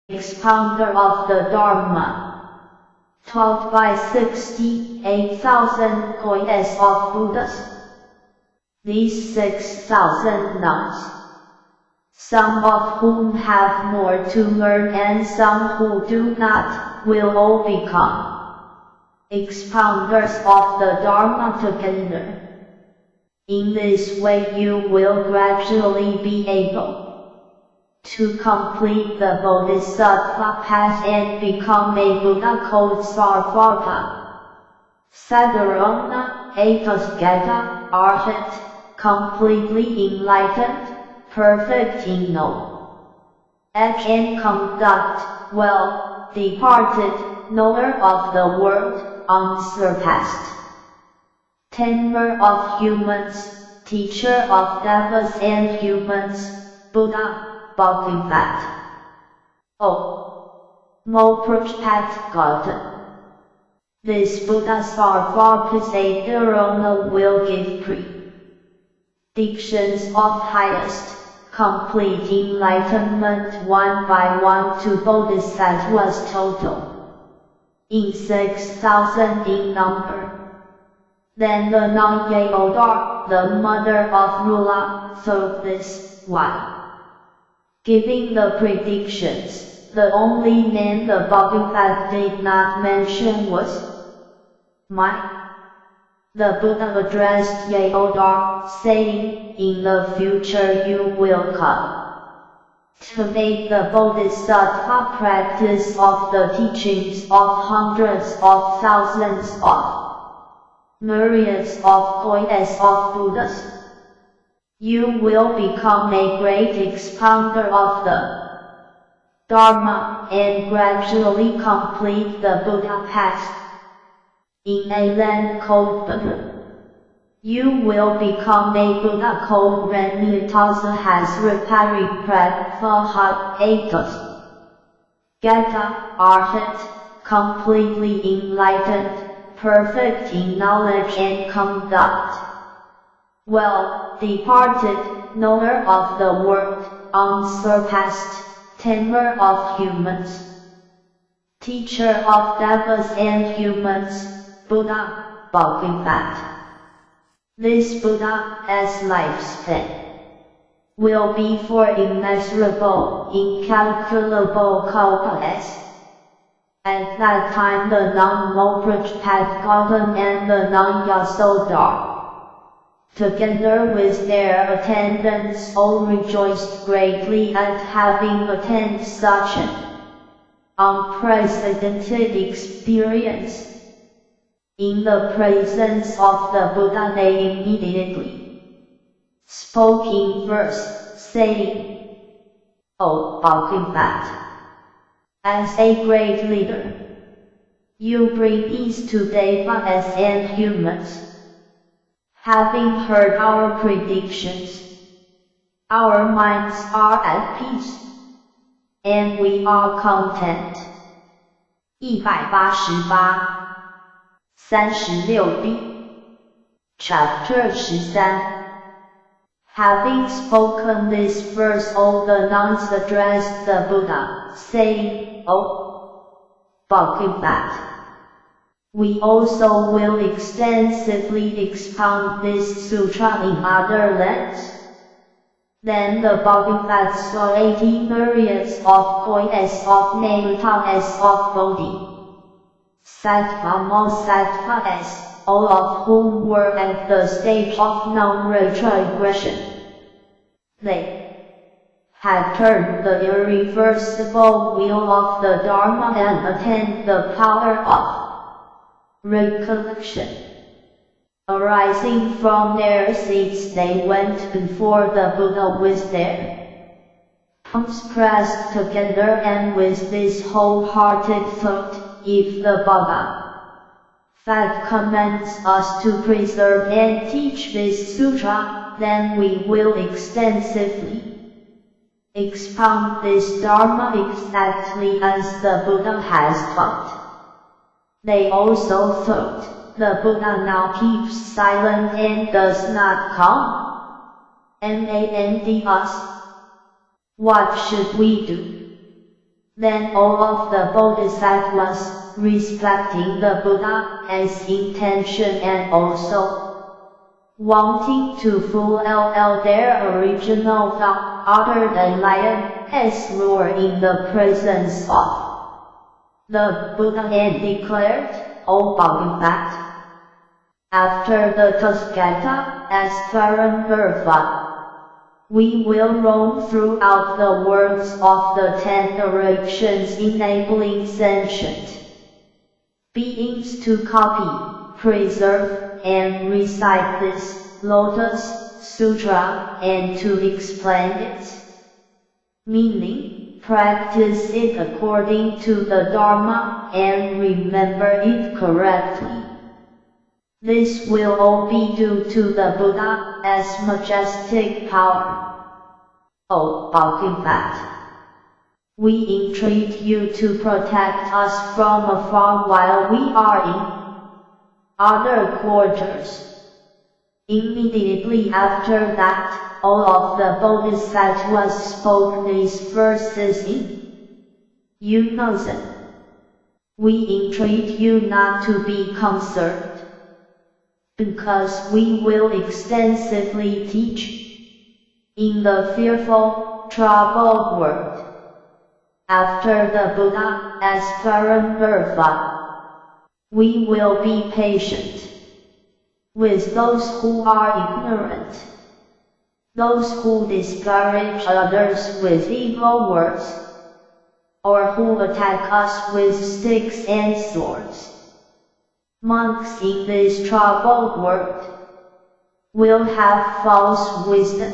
expounder of the Dharma. 12 by 68,000 kois of Buddhas. These 6,000 nuns, some of whom have more to learn and some who do not, will all become expounders of the Dharma together. In this way you will gradually be able to complete the Bodhisattva path and become a Buddha called Sarvata, Sadharana, a Tathagata, Arhat, completely enlightened, perfect in know, can conduct well, departed, knower of the world, unsurpassed, tamer of humans, teacher of devas and humans, Buddha, Bhagavat. Moprajpat. This Buddha Sarvapasatharana will give predictions of highest, complete enlightenment one by one to Bodhisattvas total, in 6,000 in number. Then the nun Yasodhara, the mother of Rula, thought this while giving the predictions. The only name the Bhagavat did not mention was my. The Buddha addressed Yasodhara, saying, in the future you will come to make the Bodhisattva practice of the teachings of hundreds of thousands of myriads of kois of Buddhas. You will become a great expounder of the Dharma and gradually complete the Buddha path. In a land called Buddha, you will become a Buddha called Renutasa Gata, Arhat, completely enlightened, perfect in knowledge and conduct, well, departed, knower of the world, unsurpassed, tamer of humans, teacher of devas and humans, Buddha, Bhagavat. This Buddha, as lifespan, will be for immeasurable, incalculable kalpas. At that time the nun Moprajpat and the nun Yasodhara, together with their attendants, all rejoiced greatly at having attained such an unprecedented experience. In the presence of the Buddha they immediately spoke in verse, saying, O Bhagavat, as a great leader, you bring ease to devas and humans. Having heard our predictions, our minds are at peace, and we are content. 188-36b Chapter 13. Having spoken this verse, all the nuns addressed the Buddha, saying, O Bhagavat, we also will extensively expound this sutra in other lands. Then the Bhagavat saw 80 myriads of kois of Namas of Bodhi Sattvas, all of whom were at the stage of non-retrogression. They had turned the irreversible wheel of the Dharma and attained the power of recollection. Arising from their seats they went before the Buddha with their palms pressed together and with this wholehearted thought, if the Bhagavat commands us to preserve and teach this sutra, then we will extensively expound this Dharma exactly as the Buddha has taught. They also thought, the Buddha now keeps silent and does not command us. What should we do? Then all of the Bodhisattvas, respecting the Buddha's intention and also wanting to fulfill their original thought, uttered a lion's roar in the presence of the Buddha and declared, O Bhagavat, after the Tathagata as Paramurva, we will roam throughout the worlds of the 10 directions, enabling sentient beings to copy, preserve, and recite this Lotus Sutra and to explain its meaning, practice it according to the Dharma, and remember it correctly. This will all be due to the Buddha's majestic power. O Bhagavat, we entreat you to protect us from afar while we are in other quarters. Immediately after that, all of the Bodhisattvas spoke these verses in unison. We entreat you not to be concerned, because we will extensively teach in the fearful, troubled world. After the Buddha as Paramurva, we will be patient with those who are ignorant, those who discourage others with evil words, or who attack us with sticks and swords. Monks in this troubled world will have false wisdom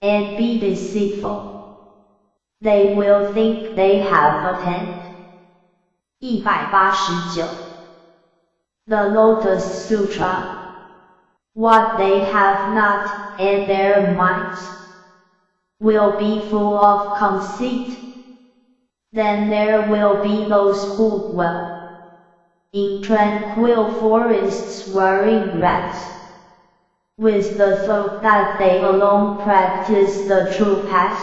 and be deceitful. They will think they have attained 189. The Lotus Sutra. What they have not, and their minds will be full of conceit. Then there will be those who dwell in tranquil forests wearing rags, with the thought that they alone practice the true path,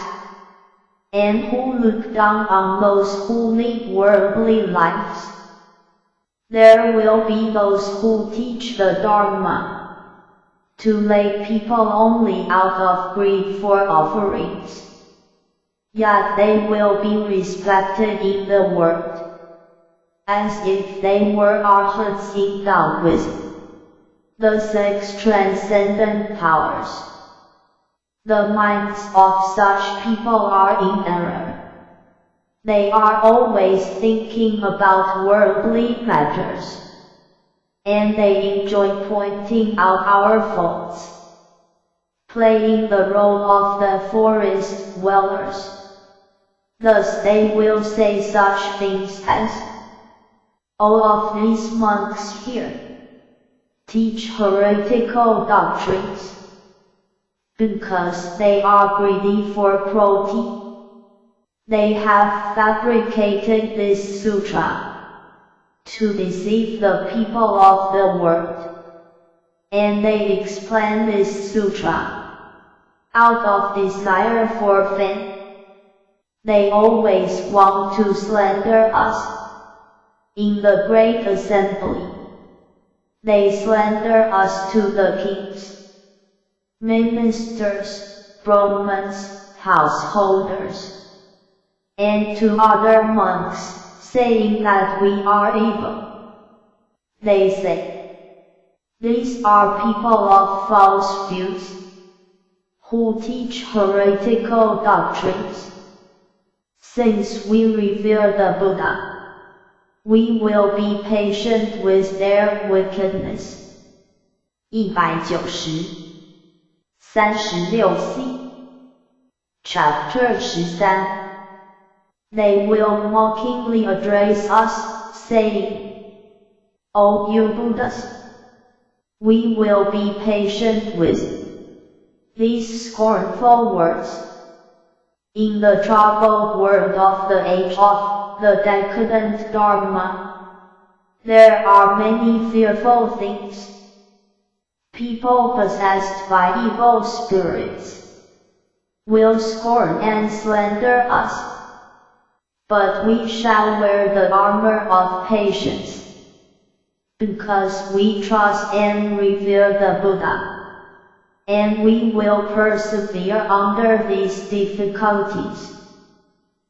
and who look down on those who lead worldly lives. There will be those who teach the Dharma to lay people only out of greed for offerings. Yet they will be respected in the world as if they were arhats endowed with the 6 transcendent powers. The minds of such people are in error. They are always thinking about worldly matters, and they enjoy pointing out our faults, playing the role of the forest dwellers. Thus they will say such things as, all of these monks here teach heretical doctrines because they are greedy for protein. They have fabricated this sutra to deceive the people of the world, and they explain this sutra out of desire for fame. They always want to slander us. In the great assembly, they slander us to the kings, ministers, Brahmins, householders, and to other monks, saying that we are evil. They say, these are people of false views, who teach heretical doctrines. Since we revere the Buddha, we will be patient with their wickedness. 190. 36c. Chapter 13. They will mockingly address us, saying, O you Buddhas, we will be patient with these scornful words. In the troubled world of the age of the decadent Dharma, there are many fearful things. People possessed by evil spirits will scorn and slander us. but we shall wear the armor of patience, because we trust and revere the Buddha, and we will persevere under these difficulties.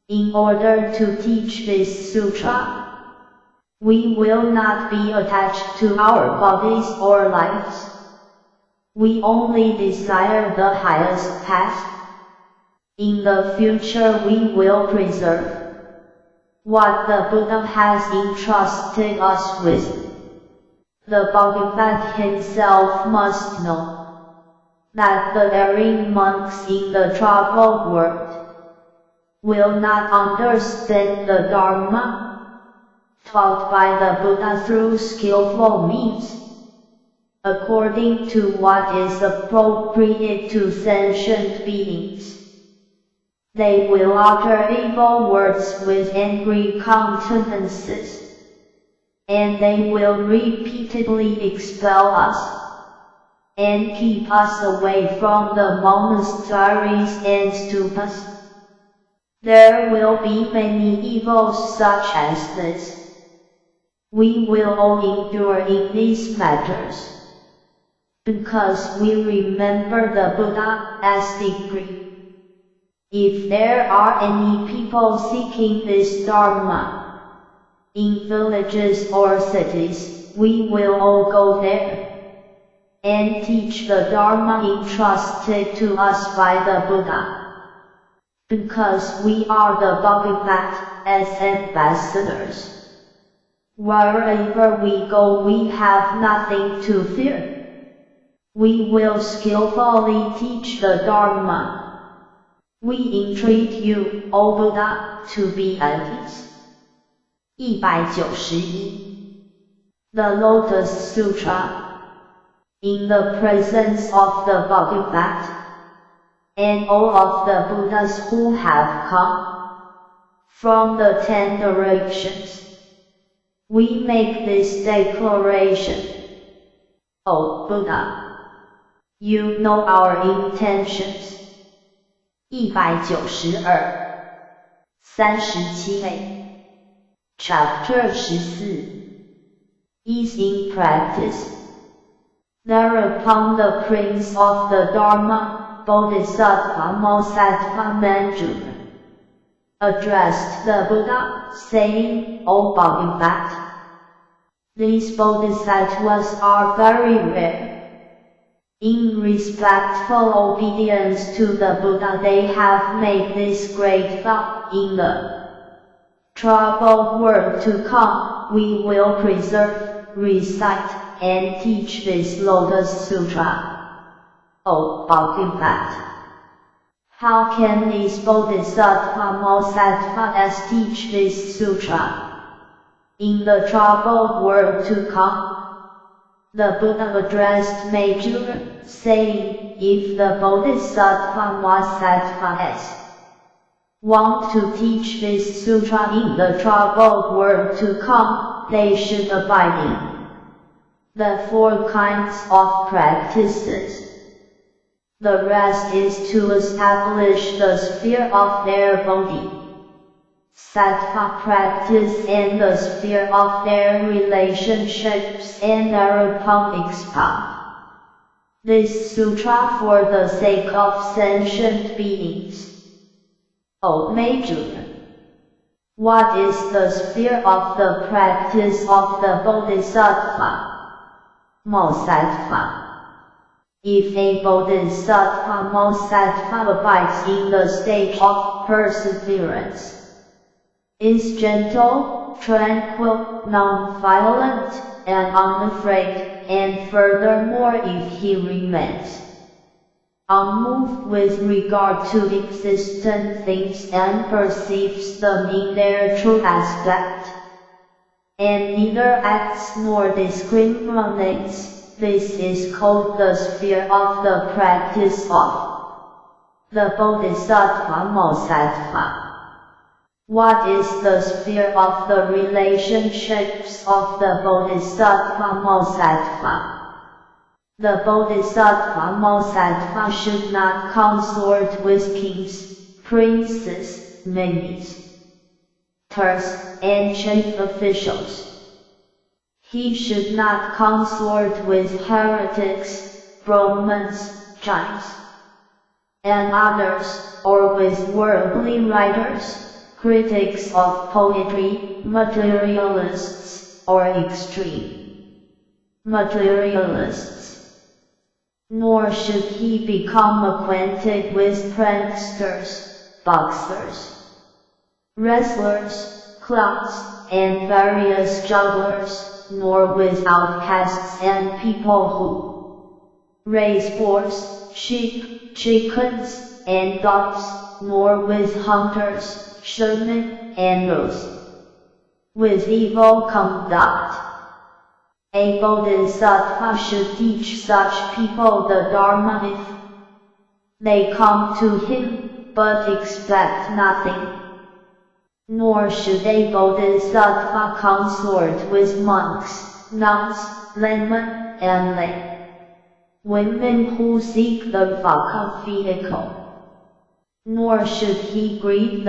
In order to teach this sutra, we will not be attached to our bodies or lives. We only desire the highest path. In the future we will preserve what the Buddha has entrusted us with. The Bhagavan himself must know that the erring monks in the troubled world will not understand the Dharma taught by the Buddha through skillful means, according to what is appropriate to sentient beings. They will utter evil words with angry countenances, and they will repeatedly expel us and keep us away from the monasteries and stupas. There will be many evils such as this. We will all endure in these matters, because we remember the Buddha as decreed. If there are any people seeking this Dharma in villages or cities, we will all go there and teach the Dharma entrusted to us by the Buddha. Because we are the Bhagavat as ambassadors. Wherever we go we have nothing to fear. We will skillfully teach the Dharma. We entreat you, O Buddha, to be at ease. 191. The Lotus Sutra. In the presence of the Bhagavat and all of the Buddhas who have come from the 10 directions, we make this declaration. O Buddha, you know our intentions. 192. 37a. Chapter 14. Ease in practice. Thereupon the Prince of the Dharma, Bodhisattva Mosattva Manjula, addressed the Buddha, saying, O Bhagavat, these bodhisattvas are very rare. In respectful obedience to the Buddha they have made this great vow. In the troubled world to come, we will preserve, recite, and teach this Lotus Sutra. O Bhagavat, how can these Bodhisattva Mosattva's teach this sutra in the troubled world to come? The Buddha addressed Majula, saying, if the Bodhisattva Mosattva's want to teach this sutra in the troubled world to come, they should abide in the 4 kinds of practices. The rest is to establish the sphere of their body, sattva practice, and the sphere of their relationships, and thereupon expound this sutra for the sake of sentient beings. O Majula, what is the sphere of the practice of the Bodhisattva Mosattva? If a Bodhisattva Mosattva abides in the state of perseverance, is gentle, tranquil, non-violent, and unafraid, and furthermore if he remains unmoved with regard to existent things and perceives them in their true aspect, and neither acts nor discriminates, this is called the sphere of the practice of the Bodhisattva Mosattva. What is the sphere of the relationships of the Bodhisattva Mosattva? The Bodhisattva Mosattva should not consort with kings, princes, manes, terse, and chief officials. He should not consort with heretics, Brahmins, Jains, and others, or with worldly writers, critics of poetry, materialists, or extreme materialists. Nor should he become acquainted with pranksters, boxers, wrestlers, clowns, and various jugglers, nor with outcasts and people who raise boars, sheep, chickens, and dogs, nor with hunters, shermen, and roes with evil conduct. A bodhisattva should teach such people the Dharma if they come to him, but expect nothing. Nor should a bodhisattva consort with monks, nuns, laymen, and lay women who seek the vaka vehicle. Nor should he greet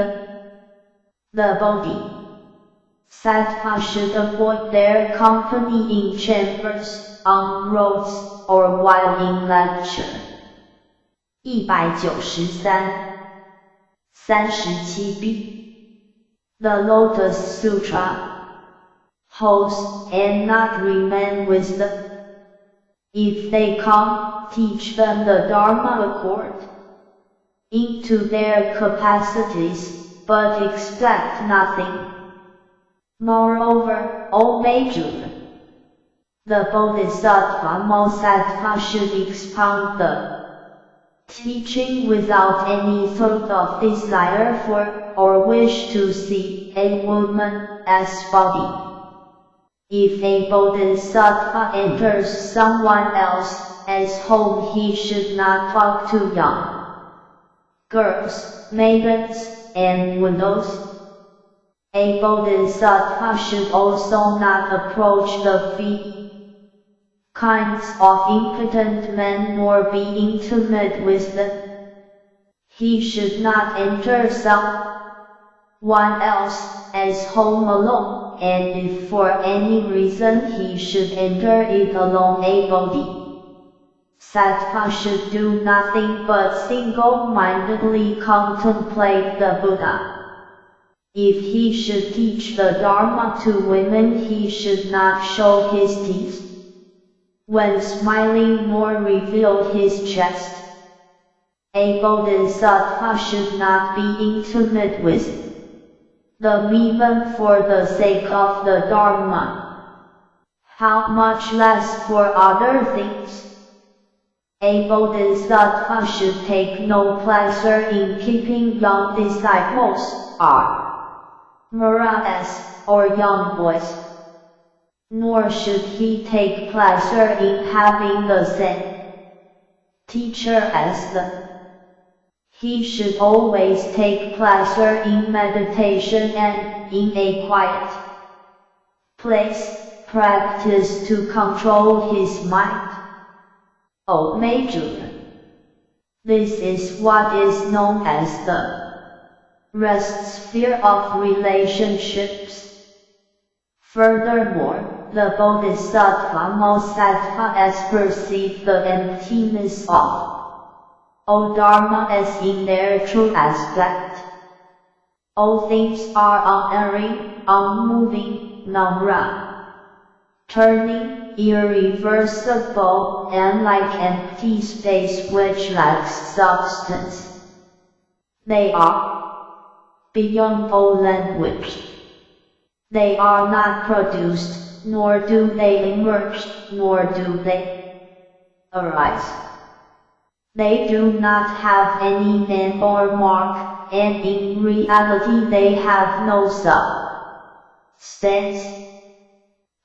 the bodhisattva should avoid their company in chambers, on roads, or while in lecture. 193-37b The Lotus Sutra holds, and not remain with them. If they come, teach them the Dharma accord into their capacities, but expect nothing. Moreover, O Major, the Bodhisattva Mosattva should expound the teaching without any thought of desire for, or wish to see, a woman as body. If a bodhisattva enters someone else's home, he should not talk to young girls, maidens, and widows. A bodhisattva should also not approach the feet kinds of impotent men, nor be intimate with them. He should not enter someone else's home alone, and if for any reason he should enter it alone, a bodhisattva should do nothing but single-mindedly contemplate the Buddha. If he should teach the Dharma to women, he should not show his teeth when smiling, nor reveal his chest. A bodhisattva should not be intimate with the women for the sake of the Dharma, how much less for other things. A bodhisattva should take no pleasure in keeping young disciples, Maras, or young boys. Nor should he take pleasure in having the same teacher as them. He should always take pleasure in meditation and, in a quiet place, practice to control his mind. O Major, this is what is known as the rest sphere of relationships. Furthermore, the Bodhisattva Mosattva has perceived the emptiness of all Dharma as in their true aspect. All things are unerring, unmoving, non-turning, irreversible, and like empty space which lacks substance. They are beyond all language. They are not produced, nor do they emerge, nor do they arise. They do not have any name or mark, and in reality they have no substance.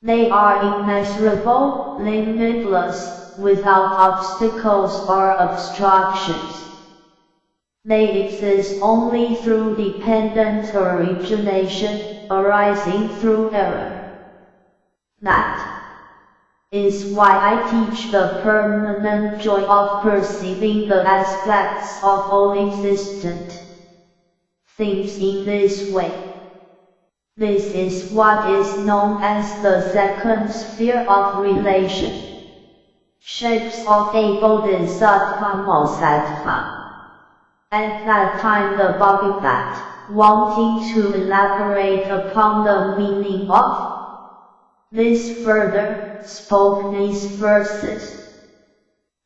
They are immeasurable, limitless, without obstacles or obstructions. They exist only through dependent origination, arising through error. That is why I teach the permanent joy of perceiving the aspects of all existent things in this way. This is what is known as the second sphere of relation. Shapes of a Bodhisattva Mosattva. At that time the Bhagavat, wanting to elaborate upon the meaning of this further, spoke these verses.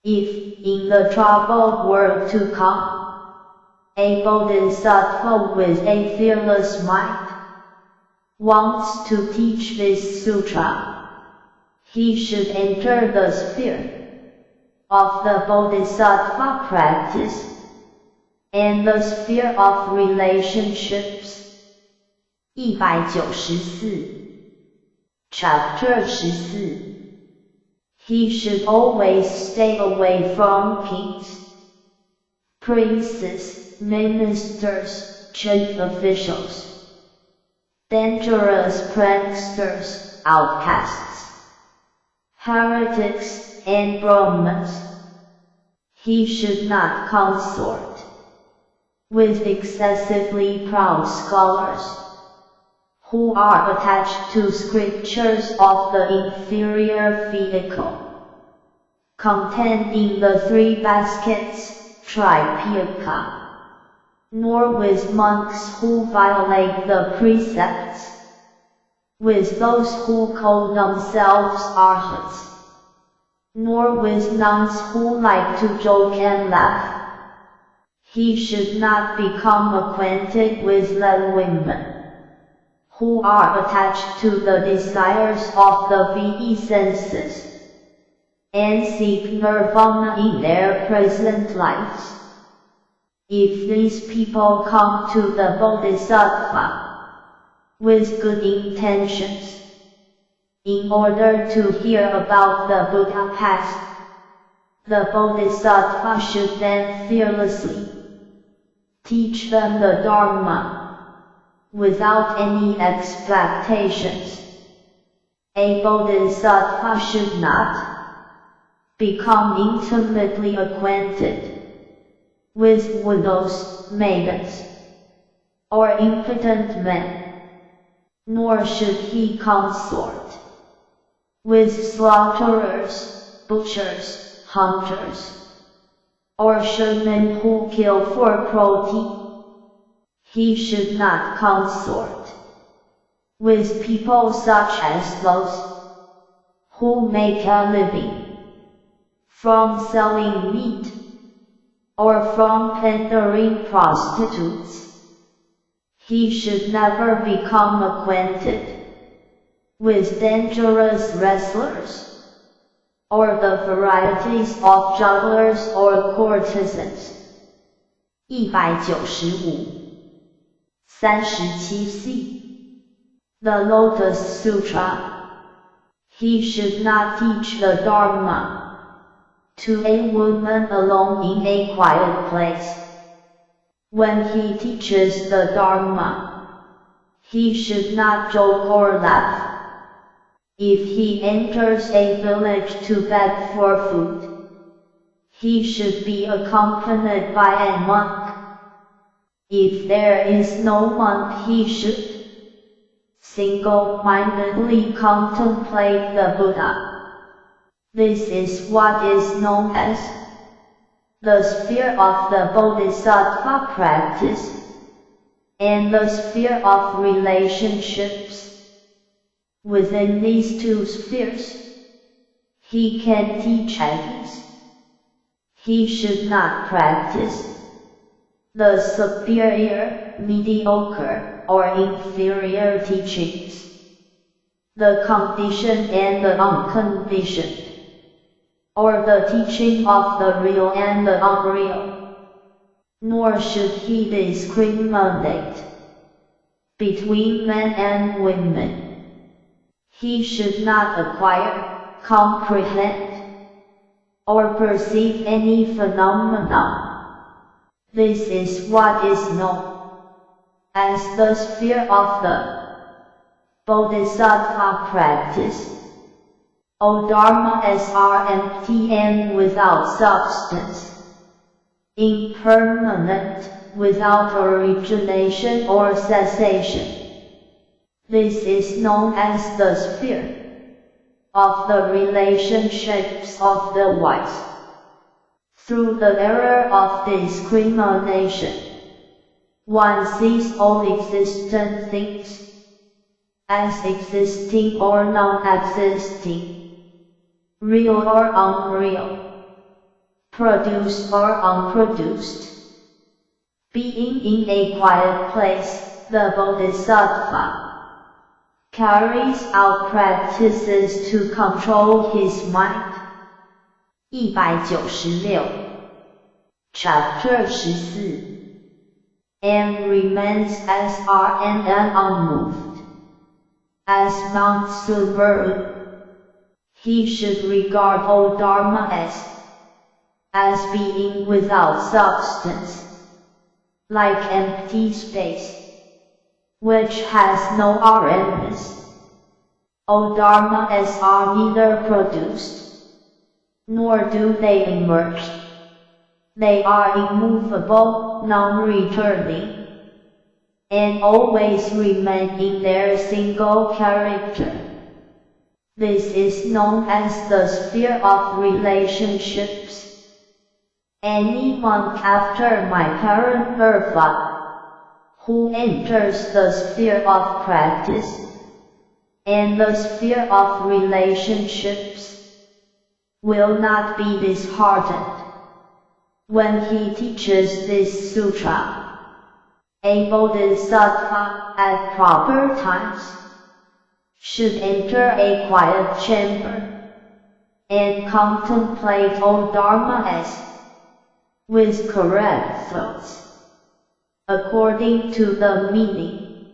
If, in the troubled world to come, a Bodhisattva with a fearless mind wants to teach this sutra, he should enter the sphere of the Bodhisattva practice and the sphere of relationships. 194 Chapter 14. He should always stay away from kings, princes, ministers, chief officials, dangerous pranksters, outcasts, heretics, and Brahmins. He should not consort with excessively proud scholars, who are attached to scriptures of the inferior vehicle, containing the 3 baskets, Tripitaka, nor with monks who violate the precepts, with those who call themselves arhats, nor with nuns who like to joke and laugh. He should not become acquainted with the women who are attached to the desires of the VE senses, and seek nirvana in their present lives. If these people come to the Bodhisattva with good intentions, in order to hear about the Buddha path, the Bodhisattva should then fearlessly teach them the Dharma, without any expectations. A Bodhisattva should not become intimately acquainted with widows, maidens, or impotent men, nor should he consort with slaughterers, butchers, hunters, or shermen who kill for protein. He should not consort with people such as those who make a living from selling meat, or from pandering prostitutes. He should never become acquainted with dangerous wrestlers, or the varieties of jugglers or courtesans. 195 37c. The Lotus Sutra. He should not teach the Dharma to a woman alone in a quiet place. When he teaches the Dharma, he should not joke or laugh. If he enters a village to beg for food, he should be accompanied by a monk. If there is no monk, he should single-mindedly contemplate the Buddha. This is what is known as the sphere of the Bodhisattva practice, and the sphere of relationships. Within these 2 spheres, he can teach at ease. He should not practice the superior, mediocre, or inferior teachings, the conditioned and the unconditioned, or the teaching of the real and the unreal. Nor should he discriminate between men and women. He should not acquire, comprehend, or perceive any phenomenon. This is what is known as the sphere of the Bodhisattva practice. O Dharmas are empty and without substance, impermanent, without origination or cessation. This is known as the sphere of the relationships of the wise. Through the error of discrimination, one sees all existent things as existing or non-existing, real or unreal, produced or unproduced. Being in a quiet place, the Bodhisattva carries out practices to control his mind. 196 Chapter 14 And remains as and unmoved as Mount Subaru. He should regard all Dharma as being without substance, like empty space, which has no awareness. All Dharma are neither produced, nor do they emerge. They are immovable, non-returning, and always remain in their single character. This is known as the sphere of relationships. Any monk after my parent Burfa, who enters the sphere of practice and the sphere of relationships, will not be disheartened when he teaches this sutra. A bodhisattva at proper times should enter a quiet chamber and contemplate all Dharma with correct thoughts, according to the meaning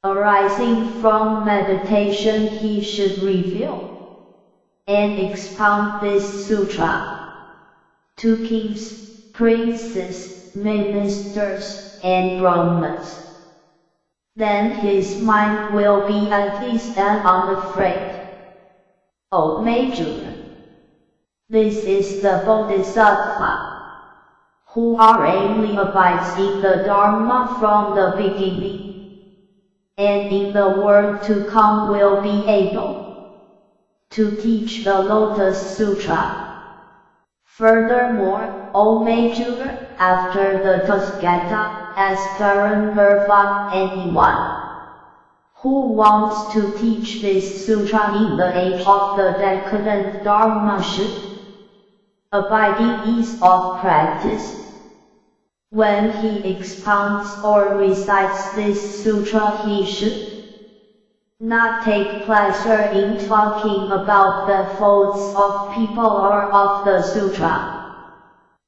arising from meditation. He should reveal and expound this sutra to kings, princes, ministers, and Brahmins. Then his mind will be at peace and unafraid. O Major, this is the Bodhisattva, who aimly abides in the Dharma from the beginning, and in the world to come will be able to teach the Lotus Sutra. Furthermore, O Major, after the Tathagata, as Paramurva, anyone who wants to teach this sutra in the age of the decadent Dharma should abide in ease of practice. When he expounds or recites this sutra, he should not take pleasure in talking about the faults of people or of the sutra,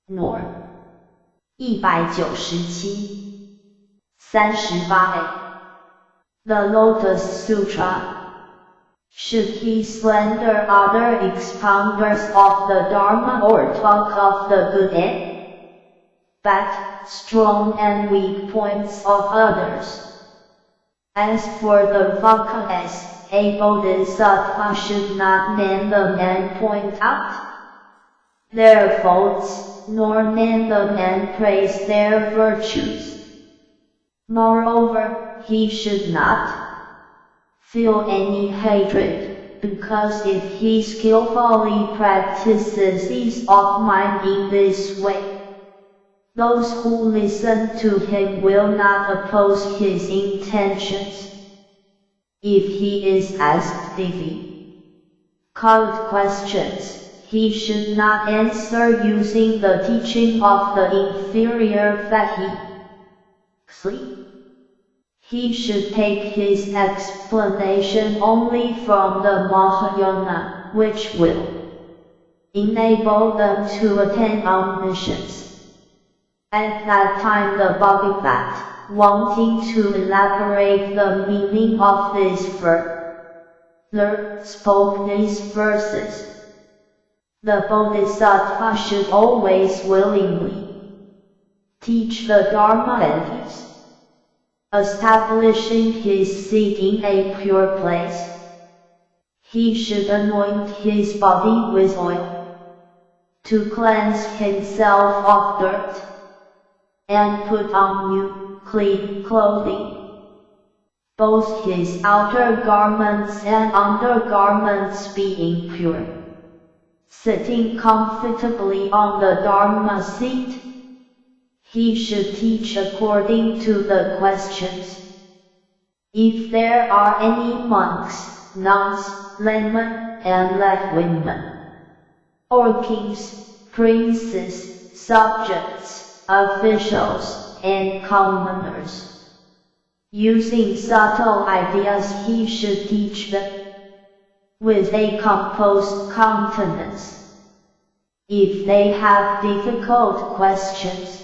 nor 197 38 The Lotus Sutra. Should he slander other expounders of the Dharma or talk of the good and bad, strong and weak points of others? As for the Vaka, a bodhisattva should not name them and point out their faults, nor name them and praise their virtues. Moreover, he should not feel any hatred, because if he skillfully practices ease of mind in this way, those who listen to him will not oppose his intentions. If he is asked difficult questions, he should not answer using the teaching of the inferior fahi. He should take his explanation only from the Mahayana, which will enable them to attain omniscience. At that time the Bhagavat, wanting to elaborate the meaning of this verse, spoke these verses. The Bodhisattva should always willingly teach the Dharma and peace, establishing his seat in a pure place. He should anoint his body with oil to cleanse himself of dirt, and put on new, clean clothing. both his outer garments and undergarments being pure. Sitting comfortably on the Dharma seat, he should teach according to the questions. If there are any monks, nuns, laymen, and laywomen, or kings, princes, subjects, officials, and commoners, using subtle ideas, he should teach them with a composed countenance. If they have difficult questions,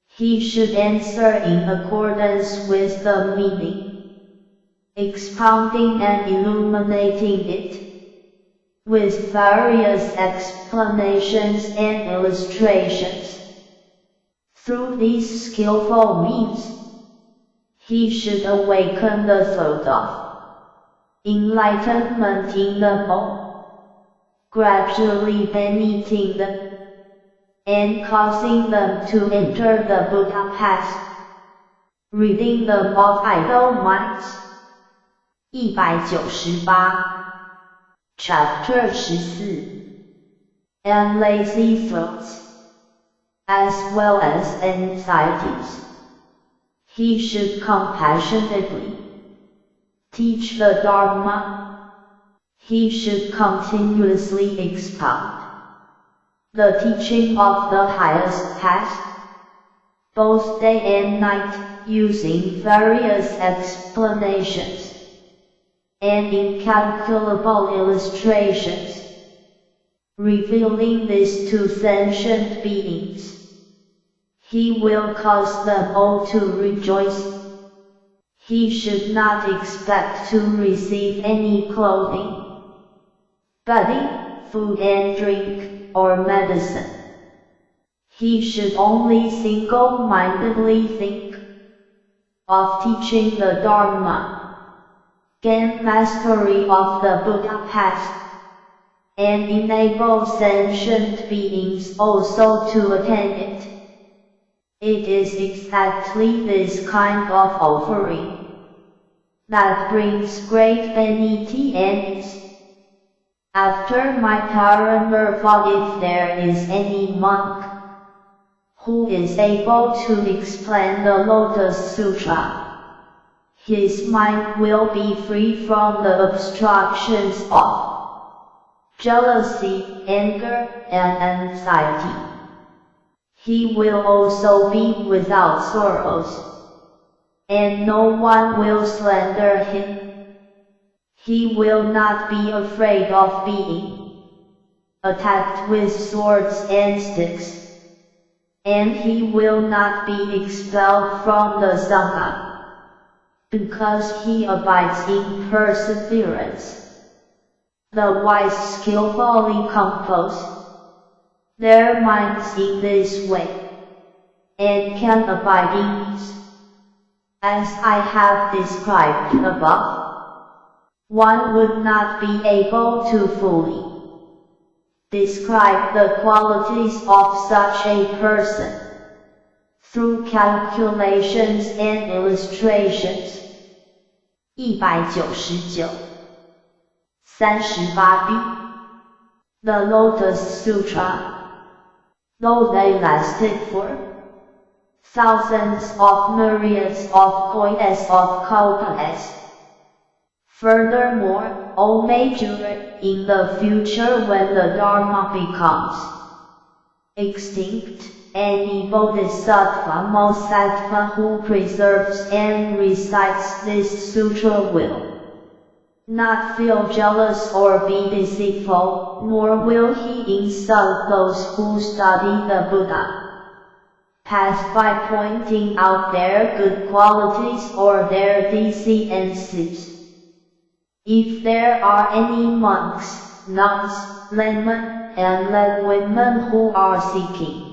he should answer in accordance with the meaning, expounding and illuminating it with various explanations and illustrations. Through these skillful means, he should awaken the thought of enlightenment in them all, gradually beneathing them, and causing them to enter the Buddha path, ridding them of idle minds. 198 Chapter 14 And lazy thoughts, as well as anxieties. He should compassionately teach the Dharma. He should continuously expound the teaching of the highest path, both day and night, using various explanations and incalculable illustrations, revealing this to sentient beings. He will cause them all to rejoice. He should not expect to receive any clothing, bedding, food and drink, or medicine. He should only single-mindedly think of teaching the Dharma, gain mastery of the Buddha path, and enable sentient beings also to attain it. It is exactly this kind of offering that brings great vanity and ease. After my paranirvana, if there is any monk who is able to explain the Lotus Sutra, his mind will be free from the obstructions of jealousy, anger, and anxiety. He will also be without sorrows, and no one will slander him. He will not be afraid of being attacked with swords and sticks, and he will not be expelled from the Sangha, because he abides in perseverance. The wise skillfully compose their minds in this way, and can abide in peace, as I have described above. One would not be able to fully describe the qualities of such a person through calculations and illustrations. 199 38b The Lotus Sutra, though they lasted for thousands of myriads of koi's of kalpas. Furthermore, O Major, in the future when the Dharma becomes extinct, any Bodhisattva Mosattva who preserves and recites this sutra will not feel jealous or be deceitful, nor will he insult those who study the Buddha path by pointing out their good qualities or their deficiencies. If there are any monks, nuns, laymen, and laywomen who are seeking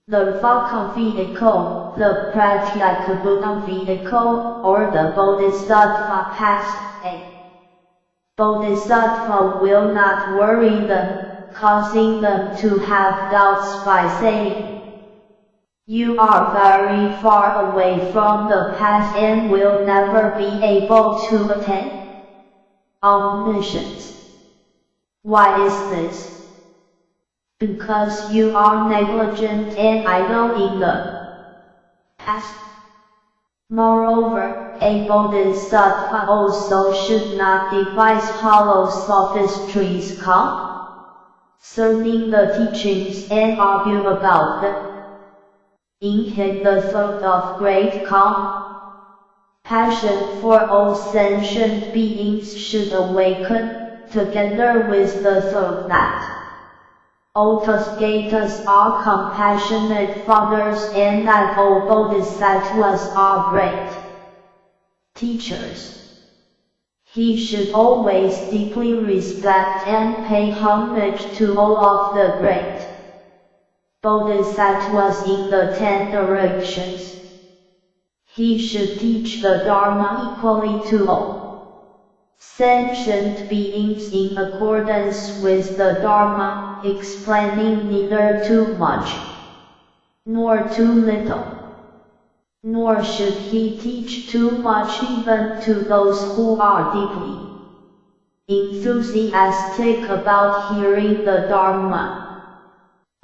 the Vaka vehicle, the Pratyeka vehicle, or the Bodhisattva path, a Bodhisattva will not worry them, causing them to have doubts by saying, You are very far away from the path and will never be able to attain omniscience. Why is this? Because you are negligent and idle in the past. Moreover, a bodhisattva also should not devise hollow sophistries concerning the teachings and argue about them. In him the thought of great compassion for all sentient beings should awaken, together with the thought that all Tathagatas are compassionate fathers and that all bodhisattvas are great teachers. He should always deeply respect and pay homage to all of the great bodhisattvas in the 10 directions. He should teach the Dharma equally to all sentient beings in accordance with the Dharma, explaining neither too much nor too little. Nor should he teach too much even to those who are deeply enthusiastic about hearing the Dharma.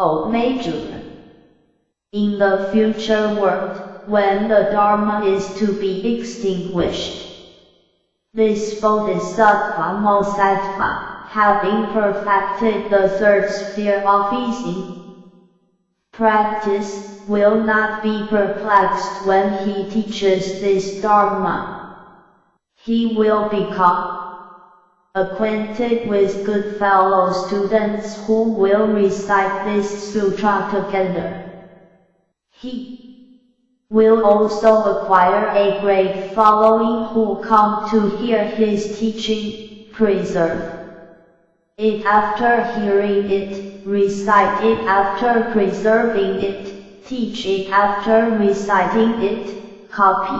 O Major, in the future world, when the Dharma is to be extinguished, this Bodhisattva Mosattva, having perfected the third sphere of easy practice, will not be perplexed when he teaches this Dharma. He will become acquainted with good fellow students who will recite this sutra together. He will also acquire a great following who come to hear his teaching, preserve it after hearing it, recite it after preserving it, teach it after reciting it, copy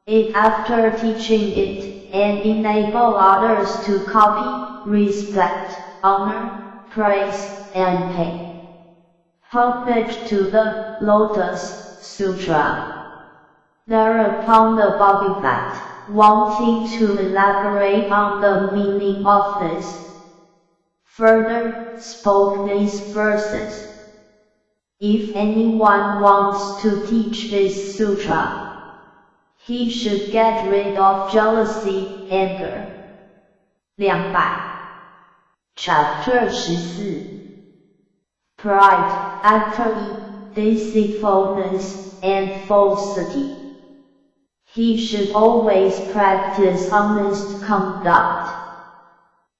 it after teaching it, and enable others to copy, respect, honor, praise, and pay homage to the Lotus Sutra. Thereupon the Bhagavat, wanting to elaborate on the meaning of this, further spoke these verses. If anyone wants to teach this sutra, he should get rid of jealousy, anger. 200. Chapter 14. Pride, activity, deceitfulness, and falsity. He should always practice honest conduct.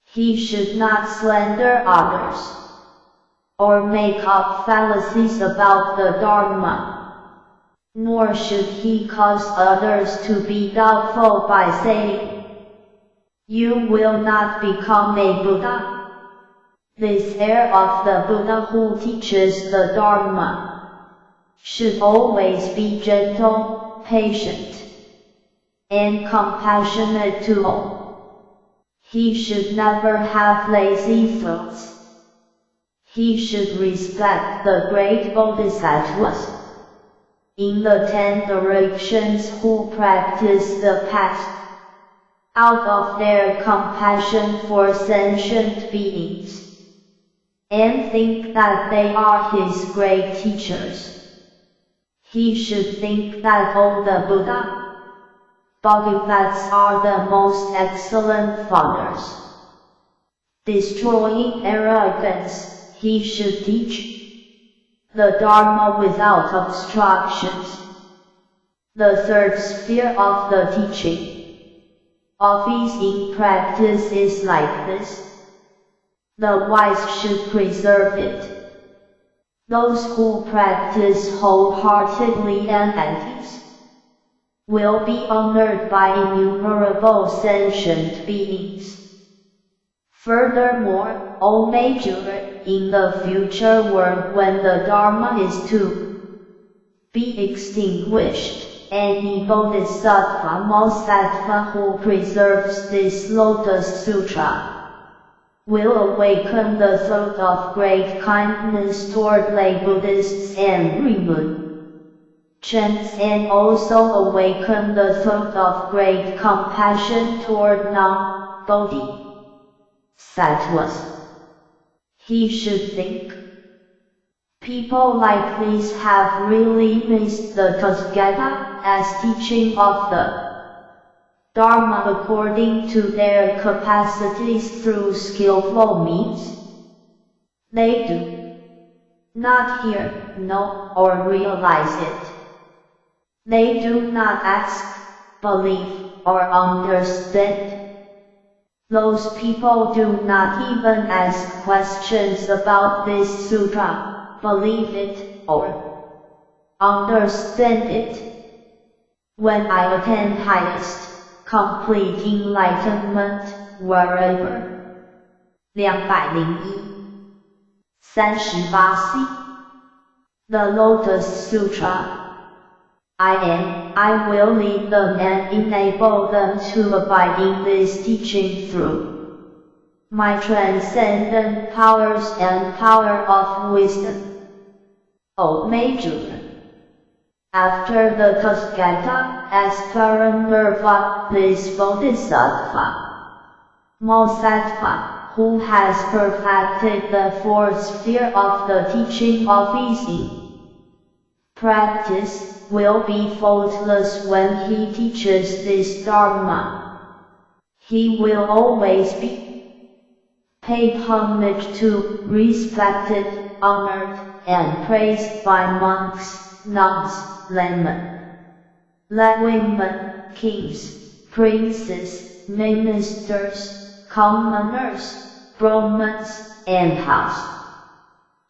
He should not slander others, or make up fallacies about the Dharma. Nor should he cause others to be doubtful by saying, "You will not become a Buddha." This air of the Buddha who teaches the Dharma should always be gentle, patient, and compassionate to all. He should never have lazy thoughts. He should respect the great bodhisattvas in the 10 directions who practice the path out of their compassion for sentient beings, and think that they are his great teachers. He should think that all the Buddha Bhagavats are the most excellent fathers. Destroying arrogance, he should teach the Dharma without obstructions. The third sphere of the teaching of ease in practice is like this. The wise should preserve it. Those who practice wholeheartedly and at ease will be honored by innumerable sentient beings. Furthermore, O Major, in the future world when the Dharma is to be extinguished, any Bodhisattva Mosattva who preserves this Lotus Sutra will awaken the thought of great kindness toward lay Buddhists and Rimun chants, and also awaken the thought of great compassion toward non-bodhisattvas. He should think, people like these have really missed the Tathagata as teaching of the Dharma according to their capacities through skillful means. They do not hear, know, or realize it. They do not ask, believe, or understand. Those people do not even ask questions about this sutra, believe it, or understand it. When I attain highest, complete enlightenment, wherever. 201-38C The Lotus Sutra. I will lead them and enable them to abide in this teaching through my transcendent powers and power of wisdom. O Major, after the Tathagata as Paranirvana, this Bodhisattva, Mosattva, who has perfected the fourth sphere of the teaching of easy practice, will be faultless when he teaches this Dharma. He will always be paid homage to, respected, honored, and praised by monks, nuns, laymen, women, kings, princes, ministers, commoners, Brahmins, and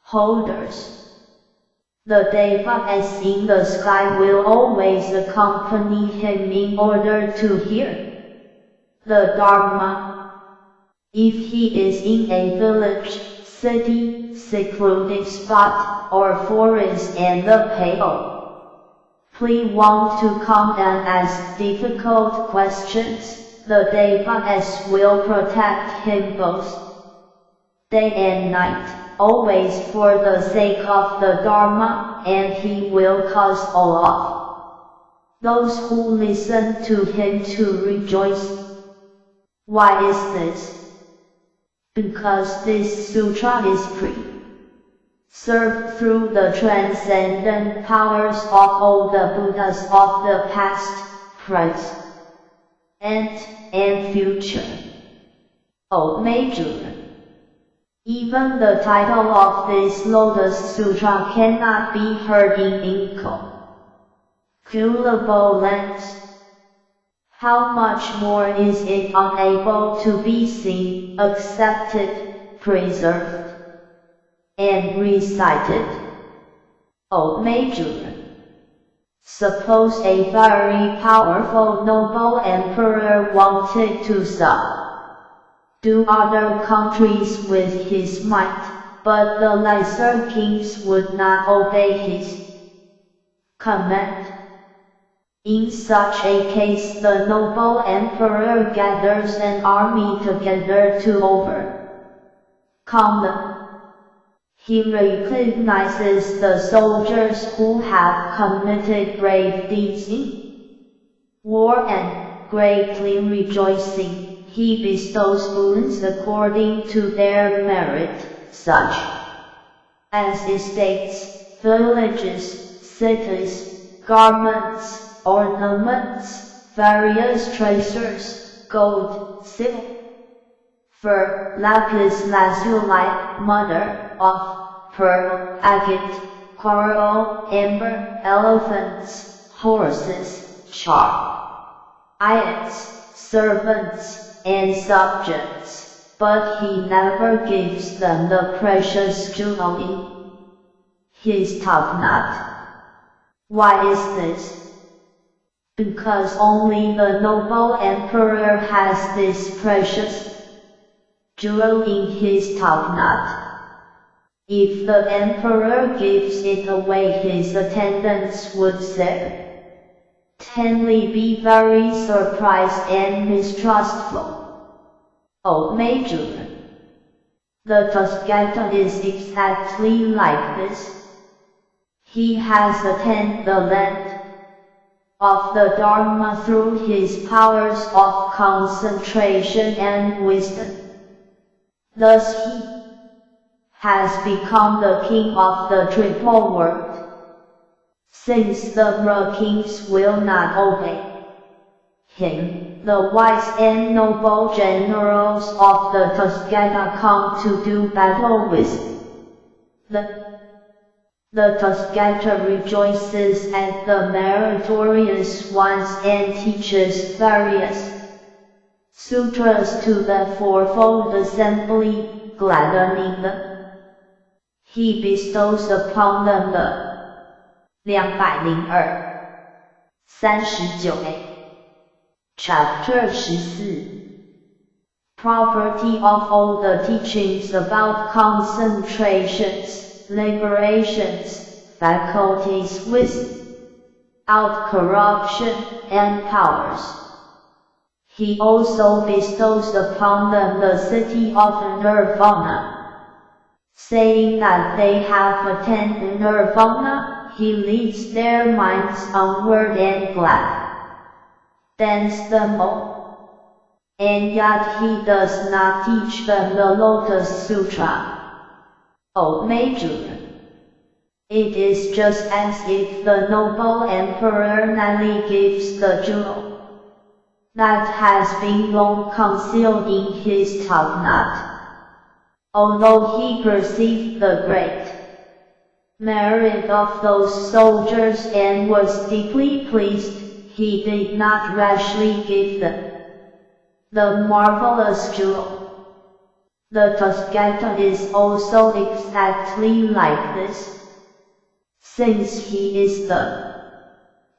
householders. The devas in the sky will always accompany him in order to hear the Dharma. If he is in a village, city, secluded spot, or forest and the please want to come and ask difficult questions, the devas will protect him both day and night, always for the sake of the Dharma, and he will cause all of those who listen to him to rejoice. Why is this? Because this sutra is preserved through the transcendent powers of all the Buddhas of the past, present, and future. O Major, even the title of this Lotus Sutra cannot be heard in incalculable lengths. How much more is it unable to be seen, accepted, preserved, and recited? O Major, suppose a very powerful noble emperor wanted to subdue other countries with his might, but the lesser kings would not obey his command. In such a case, the noble emperor gathers an army together to overcome them. He recognizes the soldiers who have committed brave deeds in war, and greatly rejoicing, he bestows boons according to their merit, such as estates, villages, cities, garments, ornaments, various treasures, gold, silver, lapis lazuli, mother of pearl, agate, coral, amber, elephants, horses, chariots, servants, and subjects, but he never gives them the precious jewel in his top-knot. Why is this? Because only the noble emperor has this precious jewel in his top-knot. If the emperor gives it away, his attendants would certainly be very surprised and mistrustful. O Major, The Tathagata is exactly like this. He has attained the length of the Dharma through his powers of concentration and wisdom. Thus he has become the king of the triple world. Since the Ra kings will not obey him, the wise and noble generals of the Tathagata come to do battle with the Tathagata rejoices at the meritorious ones and teaches various sutras to the fourfold assembly, gladdening them. He bestows upon them the 20239A Chapter 14 Property of all the teachings about concentrations, liberations, faculties without corruption, and powers. He also bestows upon them the city of Nirvana, saying that they have attained Nirvana. He leads their minds onward and gladdens them all. And yet he does not teach them the Lotus Sutra. O Major, it is just as if the noble emperor Nali gives the jewel that has been long concealed in his top-knot. Although he perceived the great merit of those soldiers and was deeply pleased, he did not rashly give them the marvelous jewel. The Tathagata is also exactly like this. Since he is the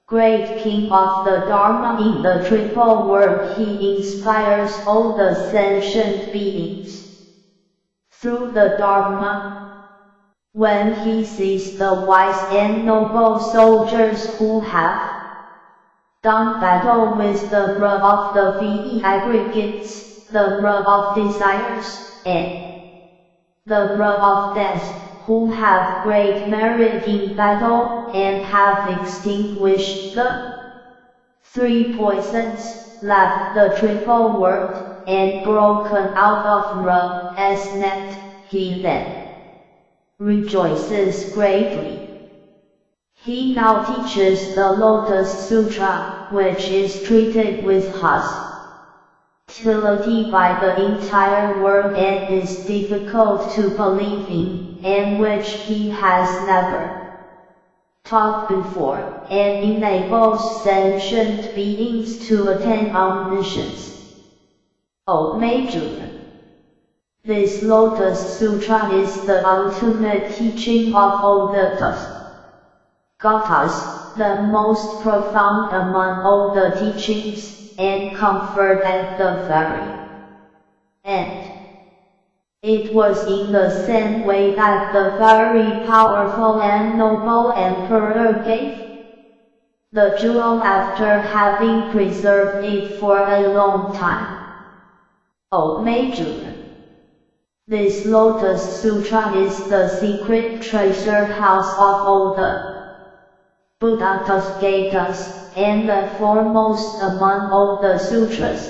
great king of the Dharma in the triple world, he inspires all the sentient beings through the Dharma. When he sees the wise and noble soldiers who have done battle with the Ra of the VE aggregates, the Ra of desires, and the Ra of death, who have great merit in battle and have extinguished the 3 poisons, left the triple world, and broken out of Ra's net, he then rejoices greatly. He now teaches the Lotus Sutra, which is treated with hostility by the entire world and is difficult to believe in, and which he has never taught before, and enables sentient beings to attain omniscience. O Major, this Lotus Sutra is the ultimate teaching of all the Tathagatas, the most profound among all the teachings, and comfort at the very end. It was in the same way that the very powerful and noble emperor gave the jewel after having preserved it for a long time. O Major, this Lotus Sutra is the secret treasure house of all the Buddha Tathagatas, and the foremost among all the sutras.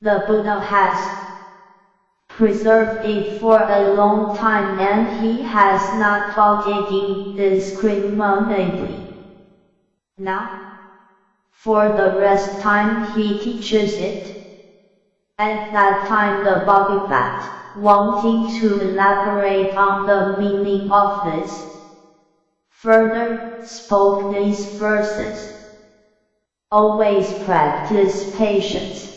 The Buddha has preserved it for a long time, and he has not taught it indiscriminately. Now, for the rest time he teaches it. At that time the Bhagavat, wanting to elaborate on the meaning of this, further spoke these verses. Always practice patience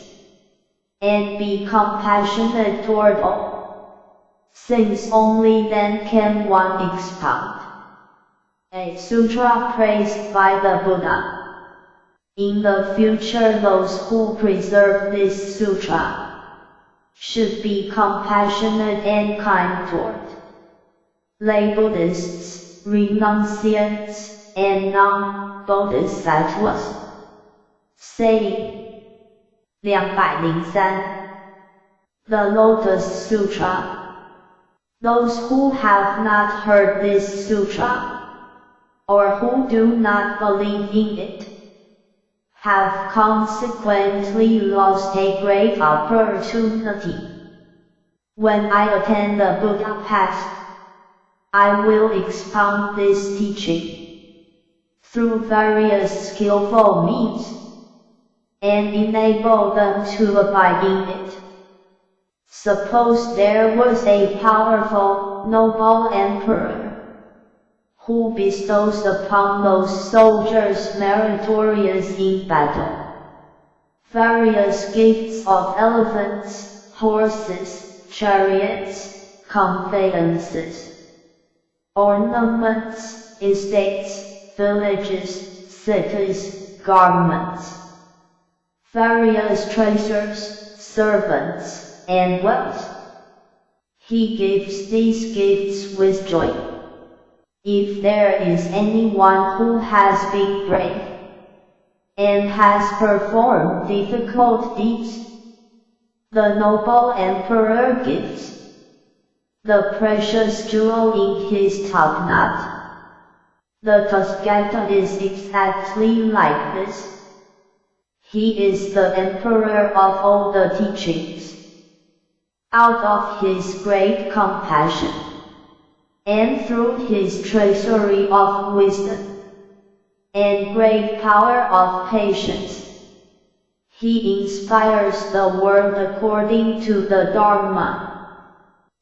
and be compassionate toward all, since only then can one expound a sutra praised by the Buddha. In the future, those who preserve this sutra should be compassionate and kind toward lay Buddhists, renunciants, and non-bodhisattvas. Saying 203. The Lotus Sutra. Those who have not heard this sutra, or who do not believe in it, have consequently lost a great opportunity. When I attend the Buddha path, I will expound this teaching through various skillful means, and enable them to abide in it. Suppose there was a powerful, noble emperor, who bestows upon those soldiers meritorious in battle various gifts of elephants, horses, chariots, conveyances, ornaments, estates, villages, cities, garments, various treasures, servants, and wealth. He gives these gifts with joy. If there is anyone who has been brave, and has performed difficult deeds, the noble emperor gives the precious jewel in his top knot. The Tathagata is exactly like this. He is the emperor of all the teachings. Out of his great compassion, and through his treasury of wisdom, and great power of patience, he inspires the world according to the Dharma,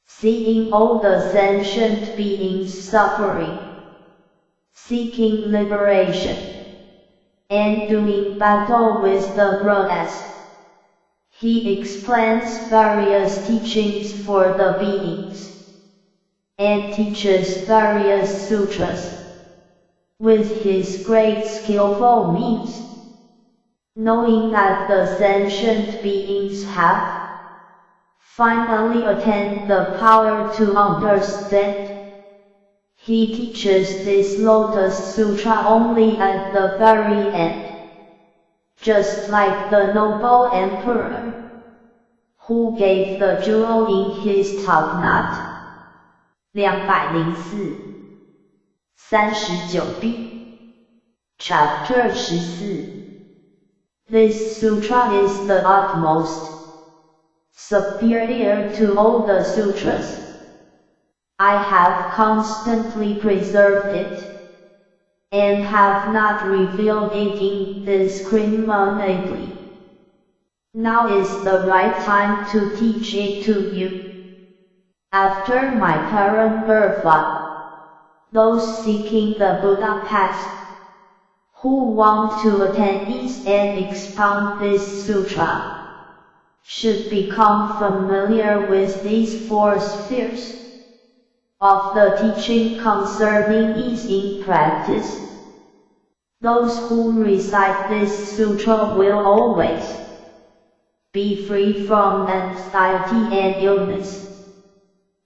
seeing all the sentient beings suffering, seeking liberation, and doing battle with the Rajas. He explains various teachings for the beings, and teaches various sutras with his great skillful means. Knowing that the sentient beings have finally attained the power to understand, he teaches this Lotus Sutra only at the very end. Just like the noble emperor, who gave the jewel in his top knot. 204 39b Chapter 14 This sutra is the utmost, superior to all the sutras. I have constantly preserved it, and have not revealed it indiscriminately. Now is the right time to teach it to you. After my paramurva, those seeking the Buddha path, who want to attain ease and expound this sutra, should become familiar with these 4 spheres of the teaching concerning ease in practice. Those who recite this sutra will always be free from anxiety and illness,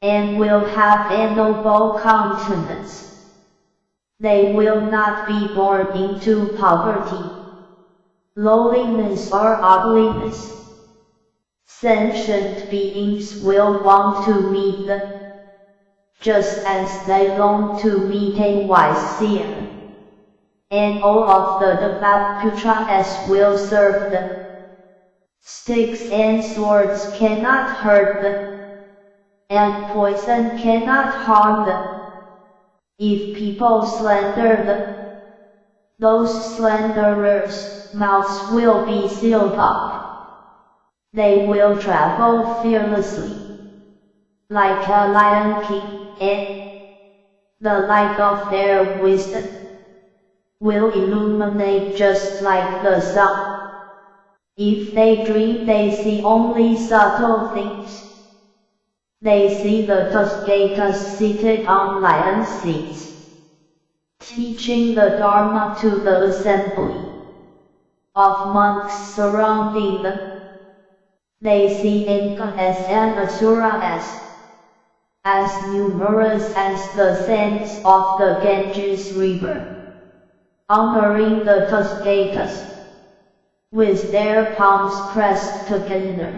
and will have a noble countenance. They will not be born into poverty, lowliness or ugliness. Sentient beings will want to meet them, just as they long to meet a wise seer. And all of the Devaputras will serve them. Sticks and swords cannot hurt them, and poison cannot harm them. If people slander them, those slanderers' mouths will be sealed up. They will travel fearlessly, like a lion king, and the light of their wisdom will illuminate just like the sun. If they dream, they see only subtle things. They see the Tathagatas seated on lion seats, teaching the Dharma to the assembly of monks surrounding them. They see Inkas and Asuras, as numerous as the sands of the Ganges River, honoring the Tathagatas with their palms pressed together,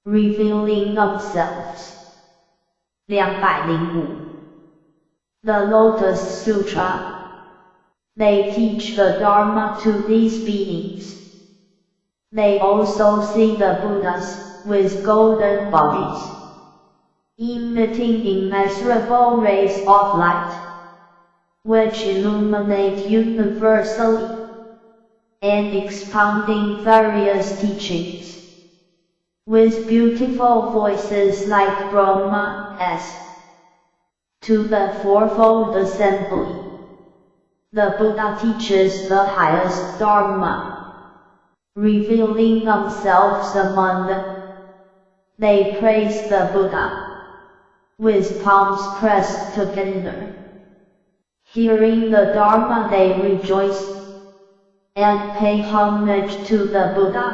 revealing themselves. 205. The Lotus Sutra. They teach the Dharma to these beings. They also see the Buddhas with golden bodies, emitting immeasurable rays of light, which illuminate universally, and expounding various teachings, with beautiful voices like Brahma's. To the Fourfold Assembly, the Buddha teaches the highest Dharma, revealing themselves among them. They praise the Buddha, with palms pressed together. Hearing the Dharma they rejoice, and pay homage to the Buddha.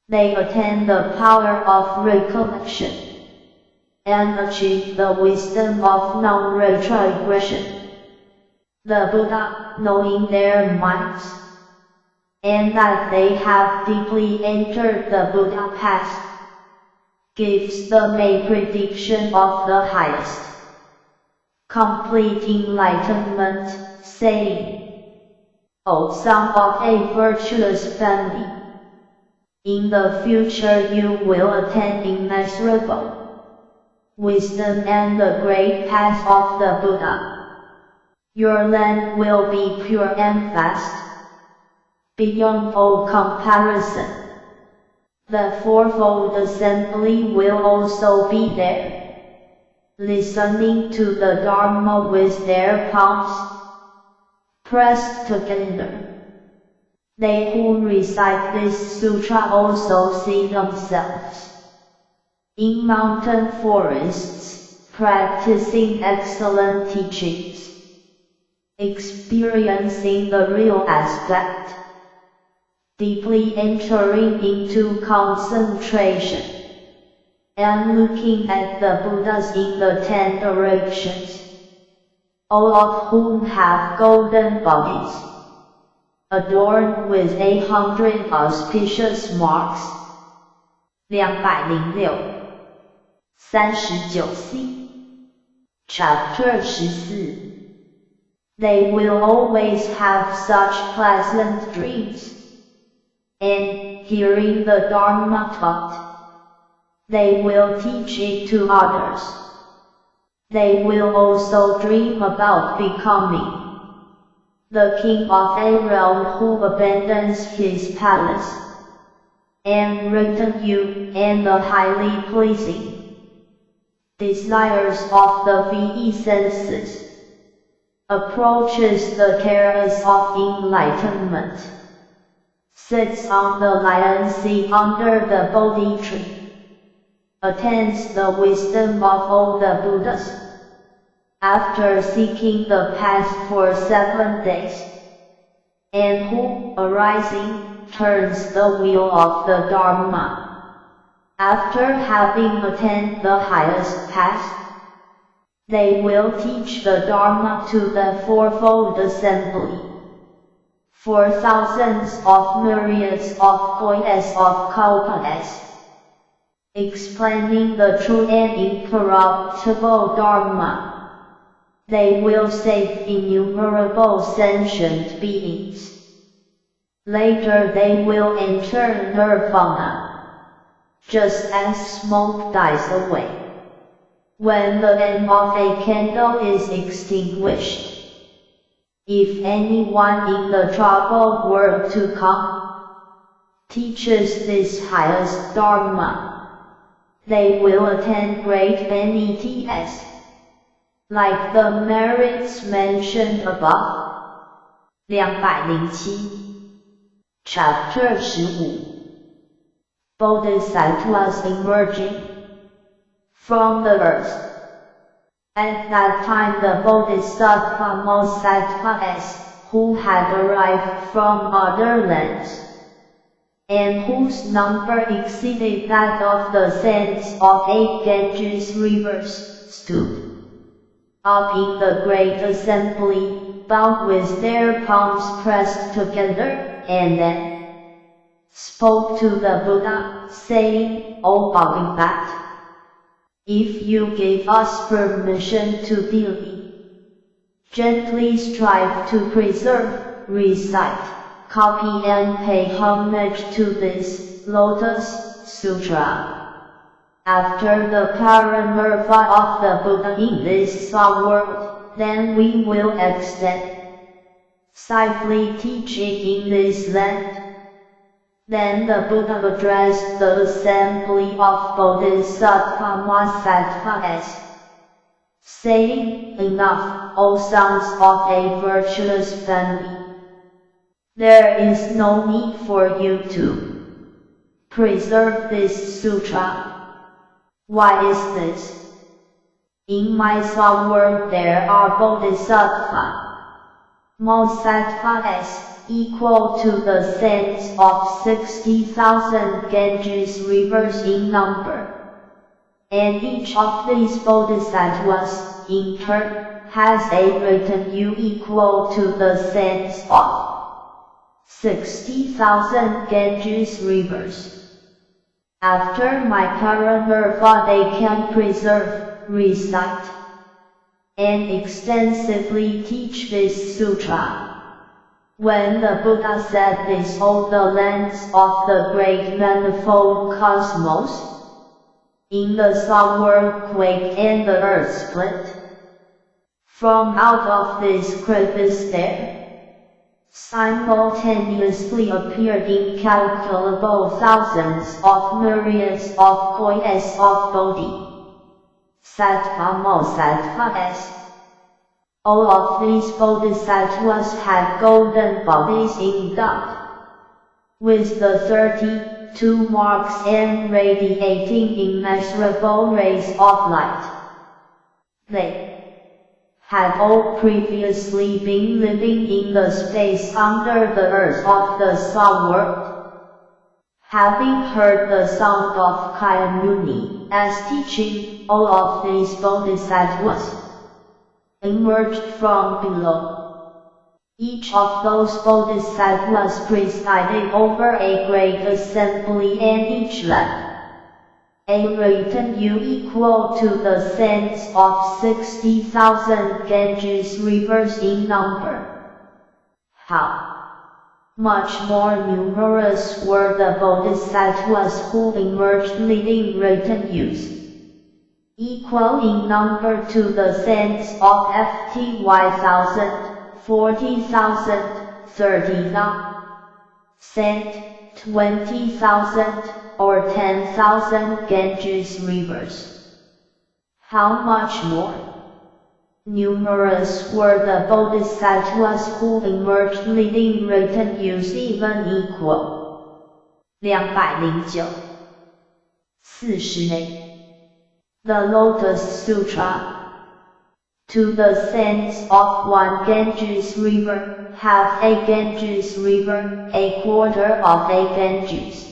They attain the power of recollection, and achieve the wisdom of non-retrogression. The Buddha, knowing their minds, and that they have deeply entered the Buddha path, gives them a prediction of the highest, complete enlightenment, saying, O son of a virtuous family, in the future you will attain immeasurable wisdom and the great path of the Buddha. Your land will be pure and vast, beyond all comparison. The Fourfold Assembly will also be there, listening to the Dharma with their palms pressed together. They who recite this sutra also see themselves in mountain forests, practicing excellent teachings, experiencing the real aspect, deeply entering into concentration, and looking at the Buddhas in the 10 directions, all of whom have golden bodies, adorned with 100 auspicious marks. 206. 39c. Chapter 14. They will always have such pleasant dreams, and, hearing the Dharma taught, they will teach it to others. They will also dream about becoming the king of a realm who abandons his palace, and retinue, and the highly pleasing desires of the VE senses, approaches the terrace of enlightenment, sits on the lion seat under the Bodhi tree, attains the wisdom of all the Buddhas, after seeking the path for 7 days, and who, arising, turns the wheel of the Dharma, after having attained the highest path. They will teach the Dharma to the Fourfold Assembly, for thousands of myriads of kois of kalpas, explaining the true and incorruptible Dharma. They will save innumerable sentient beings. Later they will enter Nirvana, just as smoke dies away when the end of a candle is extinguished. If anyone in the troubled world to come teaches this highest Dharma, they will attain great benefits, like the merits mentioned above. 207. Chapter 15. Bodhisattvas emerging from the earth. At that time the Bodhisattva Bodhisattvas, who had arrived from other lands, and whose number exceeded that of the sands of 8 Ganges rivers, stood up in the great assembly, bowed with their palms pressed together, and then spoke to the Buddha, saying, O Bodhisattva, If you give us permission to gently strive to preserve, recite, copy and pay homage to this Lotus Sutra. After the parinirvana of the Buddha in this world, then we will extend safely teaching in this land. Then the Buddha addressed the assembly of Bodhisattva Mahasattvas, saying, "Enough, O sons of a virtuous family. There is no need for you to preserve this sutra. Why is this? In my world there are Bodhisattva Mahasattvas, equal to the sands of 60,000 Ganges rivers in number. And each of these bodhisattvas, in turn, has a retinue equal to the sands of 60,000 Ganges rivers. After my parinirvana they can preserve, recite, and extensively teach this sutra." When the Buddha said this, all the lands of the great manifold cosmos in the sun world quaked and the earth split. From out of this crevice there simultaneously appeared incalculable thousands of myriads of kois of Bodhisattva Mahasattvas. All of these bodhisattvas had golden bodies endowed with the 32 marks and radiating immeasurable rays of light. They had all previously been living in the space under the earth of the sun world. Having heard the sound of Kayamuni as teaching, all of these bodhisattvas emerged from below. Each of those bodhisattvas presided over a great assembly and each led a retinue equal to the sands of 60,000 Ganges rivers in number. How much more numerous were the bodhisattvas who emerged leading retinues, equal in number to the sands of 50,000, 40,000, 30,000, 20,000, or 10,000 Ganges rivers. How much more numerous were the bodhisattvas who emerged leading retinues even equal. 209. 40. The Lotus Sutra. To the sands of one Ganges river, half a Ganges river, a quarter of a Ganges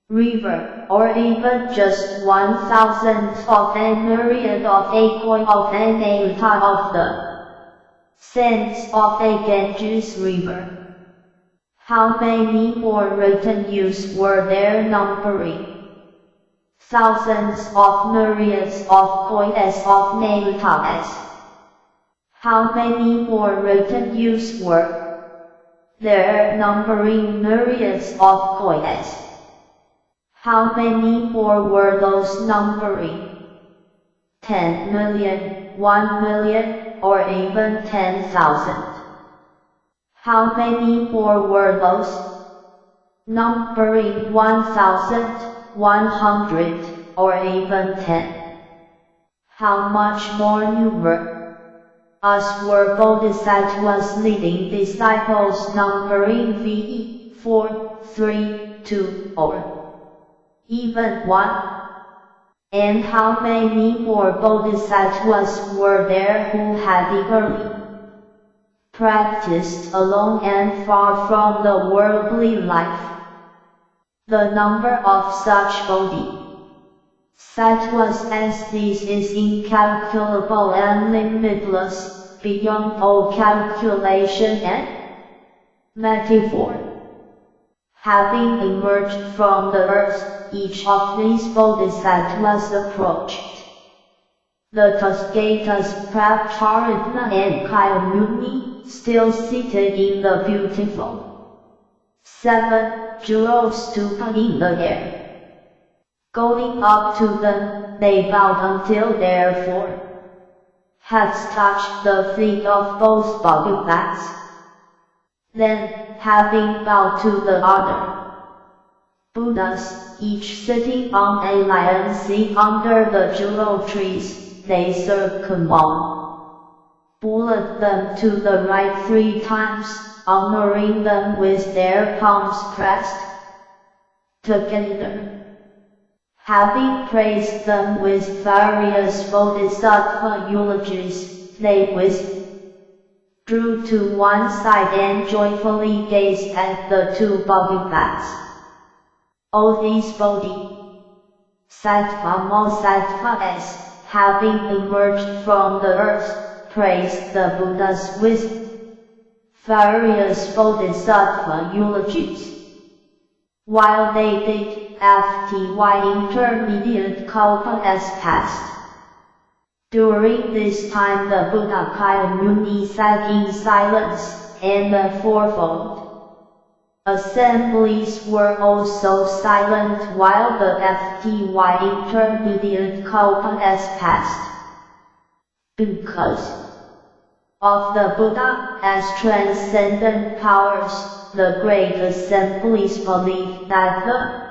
river, or even just 1,000th of a myriad of a koi of an iota of the sands of a Ganges river. How many more retinues were there numbering thousands of myriads of kois of Nautaas? How many more retinues were there numbering myriads of kois? How many more were those numbering 10 million, 1 million, or even 10,000? How many more were those numbering 1,000, 100, or even 10? How much more numerous were bodhisattvas leading disciples numbering VE 4, 3, 2, or even 1? And how many more bodhisattvas were there who had eagerly practiced alone and far from the worldly life? The number of such bodhisattvas as these is incalculable and limitless, beyond all calculation and metaphor. Having emerged from the earth, each of these bodhisattvas approached the Tathagatas Prabhupada and Kayamuni, still seated in the beautiful 7 jewel stupa in the air. Going up to them, they bowed until their foreheads touched the feet of both Bhagavats. Then, having bowed to the other Buddhas, each sitting on a lion seat under the jewel trees, they circumambulated them to the right 3 times, honoring them with their palms pressed together. Having praised them with various bodhisattva eulogies, they withdrew to one side and joyfully gazed at the 2 Bhagavats. All these bodhisattvas, having emerged from the earth, praised the Buddhas with various bodhisattva eulogies. While they did, FTY intermediate kalpa has passed. During this time the Buddha Kayamuni sat in silence, and the fourfold assemblies were also silent while the FTY intermediate kalpa has passed. Because of the Buddha as transcendent powers, the great assemblies believed that the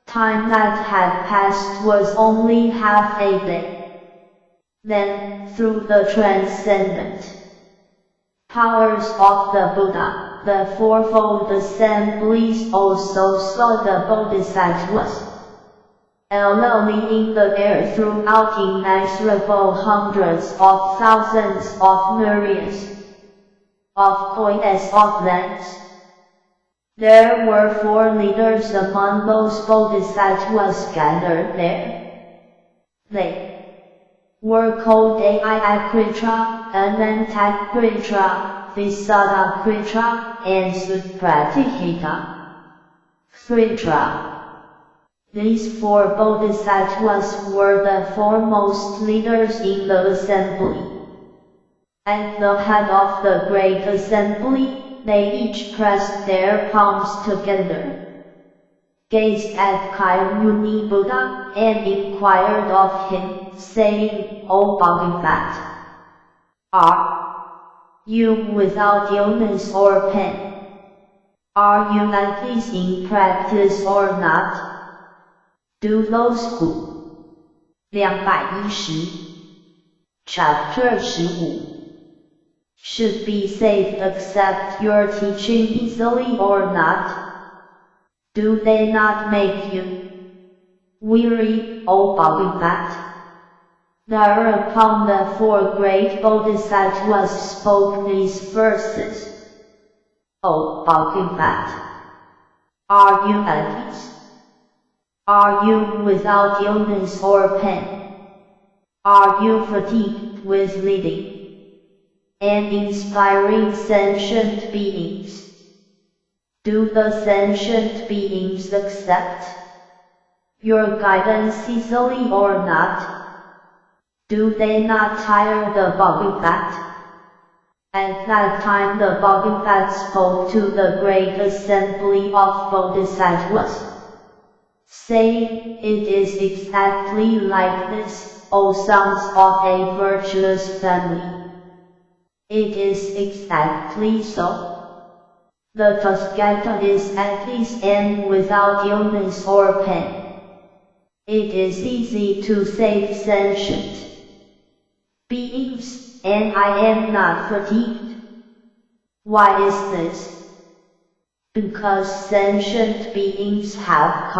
time that had passed was only half a day. Then, through the transcendent powers of the Buddha, the fourfold assemblies also saw the bodhisattvas elderly in the air throughout immeasurable hundreds of thousands of myriads of points of lands. There were 4 leaders among those bodhisattvas gathered there. They were called Aiyakritra, Anantakritra, Visadakritra, and Sutpratihita Kritra. These 4 bodhisattvas were the foremost leaders in the assembly. At the head of the great assembly, they each pressed their palms together, gazed at Kayamuni Buddha, and inquired of him, saying, O Bhagavat, are you without illness or pain? Are you at peace in practice or not? Do those who 210 Chapter 15 should be saved accept your teaching easily or not? Do they not make you weary, O Bhagavat? Thereupon the 4 great bodhisattvas spoke these verses. O Bhagavat, are you at peace? Are you without illness or pain? Are you fatigued with leading and inspiring sentient beings? Do the sentient beings accept your guidance easily or not? Do they not tire the Bhagavat? At that time the Bhagavat spoke to the great assembly of bodhisattvas, saying, It is exactly like this, O sons of a virtuous family. It is exactly so. The Tathagata is at peace and without illness or pain. It is easy to save sentient beings, and I am not fatigued. Why is this? Because sentient beings have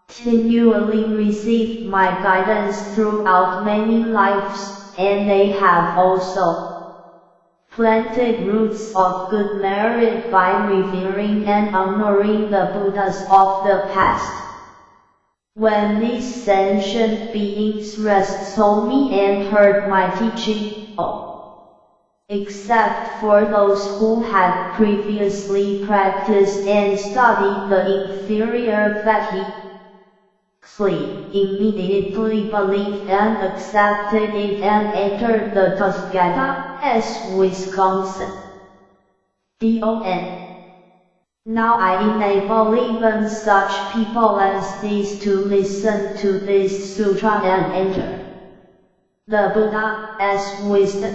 continually received my guidance throughout many lives, and they have also planted roots of good merit by revering and honoring the Buddhas of the past. When these sentient beings rest saw me and heard my teaching, O except for those who had previously practiced and studied the inferior Vedic. Immediately believed and accepted it and entered the Tuscata, as Wisconsin. DON. Now I enable even such people as these to listen to this sutra and enter the Buddha as wisdom.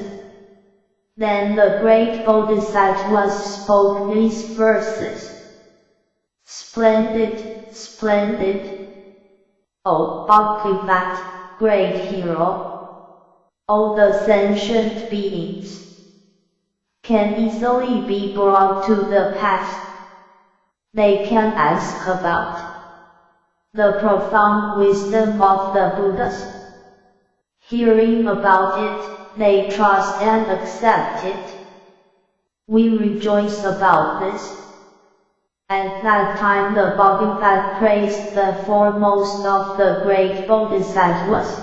Then the great Bodhisattva spoke these verses. Splendid, splendid. O Bhaktivat, great hero. All the sentient beings can easily be brought to the path. They can ask about the profound wisdom of the Buddhas. Hearing about it, they trust and accept it. We rejoice about this. At that time the Bhagavat praised the foremost of the great Bodhisattvas,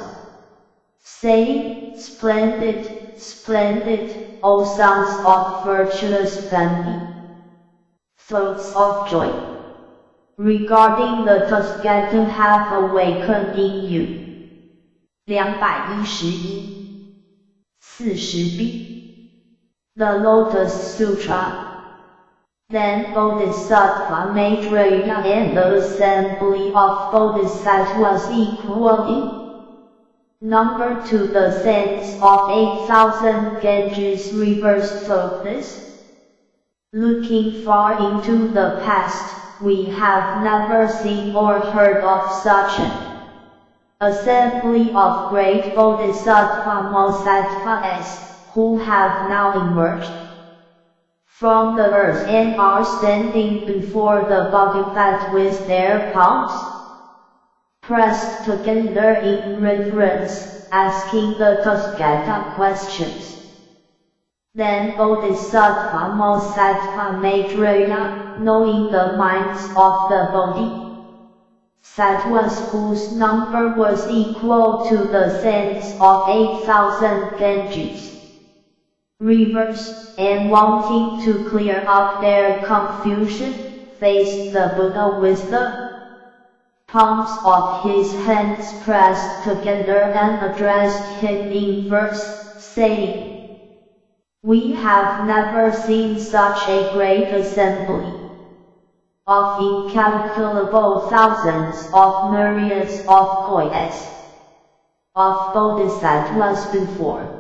saying, Splendid, splendid, O sons of virtuous family. Thoughts of joy regarding the Tuscata have awakened in you. 211 40b. The Lotus Sutra. Then Bodhisattva Maitreya and the assembly of Bodhisattvas equally number to the saints of 8,000 Ganges rivers thought this. Looking far into the past, we have never seen or heard of such an assembly of great Bodhisattva Bodhisattvas who have now emerged from the earth and are standing before the Bhagavat with their palms pressed together in reverence, asking the Tathagata questions. Then Bodhisattva Bodhisattva Maitreya, knowing the minds of the Bodhisattvas whose number was equal to the sands of 8,000 Ganges rivers, and wanting to clear up their confusion, faced the Buddha with the palms of his hands pressed together and addressed him in verse, saying, We have never seen such a great assembly of incalculable thousands of myriads of poets of Bodhisattvas before.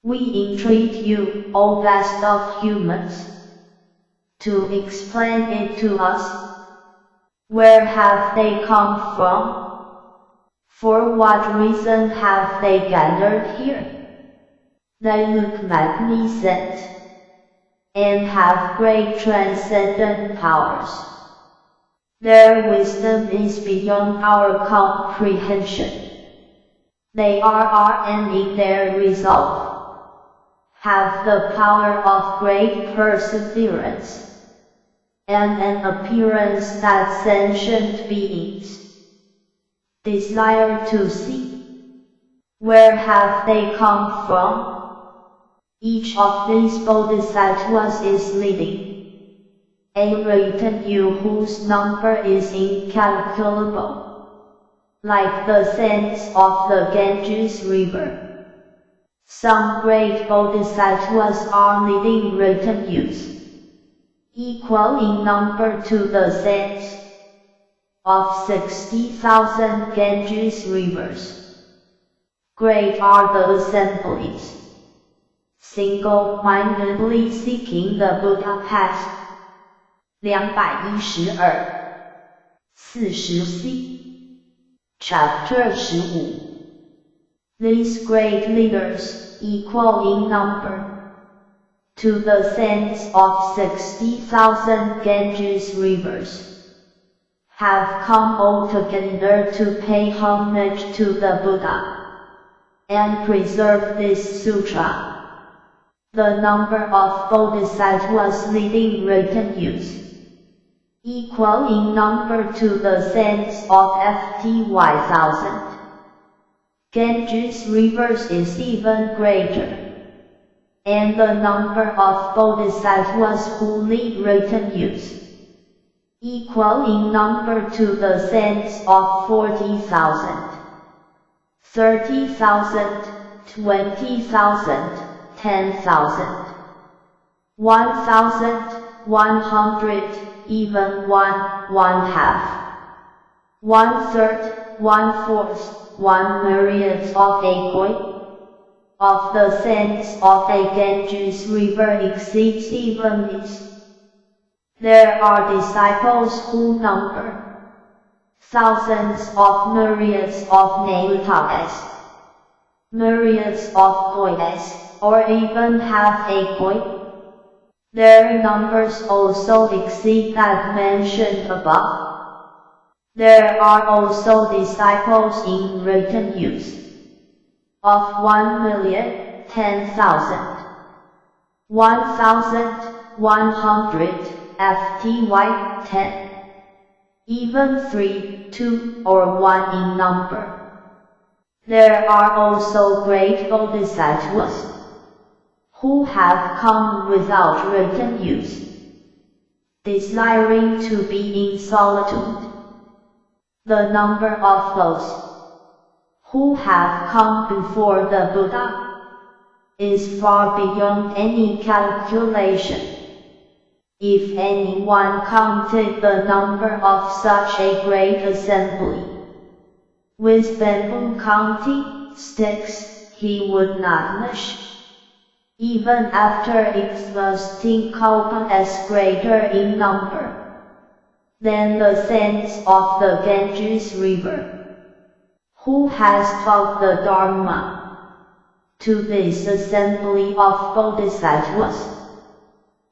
We entreat you, O best of humans, to explain it to us. Where have they come from? For what reason have they gathered here? They look magnificent and have great transcendent powers. Their wisdom is beyond our comprehension. They are and in their resolve have the power of great perseverance, and an appearance that sentient beings desire to see. Where have they come from? Each of these bodhisattvas is leading a retinue whose number is incalculable, like the sands of the Ganges River. Some great bodhisattvas are leading retinues, equal in number to the sands of 60,000 Ganges rivers. Great are the assemblies, single-mindedly seeking the Buddha path. 212 40c. Chapter 15. These great leaders, equal in number to the sands of 60,000 Ganges rivers, have come all together to pay homage to the Buddha and preserve this sutra. The number of bodhisattvas leading retinues, equal in number to the sands of 50,000 Ganges rivers, is even greater. and the number of bodhisattvas who lead written use, equal in number to the sense of 40,000, 30,000, 20,000, 10,000, 1,000, 100, even one half, 1/3, 1/4, 1/myriad of a koi of the sense of a Ganges river exceeds even this. There are disciples who number thousands of myriads of Nautagas, myriads of kois, or even half a koi. Their numbers also exceed that mentioned above. There are also disciples in written use of 1,000,000, 10,000, 1,000, 100, ft 10, even 3, 2, or 1 in number. There are also great bodhisattvas who have come without written use, desiring to be in solitude. The number of those who have come before the Buddha is far beyond any calculation. If anyone counted the number of such a great assembly with bamboo counting sticks, he would not measure, even after exhausting kalpa as greater in number than the sands of the Ganges river. Who has taught the Dharma to this assembly of bodhisattvas,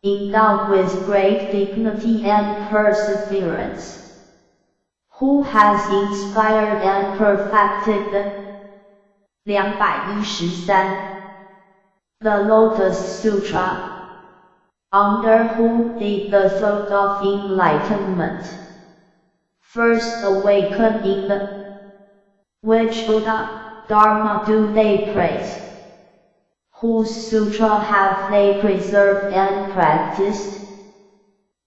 endowed with great dignity and perseverance? Who has inspired and perfected the 213 the Lotus Sutra, under whom did the thought of enlightenment first awaken in the which Buddha, Dharma do they praise? Whose sutra have they preserved and practiced?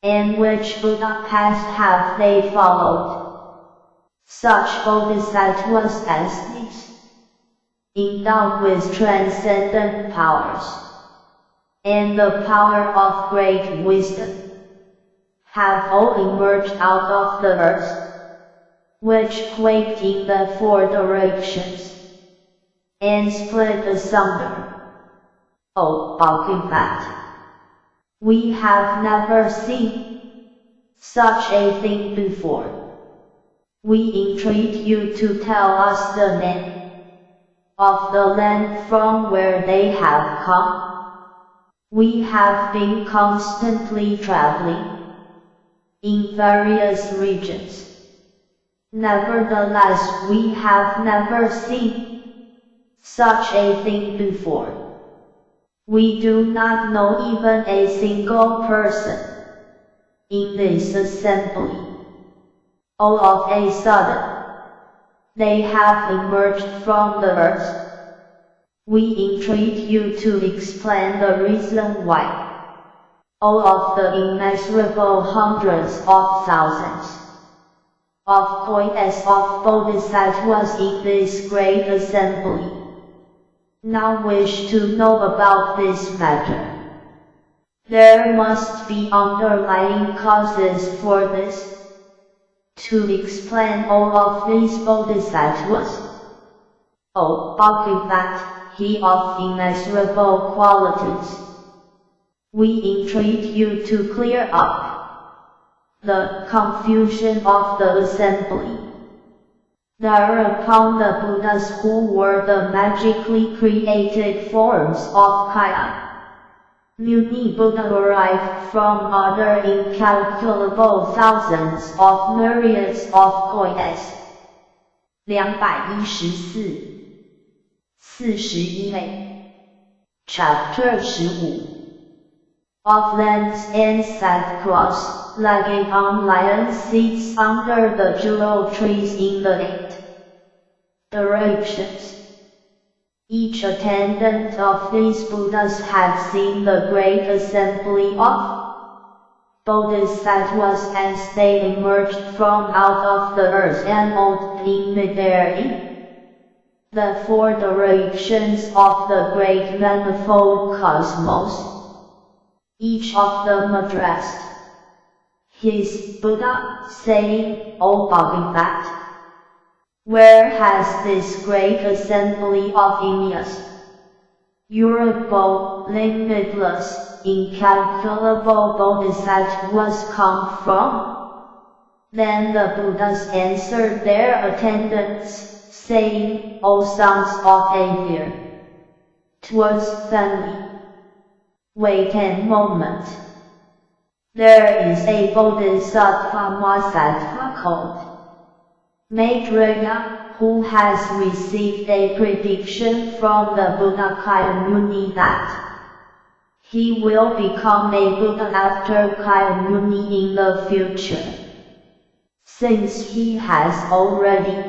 And which Buddha path have they followed? Such bodhisattvas as these, endowed with transcendent powers and the power of great wisdom, have all emerged out of the earth, which quaked in the four directions, and split asunder. O Bhagavat, we have never seen such a thing before. We entreat you to tell us the name of the land from where they have come. We have been constantly traveling in various regions. Nevertheless, we have never seen such a thing before. We do not know even a single person in this assembly. All of a sudden, they have emerged from the earth. We entreat you to explain the reason why. All of the immeasurable hundreds of thousands of kois of bodhisattvas in this great assembly now wish to know about this matter. There must be underlying causes for this. To explain all of these bodhisattvas, O Bhagavat, he of immeasurable qualities, we entreat you to clear up the confusion of the assembly. Thereupon the Buddhas, who were the magically created forms of Kaya Muni Buddha, arrived from other incalculable thousands of myriads of kois. 214, Chapter 15 of lands and sackcloths, lagging on lion seats under the jewel trees in the 8 directions. Each attendant of these Buddhas had seen the great assembly of Bodhisattvas as they emerged from out of the earth and moved in midair in the four directions of the great manifold cosmos. Each of them addressed his Buddha, saying, O Bhagavat, where has this great assembly of immeasurable, limitless, incalculable bodhisattvas come from? Then the Buddhas answered their attendants, saying, O sons of Aether, 'twas family. Wait a moment. There is a bodhisattva Mahasattva called Maitreya, who has received a prediction from the Buddha Kyamuni that he will become a Buddha after Kyamuni in the future. Since he has already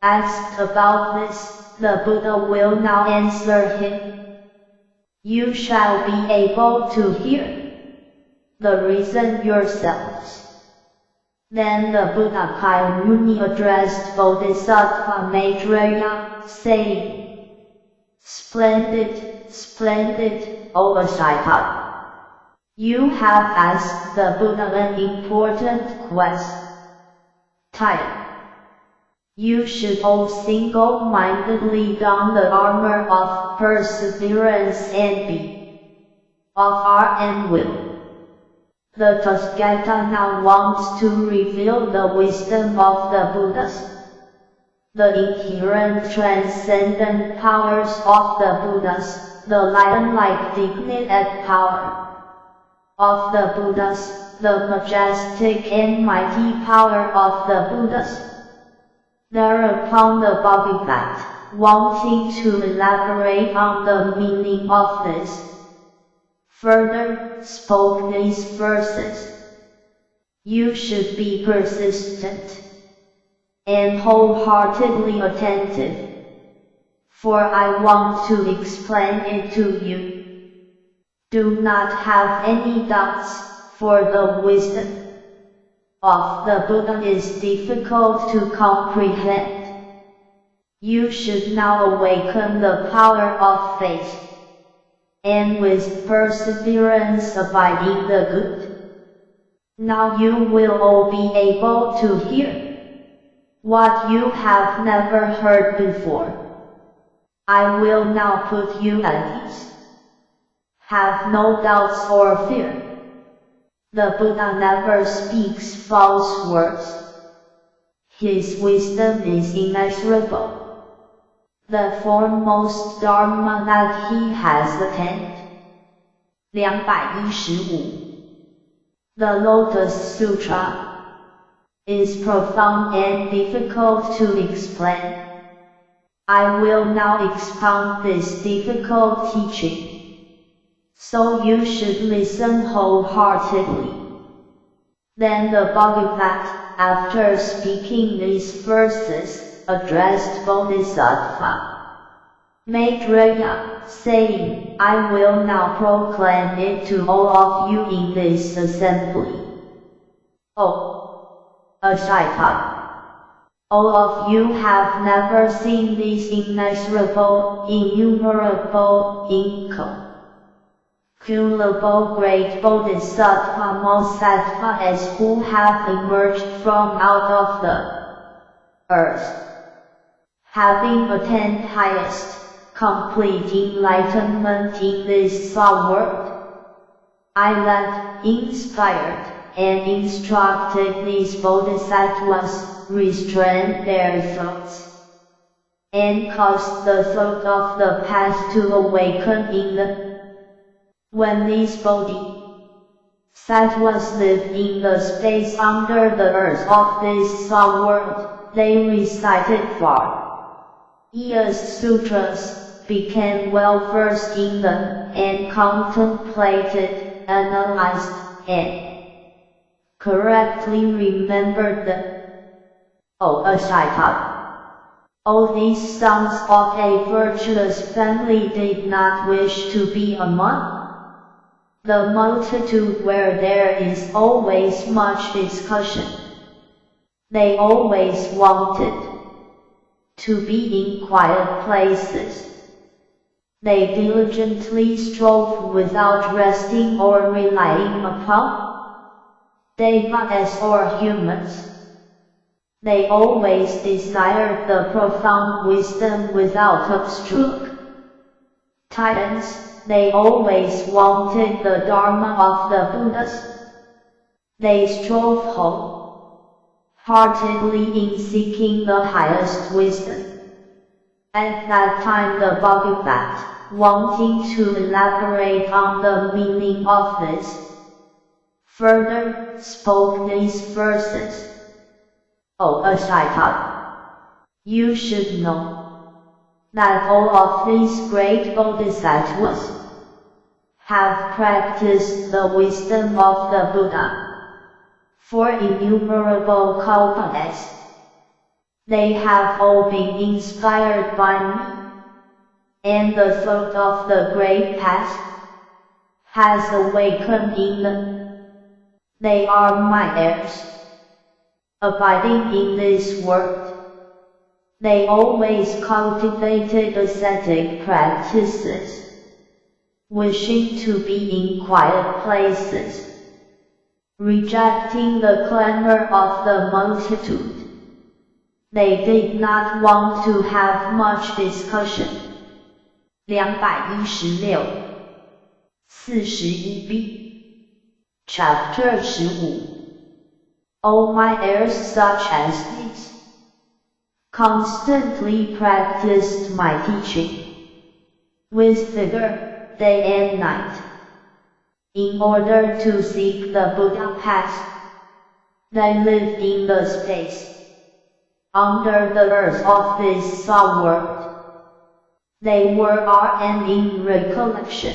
asked about this, the Buddha will now answer him. You shall be able to hear the reason yourselves. Then the Buddha Kyamuni addressed Bodhisattva Maitreya, saying, Splendid, splendid, O Ashipa. You have asked the Buddha an important question. You should all single-mindedly don the armor of perseverance and be of art and will. The Tathagata now wants to reveal the wisdom of the Buddhas, the inherent transcendent powers of the Buddhas, the lion-like dignity and power of the Buddhas, the majestic and mighty power of the Buddhas. Thereupon the Bhagavat, wanting to elaborate on the meaning of this, further spoke these verses. You should be persistent and wholeheartedly attentive, for I want to explain it to you. Do not have any doubts, for the wisdom of the Buddha is difficult to comprehend. You should now awaken the power of faith, and with perseverance abide in the good. Now you will all be able to hear what you have never heard before. I will now put you at ease. Have no doubts or fear. The Buddha never speaks false words. His wisdom is immeasurable. The foremost Dharma that he has attained. 215. The Lotus Sutra is profound and difficult to explain. I will now expound this difficult teaching, so you should listen wholeheartedly. Then the Bhagavat, after speaking these verses, addressed Bodhisattva Maitreya, saying, I will now proclaim it to all of you in this assembly. O Ashipa, all of you have never seen these immeasurable, innumerable, incalculable great Bodhisattva Mahasattva who have emerged from out of the earth, having attained highest, complete enlightenment in this world. I led, inspired, and instructed these bodhisattvas restrain their thoughts, and caused the thought of the past to awaken in them. When these bodhisattvas lived in the space under the earth of this world, they recited various sutras, became well versed in them, and contemplated, analyzed, and correctly remembered them. O Ashipa, All these sons of a virtuous family did not wish to be among the multitude where there is always much discussion. They always wanted to be in quiet places. They diligently strove without resting or relying upon deities or humans. They always desired the profound wisdom without obstruct titans. They always wanted the Dharma of the Buddhas. They strove wholeheartedly in seeking the highest wisdom. At that time the Bhagavad, wanting to elaborate on the meaning of this, further spoke these verses. O Asita, you should know that all of these great bodhisattvas have practiced the wisdom of the Buddha for innumerable kalpas. They have all been inspired by me, and the thought of the great past has awakened in them. They are my heirs, abiding in this world. They always cultivated ascetic practices, wishing to be in quiet places, rejecting the clamor of the multitude. They did not want to have much discussion. 216 41b Chapter 15 O my heirs, such as these, constantly practiced my teaching with vigor, day and night, in order to seek the Buddha path. They lived in the space under the earth of this soul world. They were ardent in recollection,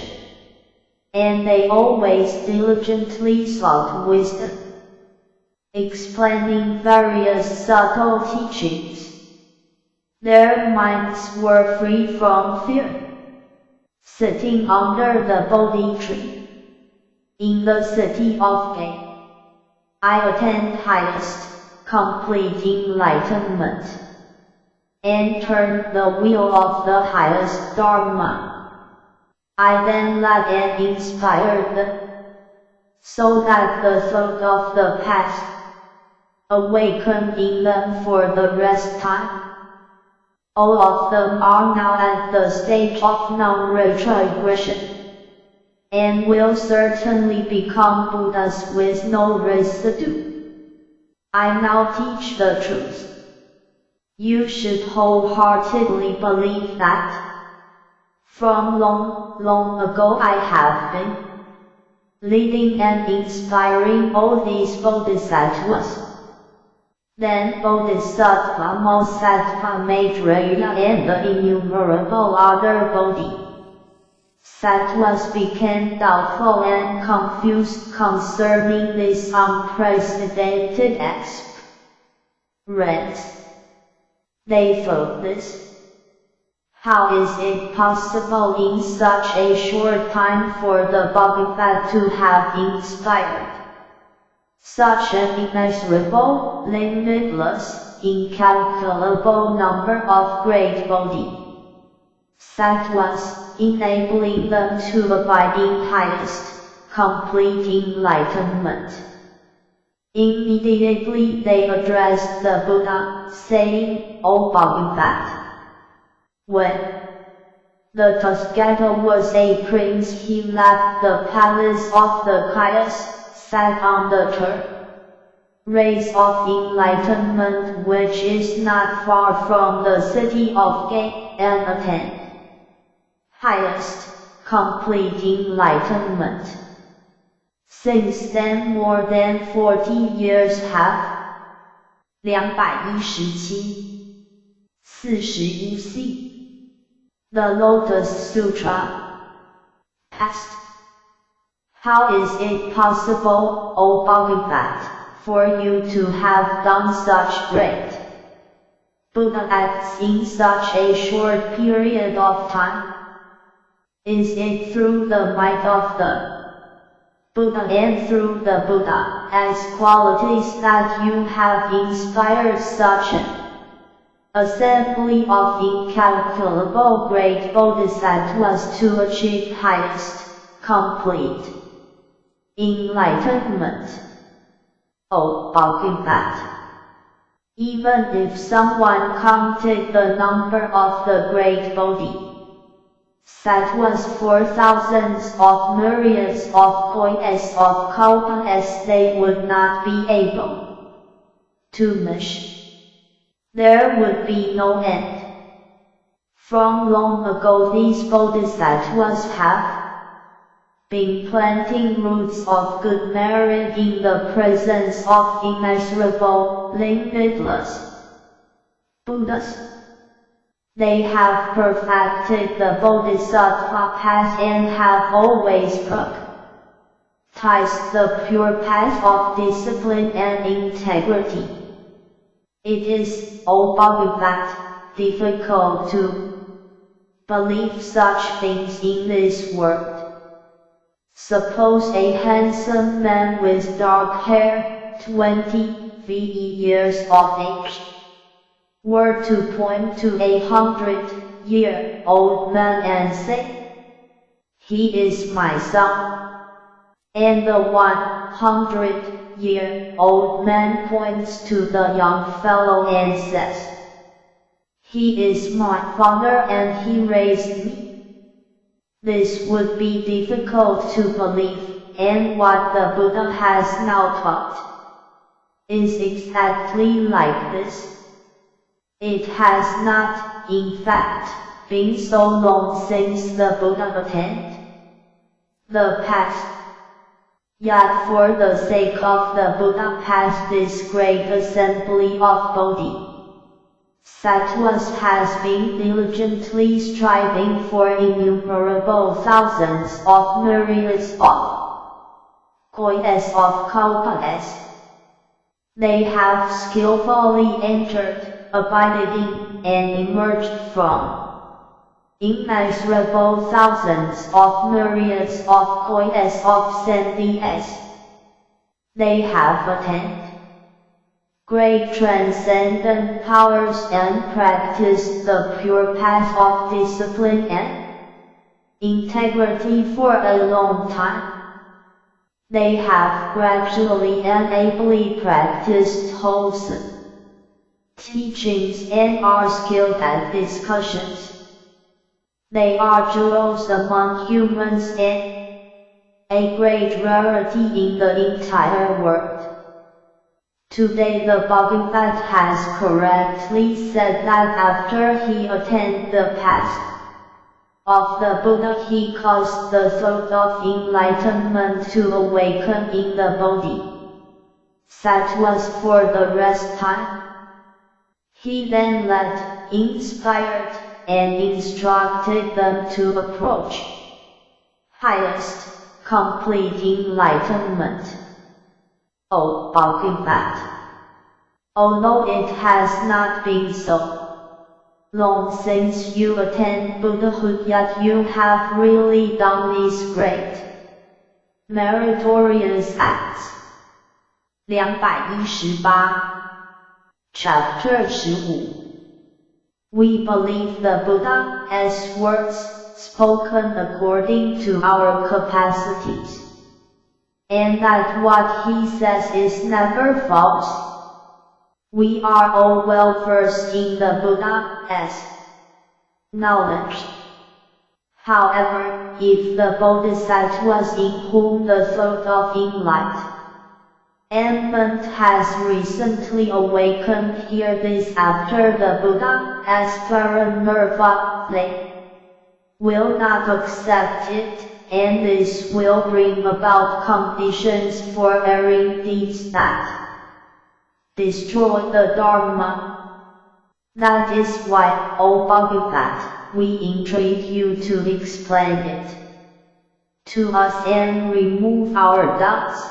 and they always diligently sought wisdom, explaining various subtle teachings. Their minds were free from fear. Sitting under the Bodhi tree, in the city of Gay, I attained highest, complete enlightenment, and turned the wheel of the highest Dharma. I then led and inspired them, so that the thought of the past awakened in them for the rest time. All of them are now at the stage of non-retrogression, and will certainly become Buddhas with no residue. I now teach the truth. You should wholeheartedly believe that. From long, long ago I have been leading and inspiring all these bodhisattvas. Then Bodhisattva Mosattva Maitreya and the innumerable other bodhisattvas became doubtful and confused concerning this unprecedented experience. They thought this. How is it possible in such a short time for the Bhagavad to have inspired such an immeasurable, limitless, incalculable number of great bodhisattvas, enabling them to abide in highest, complete enlightenment? Immediately they addressed the Buddha, saying, O Bhagavad, when the Tathagata was a prince, he left the palace of the Kayas, sat on the terrace of enlightenment, which is not far from the city of Gay, and attained highest, complete enlightenment. Since then more than 40 years have 217 41c The Lotus Sutra Past. How is it possible, O Bhagavad, for you to have done such great Buddha acts in such a short period of time? Is it through the might of the Buddha and through the Buddha as qualities that you have inspired such an assembly of incalculable great bodhisattvas to achieve highest, complete enlightenment? Oh, Bhagavat! Even if someone counted the number of the great bodhisattvas for thousands of myriads of kois of kalpas, they would not be able to measure. There would be no end. From long ago these bodhisattvas have been planting roots of good merit in the presence of immeasurable, limitless Buddhas. They have perfected the bodhisattva path and have always practiced the pure path of discipline and integrity. It is, O Bhagavat, difficult to believe such things in this world. Suppose a handsome man with dark hair, 20 years of age, were to point to a 100-year-old man and say, "He is my son." And the 100-year-old man points to the young fellow and says, "He is my father and he raised me." This would be difficult to believe, and what the Buddha has now taught is exactly like this. It has not, in fact, been so long since the Buddha attained the path. Yet for the sake of the Buddha path this great assembly of bodhisattvas has been diligently striving for innumerable thousands of myriads of kois of kalpas. They have skillfully entered, abided in, and emerged from immeasurable thousands of myriads of kois of sentience. They have attained great transcendent powers and practiced the pure path of discipline and integrity for a long time. They have gradually and ably practiced wholesome teachings and are skilled at discussions. They are jewels among humans and a great rarity in the entire world. Today the Bhagavat has correctly said that after he attained the path of the Buddha he caused the thought of enlightenment to awaken in the bodhisattvas for the rest time. He then led, inspired, and instructed them to approach highest, complete enlightenment. O Bhagavat! Although it has not been so long since you attained Buddhahood, yet you have really done these great, meritorious acts. 218 Chapter 15 We believe the Buddha as words spoken according to our capacities, and that what he says is never false. We are all well versed in the Buddha as knowledge. However, if the bodhisattvas in whom the thought of enlightenment has recently awakened hear this after the Buddha as Paranirvana, they will not accept it, and this will bring about conditions for erring deeds that destroy the Dharma. That is why, O Bhagavat, we entreat you to explain it to us and remove our doubts.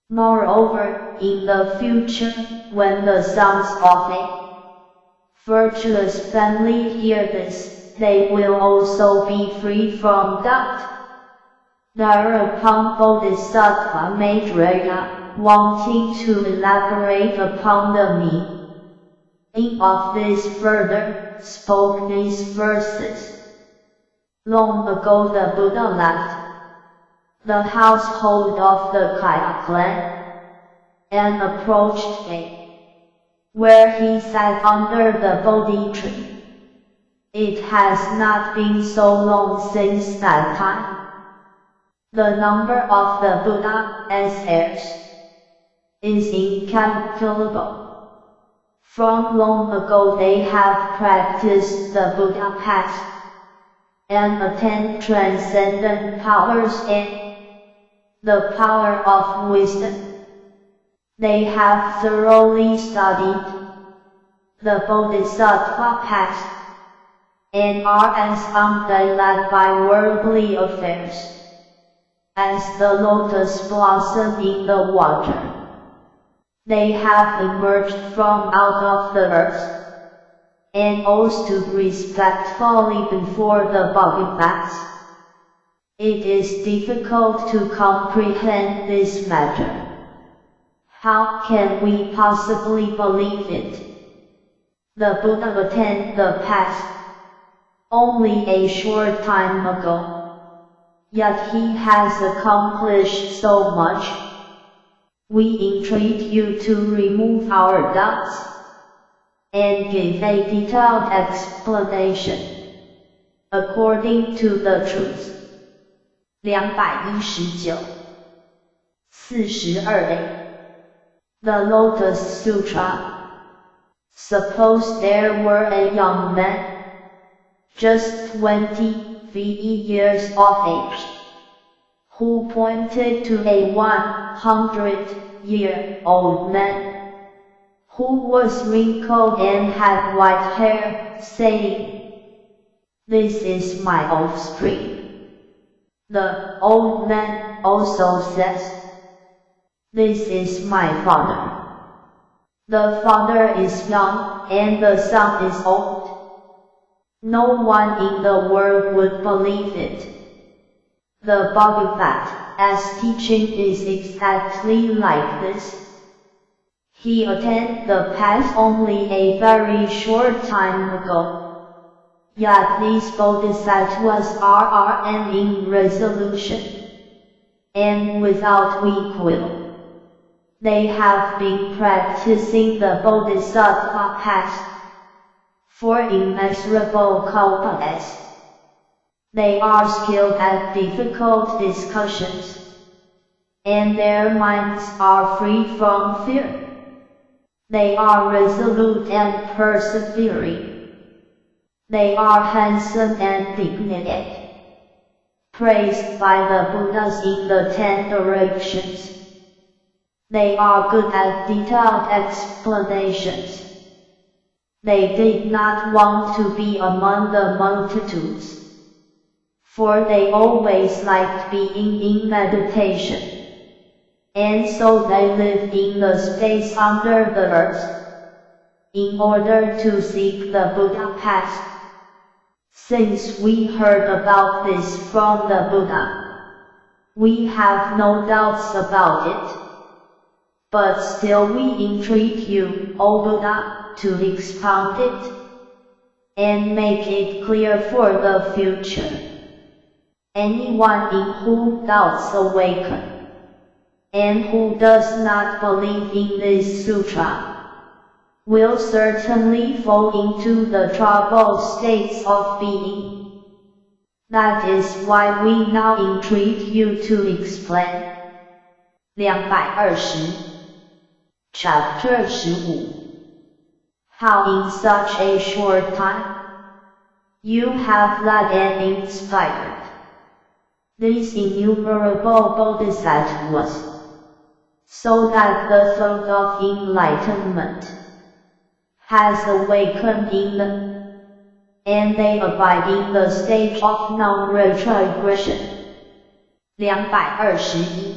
Moreover, in the future, when the sons of virtuous family hear this, they will also be free from doubt. Thereupon Bodhisattva Maitreya, wanting to elaborate upon the meaning of this further, spoke these verses. Long ago the Buddha left the household of the Kaya clan, and approached a where he sat under the Bodhi tree. It has not been so long since that time. The number of the Buddha as heirs is incalculable. From long ago they have practiced the Buddha path and attained transcendent powers and the power of wisdom. They have thoroughly studied the Bodhisattva path and are as undone by worldly affairs as the lotus blossom in the water. They have emerged from out of the earth and all stood respectfully before the Bodhisattvas. It is difficult to comprehend this matter. How can we possibly believe it? The Buddha attained the path only a short time ago, yet he has accomplished so much. We entreat you to remove our doubts and give a detailed explanation according to the truth. 219 42a The Lotus Sutra. Suppose there were a young man, just 20 years of age, who pointed to a 100-year-old man, who was wrinkled and had white hair, saying, "This is my offspring." The old man also says, "This is my father." The father is young, and the son is old. No one in the world would believe it. The Bodhisattva's teaching is exactly like this. He attained the path only a very short time ago. Yet these Bodhisattvas are in resolution and without weak will. They have been practicing the Bodhisattva path for immeasurable kalpas. They are skilled at difficult discussions, and their minds are free from fear. They are resolute and persevering. They are handsome and dignified, praised by the Buddhas in the 10 directions. They are good at detailed explanations. They did not want to be among the multitudes, for they always liked being in meditation, and so they lived in the space under the earth, in order to seek the Buddha path. Since we heard about this from the Buddha, we have no doubts about it. But still we entreat you, O Buddha, to expound it and make it clear for the future. Anyone in whom doubts awaken, and who does not believe in this sutra, will certainly fall into the troubled states of being. That is why we now entreat you to explain. 220 Chapter 15 How in such a short time you have led and inspired these innumerable bodhisattvas, so that the thought of enlightenment has awakened in them, and they abide in the stage of non-retrogression. 221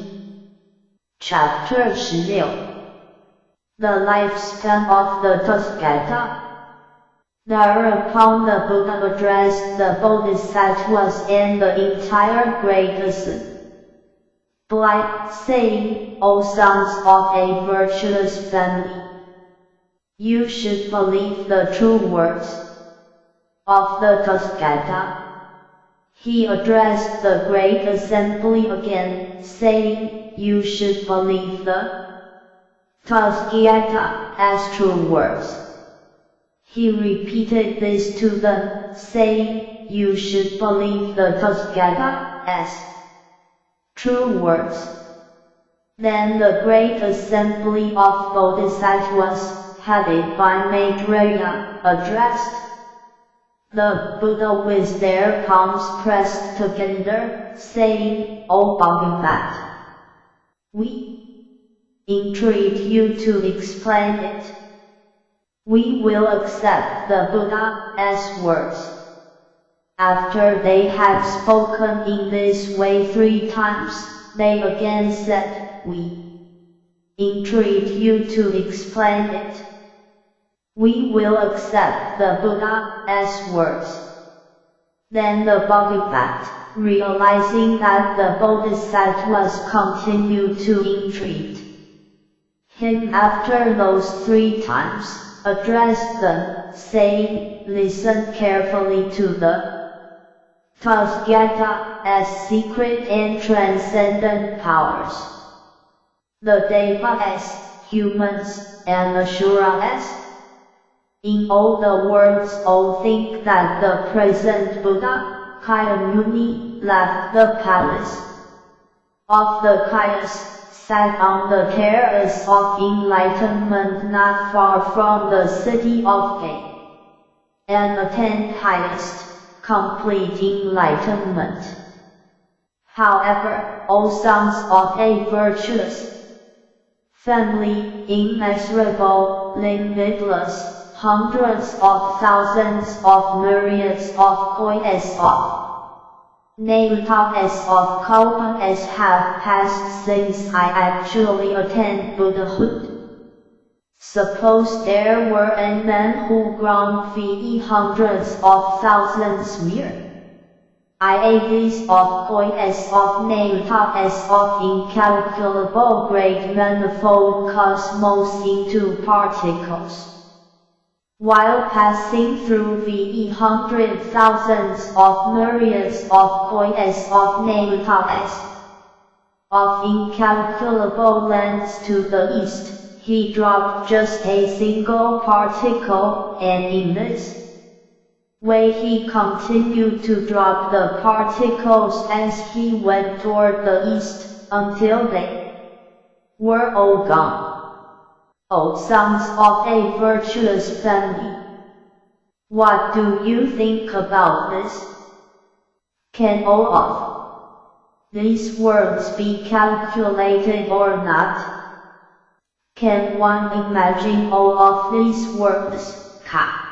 Chapter 16 The lifespan of the Tathagata. Thereupon the Buddha addressed the Bodhisattvas and the entire great assembly, saying, O sons of a virtuous family, you should believe the true words of the Tathagata. He addressed the great assembly again, saying, you should believe the Tathagata as true words. He repeated this to them, saying, you should believe the Tathagata as true words. Then the great assembly of Bodhisattvas, headed by Maitreya, addressed the Buddha with their palms pressed together, saying, O Bhagavat, we entreat you to explain it. We will accept the Buddha as words. After they had spoken in this way 3 times, they again said, we entreat you to explain it. We will accept the Buddha as words. Then the Bhagavat, realizing that the Bodhisattvas continued to entreat him after those 3 times, addressed them, saying, listen carefully to the Tathagata as secret and transcendent powers. The Deva as humans, and Asura as in all the worlds all think that the present Buddha, Kayamuni, left the palace of the Kayas, sat on the terrace of enlightenment not far from the city of Kay, and attained highest, complete enlightenment. However, O sons of a virtuous family, immeasurable, limitless, hundreds of thousands of myriads of kois of Nalutas of kalpas have passed since I actually attained Buddhahood. Suppose there were a man who ground hundreds of thousands mere IAVs of kois of Nalutas of incalculable great manifold cosmos into particles, while passing through the hundred thousands of myriads of kois of Nalutas of incalculable lengths to the east, he dropped just a single particle, and in this way he continued to drop the particles as he went toward the east, until they were all gone. O sons of a virtuous family, what do you think about this? Can all of these words be calculated or not? Can one imagine all of these words, calculate,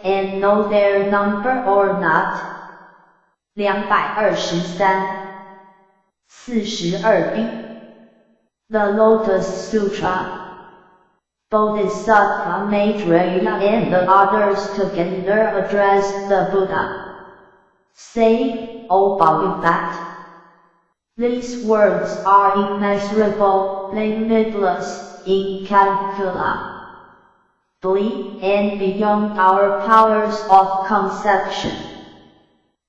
and know their number or not? 223 42b The Lotus Sutra. Bodhisattva Maitreya and the others together addressed the Buddha, saying, O Bhagavat, these words are immeasurable, limitless, incalculable, and beyond our powers of conception.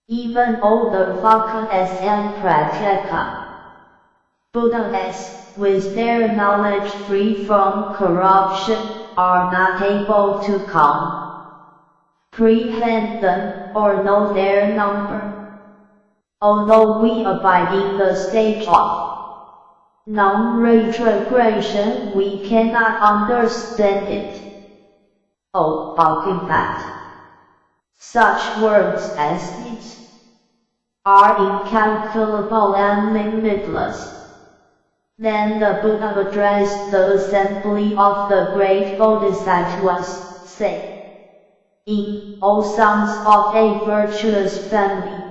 Even all the Vakas and Pratyeka Buddhas, with their knowledge free from corruption, are not able to comprehend them or know their number. Although we abide in the stage of non-retrogression, we cannot understand it. O Bhagavat, such words as these are incalculable and limitless. Then the Buddha addressed the assembly of the great Bodhisattvas, saying, O sons of a virtuous family,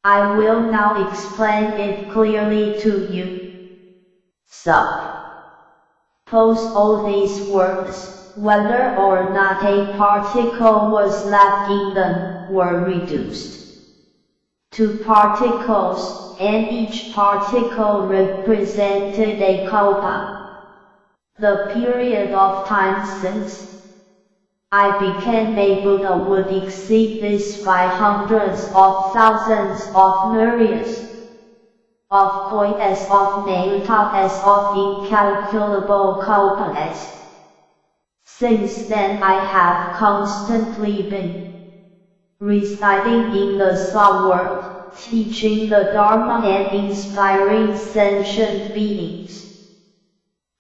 I will now explain it clearly to you. Suppose all these words whether or not a particle was left in them, were reduced to particles, and each particle represented a kalpa, the period of time since I became a Buddha would exceed this by hundreds of thousands of myriads of koi as of nailta as of incalculable kalpas. Since then I have constantly been residing in the Soul world, teaching the Dharma and inspiring sentient beings.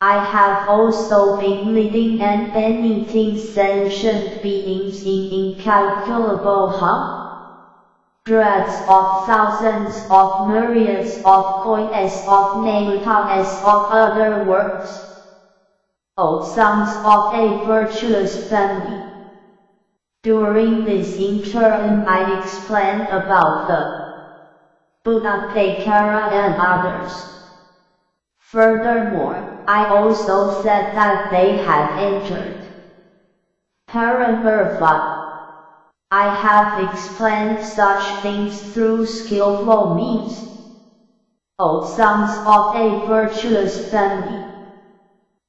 I have also been leading and benefiting sentient beings in incalculable hundreds of thousands of myriads of koi as of nailta as of other worlds. O sons of a virtuous family! During this interim I explained about the Buddha Pakara and others. Furthermore, I also said that they had entered Paramurva. I have explained such things through skillful means. O sons of a virtuous family!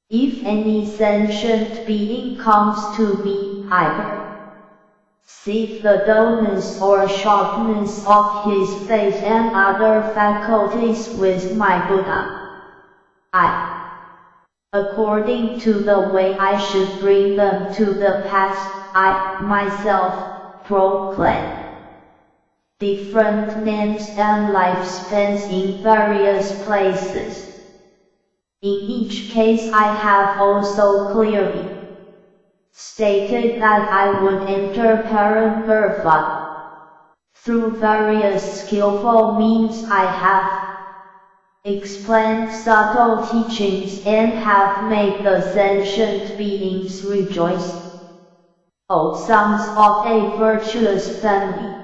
If any sentient being comes to me, I perceive the dullness or sharpness of his face and other faculties with my Buddha. According to the way I should bring them to the path, I myself proclaim different names and lifespans in various places. In each case I have also clearly stated that I would enter Paramurva. Through various skillful means I have explained subtle teachings and have made the sentient beings rejoice. O sons of a virtuous family!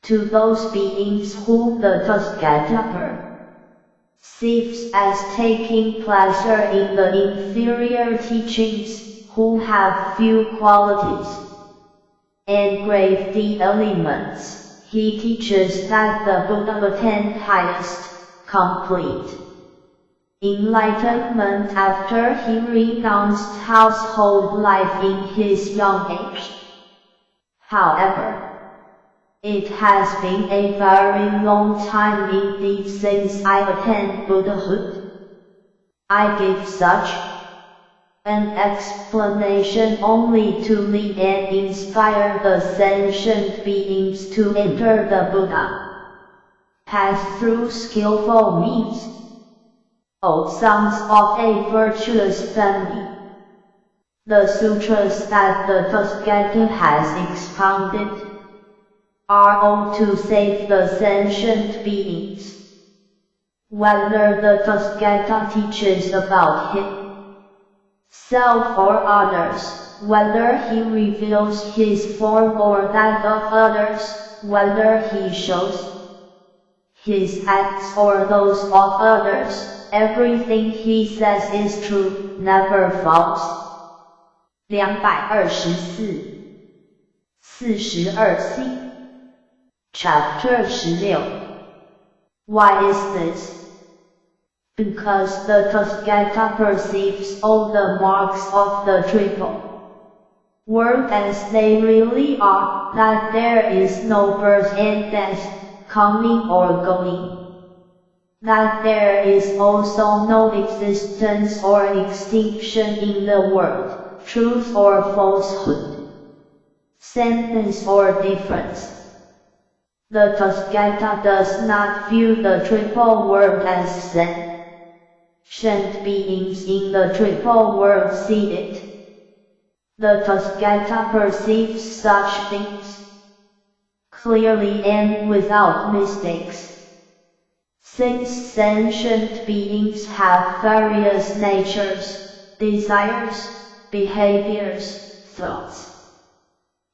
To those beings whom the Tathagata perceives as taking pleasure in the inferior teachings, who have few qualities and grave the elements, he teaches that the Buddha attained highest complete enlightenment after he renounced household life in his young age. However, it has been a very long time indeed since I attained Buddhahood. I give such an explanation only to lead and inspire the sentient beings to enter the Buddha path through skillful means. O sons of a virtuous family! The sutras that the Tathagata has expounded are all to save the sentient beings. Whether the Tathagata teaches about himself or others, whether he reveals his form or that of others, whether he shows his acts or those of others, everything he says is true, never false. 224 42C Chapter 16. Why is this? Because the Tathagata perceives all the marks of the triple world as they really are, that there is no birth and death, coming or going, that there is also no existence or extinction in the world, truth or falsehood, sameness or difference. The Tathagata does not view the triple world as sentient beings in the triple world see it. The Tathagata perceives such things clearly and without mistakes. Since sentient beings have various natures, desires, behaviors, thoughts,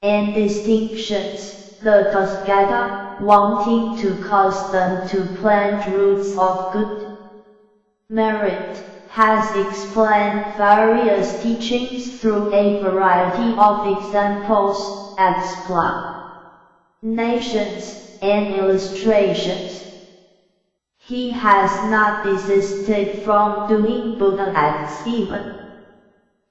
and distinctions, the Tathagata, wanting to cause them to plant roots of good, merit, has explained various teachings through a variety of examples, explanations, and illustrations. He has not desisted from doing Buddha acts even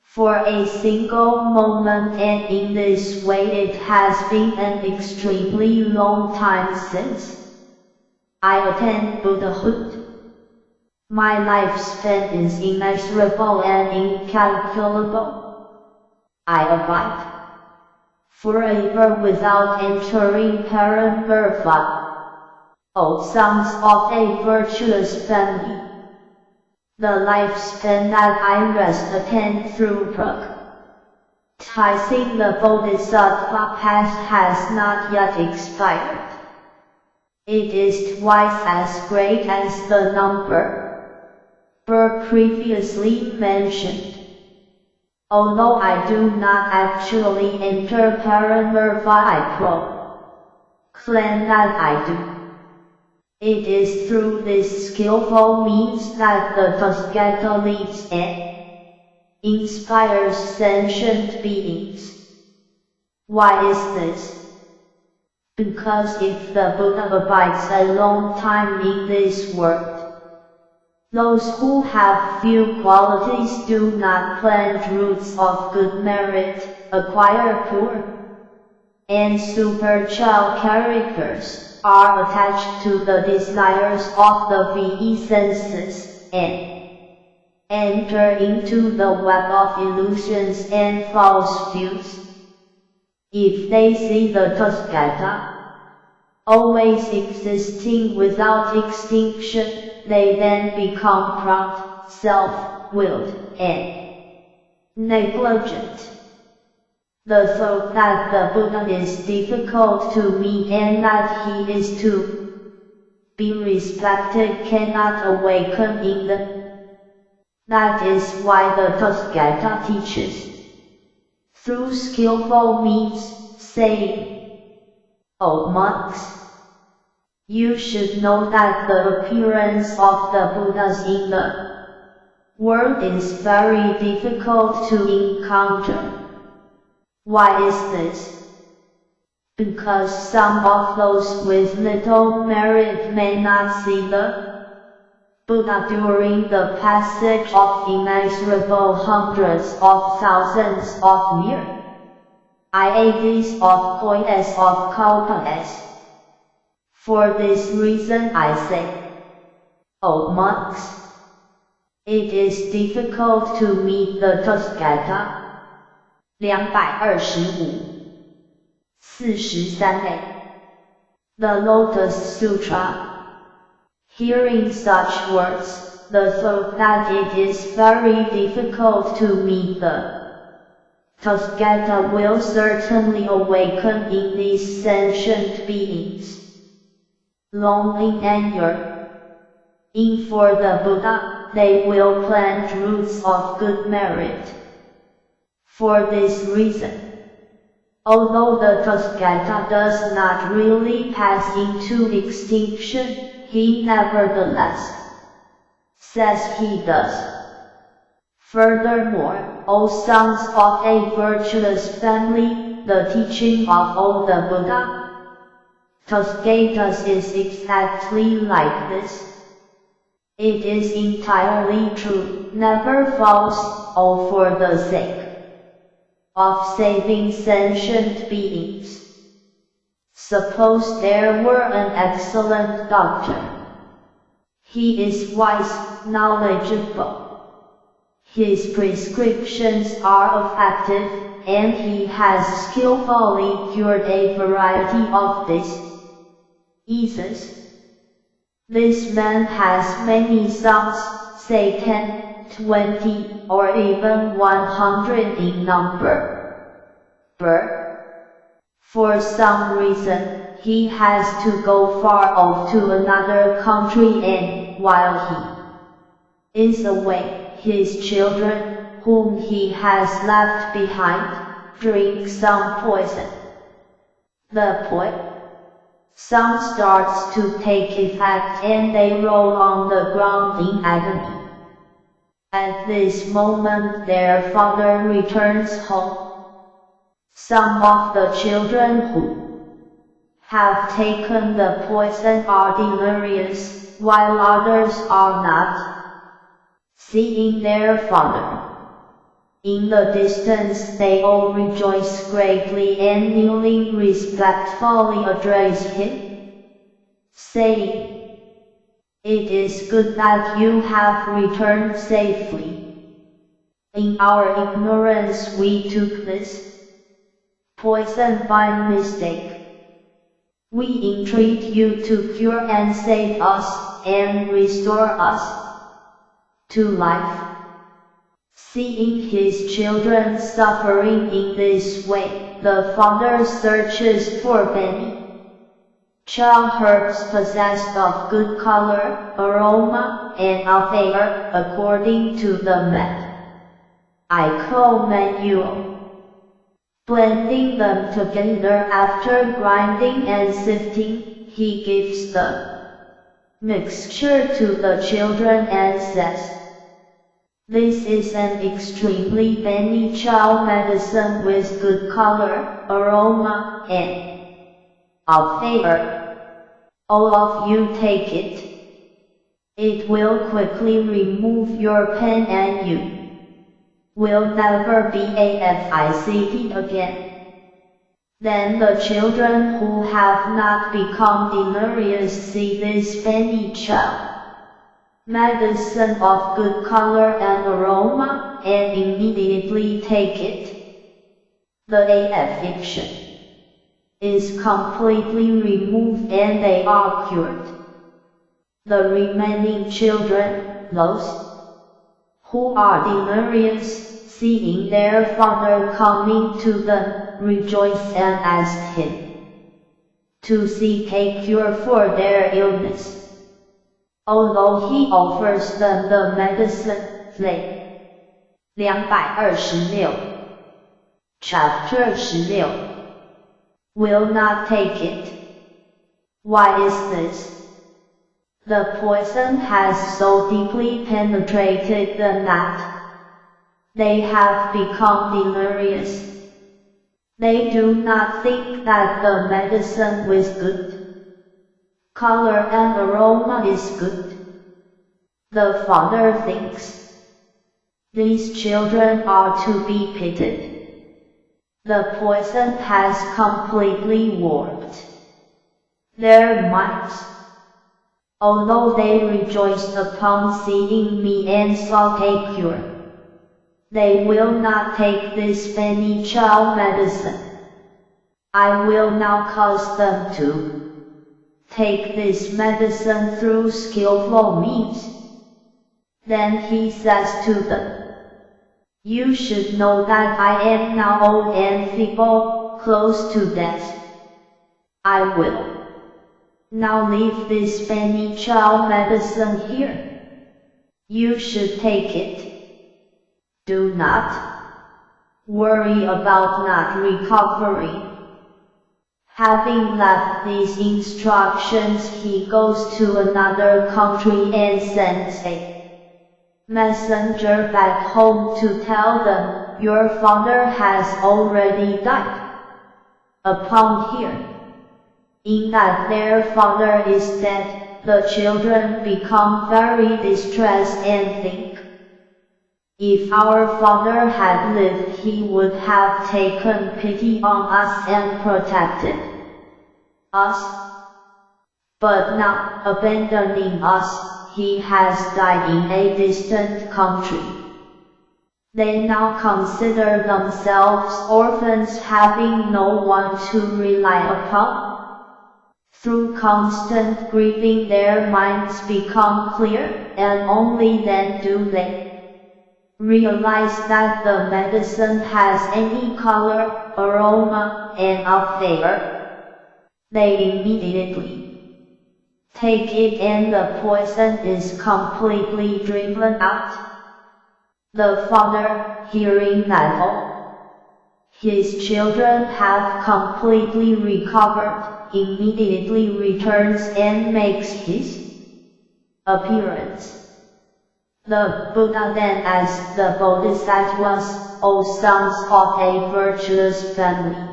for a single moment, and in this way it has been an extremely long time since I attained Buddhahood. My lifespan is immeasurable and incalculable. I abide forever without entering Paramurva. O sons of a virtuous family, the lifespan that I rest attained through practicing the Bodhisattva path has not yet expired. It is twice as great as the number previously mentioned. Although I do not actually enter Paramurva, I proclaim that I do. It is through this skillful means that the Tathagata leads and inspires sentient beings. Why is this? Because if the Buddha abides a long time in this world, those who have few qualities do not plant roots of good merit, acquire poor and spiritual characters, are attached to the desires of the VE senses, and enter into the web of illusions and false views. If they see the Tathagata always existing without extinction, they then become proud, self-willed, and negligent. The thought that the Buddha is difficult to meet and that he is to be respected cannot awaken in them. That is why the Tathagata teaches through skillful means, saying, O monks, you should know that the appearance of the Buddhas in the world is very difficult to encounter. Why is this? Because some of those with little merit may not see the Buddha during the passage of immeasurable hundreds of thousands of myriads of koides of kalpas. For this reason I say, O monks, it is difficult to meet the Tathagata. 225-43a The Lotus Sutra. Hearing such words, the thought that it is very difficult to meet the Tathagata will certainly awaken in these sentient beings. Longing and yearning for the Buddha, they will plant roots of good merit. For this reason, although the Tathagata does not really pass into extinction, he nevertheless says he does. Furthermore, O sons of a virtuous family, the teaching of all the Buddha Tathagatas is exactly like this. It is entirely true, never false, all for the sake of saving sentient beings. Suppose there were an excellent doctor. He is wise, knowledgeable. His prescriptions are effective, and he has skillfully cured a variety of diseases. This man has many sons, say 10, 20, or even 100 in number. For some reason, he has to go far off to another country, and while he is away, his children, whom he has left behind, drink some poison. The poison starts to take effect and they roll on the ground in agony. At this moment their father returns home. Some of the children who have taken the poison are delirious, while others are not. Seeing their father in the distance, they all rejoice greatly and kneeling respectfully address him, saying, "It is good that you have returned safely. In our ignorance we took this poison by mistake. We entreat you to cure and save us, and restore us to life." Seeing his children suffering in this way, the father searches for Benny Chow herbs possessed of good color, aroma, and flavor according to the medical manual. Blending them together after grinding and sifting, he gives the mixture to the children and says, "This is an extremely Benny Chow medicine with good color, aroma, and flavor. All of you take it. It will quickly remove your pain and you will never be afflicted again." Then the children who have not become delirious see this Benny Chow medicine of good color and aroma, and immediately take it. The affliction is completely removed and they are cured. The remaining children, those who are delirious, seeing their father coming to them, rejoice and ask him to seek a cure for their illness. Although he offers them the medicine, they 226 Chapter 16 will not take it. Why is this? The poison has so deeply penetrated them that they have become delirious. They do not think that the medicine with good color and aroma is good. The father thinks these children are to be pitied. The poison has completely warped their minds. Although they rejoiced upon seeing me and sought a cure, they will not take this Benny Chow medicine. I will now cause them to take this medicine through skillful means." Then he says to them, "You should know that I am now old and feeble, close to death. I will now leave this Benny Chow medicine here. You should take it. Do not worry about not recovering." Having left these instructions, he goes to another country and sends a messenger back home to tell them, "Your father has already died." Upon hearing that their father is dead, the children become very distressed and think, "If our father had lived, he would have taken pity on us and protected us. But now, abandoning us, he has died in a distant country." They now consider themselves orphans, having no one to rely upon. Through constant grieving, their minds become clear, and only then do they realize that the medicine has any color, aroma, and flavor. They immediately take it and the poison is completely driven out. The father, hearing that all his children have completely recovered, immediately returns and makes his appearance. The Buddha then asked the Bodhisattvas, O sons of a virtuous family,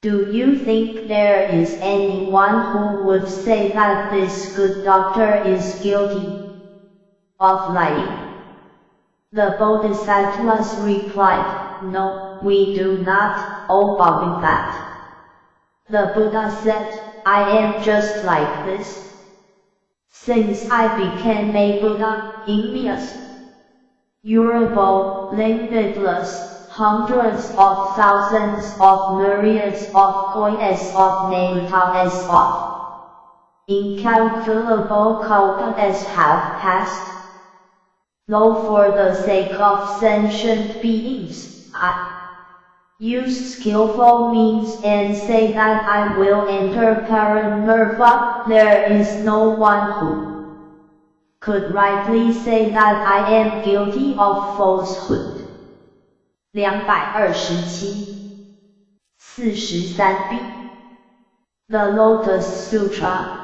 do you think there is anyone who would say that this good doctor is guilty of lying? The Bodhisattvas replied, No, we do not, O Bodhisattva. The Buddha said, I am just like this. Since I became a Buddha, immense, durable, limitless, hundreds of thousands of myriads of koi's of natas of incalculable kalpas have passed. Though for the sake of sentient beings, I use skillful means and say that I will enter Paranirvana, there is no one who could rightly say that I am guilty of falsehood. 227 43b The Lotus Sutra.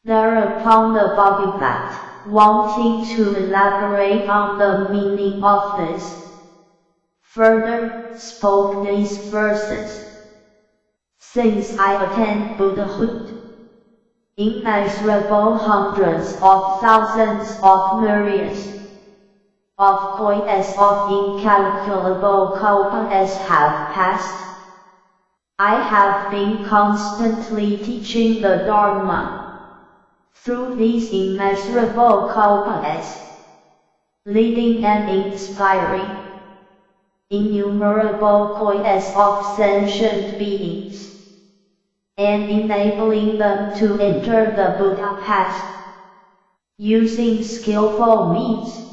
Thereupon the Bodhisattva, wanting to elaborate on the meaning of this, further spoke these verses. Since I attained Buddhahood, immeasurable hundreds of thousands of myriads of koi's of incalculable kalpas have passed. I have been constantly teaching the Dharma through these immeasurable kalpas, leading and inspiring innumerable koi's of sentient beings, and enabling them to enter the Buddha path. Using skillful means,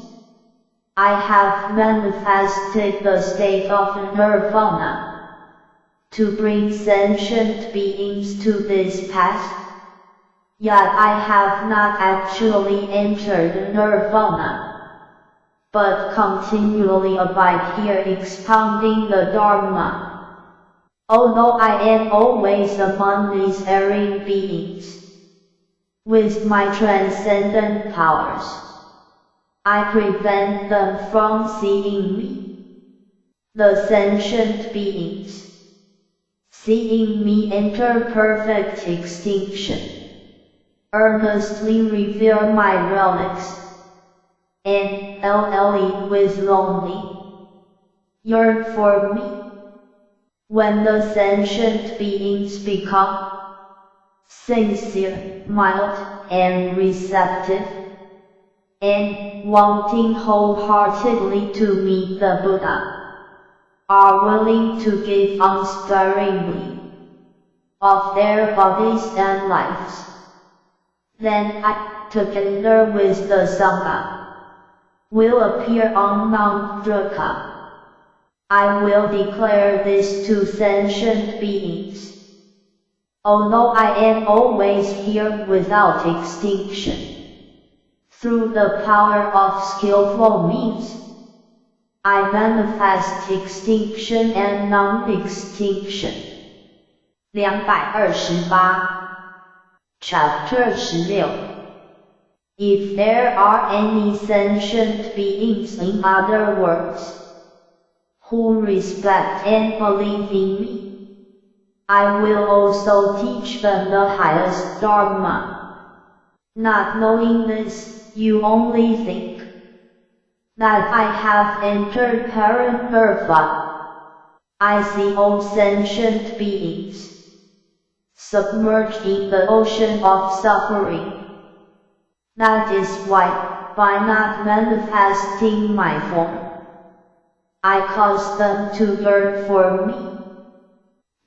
I have manifested the state of nirvana to bring sentient beings to this path. Yet I have not actually entered nirvana, but continually abide here expounding the Dharma. Although I am always among these erring beings, with my transcendent powers, I prevent them from seeing me. The sentient beings, seeing me enter perfect extinction, earnestly revere my relics, and with lonely yearn for me. When the sentient beings become sincere, mild, and receptive, and wanting wholeheartedly to meet the Buddha, are willing to give unsparingly of their bodies and lives, then I, together with the Sangha, will appear on Mount Druka. I will declare this to sentient beings. Although I am always here without extinction, through the power of skillful means, I manifest extinction and non-extinction. 228 Chapter 16 If there are any sentient beings, in other words, who respect and believe in me, I will also teach them the highest Dharma. Not knowing this, you only think that I have entered Paranirvana. I see all sentient beings submerged in the ocean of suffering. That is why, by not manifesting my form, I cause them to yearn for me.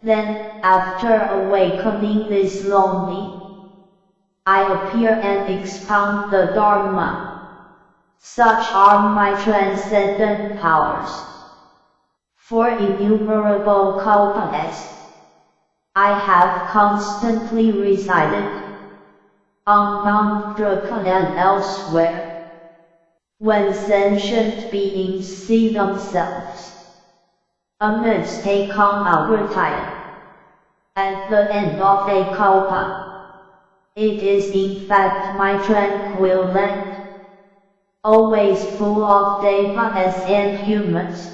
Then, after awakening this longing, I appear and expound the Dharma. Such are my transcendent powers. For innumerable kalpas, I have constantly resided on Mount Druka and elsewhere. When sentient beings see themselves amidst a calm agritaya, at the end of a kalpa, it is in fact my tranquil land. always full of devas and humans.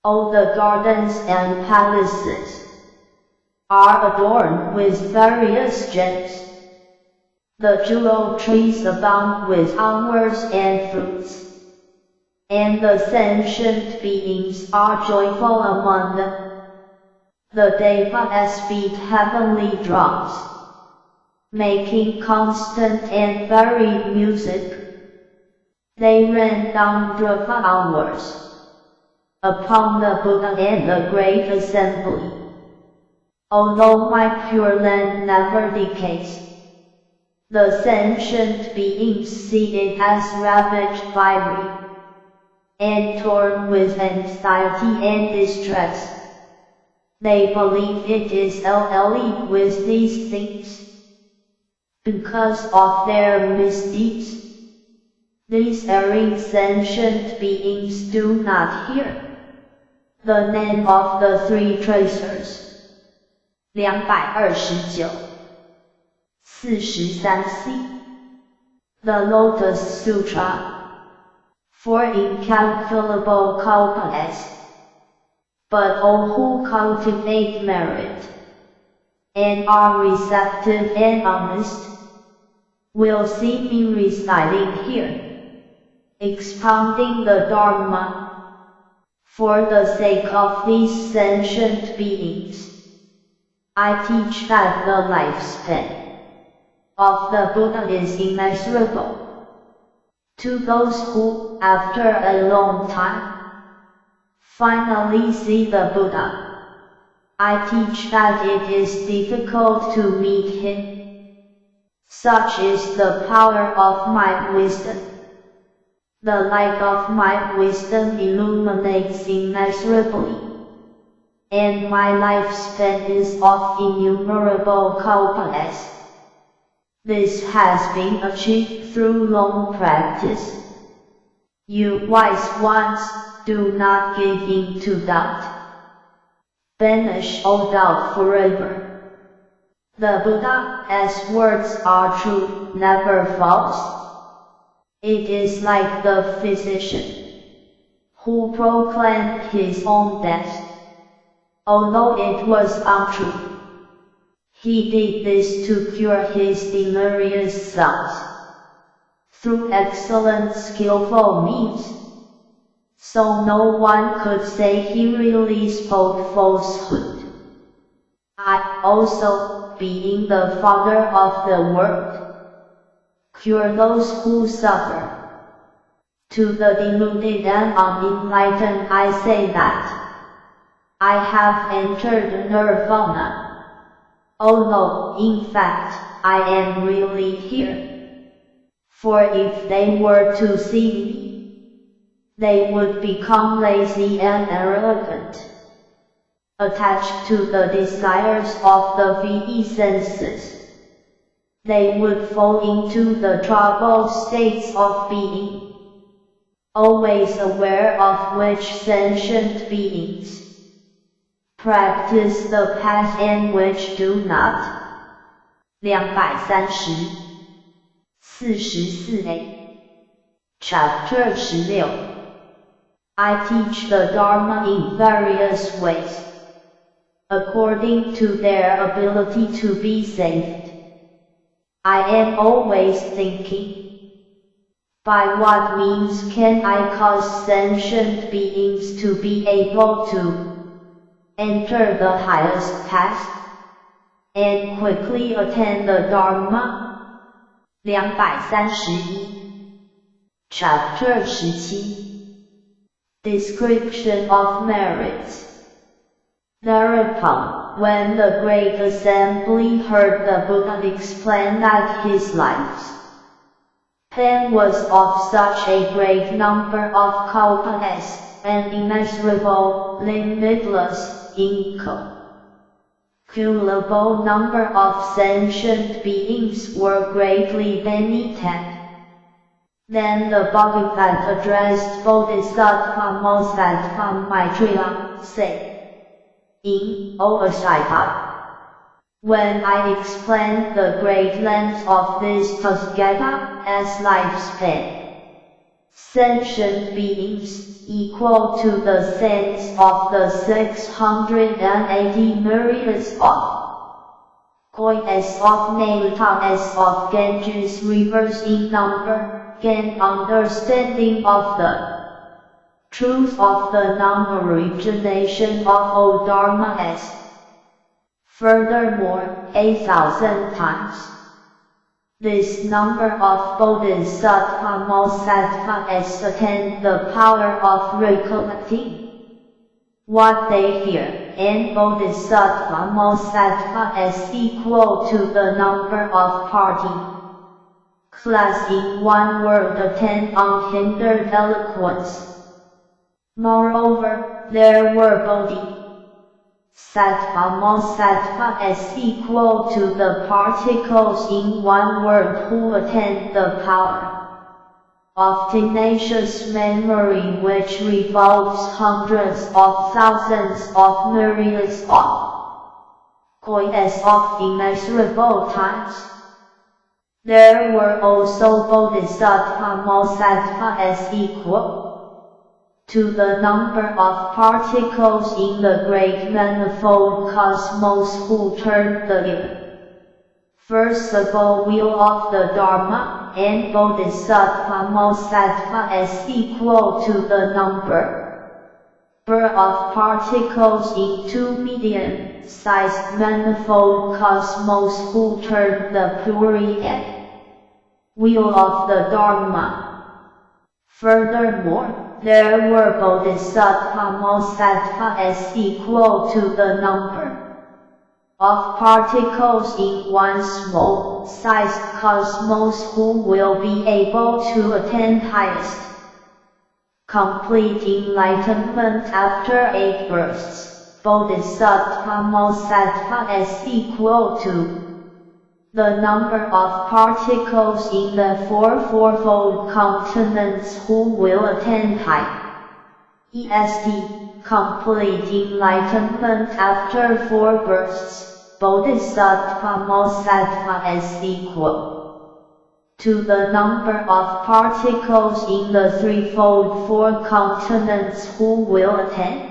All the gardens and palaces are adorned with various gems. The jewel trees abound with flowers and fruits, and the sentient beings are joyful among them. The devas beat heavenly drums, making constant and varied music. They rain down flowers upon the Buddha and the great assembly. Although my pure land never decays, the sentient beings see it as ravaged by grief, and torn with anxiety and distress. They believe it is ill with these things, because of their misdeeds. These erring sentient beings do not hear the name of the three treasures. 229 43C The Lotus Sutra, for incalculable kalpas. But all who cultivate merit, and are receptive and honest, will see me residing here, expounding the Dharma. For the sake of these sentient beings, I teach that the lifespan of the Buddha is immeasurable. To those who, after a long time, finally see the Buddha, I teach that it is difficult to meet him. Such is the power of my wisdom. The light of my wisdom illuminates immeasurably, and my lifespan is of innumerable kalpas. This has been achieved through long practice. You wise ones, do not give in to doubt. Banish all doubt forever. The Buddha's words are true, never false. It is like the physician who proclaimed his own death, although it was untrue. He did this to cure his delirious sons through excellent skillful means, so no one could say he really spoke falsehood. I also, being the Father of the world, cure those who suffer. To the deluded and unenlightened I say that I have entered nirvana, although in fact I am really here. For if they were to see me, they would become lazy and arrogant, attached to the desires of the VE senses. They would fall into the troubled states of being, always aware of which sentient beings practice the path and which do not. 230 44A Chapter 16 I teach the Dharma in various ways, according to their ability to be saved. I am always thinking, by what means can I cause sentient beings to be able to enter the highest path, and quickly attain the Dharma? 231 Chapter 17 Description of merits. Thereupon, when the great assembly heard the Buddha explain that his lifespan was of such a great number of kalpas, an immeasurable, limitless, incalculable number of sentient beings were greatly benefited, then the Bhagavan addressed Bodhisattva Mosattva Maitreya, saying, O Ashipa, when I explained the great length of this Tathagata's lifespan, sentient beings, equal to the sense of the 680 myriads of Koi's of Natas of Ganges rivers in number, gain understanding of the truth of the non-origination of all dharmas. Furthermore, 8,000 times this number of bodhisattva mosattva's attain the power of recollecting what they hear, and bodhisattva mosattva equal to the number of party class in one word attain unhindered eloquence. Moreover, there were bodhisattva mosattva equal to the particles in one word who attain the power of tenacious memory which revolves hundreds of thousands of myriads of Koi's of immeasurable times. There were also bodhisattva mosattva equal to the number of particles in the great manifold cosmos who turned the irreversible wheel of the Dharma, and bodhisattva mosattva equal to the number of particles in 2 medium-sized manifold cosmos who turned the Puriyat wheel of the Dharma. Furthermore, there were bodhisattva mosattva equal to the number of particles in one small-sized cosmos who will be able to attain highest complete enlightenment after 8 births. Bodhisattva mosattva equal to the number of particles in the 4 fourfold continents who will attain highest complete enlightenment after 4 births. Bodhisattva mosattva equal to the number of particles in the 3-fold 4 continents who will attain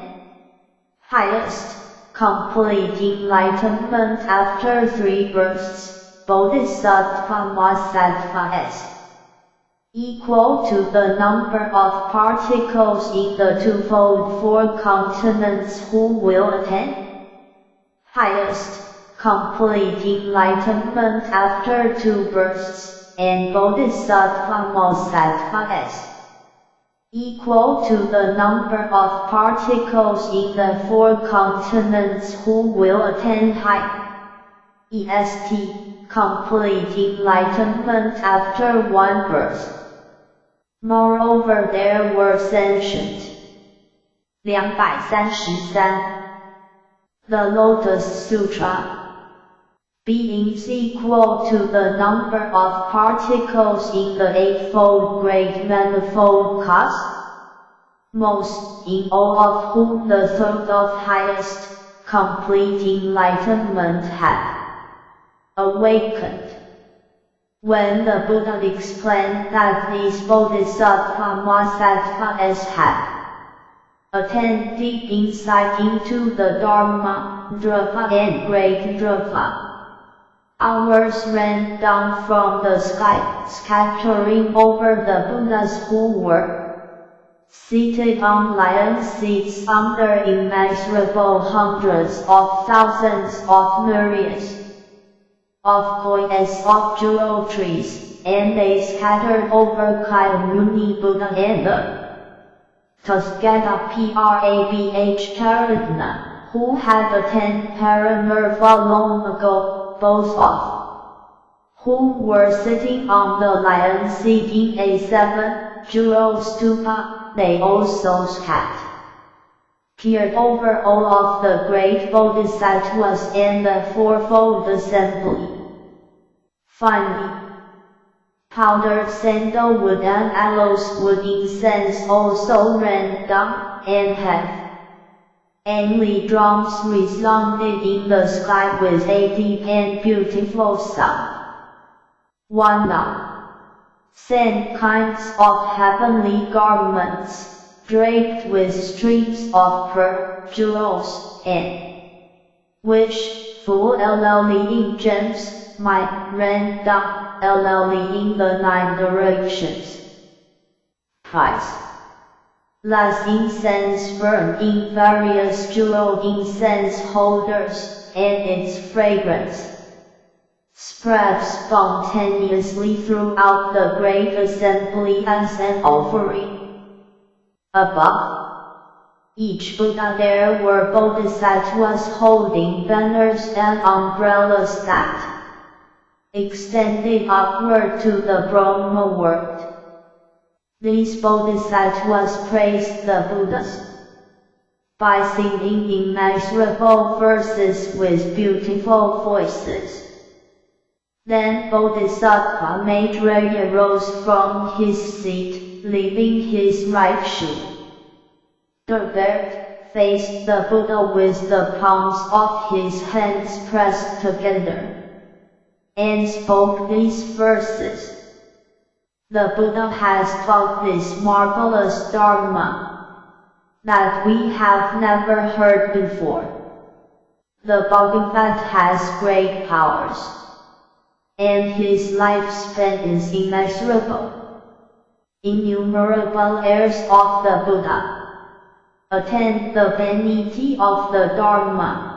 highest complete enlightenment after 3 births. Bodhisattva mosattva equal to the number of particles in the 2-fold 4 continents who will attain highest complete enlightenment after 2 births, and bodhisattva mosattva equal to the number of particles in the 4 continents who will attain highest complete enlightenment after 1 birth. Moreover, there were sentient 233 The Lotus Sutra beings equal to the number of particles in the 8-fold great manifold cosmos, in all of whom the thought of highest complete enlightenment had awakened. When the Buddha explained that these bodhisattva mosattva had attained deep insight into the Dharma, Drapa and Great Drapa, hours ran down from the sky, scattering over the Buddhas who were seated on lion seats under immeasurable hundreds of thousands of myriads of Koi's of jewel trees, and they scattered over Kayamuni Buddha and the Tathagata Prabh who had attained Parinirvana long ago, both of whom were sitting on the lion seat in a 7-jewel stupa. They also scattered over all of the great bodhisattvas and the 4-fold assembly. Finally, powdered sandalwood and aloes wood incense also ran down, and heavenly drums resounded in the sky with a deep and beautiful sound. One now sent kinds of heavenly garments, draped with streams of pearl, jewels, and which, full in gems, might rain down in the 9 directions. Price. Less incense burned in various jewel incense holders, and its fragrance spread spontaneously throughout the great assembly as an offering. Above each Buddha there were bodhisattvas holding banners and umbrellas that extended upward to the Brahma world. These bodhisattvas praised the Buddhas by singing immeasurable verses with beautiful voices. Then Bodhisattva Maitreya rose from his seat, leaving his right shoe. Bared faced the Buddha with the palms of his hands pressed together, and spoke these verses. The Buddha has taught this marvelous Dharma that we have never heard before. The Bhagavat has great powers, and his lifespan is immeasurable. Innumerable heirs of the Buddha attend the vanity of the Dharma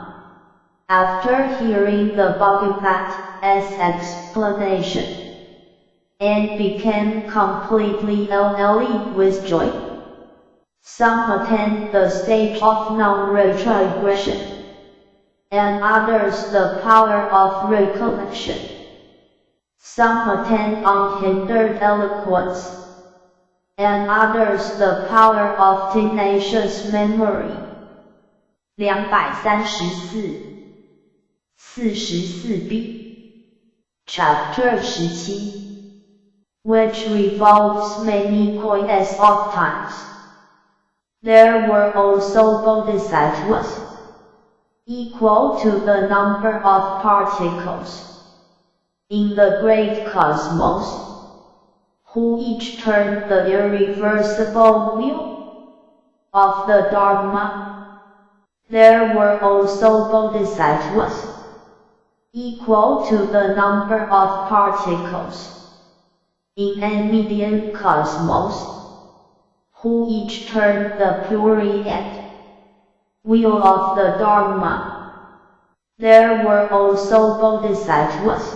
after hearing the Bhagavat as explanation, and became completely elated with joy. Some attain the stage of non-retrogression, and others the power of recollection. Some attain unhindered eloquence, and others the power of tenacious memory. 234b Chapter 17 which revolves many coins of times. There were also bodhisattvas, equal to the number of particles in the great cosmos, who each turned the irreversible wheel of the Dharma. There were also bodhisattvas, equal to the number of particles in immediate cosmos, who each turned the Puriyat wheel of the Dharma. There were also bodhisattvas,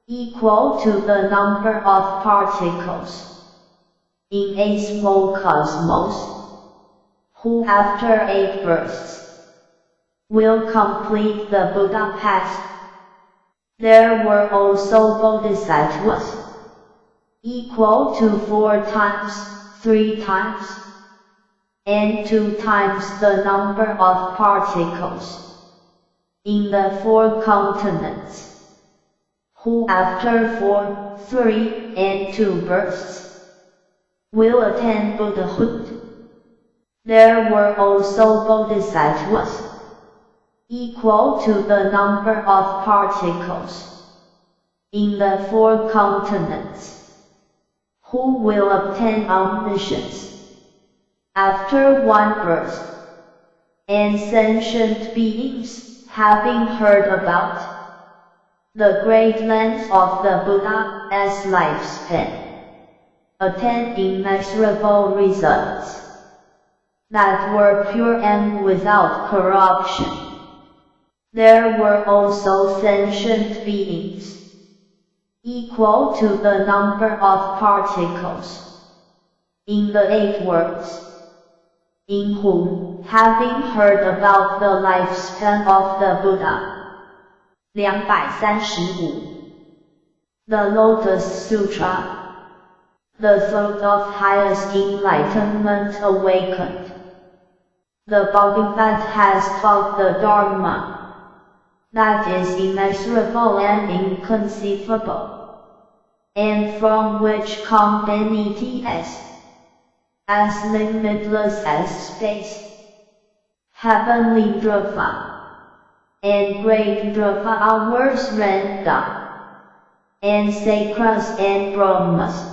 equal to the number of particles in a small cosmos, who after 8 births will complete the Buddha path. There were also bodhisattvas, equal to 4 times, 3 times, and 2 times the number of particles in the 4 continents, who after 4, 3, and 2 births will attain Buddhahood. There were also bodhisattvas, equal to the number of particles in the 4 continents, who will obtain omniscience after 1 birth, and sentient beings, having heard about the great length of the Buddha as lifespan, attain immeasurable results that were pure and without corruption. There were also sentient beings, equal to the number of particles in the 8 worlds, in whom, having heard about the lifespan of the Buddha. 235 The Lotus Sutra, the thought of highest enlightenment awakened. The Bhagavat has taught the Dharma that is immeasurable and inconceivable, and from which come vanities as limitless as space. Heavenly Dhrava and great Dhrava hours rain down and Sacras and Brahmas,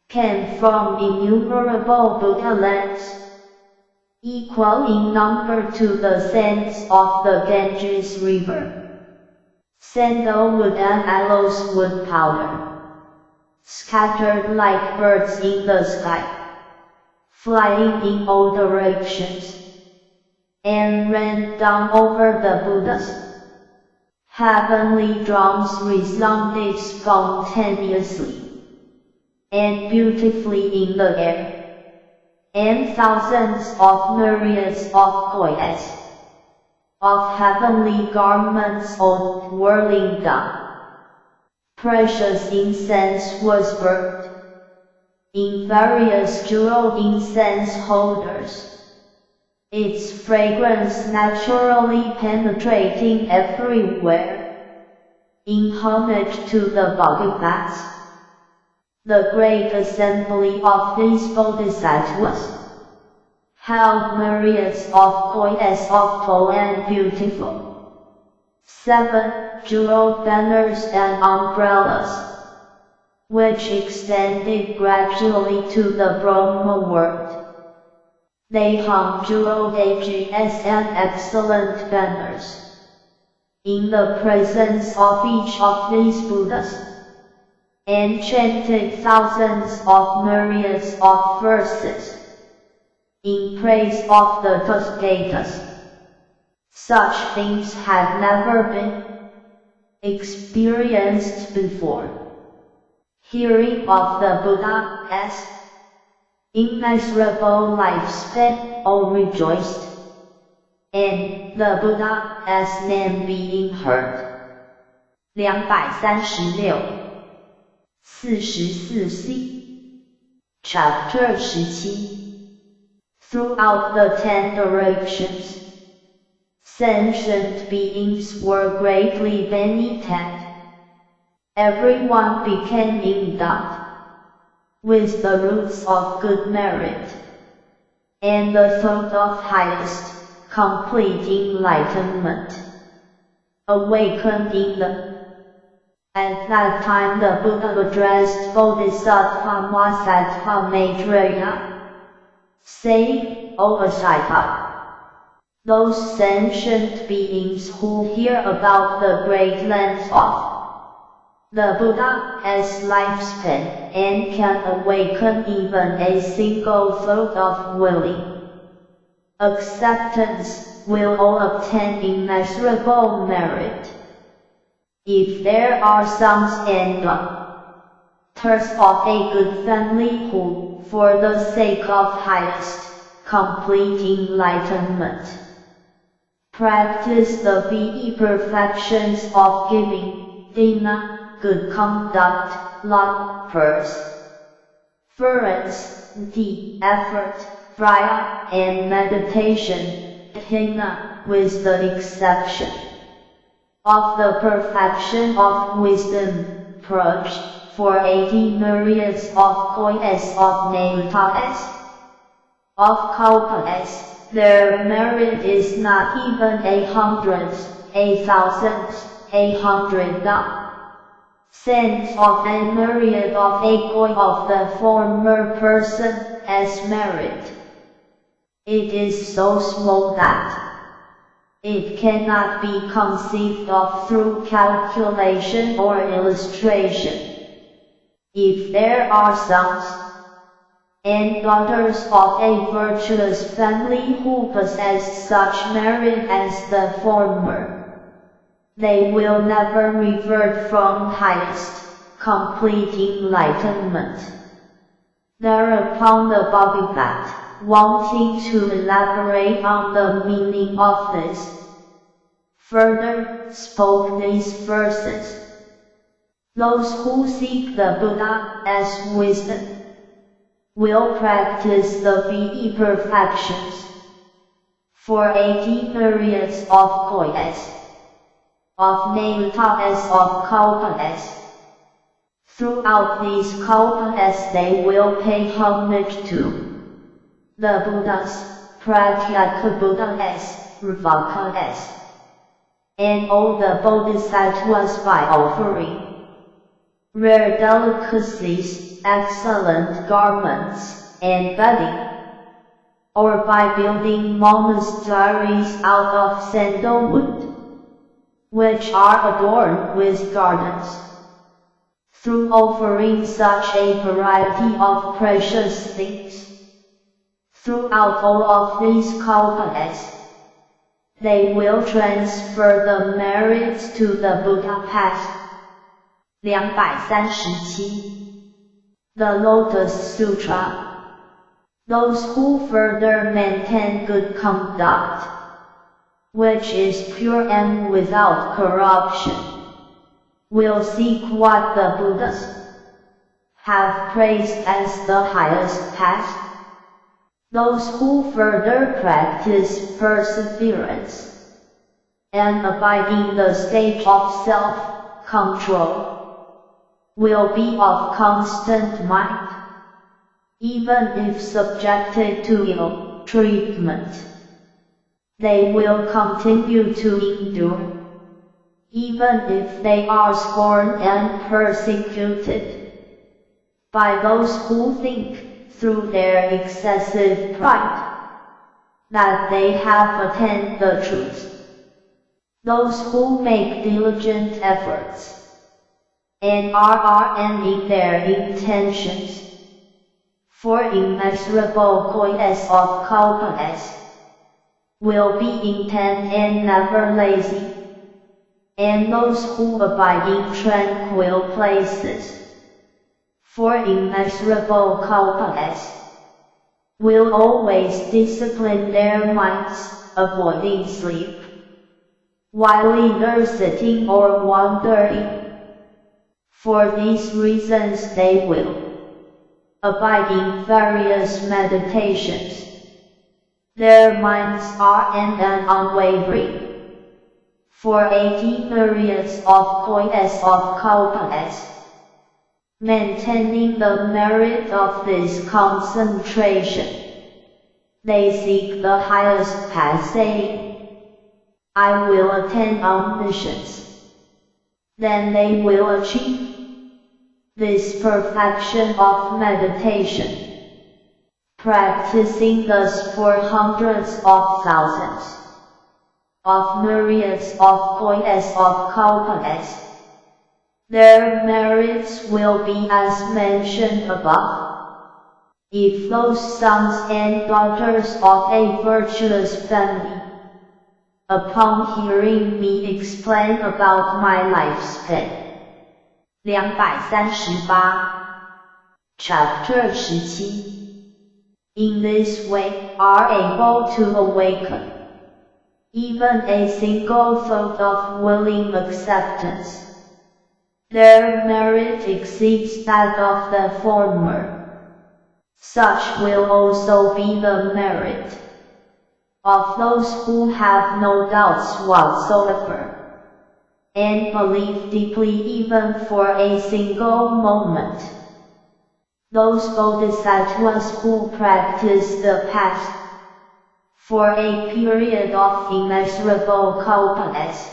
came from innumerable Buddha lands, equal in number to the sands of the Ganges River, sandalwood and aloes wood powder, scattered like birds in the sky, flying in all directions, and ran down over the Buddhas. Heavenly drums resounded spontaneously and beautifully in the air, and thousands of myriads of poets of heavenly garments all whirling down. Precious incense was burnt in various jeweled incense holders, its fragrance naturally penetrating everywhere, in homage to the Bhagavats. The great assembly of these bodhisattvas held myriads of poets of tall and beautiful, 7 jeweled banners and umbrellas, which extended gradually to the Brahma world. They hung jeweled edges and excellent banners in the presence of each of these Buddhas, and chanted thousands of myriads of verses in praise of the Tathagatas. Such things had never been experienced before. Hearing of the Buddha's immeasurable lifespan, all rejoiced, and the Buddha's name being heard. 236 44C Chapter 17 Throughout the 10 directions, sentient beings were greatly benefited. Everyone became endowed with the roots of good merit, and the thought of highest, complete enlightenment awakened in them. At that time the Buddha addressed Bodhisattva Mahasattva Maitreya, saying, O Asita, those sentient beings who hear about the great length of the Buddha's lifespan and can awaken even a single thought of willing acceptance will all obtain immeasurable merit. If there are sons and daughters of a good family who, for the sake of highest, complete enlightenment, practice the VE perfections of giving, dana, good conduct, love, perseverance, the effort, prayer, and meditation, dhyana, with the exception of the perfection of wisdom, purge, for 80 myriads of poets of Naitas, of Kalpas, their merit is not even 100, 1,000, 100 cents of a myriad of a coin of the former person as merit. It is so small that it cannot be conceived of through calculation or illustration. If there are sons and daughters of a virtuous family who possess such merit as the former, they will never revert from highest, complete enlightenment. Thereupon the Bhagavat, wanting to elaborate on the meaning of this, further spoke these verses. Those who seek the Buddha as wisdom will practice the VE perfections for 80 myriads of poets of Naitas of Kalpas. Throughout these Kalpas they will pay homage to the Buddhas, Pratyeka Buddhas, Ravakas, and all the Bodhisattvas by offering rare delicacies, excellent garments, and bedding, or by building monasteries out of sandalwood, which are adorned with gardens. Through offering such a variety of precious things, throughout all of these kalpas, they will transfer the merits to the Buddha path. 237. The Lotus Sutra. Those who further maintain good conduct, which is pure and without corruption, will seek what the Buddhas have praised as the highest path. Those who further practice perseverance and abide in the state of self-control will be of constant mind, even if subjected to ill treatment. They will continue to endure, even if they are scorned and persecuted by those who think, through their excessive pride, that they have attained the truth. Those who make diligent efforts and are ardent in their intentions for immeasurable coins of kalpas will be intent and never lazy, and those who abide in tranquil places for immeasurable kalpas will always discipline their minds, avoiding sleep, while either sitting or wandering. For these reasons they will abide in various meditations. Their minds are ardent and unwavering for 80 myriads of coins of kalpas, maintaining the merit of this concentration. They seek the highest path, saying, I will attain omniscience. Then they will achieve this perfection of meditation, practicing thus for hundreds of thousands of myriads of coins of kalpas. Their merits will be as mentioned above. If those sons and daughters of a virtuous family, upon hearing me explain about my lifespan, 238. Chapter 17. In this way, are able to awaken even a single thought of willing acceptance, their merit exceeds that of the former. Such will also be the merit of those who have no doubts whatsoever, and believe deeply even for a single moment. Those bodhisattvas who practice the path for a period of immeasurable kalpas,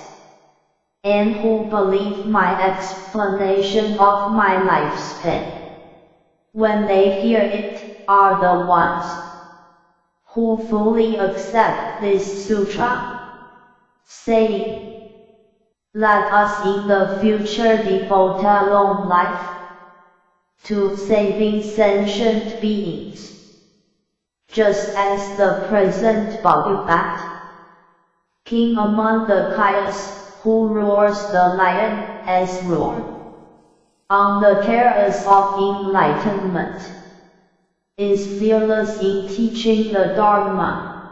and who believe my explanation of my lifespan, when they hear it, are the ones who fully accept this sutra, saying, let us in the future devote a long life to saving sentient beings, just as the present Bhagavat, king among the Kayas, who roars the lion, has roared on the terrace of enlightenment, is fearless in teaching the Dharma.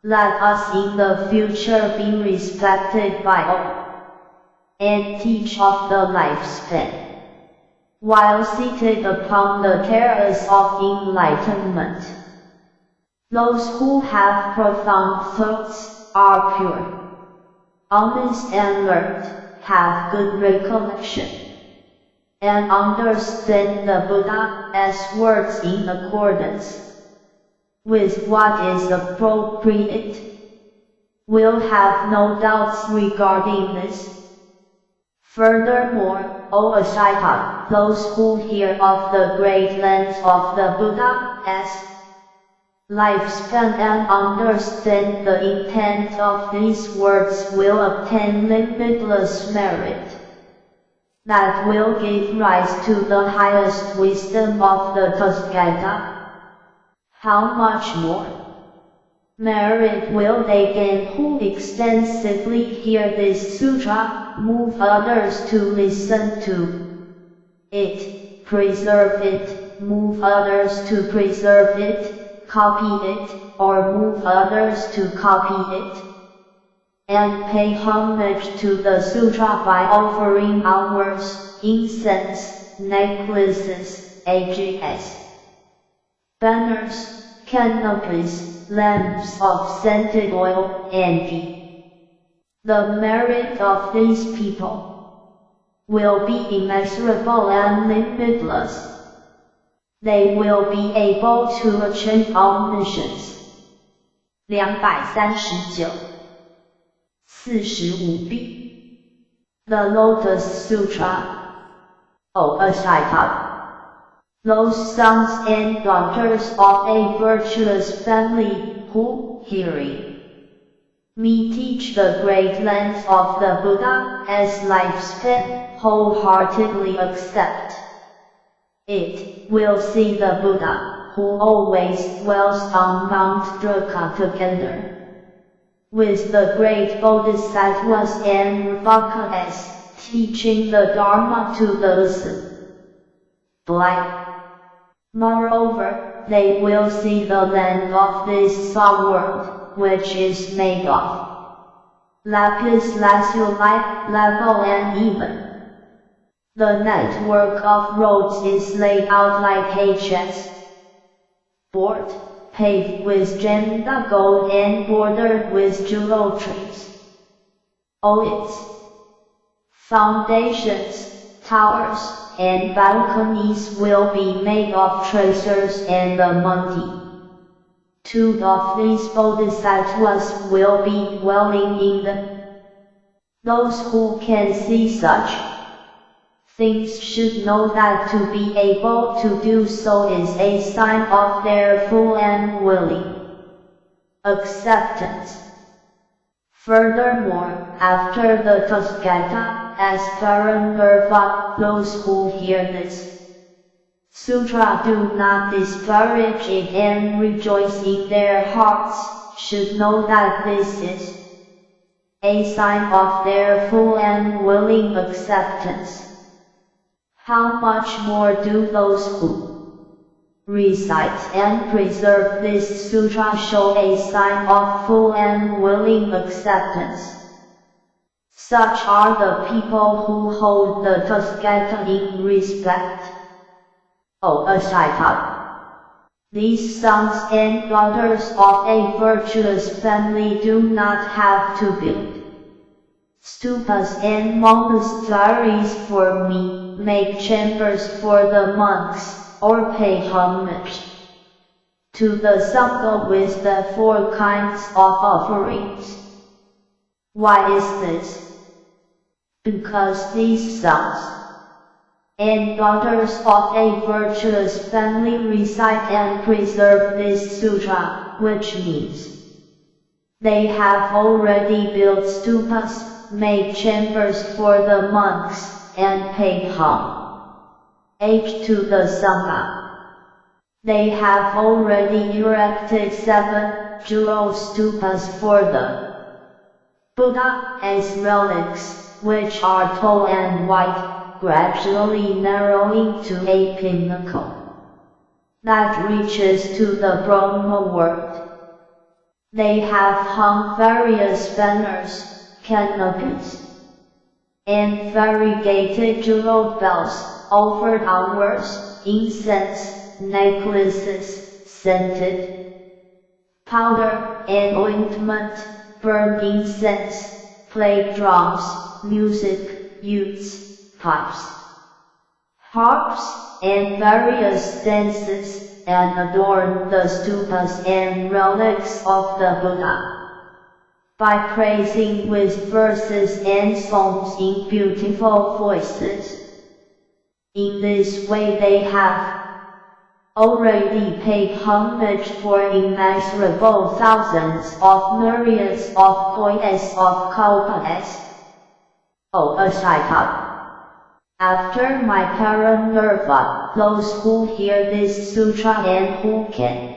Let us in the future be respected by all, and teach of the lifespan, while seated upon the terrace of enlightenment. Those who have profound thoughts, are pure, honest and learned, have good recollection, and understand the Buddha as words in accordance with what is appropriate, will have no doubts regarding this. Furthermore, O Ashipa, those who hear of the great length of the Buddha's lifespan and understand the intent of these words will obtain limitless merit that will give rise to the highest wisdom of the Tathagata. How much more merit will they gain who extensively hear this sutra, move others to listen to it, preserve it, move others to preserve it, copy it, or move others to copy it, and pay homage to the sutra by offering hours, incense, necklaces, ags, banners, canopies, lamps of scented oil, and ghee. The merit of these people will be immeasurable and limitless. They will be able to achieve omniscience. 239 45b The Lotus Sutra. O Ashipa, those sons and daughters of a virtuous family, who, hearing me teach the great length of the Buddha's lifespan, wholeheartedly accept it, will see the Buddha, who always dwells on Mount Draka together with the great Bodhisattvas and Ravakas, teaching the Dharma to the blind. Moreover, they will see the land of this world, which is made of lapis lazuli, level and even. The network of roads is laid out like a chess board, paved with gemmed gold and bordered with jewel trees. All its foundations, towers, and balconies will be made of treasures, and the multitude of these bodhisattvas will be dwelling in them. Those who can see such things should know that to be able to do so is a sign of their full and willing acceptance. Furthermore, after the Tathagata as Paramurva, those who hear this sutra do not disparage it and rejoice in their hearts, should know that this is a sign of their full and willing acceptance. How much more do those who recite and preserve this sutra show a sign of full and willing acceptance? Such are the people who hold the Tathagata in respect. O Ashipa, these sons and daughters of a virtuous family do not have to build stupas and monasteries for me, make chambers for the monks, or pay homage to the Sangha with the 4 kinds of offerings. Why is this? Because these sons and daughters of a virtuous family recite and preserve this sutra, which means they have already built stupas, made chambers for the monks, and paid homage to the Sangha. They have already erected 7 jewel stupas for the Buddha as relics, which are tall and wide, gradually narrowing to a pinnacle that reaches to the Brahma world. They have hung various banners, canopies, and variegated jeweled bells, offered hours, incense, necklaces, scented powder and ointment, burned incense, played drums, music, utes, pipes, harps, and various dances, and adorned the stupas and relics of the Buddha. by praising with verses and songs in beautiful voices. In this way they have already paid homage for immeasurable thousands of myriads of koi's of kalpas. O Ashipa. After my paranirvana, those who hear this sutra and who can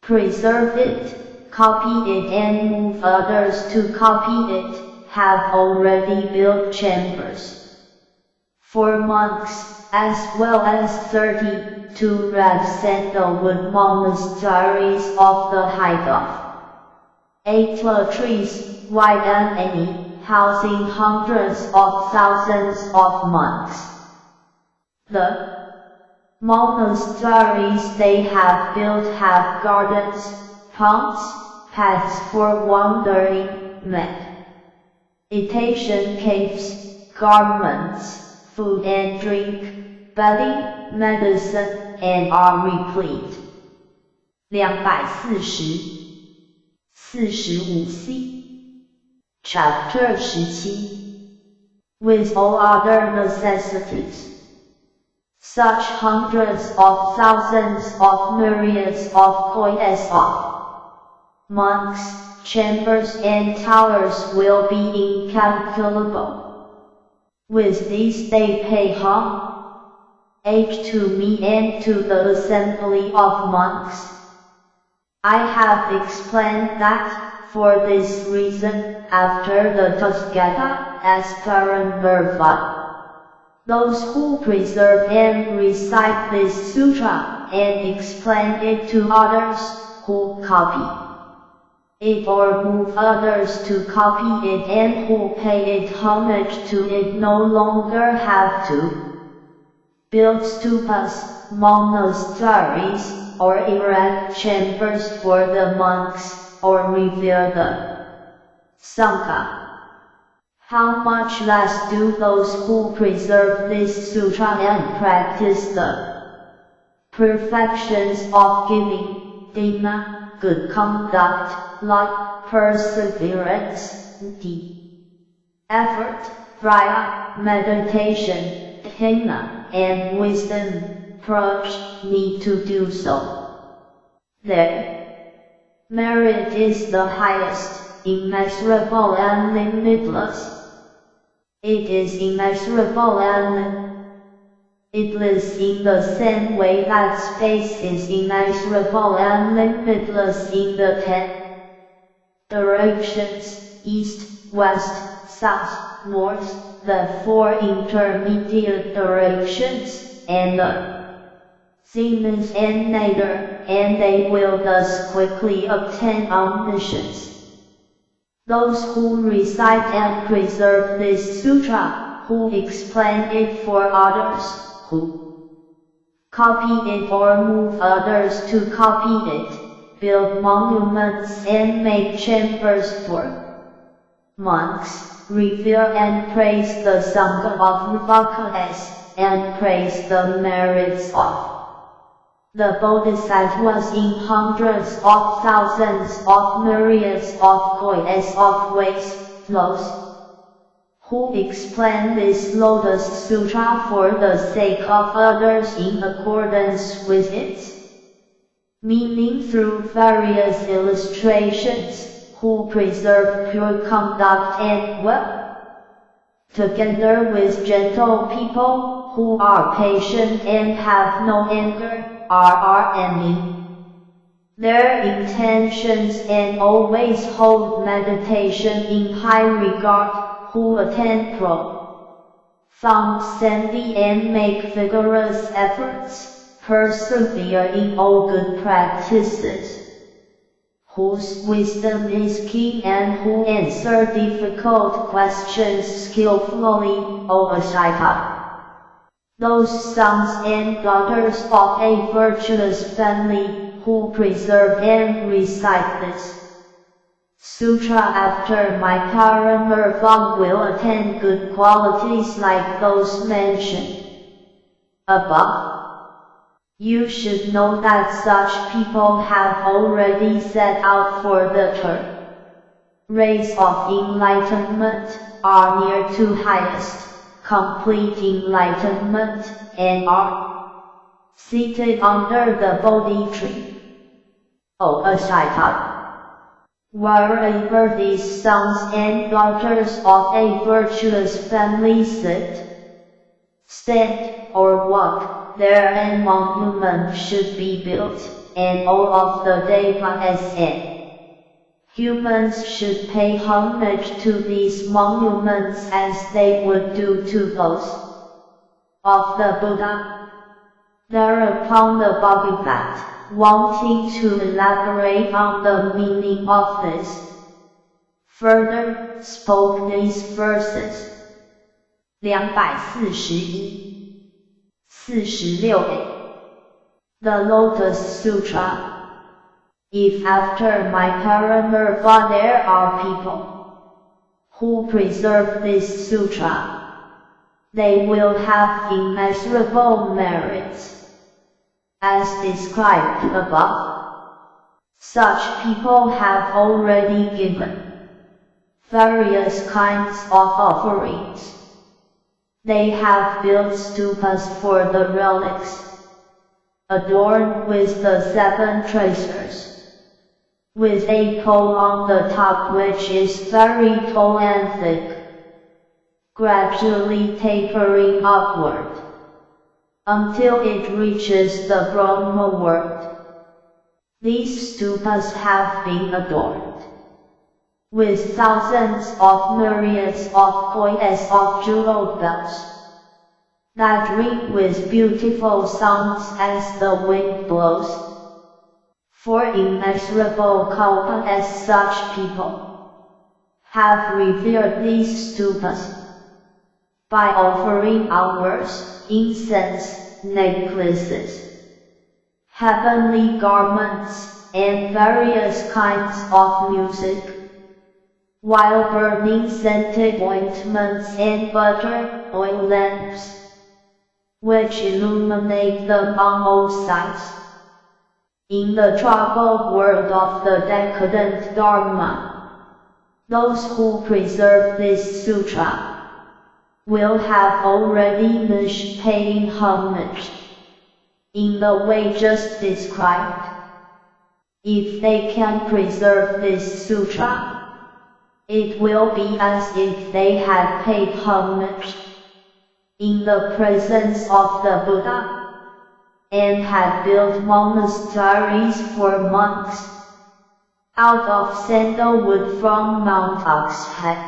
preserve it, copy it and move others to copy it, have already built chambers for monks, as well as 32 red sandalwood monasteries of the height of 8 trees wide and any, housing hundreds of thousands of monks. The monasteries they have built have gardens, ponds, paths for wandering, meditation caves, garments, food and drink, bedding, medicine, and are replete. 245C Chapter 17 With all other necessities. Such hundreds of thousands of myriads of koi's of monks, chambers and towers will be incalculable. With these they pay homage to me and to the assembly of monks. I have explained that, for this reason, after the Tathagata as paranirvana, those who preserve and recite this sutra, and explain it to others, who copy it or move others to copy it and who pay it homage to it no longer have to build stupas, monasteries, or erect chambers for the monks, or revere the Sangha. How much less do those who preserve this sutra and practice the perfections of giving, dana, good conduct, like perseverance, effort, vraya, meditation, dhyana, and wisdom, prajna, need to do so. Their merit is the highest, immeasurable and limitless. It is immeasurable and limitless in the same way that space is immeasurable and limitless in the 10 directions, east, west, south, north, the 4 intermediate directions, and the zenith and nadir, and they will thus quickly obtain omniscience. Those who recite and preserve this sutra, who explain it for others, who copy it or move others to copy it, build monuments and make chambers for monks, revere and praise the Sangha of Rvakas, and praise the merits of the Bodhisattvas in hundreds of thousands of myriads of koi's of ways, those who explain this Lotus Sutra for the sake of others in accordance with its meaning through various illustrations, who preserve pure conduct and well, together with gentle people, who are patient and have no anger, are their intentions and always hold meditation in high regard, who attend profound sanity and make vigorous efforts, persevere in all good practices, whose wisdom is keen and who answer difficult questions skillfully, O Ashipa. Those sons and daughters of a virtuous family, who preserve and recite this sutra after my paranirvana will attain good qualities like those mentioned above. You should know that such people have already set out for the rays of enlightenment, are near to highest, complete enlightenment, and are seated under the Bodhi tree. O Ashitar, wherever these sons and daughters of a virtuous family sit, stand, or walk, there a monument should be built, and all of the devas and humans should pay homage to these monuments as they would do to those of the Buddha. Thereupon the Bhagavat, wanting to elaborate on the meaning of this, further spoke these verses. 241、46a. The Lotus Sutra. If after my parinirvana there are people who preserve this sutra, they will have immeasurable merits, as described above. Such people have already given various kinds of offerings. They have built stupas for the relics, adorned with the 7 treasures, with a pole on the top which is very tall and thick, gradually tapering upward, until it reaches the Brahma world. These stupas have been adorned with thousands of myriads of coils of jeweled bells, that ring with beautiful sounds as the wind blows. For immeasurable kalpa as such people have revered these stupas by offering hours, incense, necklaces, heavenly garments, and various kinds of music, while burning scented ointments and butter oil lamps, which illuminate them on all sides. In the troubled world of the decadent Dharma, those who preserve this sutra will have already finished paying homage in the way just described. If they can preserve this sutra, it will be as if they had paid homage in the presence of the Buddha, and had built monasteries for monks out of sandalwood from Mount Oxhead,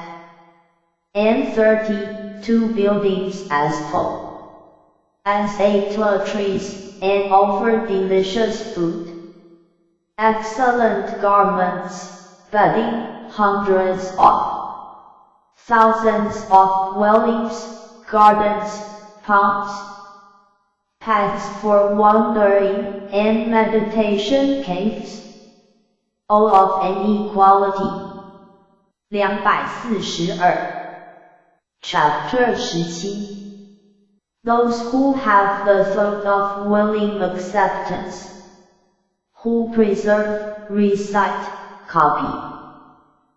and 32 buildings as tall as 8 trees, and offer delicious food, excellent garments, bedding, hundreds of thousands of dwellings, gardens, ponds, paths for wandering, and meditation caves, all of an equality. 242. Chapter 17. Those who have the thought of willing acceptance, who preserve, recite, copy,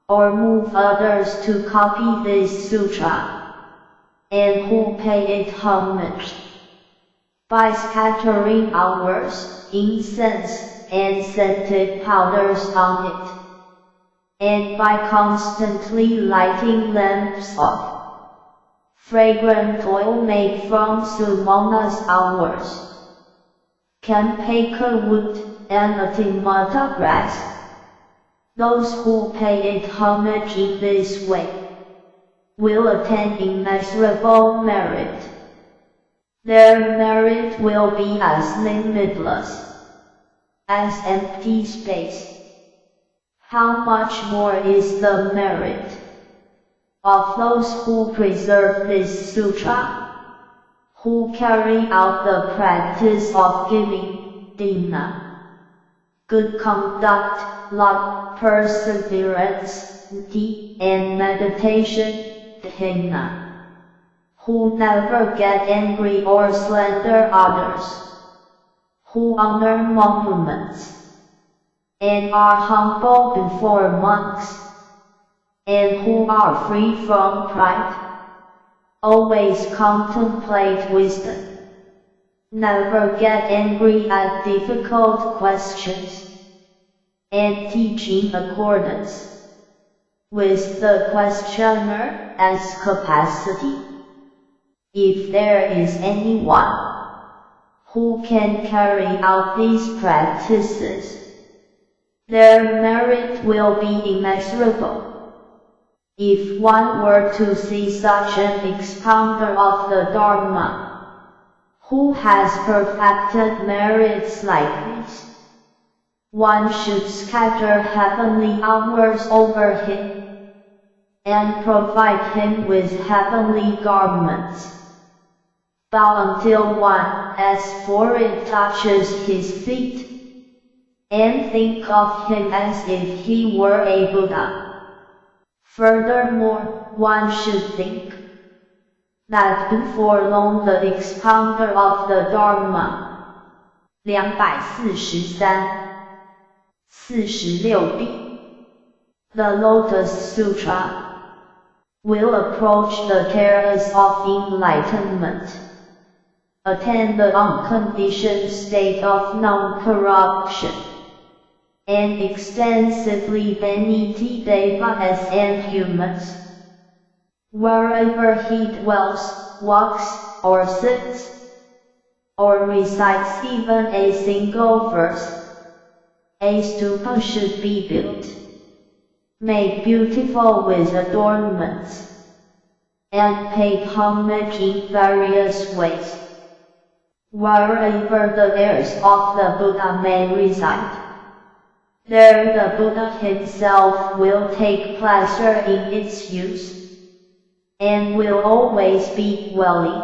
or move others to copy this sutra, and who pay it homage by scattering hours, incense, and scented powders on it, and by constantly lighting lamps of fragrant oil made from Sumona's hours, Campaka wood, and Atimata grass. Those who pay it homage in this way will attain immeasurable merit. Their merit will be as limitless as empty space. How much more is the merit of those who preserve this sutra, who carry out the practice of giving, dina, good conduct, love, perseverance, and meditation, dhyana, who never get angry or slander others, who honor monuments, and are humble before monks, and who are free from pride. Always contemplate wisdom. Never get angry at difficult questions, and teach in accordance with the questioner's capacity. If there is anyone who can carry out these practices, their merit will be immeasurable. If one were to see such an expounder of the Dharma, who has perfected merits like this, one should scatter heavenly hours over him, and provide him with heavenly garments. Bow until one, as for it touches his feet, and think of him as if he were a Buddha. Furthermore, one should think that before long the expounder of the Dharma 243-46b the Lotus Sutra will approach the terrace of enlightenment, attain the unconditioned state of non-corruption, and extensively benefit devas and humans. Wherever he dwells, walks, or sits, or recites even a single verse, a stupa should be built, made beautiful with adornments, and paid homage in various ways. Wherever the heirs of the Buddha may reside, there the Buddha himself will take pleasure in its use, and will always be dwelling,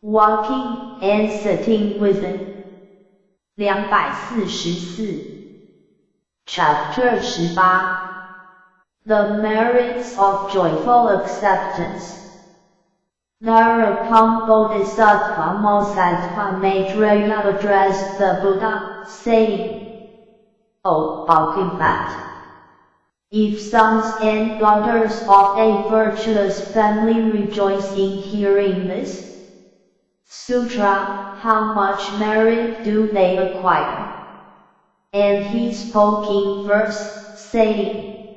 walking, and sitting within. 244. Chapter 18. The merits of joyful acceptance. Thereupon Bodhisattva Mosattva Maitreya addressed the Buddha, saying, O Bhagavat, if sons and daughters of a virtuous family rejoice in hearing this sutra, how much merit do they acquire? And he spoke in verse, saying,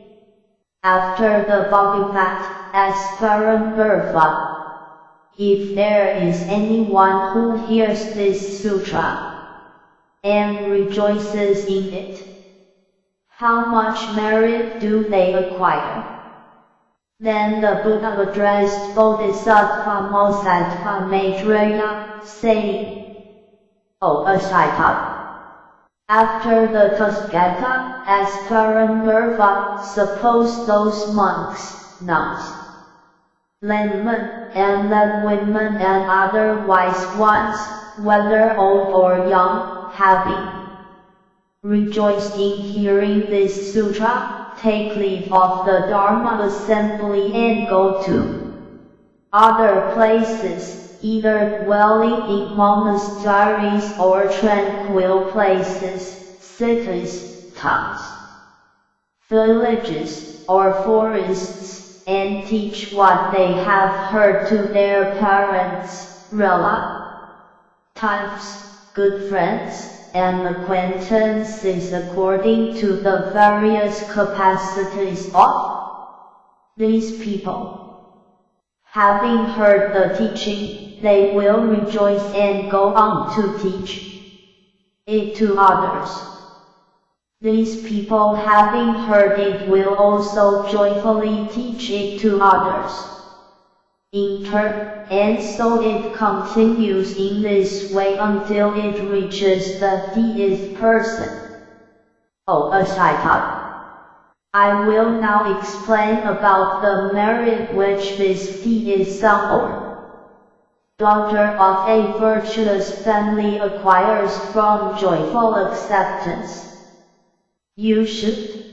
after the Bhagavat, as Paramurva, if there is anyone who hears this sutra and rejoices in it, how much merit do they acquire? Then the Buddha addressed Bodhisattva Mosattva Maitreya, saying, O Asita, after the Tathagata, as Paramurva, suppose those monks, nuns, laymen, and laywomen and other wise ones, whether old or young, having rejoiced in hearing this sutra, take leave of the Dharma assembly and go to other places, either dwelling in monasteries or tranquil places, cities, towns, villages, or forests, and teach what they have heard to their parents, relatives, good friends, and acquaintances according to the various capacities of these people. Having heard the teaching, they will rejoice and go on to teach it to others. These people, having heard it, will also joyfully teach it to others in turn, and so it continues in this way until it reaches the 10th person. O Asita, I will now explain about the merit which this 10th son or daughter of a virtuous family acquires from joyful acceptance. You should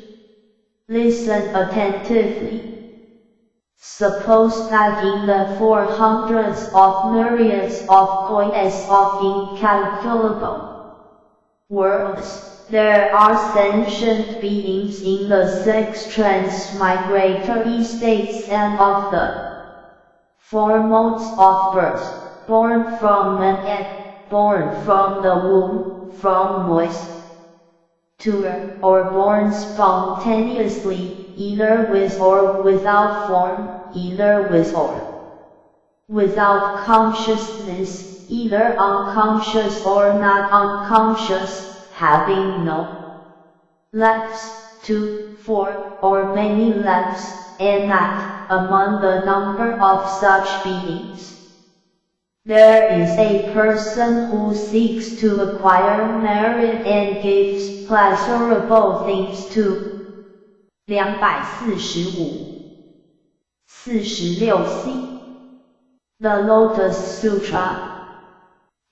listen attentively. Suppose that in the 400s of myriads of points of incalculable worlds, there are sentient beings in the 6 transmigratory states and of the 4 modes of birth, born from an egg, born from the womb, from moisture, or born spontaneously, either with or without form, either with or without consciousness, either unconscious or not unconscious, having no legs, 2, 4, or many legs, and that, among the number of such beings, there is a person who seeks to acquire merit and gives pleasurable things to 245-46C The Lotus Sutra.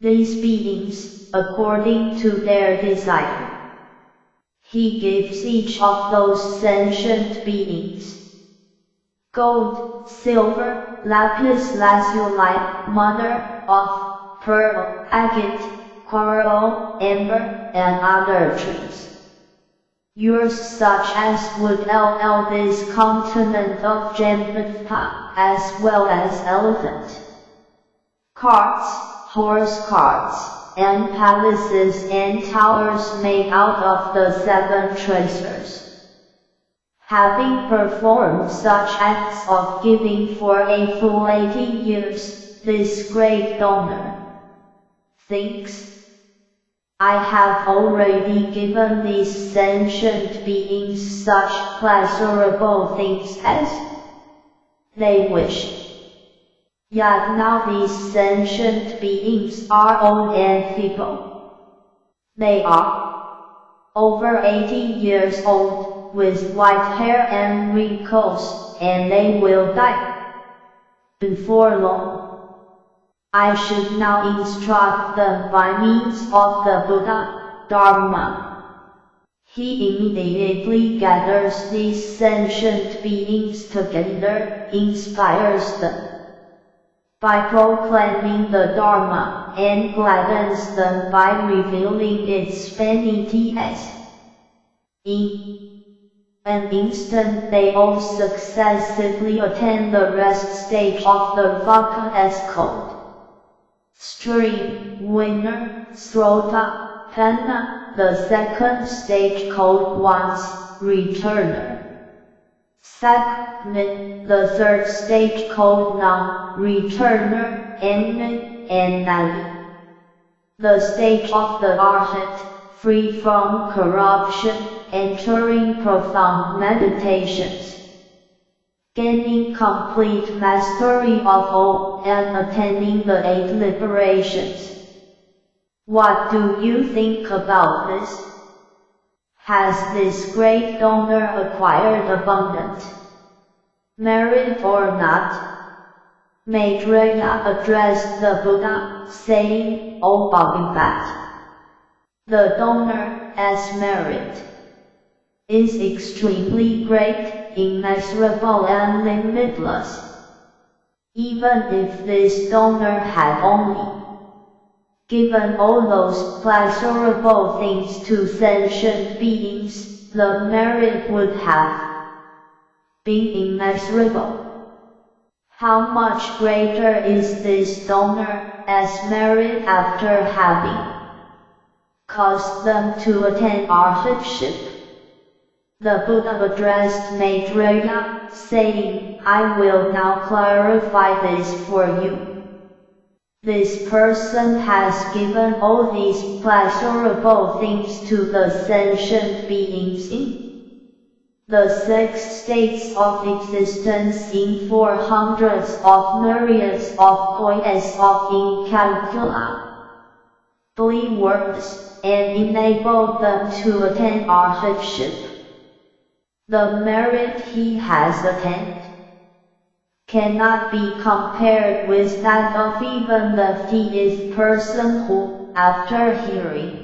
These beings, according to their desire, he gives each of those sentient beings gold, silver, lapis lazuli, mother of pearl, agate, coral, amber, and other trees, yours such as would this continent of Jambutha, as well as elephant, carts, horse carts, and palaces and towers made out of the 7 treasures. Having performed such acts of giving for a full 80 years, this great donor thinks, I have already given these sentient beings such pleasurable things as they wish. Yet now these sentient beings are old and feeble. They are over 80 years old, with white hair and wrinkles, and they will die before long. I should now instruct them by means of the Buddha, Dharma. He immediately gathers these sentient beings together, inspires them by proclaiming the Dharma, and gladdens them by revealing its vanity as in an instant they all successively attain the rest stage of the Vaka as called stream, winner, Srota, Penna, the second stage called once, returner. Second, the third stage called non-returner, and Nali. The stage of the Arhat, free from corruption, entering profound meditations, gaining complete mastery of all, and attaining the 8 liberations. What do you think about this? Has this great donor acquired abundant merit or not? Maitreya addressed the Buddha, saying, O Bhagavat, the donor, as merit, is extremely great, immeasurable and limitless. Even if this donor had only given all those pleasurable things to sentient beings, the merit would have been immeasurable. How much greater is this donor, as merit after having caused them to attain arhatship? The Buddha addressed Maitreya, saying, I will now clarify this for you. This person has given all these pleasurable things to the sentient beings in the 6 states of existence in 400s of myriads of points of incalculably words, and enabled them to attain arhatship. The merit he has attained cannot be compared with that of even the 50th person who, after hearing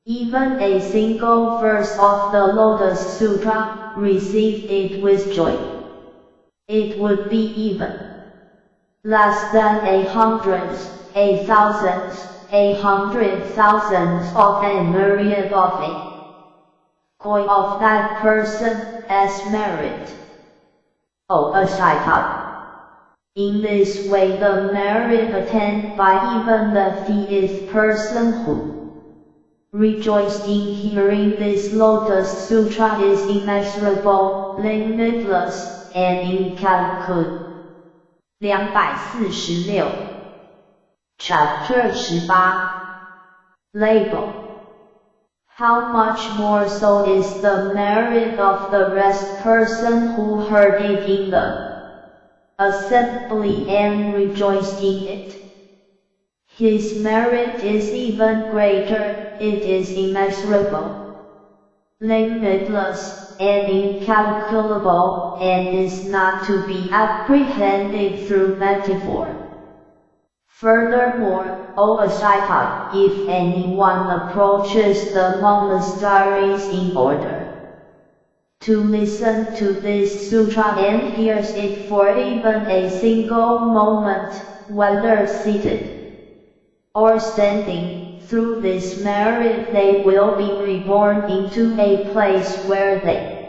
even a single verse of the Lotus Sutra, received it with joy. It would be even less than 100s, 1,000s, 100,000 of a myriad of a coin of that person as merit. In this way the merit attained by even the fifth person who rejoiced in hearing this Lotus Sutra is immeasurable, limitless, and incalculable. 246 Chapter 18 Label. How much more so is the merit of the rest person who heard it in the assembly and rejoiced in it. His merit is even greater, it is immeasurable, limitless, and incalculable, and is not to be apprehended through metaphor. Furthermore, O Ashipa, if anyone approaches the monasteries in order to listen to this sutra and hears it for even a single moment, whether seated or standing, through this merit they will be reborn into a place where they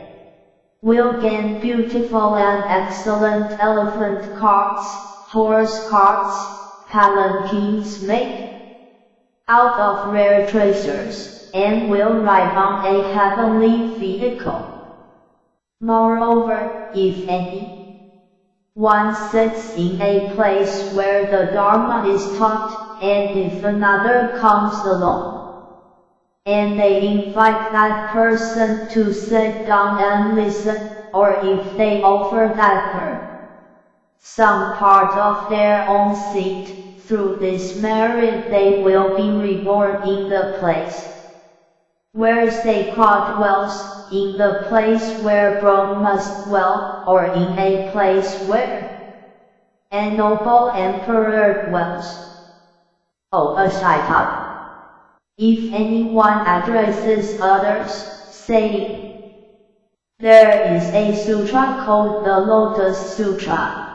will gain beautiful and excellent elephant carts, horse carts, palanquins made out of rare treasures, and will ride on a heavenly vehicle. Moreover, if any one sits in a place where the Dharma is taught, and if another comes along, and they invite that person to sit down and listen, or if they offer that person some part of their own seat, through this merit they will be reborn in the place where Sacred dwells, in the place where Brahmas dwell, or in a place where a noble emperor dwells. O Ashipa, if anyone addresses others, saying, there is a sutra called the Lotus Sutra,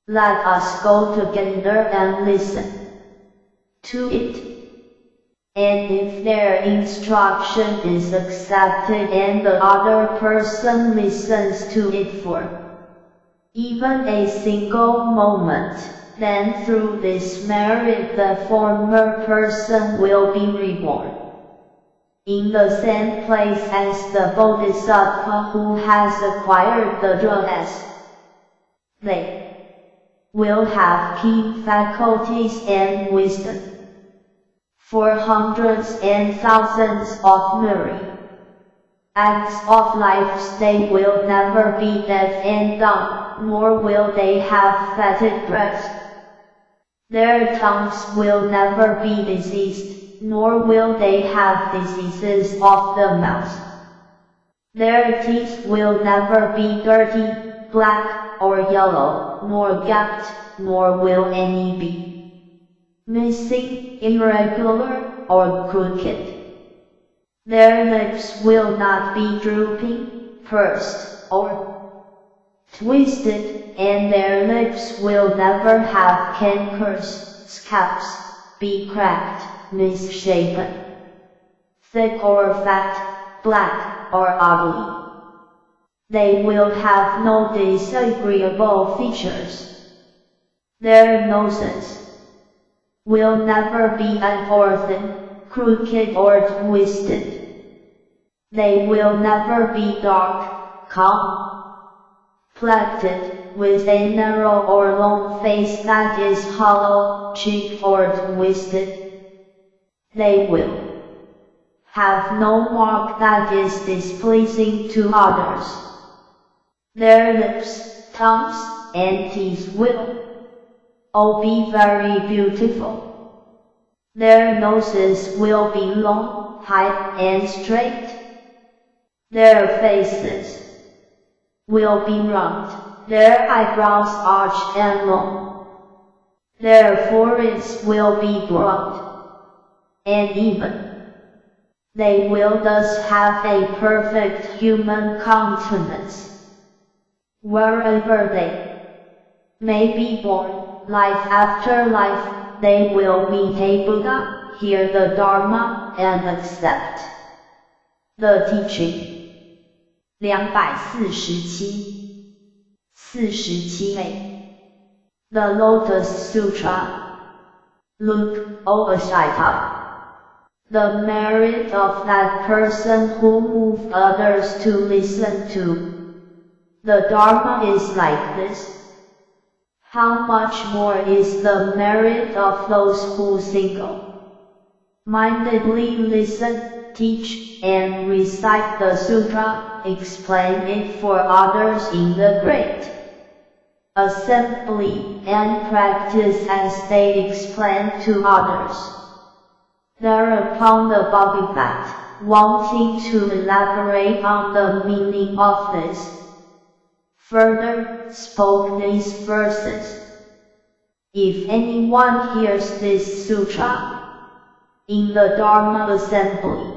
let us go together and listen to it. And if their instruction is accepted and the other person listens to it for even a single moment, then through this merit the former person will be reborn in the same place as the Bodhisattva who has acquired the dress. They will have keen faculties and wisdom. For hundreds and thousands of myriad acts of lives they will never be deaf and dumb, nor will they have fetid breath. Their tongues will never be diseased, nor will they have diseases of the mouth. Their teeth will never be dirty, black, or yellow, nor gapped, nor will any be missing, irregular, or crooked. Their lips will not be drooping, pursed, or twisted, and their lips will never have cankers, scabs, be cracked, misshapen, thick or fat, black or ugly. They will have no disagreeable features. Their noses will never be unorthodox, crooked or twisted. They will never be dark, complected, with a narrow or long face that is hollow, cheeked or twisted. They will have no mark that is displeasing to others. Their lips, tongues, and teeth will all be very beautiful. Their noses will be long, high, and straight. Their faces will be round, their eyebrows arched and long. Their foreheads will be broad and even. They will thus have a perfect human countenance. Wherever they may be born, life after life, they will meet a Buddha, hear the Dharma, and accept the teaching. 247A The Lotus Sutra. Look, O Ashitai, the merit of that person who moved others to listen to the Dharma is like this. How much more is the merit of those who single-mindedly listen, teach, and recite the sutra, explain it for others in the great assembly, and practice as they explain to others. Thereupon the Bodhisattva, wanting to elaborate on the meaning of this, further spoke these verses. If anyone hears this sutra in the Dharma assembly,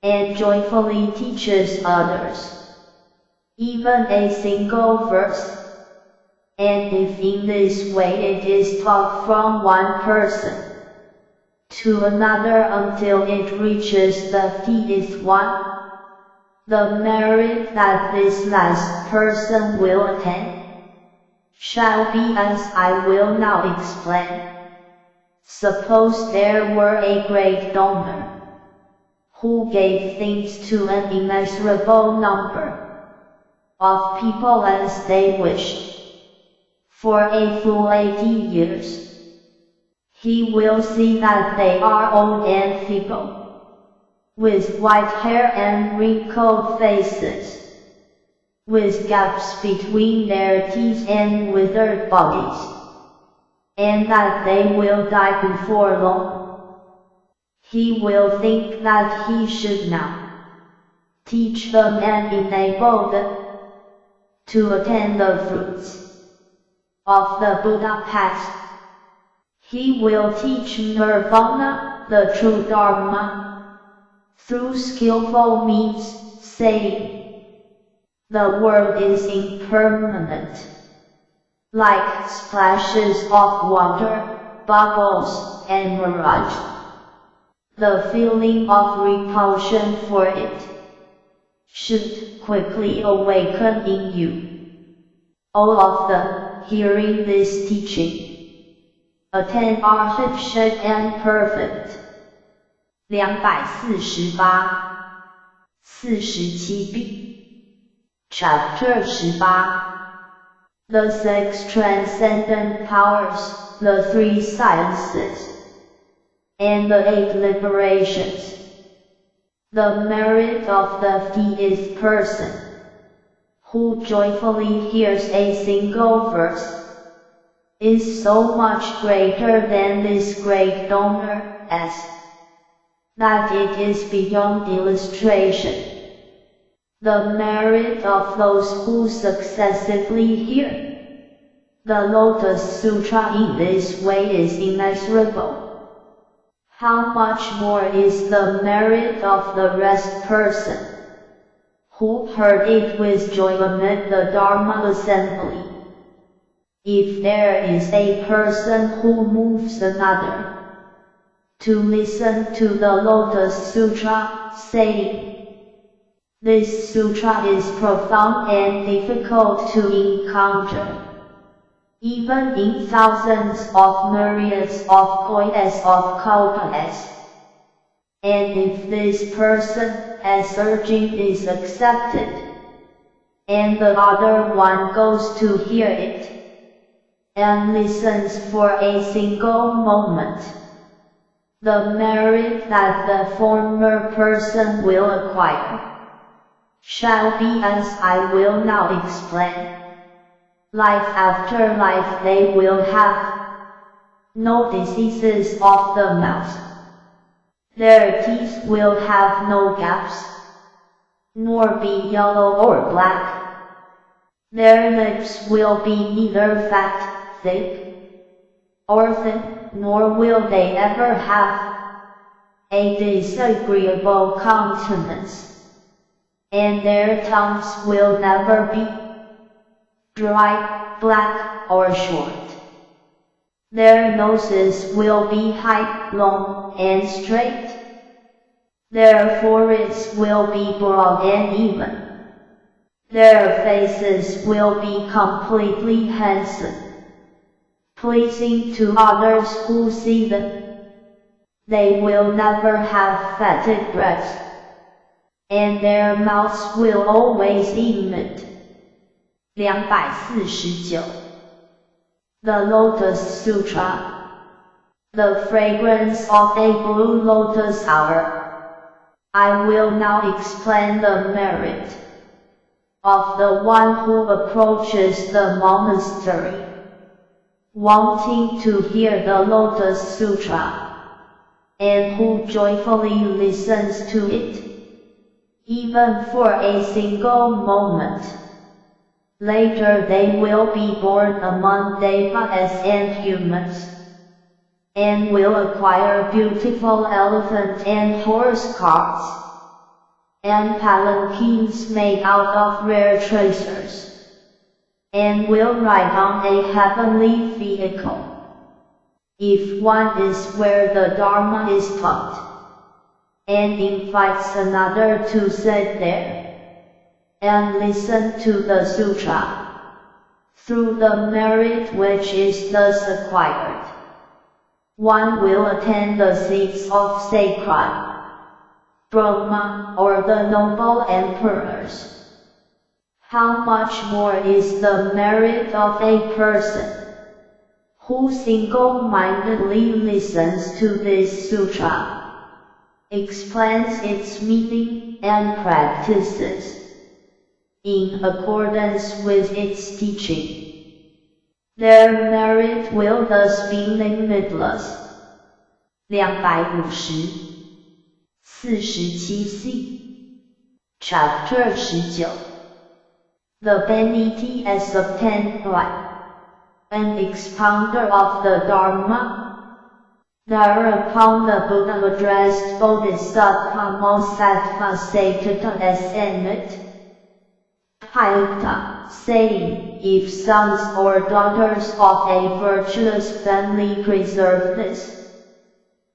and joyfully teaches others, even a single verse, and if in this way it is taught from one person to another until it reaches the 50th one, the merit that this last person will attain shall be as I will now explain. Suppose there were a great donor who gave things to an immeasurable number of people as they wished for a full 80 years. He will see that they are old and feeble, with white hair and wrinkled faces, with gaps between their teeth and withered bodies, and that they will die before long. He will think that he should now teach the man enabled to attain the fruits of the Buddha path. He will teach Nirvana, the true Dharma, through skillful means, saying, the world is impermanent, like splashes of water, bubbles, and mirage. The feeling of repulsion for it should quickly awaken in you. All of them, hearing this teaching, attain arhat and perfect. 248-47b Chapter 18 The 6 transcendent powers, the 3 sciences, and the 8 liberations. The merit of the 50th person, who joyfully hears a single verse, is so much greater than this great donor, as that it is beyond illustration. The merit of those who successively hear the Lotus Sutra in this way is immeasurable. How much more is the merit of the rest person, who heard it with joy amid the Dharma assembly. If there is a person who moves another to listen to the Lotus Sutra, saying, this sutra is profound and difficult to encounter, even in thousands of myriads of koitas of kalpas. And if this person, as urging, is accepted, and the other one goes to hear it, and listens for a single moment, the merit that the former person will acquire shall be as I will now explain. Life after life they will have no diseases of the mouth. Their teeth will have no gaps, nor be yellow or black. Their lips will be neither fat, thick, or thin, nor will they ever have a disagreeable countenance, and their tongues will never be dry, black, or short. Their noses will be high, long, and straight. Their foreheads will be broad and even. Their faces will be completely handsome, pleasing to others who see them. They will never have fetid breath, and their mouths will always emit. 249. The Lotus Sutra. The fragrance of a blue lotus flower. I will now explain the merit of the one who approaches the monastery, wanting to hear the Lotus Sutra, and who joyfully listens to it, even for a single moment. Later they will be born among devas and humans, and will acquire beautiful elephant and horse carts, and palanquins made out of rare treasures, and will ride on a heavenly vehicle. If one is where the Dharma is taught, and invites another to sit there, and listen to the sutra, through the merit which is thus acquired, one will attain the seats of sacred Brahma or the noble emperors. How much more is the merit of a person who single-mindedly listens to this sutra, explains its meaning, and practices in accordance with its teaching. Their merit will thus be limitless. 250. 47c. Chapter 19. The Benitias obtained life. An expounder of the Dharma. Thereupon the Buddha addressed Bodhisattva Mosattva Satata as Enit Pyutta, saying, if sons or daughters of a virtuous family preserve this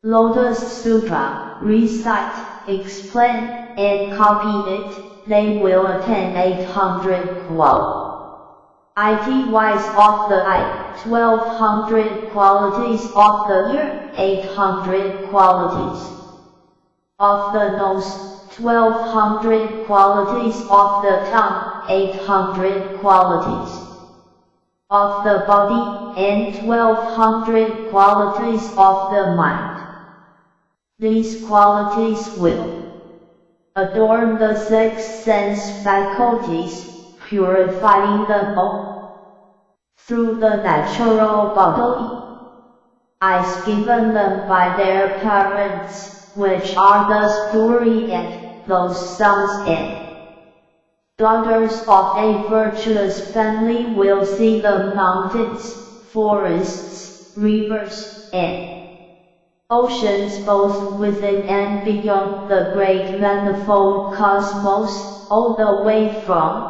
Lotus Sutra, recite, explain, and copy it, they will attain 800 ITYs of the eye, 1200 qualities of the ear, 800 qualities of the nose, 1200 qualities of the tongue, 800 qualities of the body, and 1200 qualities of the mind. These qualities will adorn the 6 sense faculties, purifying them all through the natural bodily eyes given them by their parents, which are thus purified. Those sons and daughters of a virtuous family will see the mountains, forests, rivers, and oceans both within and beyond the great manifold cosmos, all the way from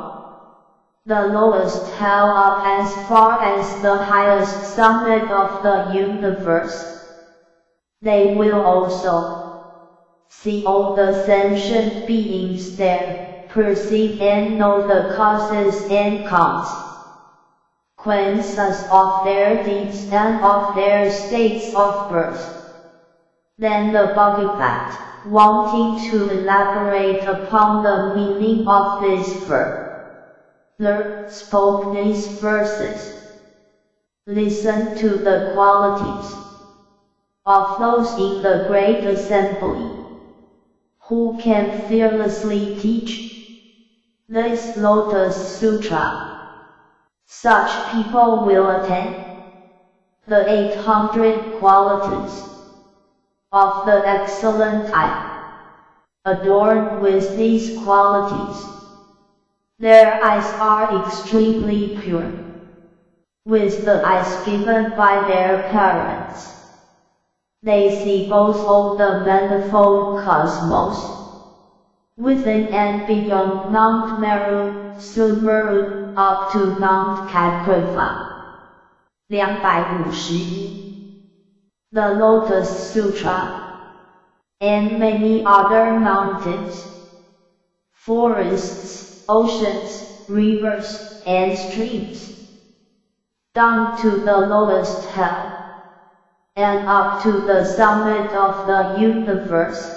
the lowest hell up as far as the highest summit of the universe. They will also see all the sentient beings there, perceive and know the causes and consequences of their deeds and of their states of birth. Then the Bhagavat, wanting to elaborate upon the meaning of this verse, spoke these verses. Listen to the qualities of those in the great assembly who can fearlessly teach this Lotus Sutra. Such people will attain the 800 qualities of the excellent eye. Adorned with these qualities, their eyes are extremely pure, with the eyes given by their parents. They see both all the manifold cosmos, within and beyond Mount Meru, Sumeru, up to Mount Kakrava. 251 The Lotus Sutra, and many other mountains, forests, oceans, rivers, and streams, down to the lowest hell, and up to the summit of the universe.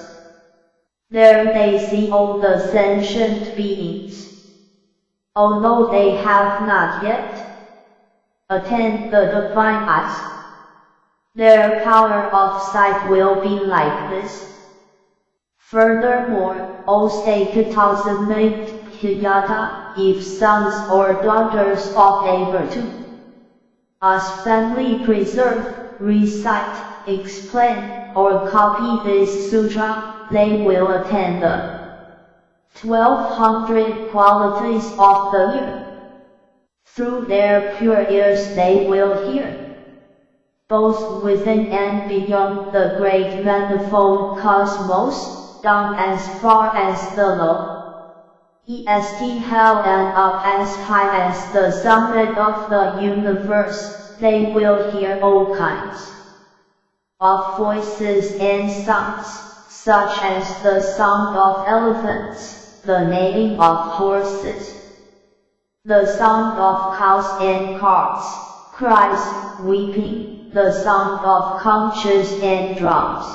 There they see all the sentient beings, although they have not yet attained the divine eyes. Their power of sight will be like this. Furthermore, all sacred Piyata, if sons or daughters of Abertu, as family preserve, recite, explain, or copy this sutra, they will attain the 1200 qualities of the ear. Through their pure ears they will hear, both within and beyond the great manifold cosmos, down as far as the low, est hell, and up as high as the summit of the universe. They will hear all kinds of voices and sounds, such as the sound of elephants, the neighing of horses, the sound of cows and carts, cries, weeping, the sound of conches and drums,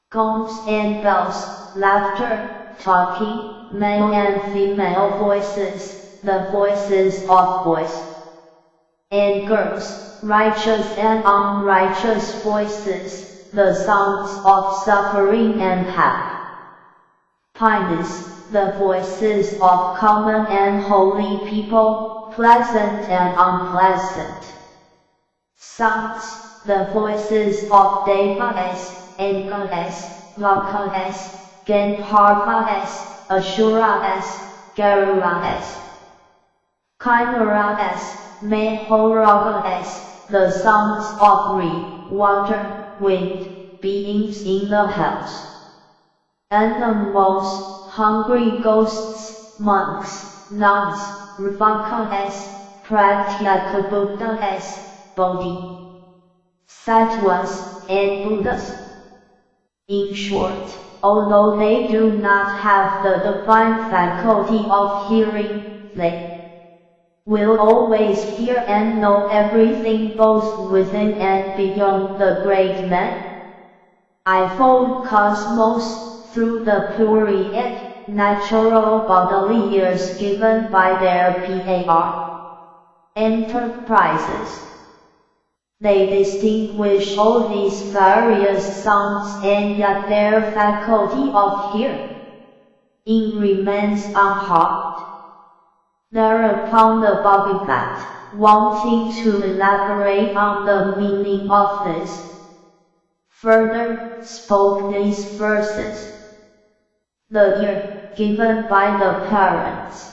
gongs and bells, laughter, talking, male and female voices, the voices of boys and girls, righteous and unrighteous voices, the sounds of suffering and happiness, the voices of common and holy people, pleasant and unpleasant sounds, the voices of Devas, and Goddess, Lokas, Gandharvas, Asuras, Garudas, Chimeras, Mahoragas, the sounds of reed, water, wind, beings in the house, animals, hungry ghosts, monks, nuns, Ravakas, Pratyakabuddhas, Bodhisattvas, and Buddhas. In short, although they do not have the divine faculty of hearing, they will always hear and know everything both within and beyond the great manifold cosmos, through the pure and natural bodily ears given by their enterprises. They distinguish all these various sounds, and yet their faculty of hearing remains unharmed. Thereupon the Bodhisattva, wanting to elaborate on the meaning of this, further spoke these verses. The ear, given by the parents,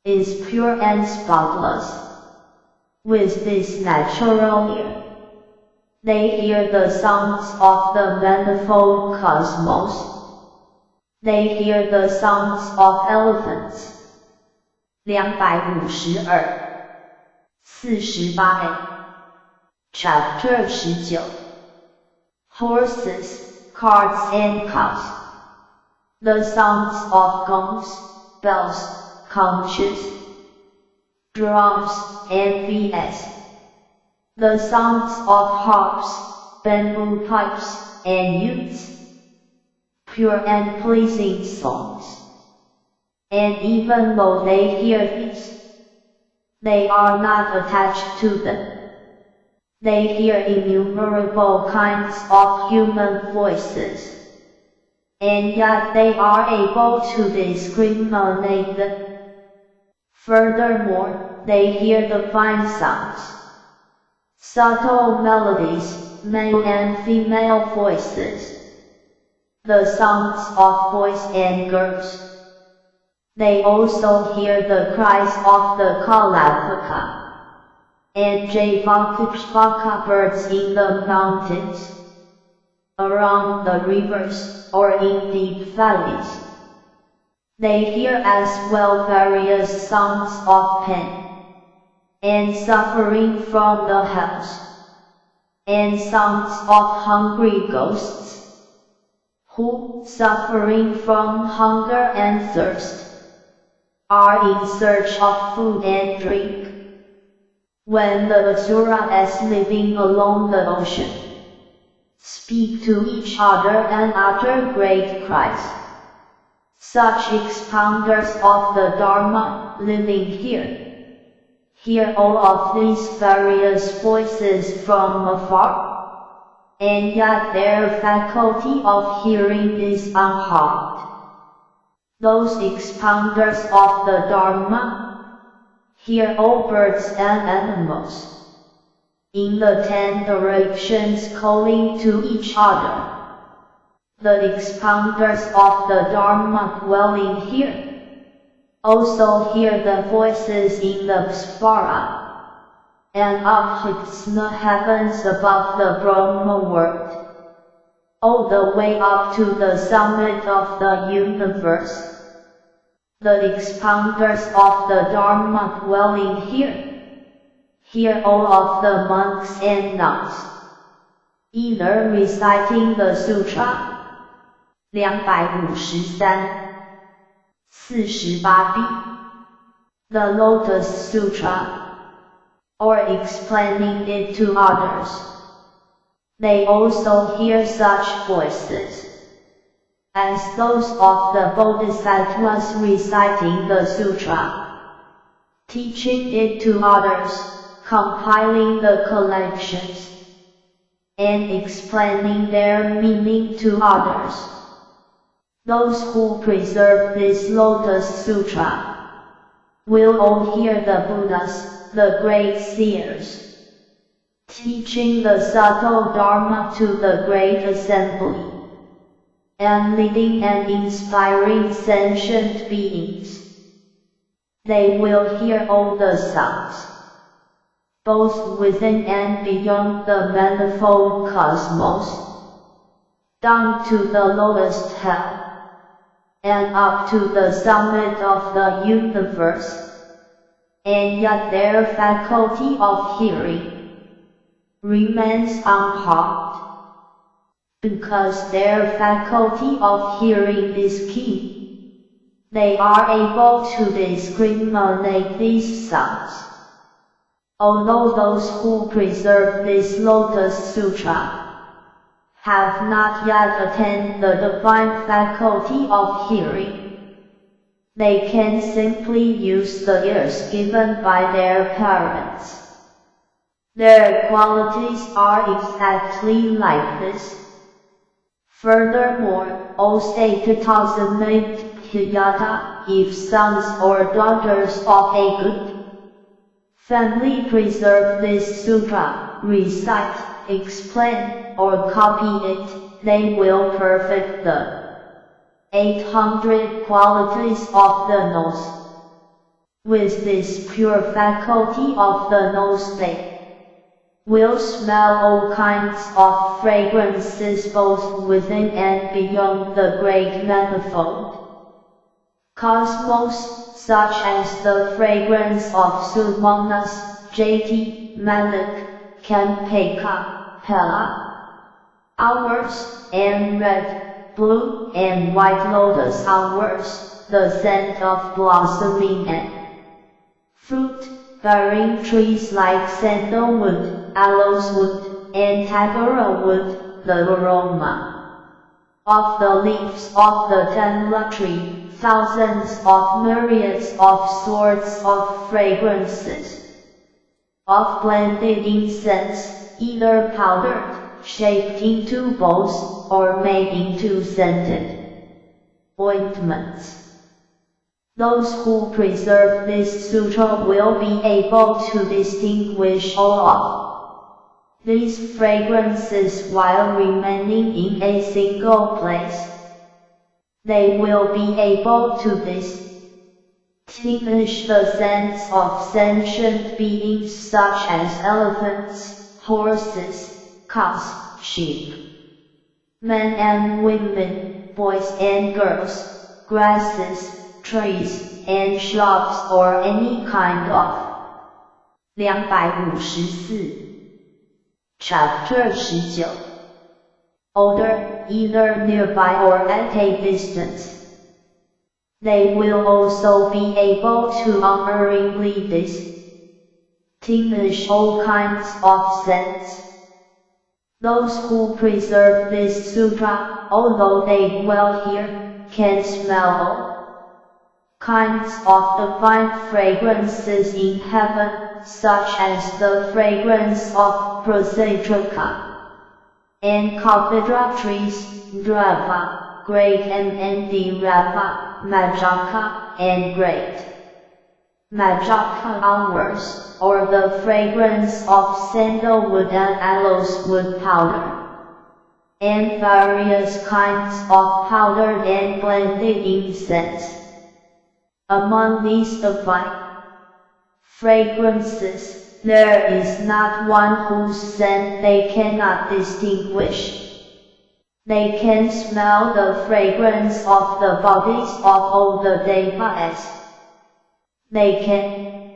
is pure and spotless. With this natural ear, they hear the sounds of the manifold cosmos. They hear the sounds of elephants. 252 48 Chapter 19 Horses, carts and cows. The sounds of gongs, bells, conches, drums, and viols. The sounds of harps, bamboo pipes, and lutes. Pure and pleasing songs. And even though they hear these, they are not attached to them. They hear innumerable kinds of human voices, and yet they are able to discriminate them. Furthermore, they hear the fine sounds, subtle melodies, male and female voices, the sounds of boys and girls. They also hear the cries of the Kalapaka and Javakapaka birds in the mountains, around the rivers, or in deep valleys. They hear as well various sounds of pain and suffering from the hells, and sounds of hungry ghosts, who, suffering from hunger and thirst, are in search of food and drink. When the asuras living along the ocean speak to each other and utter great cries, such expounders of the Dharma living here hear all of these various voices from afar, and yet their faculty of hearing is unharmed. Those expounders of the Dharma hear all birds and animals in the 10 directions calling to each other. The expounders of the Dharma dwelling here also hear the voices in the Svara, and up the heavens above the Brahma world, all the way up to the summit of the universe. The expounders of the Dharma dwelling here hear all of the monks and nuns, either reciting the Sutra 253 48b, the Lotus Sutra, or explaining it to others. They also hear such voices as those of the Bodhisattvas reciting the Sutra, teaching it to others, compiling the collections, and explaining their meaning to others. Those who preserve this Lotus Sutra will all hear the Buddhas, the great seers, teaching the subtle Dharma to the great assembly, and leading and inspiring sentient beings. They will hear all the sounds, both within and beyond the manifold cosmos, down to the lowest hell, and up to the summit of the universe, and yet their faculty of hearing remains unharmed, because their faculty of hearing is keen. They are able to discriminate these sounds. Although those who preserve this Lotus Sutra have not yet attained the divine faculty of hearing, they can simply use the ears given by their parents. Their qualities are exactly like this. Furthermore, O Sattva Piyata, if sons or daughters of a good family preserve this sutra, recite, explain, or copy it, they will perfect the 800 qualities of the nose. With this pure faculty of the nose they will smell all kinds of fragrances both within and beyond the great manifold cosmos, such as the fragrance of Sumanas, Jati, Malik, Kampeka, Pela, hours, and red, blue, and white lotus hours, the scent of blossoming and fruit-bearing trees like sandalwood, aloes wood, and tagora wood, the aroma of the leaves of the Tamla tree, thousands of myriads of sorts of fragrances, of blended incense, either powdered, shaped into balls, or made into scented ointments. Those who preserve this sutra will be able to distinguish all of these fragrances while remaining in a single place. They will be able to distinguish the scents of sentient beings such as elephants, horses, cows, sheep, men and women, boys and girls, grasses, trees, and shrubs, or any kind of 254 Chapter 19 Odor, either nearby or at a distance. They will also be able to unerringly distinguish all kinds of scents. Those who preserve this sutra, although they dwell here, can smell all kinds of divine fragrances in heaven, such as the fragrance of Prasatrika and Kalpidra trees, Drava, great and Andirava, Majaka, and great Majaka hours, or the fragrance of sandalwood and aloes wood powder, and various kinds of powdered and blended incense. Among these divine fragrances, there is not one whose scent they cannot distinguish. They can smell the fragrance of the bodies of all the devas. They can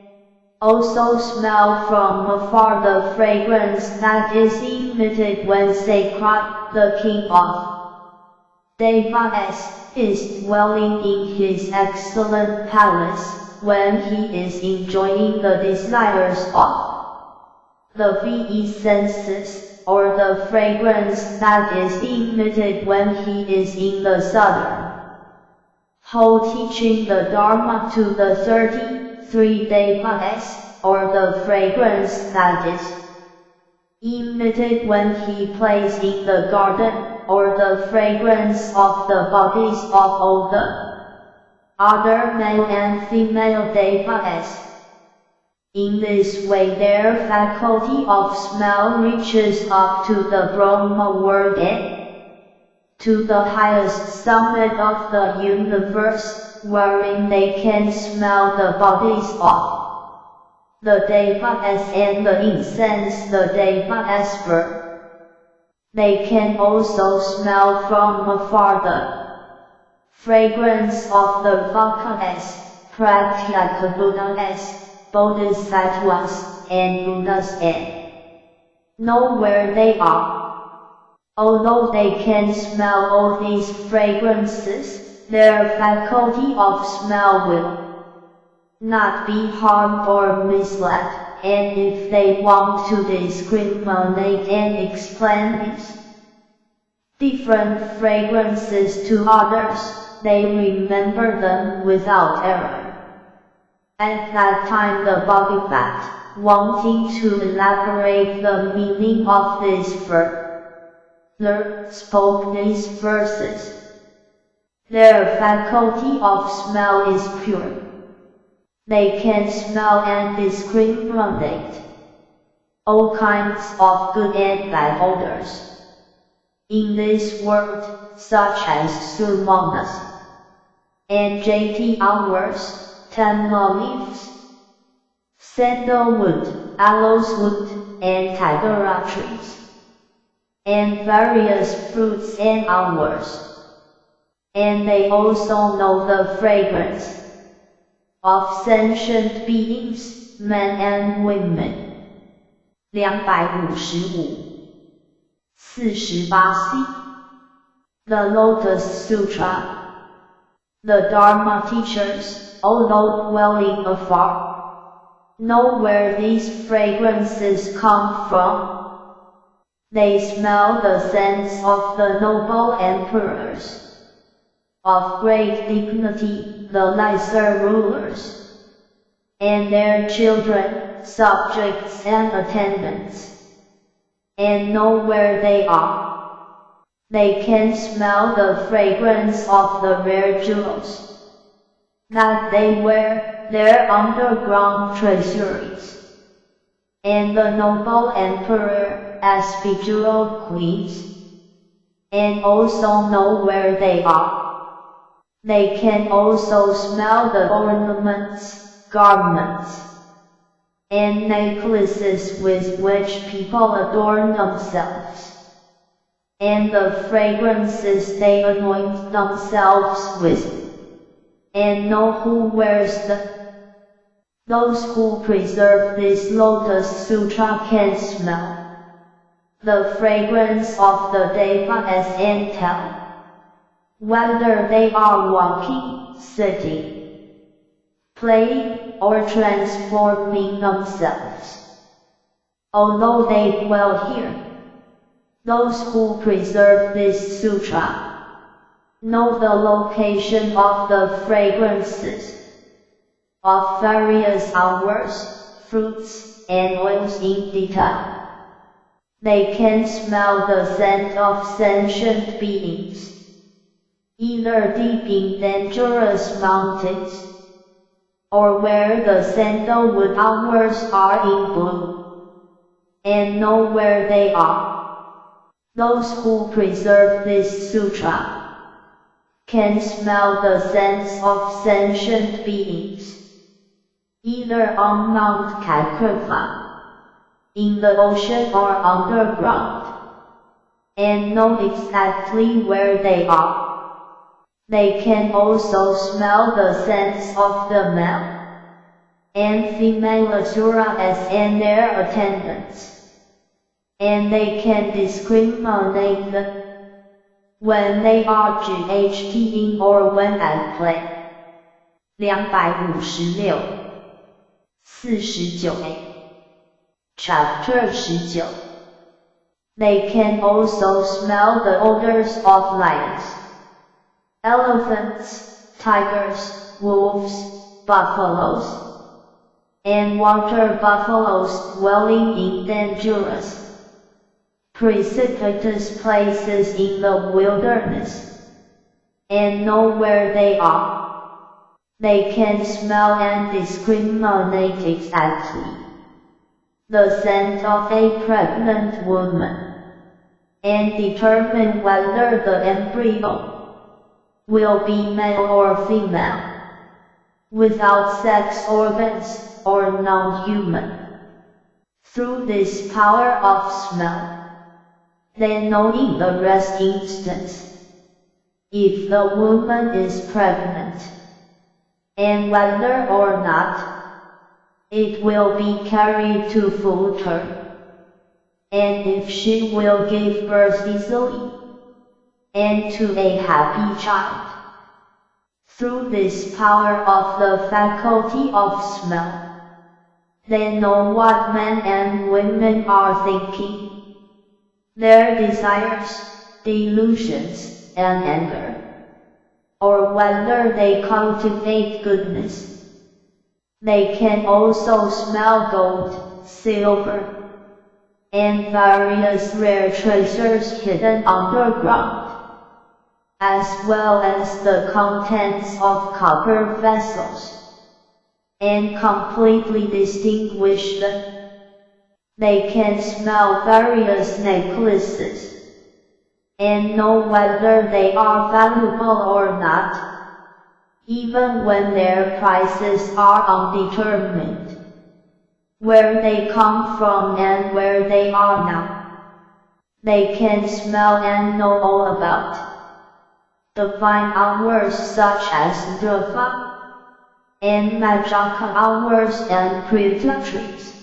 also smell from afar the fragrance that is emitted when Sakrat, the king of devas, is dwelling in his excellent palace, when he is enjoying the desires of the VE senses, or the fragrance that is emitted when he is in the southern hall teaching the Dharma to the 33 devas, or the fragrance that is emitted when he plays in the garden, or the fragrance of the bodies of all the other male and female devas. In this way their faculty of smell reaches up to the Brahma world and to the highest summit of the universe, wherein they can smell the bodies of the devas and the incense the devas burn. They can also smell from afar the fragrance of the Vakas, Pratyekabuddhas, Bodhisattvas, and Buddhas, and know where they are. Although they can smell all these fragrances, their faculty of smell will not be harmed or misled, and if they want to discriminate and explain these different fragrances to others, they remember them without error. At that time the Bhagavat, wanting to elaborate the meaning of this verse, spoke these verses. Their faculty of smell is pure. They can smell and discriminate all kinds of good and bad odors in this world, such as sumanas and jati hours, tamla leaves, sandalwood, aloes wood, and tagara trees, and various fruits and hours. And they also know the fragrance of sentient beings, men and women. 255 48C The Lotus Sutra. The Dharma teachers, although dwelling afar, know where these fragrances come from. They smell the scents of the noble emperors, of great dignity, the lesser rulers, and their children, subjects and attendants, and know where they are. They can smell the fragrance of the rare jewels that they wear, their underground treasuries, and the noble emperor as bejeweled queens, and also know where they are. They can also smell the ornaments, garments, and necklaces with which people adorn themselves, and the fragrances they anoint themselves with, and know who wears them. Those who preserve this Lotus Sutra can smell the fragrance of the devas and tell whether they are walking, sitting, playing, or transforming themselves. Although they dwell here, those who preserve this sutra know the location of the fragrances of various hours, fruits, and oils in detail. They can smell the scent of sentient beings, either deep in dangerous mountains, or where the sandalwood hours are in bloom, and know where they are. Those who preserve this sutra can smell the scents of sentient beings, either on Mount Kakrava, in the ocean or underground, and know exactly where they are. They can also smell the scents of the male and female asuras and their attendants, and they can discriminate them when they are ghting or when at play. 256 49 Chapter 19 They can also smell the odors of lions, elephants, tigers, wolves, buffaloes, and water buffaloes dwelling in dangerous, precipitous places in the wilderness, and know where they are. They can smell and discriminate exactly the scent of a pregnant woman, and determine whether the embryo will be male or female, without sex organs or non-human. Through this power of smell, they know in the rest instance if the woman is pregnant, and whether or not it will be carried to full term, and if she will give birth easily and to a happy child. Through this power of the faculty of smell, they know what men and women are thinking, their desires, delusions, and anger, or whether they cultivate goodness. They can also smell gold, silver, and various rare treasures hidden underground, as well as the contents of copper vessels, and completely distinguish them. They can smell various necklaces, and know whether they are valuable or not, even when their prices are undetermined, where they come from and where they are now. They can smell and know all about divine hours such as Dhruva and Majaka hours and Prithla trees.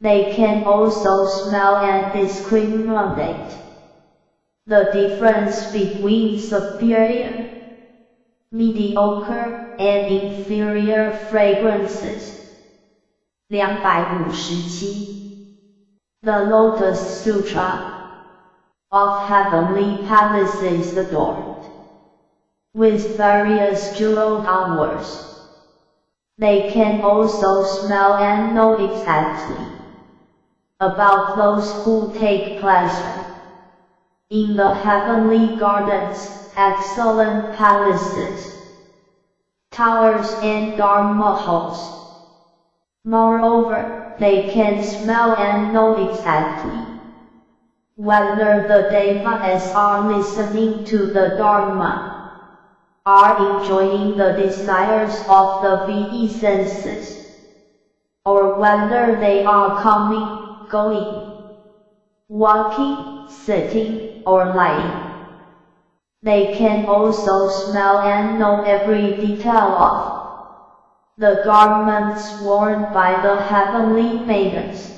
They can also smell and discriminate the difference between superior, mediocre, and inferior fragrances. 257 The Lotus Sutra of Heavenly Palaces adorned with various jeweled hours. They can also smell and know exactly about those who take pleasure in the heavenly gardens, excellent palaces, towers, and dharma halls. Moreover, they can smell and know exactly whether the devas are listening to the dharma, are enjoying the desires of the VD senses, or whether they are coming, going, walking, sitting, or lying. They can also smell and know every detail of the garments worn by the heavenly maidens,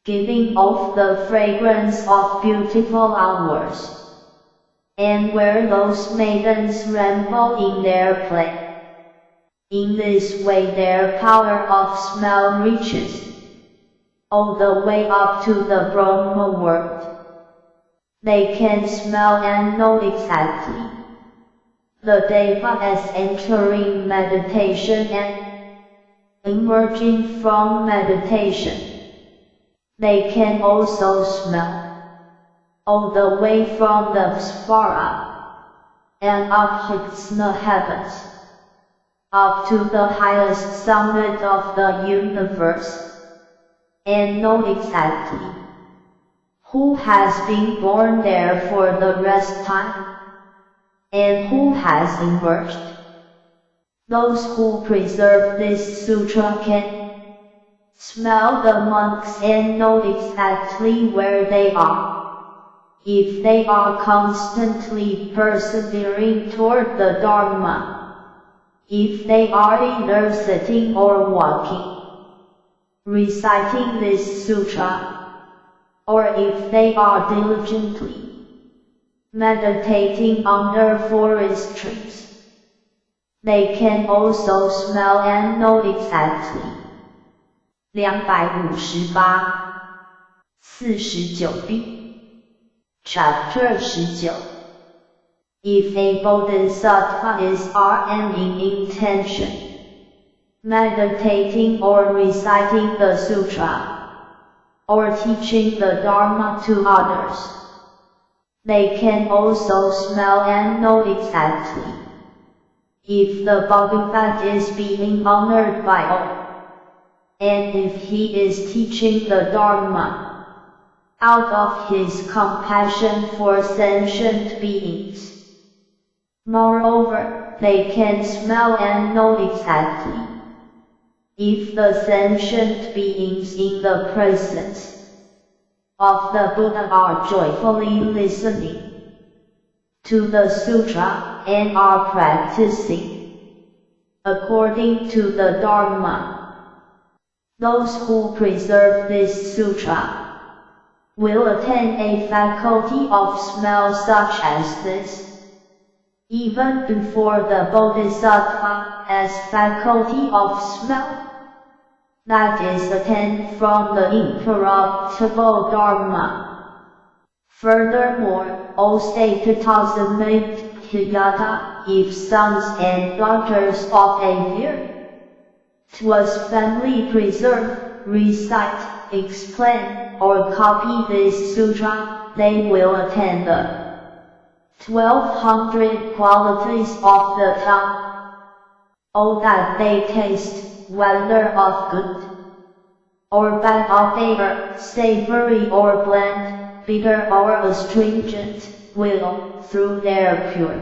giving off the fragrance of beautiful hours, and where those maidens ramble in their play. In this way their power of smell reaches all the way up to the Brahma world. They can smell and know exactly the deva as entering meditation and emerging from meditation. They can also smell all the way from the Svara and upwards the heavens, up to the highest summit of the universe, and know exactly who has been born there for the rest time, and who has emerged. Those who preserve this sutra can smell the monks and know exactly where they are, if they are constantly persevering toward the Dharma, if they are either sitting or walking, reciting this sutra, or if they are diligently meditating under forest trees. They can also smell and know exactly. 258 49b Chapter 19 If a bodhisattva is and in intention, meditating or reciting the sutra, or teaching the Dharma to others, they can also smell and know exactly if the Bhagavat is being honored by all, and if he is teaching the Dharma out of his compassion for sentient beings. Moreover, they can smell and know exactly if the sentient beings in the presence of the Buddha are joyfully listening to the sutra and are practicing according to the Dharma. Those who preserve this sutra will attain a faculty of smell such as this, even before the bodhisattva has faculty of smell, that is attained from the incorruptible Dharma. Furthermore, O Satyatasmit Hiyata, if sons and daughters of a vir Twas family preserve, recite, explain, or copy this sutra, they will attain the 1200 qualities of the tongue. Oh, that they taste, whether of good or bad, of favor, savory or bland, bitter or astringent, will, through their pure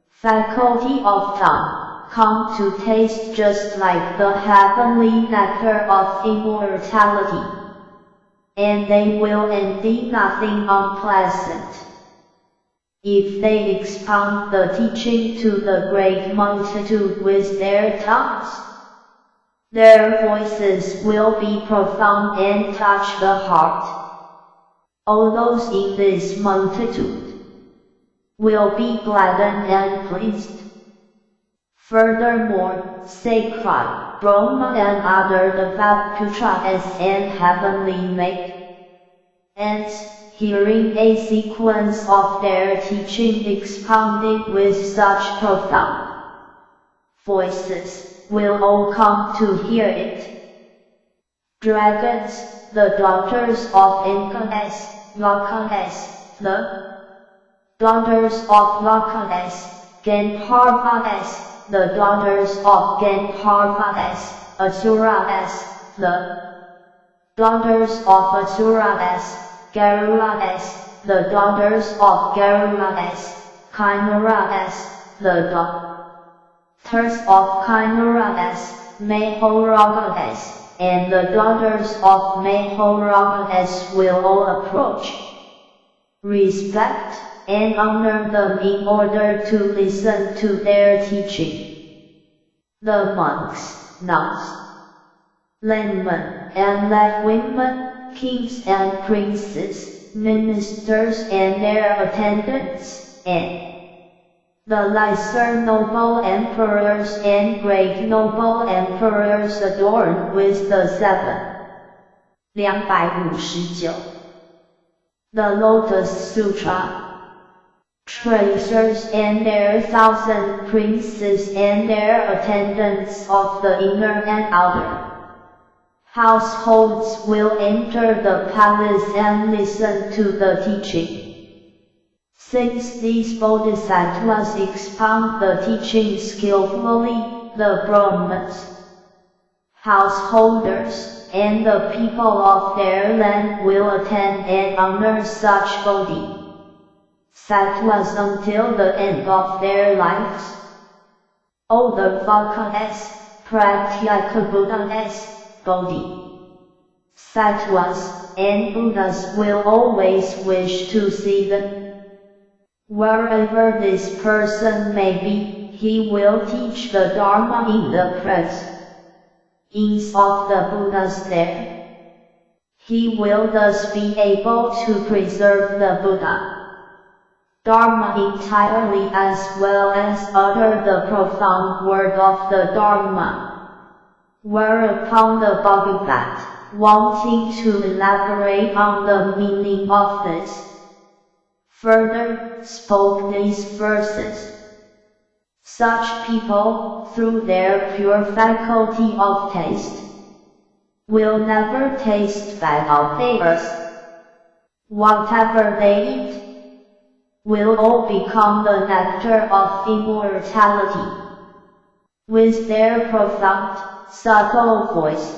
faculty of tongue, come to taste just like the heavenly nectar of immortality, and they will indeed nothing unpleasant. If they expound the teaching to the great multitude with their tongues, their voices will be profound and touch the heart. All those in this multitude will be gladdened and pleased. Furthermore, sacred Brahma and other Devatputras and heavenly maidens, hearing a sequence of their teaching expounded with such profound voices, will all come to hear it. Dragons, the daughters of Inkas, Lakas, the daughters of Lakas, Gandharvas, the daughters of Gandharvas, Asuras, the daughters of Asuras, Garudas, the daughters of Garudas, Kimaras, the daughters of Kimaras, Mahoragas, and the daughters of Mahoragas will all approach, respect, and honor them in order to listen to their teaching. The monks, nuns, laymen and laywomen, kings and princes, ministers and their attendants, and the lesser noble emperors and great noble emperors adorned with the 259. The Lotus Sutra. Treasures and their 1,000 princes and their attendants of the inner and outer households will enter the palace and listen to the teaching. Since these bodhisattvas expound the teaching skillfully, the Brahmins, householders, and the people of their land will attend and honor such bodhisattvas until the end of their lives. O the Vakas, Pratyekabuddhas, bodhisattvas, and Buddhas will always wish to see them. Wherever this person may be, he will teach the Dharma in the presence of the Buddhas there. He will thus be able to preserve the Buddha Dharma entirely as well as utter the profound word of the Dharma. Whereupon the Bhagavat, wanting to elaborate on the meaning of this, further spoke these verses. Such people, through their pure faculty of taste, will never taste bad of theirs. Whatever they eat will all become the nectar of immortality. With their profound, subtle voice,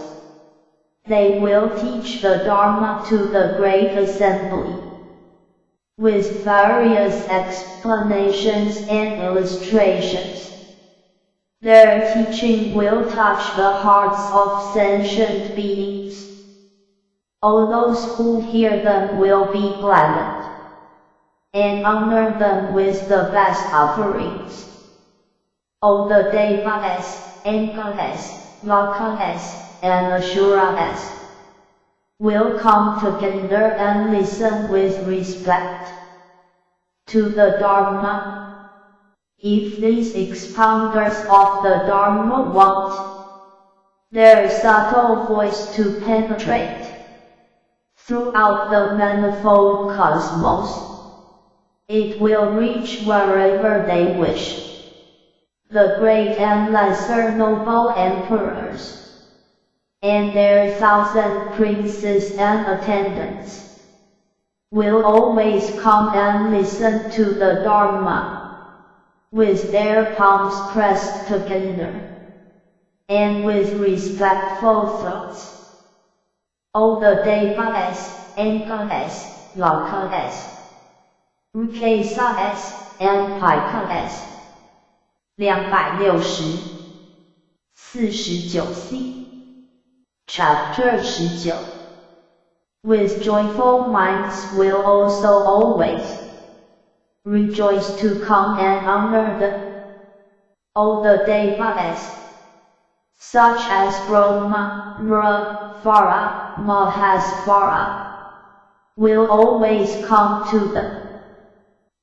they will teach the Dharma to the great assembly. With various explanations and illustrations, their teaching will touch the hearts of sentient beings. All those who hear them will be gladdened, and honor them with the best offerings. All the Devas, Angas, Vakas, and Asuras will come together and listen with respect to the Dharma. If these expounders of the Dharma want their subtle voice to penetrate throughout the manifold cosmos, it will reach wherever they wish. The great and lesser noble emperors and their 1,000 princes and attendants will always come and listen to the Dharma, with their palms pressed together, and with respectful thoughts. All the Devas, Angas, Vakas, Ukasas, and Pikas. 260 49c Chapter 19. With joyful minds will also always rejoice to come and honor all the Devas, such as Brahma, Vara, Mahasvara, will always come to them.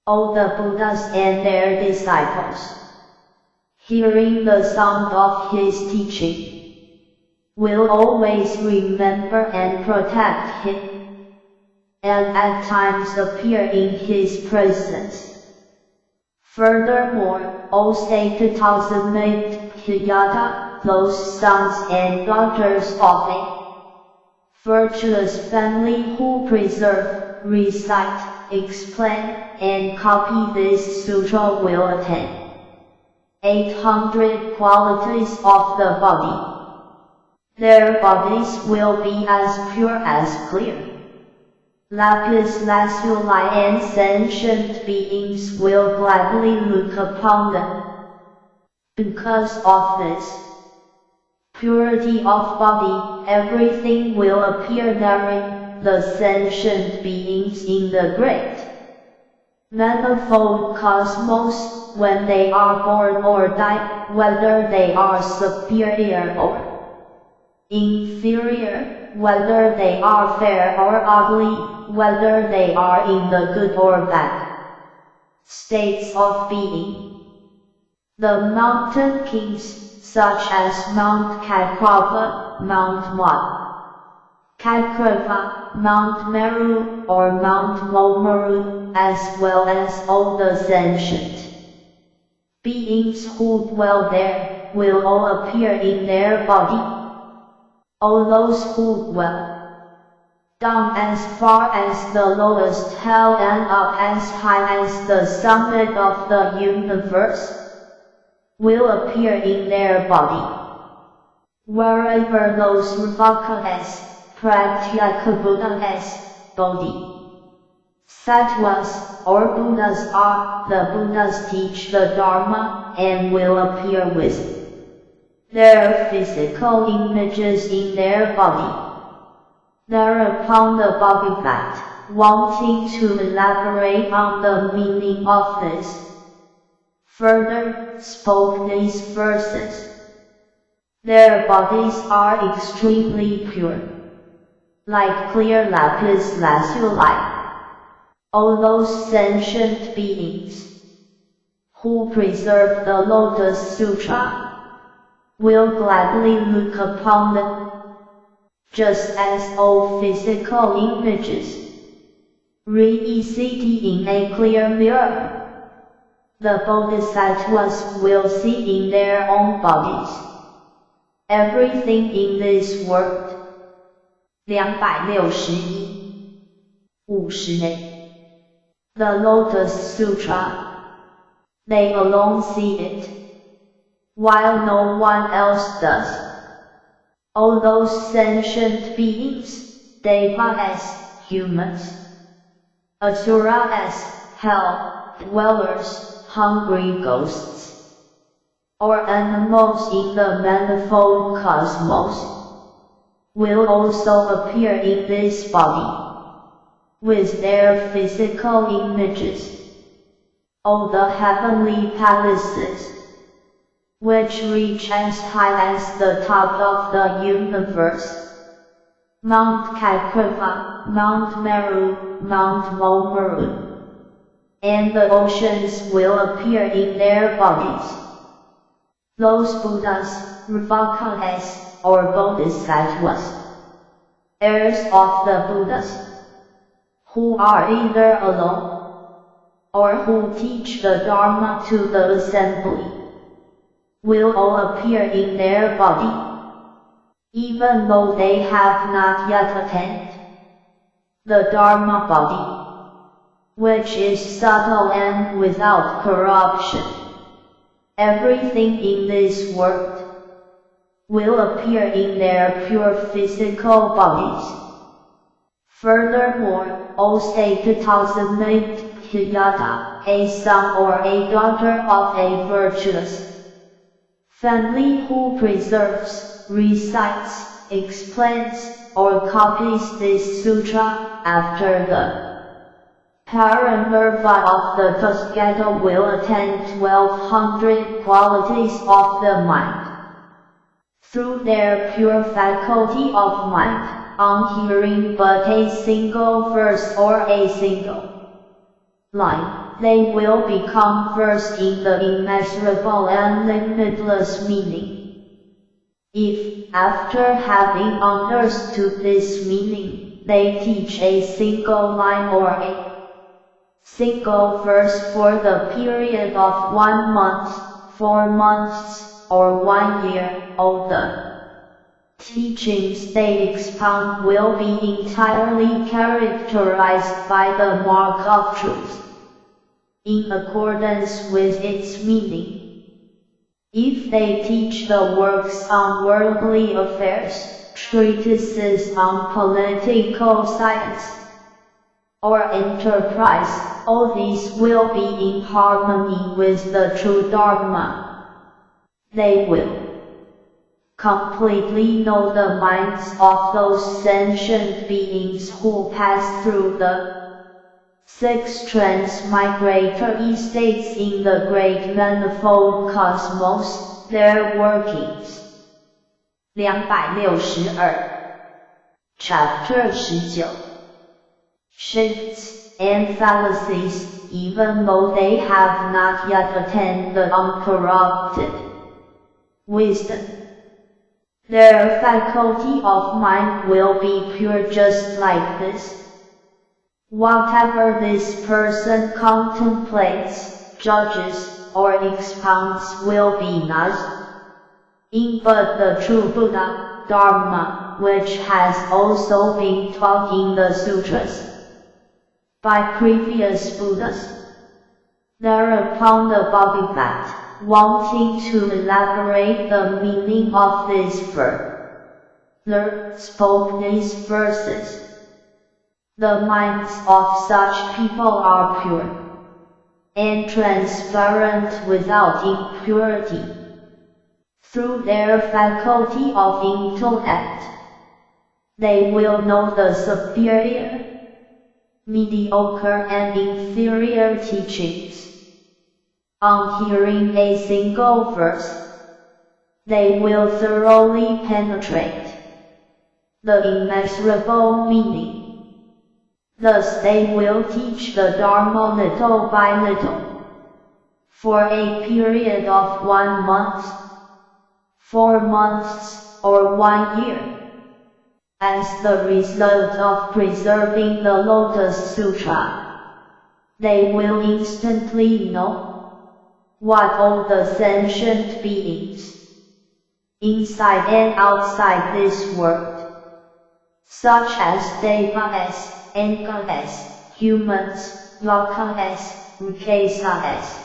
All the Buddhas and their disciples, hearing the sound of his teaching, will always remember and protect him, and at times appear in his presence. Furthermore, all sacred Piyata, those sons and daughters of a virtuous family who preserve, recite, explain, and copy this sutra will attain 800 qualities of the body. Their bodies will be as pure as clear lapis lazuli, and sentient beings will gladly look upon them. Because of this purity of body, everything will appear therein, the sentient beings in the great manifold cosmos, when they are born or die, whether they are superior or inferior, whether they are fair or ugly, whether they are in the good or bad states of being. The mountain kings, such as Mount Kakrava, Mount Kakrava, Mount Meru, or Mount Momeru, as well as all the sentient beings who dwell there, will all appear in their body. All those who dwell down as far as the lowest hell and up as high as the summit of the universe, will appear in their body. Wherever those Ruvakanas, Pratyakabuddhas, Bodhisattvas, or Buddhas are, the Buddhas teach the Dharma, and will appear with their physical images in their body. Thereupon the Bhagavat, wanting to elaborate on the meaning of this, further spoke these verses. Their bodies are extremely pure, like clear lapis lazuli. All those sentient beings who preserve the Lotus Sutra will gladly look upon them, just as all physical images re-see in a clear mirror. The Bodhisattvas will see in their own bodies everything in this world. 261. 50. The Lotus Sutra. They alone see it, while no one else does. All those sentient beings, devas, humans, asuras, hell dwellers, hungry ghosts, or animals in the manifold cosmos, will also appear in this body, with their physical images. All the heavenly palaces, which reach as high as the top of the universe, Mount Kakrava, Mount Meru, Mount Momeru, and the oceans will appear in their bodies. Those Buddhas, Ruvakanas, or Bodhisattvas, heirs of the Buddhas, who are either alone, or who teach the Dharma to the assembly, will all appear in their body, even though they have not yet attained the Dharma body, which is subtle and without corruption. Everything in this world will appear in their pure physical bodies. Furthermore, all status-made Hiyata, a son or a daughter of a virtuous family who preserves, recites, explains, or copies this sutra after the parinirvana of the Tathagata will attain 1200 qualities of the mind. Through their pure faculty of mind, on hearing but a single verse or a single line, they will become versed in the immeasurable and limitless meaning. If, after having understood this meaning, they teach a single line or a single verse for the period of 1 month, 4 months, or 1 year, all the teachings they expound will be entirely characterized by the mark of truth, in accordance with its meaning. If they teach the works on worldly affairs, treatises on political science, or enterprise, all these will be in harmony with the true Dharma. They will completely know the minds of those sentient beings who pass through the 6 transmigrator states in the Great Manifold Cosmos, their workings. 262 Chapter 19 Shifts and fallacies, even though they have not yet attained the uncorrupted wisdom. Their faculty of mind will be pure just like this. Whatever this person contemplates, judges, or expounds will be nothing but the true Buddha, Dharma, which has also been taught in the sutras by previous Buddhas. Thereupon the Bodhisattva, wanting to elaborate the meaning of this further, spoke these verses. The minds of such people are pure and transparent without impurity. Through their faculty of intellect, they will know the superior, mediocre and inferior teachings. On hearing a single verse, they will thoroughly penetrate the immeasurable meaning. Thus they will teach the Dharma little by little, for a period of 1 month, 4 months, or 1 year. As the result of preserving the Lotus Sutra, they will instantly know what all the sentient beings, inside and outside this world, such as Devas, Angas, humans, Lokas, Rakshasas,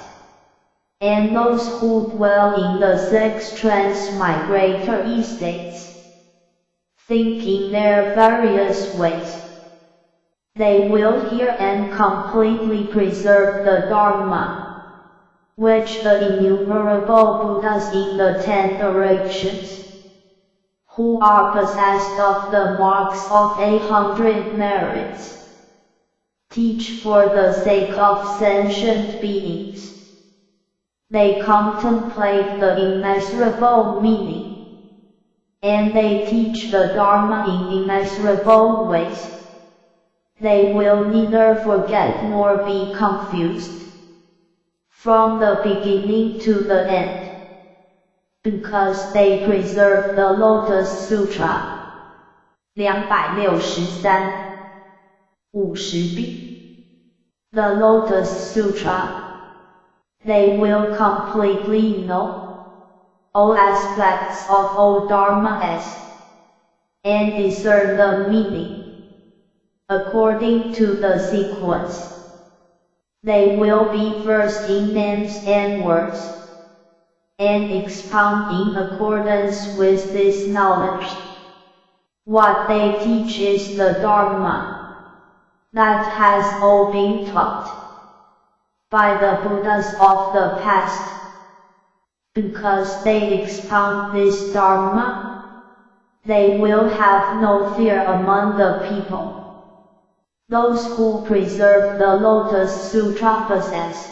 and those who dwell in the 6 transmigrator states, think in their various ways. They will hear and completely preserve the Dharma, which the innumerable Buddhas in the 10 directions, who are possessed of the marks of 100 merits, teach for the sake of sentient beings. They contemplate the immeasurable meaning, and they teach the Dharma in immeasurable ways. They will neither forget nor be confused, from the beginning to the end, because they preserve the Lotus Sutra. 263 50b The Lotus Sutra. They will completely know all aspects of all dharmas, and discern the meaning according to the sequence. They will be versed in names and words, and expound in accordance with this knowledge. What they teach is the Dharma that has all been taught by the Buddhas of the past. Because they expound this Dharma, they will have no fear among the people. Those who preserve the Lotus Sutra possess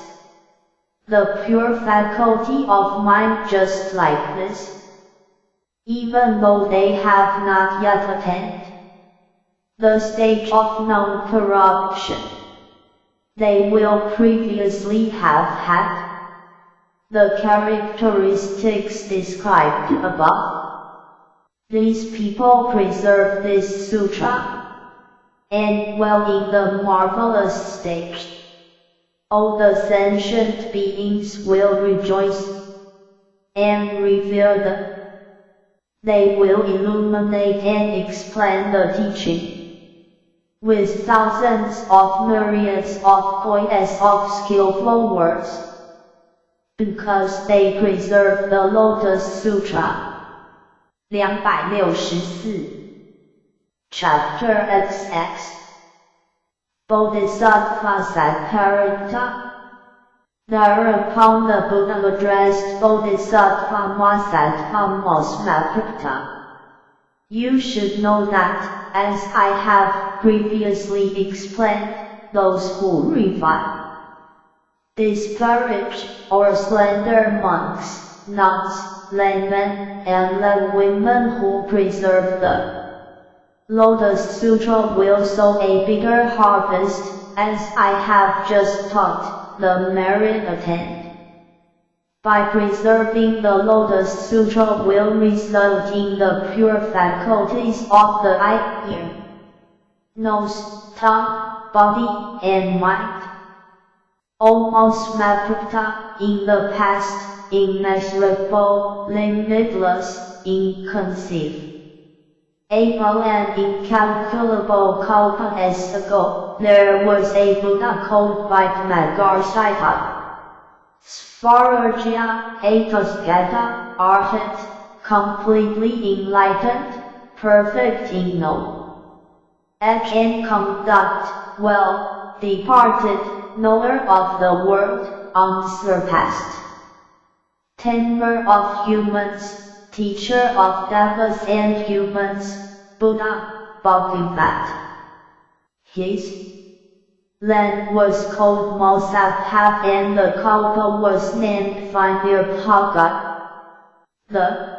the pure faculty of mind just like this, even though they have not yet attained the stage of non-corruption. They will previously have had the characteristics described above. These people preserve this sutra, and dwell in the marvelous stage. All the sentient beings will rejoice and revere them. They will illuminate and explain the teaching with thousands of myriads of poets of skillful words, because they preserve the Lotus Sutra. 264 Chapter XX Bodhisattva Sattvarita. Thereupon the Buddha addressed Bodhisattva Mahasattva Mahasattva. You should know that, as I have previously explained, those who revile, disparage, or slander monks, nuns, laymen, and lay women who preserve the Lotus Sutra will sow a bigger harvest, as I have just taught, the merit attained by preserving the Lotus Sutra will result in the pure faculties of the eye, ear, nose, tongue, body, and mind. Almost Maputta, in the past, immeasurable, limitless, inconceivable, and incalculable kalpas ago, there was a Buddha called Vitamagarsiddha. Svararjya, a Tathagata, Arhat, completely enlightened, perfect in knowledge and conduct, well, departed, knower of the world, unsurpassed, tamer of humans, teacher of devas and humans, Buddha, Bhagavat. His land was called Mausabhav and the kalpa was named Vinirpaga. The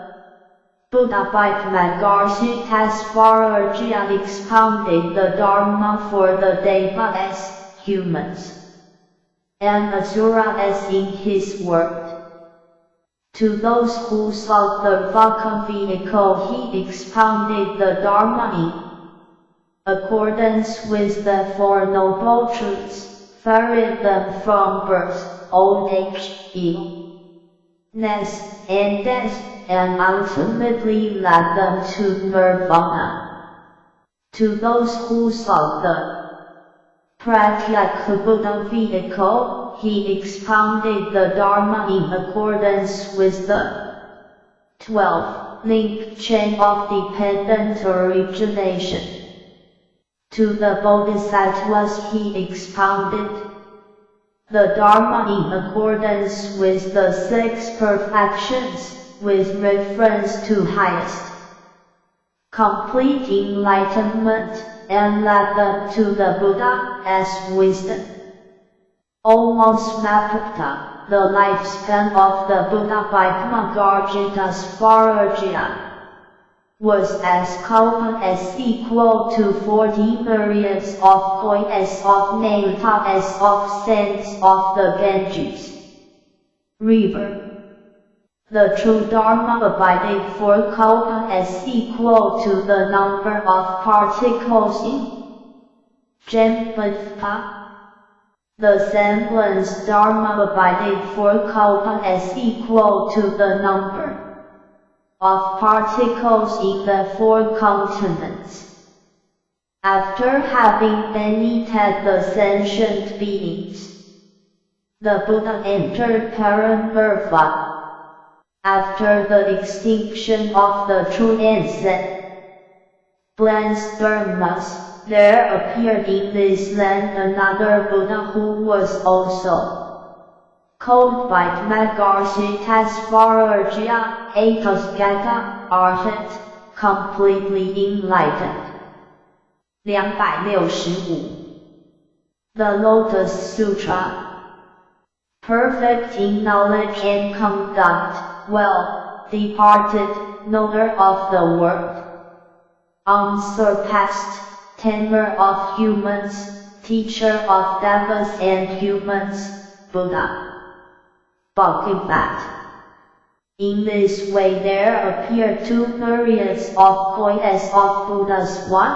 Buddha Vitamagarsiddha Svararjya expounded the Dharma for the devas, humans, and asuras in his world. To those who sought the Vaka vehicle he expounded the Dharma in accordance with the Four Noble Truths, freed them from birth, old age, illness, and death, and ultimately led them to Nirvana. To those who sought the Pratyeka Buddha vehicle, he expounded the Dharma in accordance with the 12-link chain of dependent origination. To the Bodhisattvas he expounded the Dharma in accordance with the 6 perfections, with reference to highest complete enlightenment, and led them to the Buddha as wisdom. Almost Maputta, the lifespan of the Buddha Vitamagarsiddha Svararjya was as kalpa as equal to 40 myriads of kois of Nayuta as of sands of the Ganges river. The true Dharma abided for kalpa as equal to the number of particles in Jambudva. The semblance Dharma abided for kalpa as equal to the number of particles in the 4 continents. After having beneated the sentient beings, the Buddha entered Paranirvana. After the extinction of the true and semblance dharmas, there appeared in this land another Buddha who was also called Vitamagarsiddha Svararjya, a Tathagata, Arhat, completely enlightened. 265. The Lotus Sutra, perfect in knowledge and conduct, well, departed, knower of the world, unsurpassed, tamer of humans, teacher of devas and humans, Buddha, Bhagavat. In this way there appear 2 myriads of kois of Buddhas, one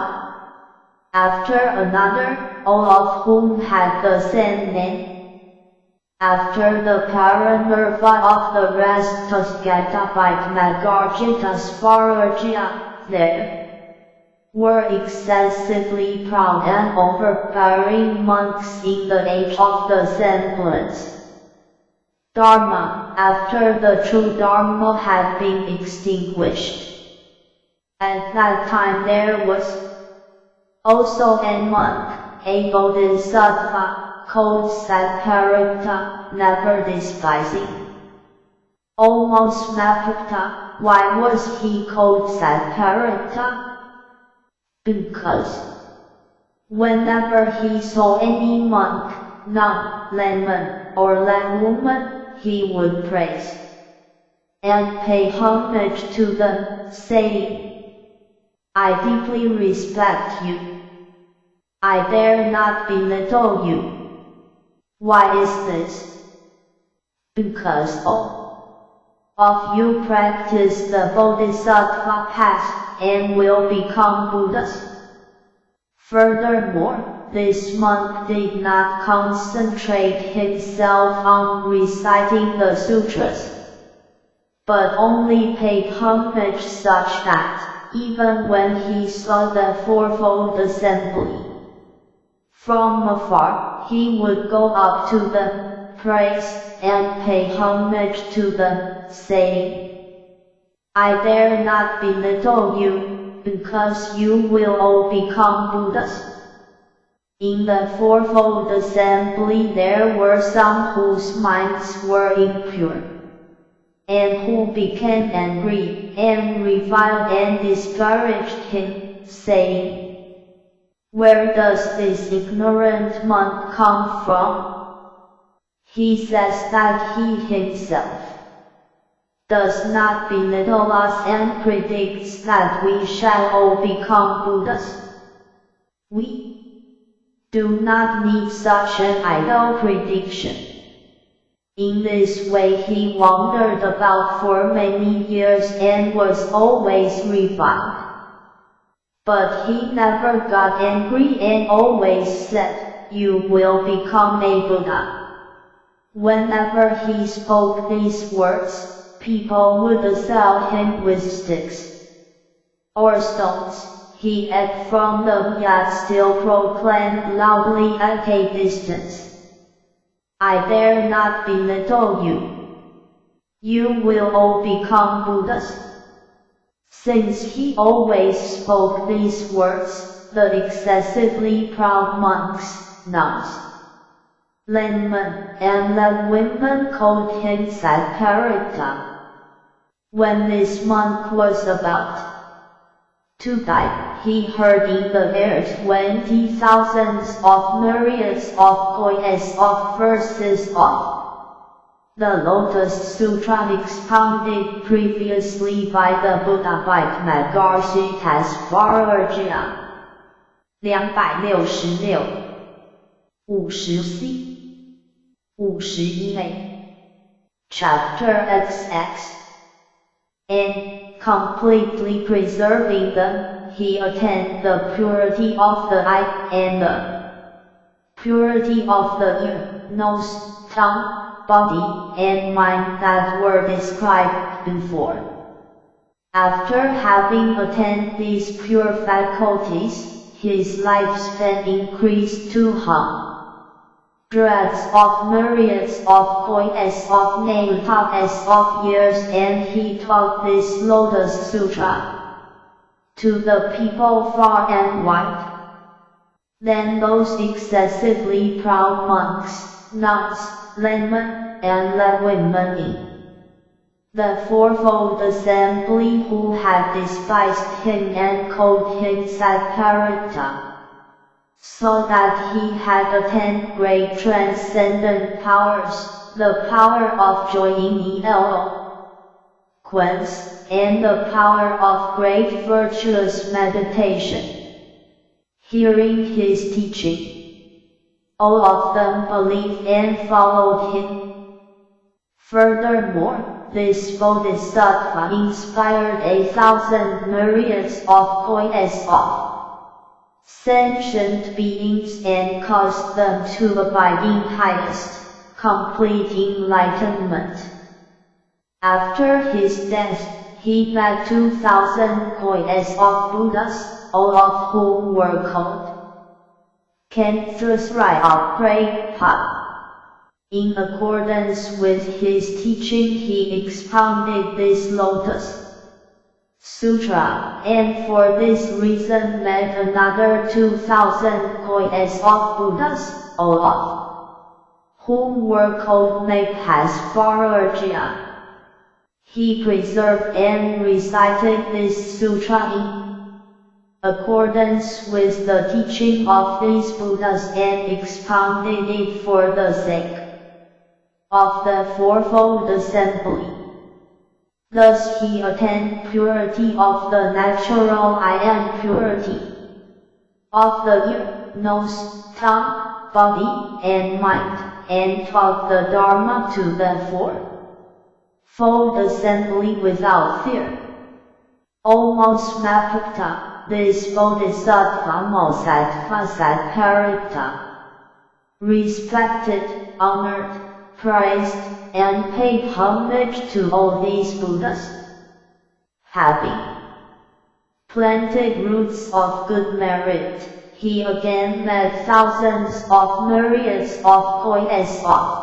after another, all of whom had the same name. After the paranirvana of the rest Tathagata Vitamagarsiddha Svararjya, there were excessively proud and overbearing monks in the age of the semblance Dharma, after the true Dharma had been extinguished. At that time there was also a monk, a bodhisattva, called Sattvarita, never despising. Almost Maputta, why was he called Sattvarita? Because Whenever he saw any monk, nun, layman, or laywoman, he would praise and pay homage to them, saying, I deeply respect you. I dare not belittle you. Why is this? Because all of you practice the Bodhisattva path and will become Buddhas. Furthermore, this monk did not concentrate himself on reciting the sutras, but only paid homage such that, even when he saw the fourfold assembly from afar, he would go up to them, praise, and pay homage to them, saying, I dare not belittle you, because you will all become Buddhas. In the fourfold assembly there were some whose minds were impure, and who became angry, and reviled and discouraged him, saying, Where does this ignorant monk come from? He says that he himself does not belittle us and predicts that we shall all become Buddhas. We do not need such an idle prediction. In this way he wandered about for many years and was always reviled. But he never got angry and always said, You will become a Buddha. Whenever he spoke these words, people would assail him with sticks or stones. He ate from them yet still proclaimed loudly at a distance, I dare not belittle you. You will all become Buddhas. Since he always spoke these words, the excessively proud monks, nuns, laymen, and laywomen called him Sattparita. When this monk was about to die, he heard in the air 20,000s of myriads of poets of verses of the Lotus Sutra expounded previously by the Buddha by Maharishi Tasvarajya. 266 50C 51A Chapter XX. And, completely preserving them, he attained the purity of the eye and the purity of the ear, nose, tongue, body, and mind that were described before. After having attained these pure faculties, his lifespan increased to hundreds of myriads of poets of names of years, and he taught this Lotus Sutra to the people far and wide. Then those excessively proud monks, nuns, laymen, and laywomen in the fourfold assembly who had despised him and called him Sattparita, saw that he had attained great transcendent powers, the power of joy in eloquence, and the power of great virtuous meditation. Hearing his teaching, all of them believed and followed him. Furthermore, this Bodhisattva inspired 1,000 myriads of poets of sentient beings and caused them to abide in highest, complete enlightenment. After his death, he met 2,000 poets of Buddhas, all of whom were called Kanthusraya. In accordance with his teaching, he expounded this Lotus Sutra, and for this reason met another 2,000 poets of Buddhas, all of whom were called Mahasvarajya. He preserved and recited this sutra in accordance with the teaching of these Buddhas and expounded it for the sake of the Fourfold Assembly. Thus he attained purity of the natural eye and purity of the ear, nose, tongue, body, and mind, and taught the Dharma to the Fourfold Assembly without fear. O Mahamaputta, this Bodhisattva Mahasattva Sattvarita, respected, honored, praised, and paid homage to all these Buddhas, having planted roots of good merit. He again met thousands of myriads of kois of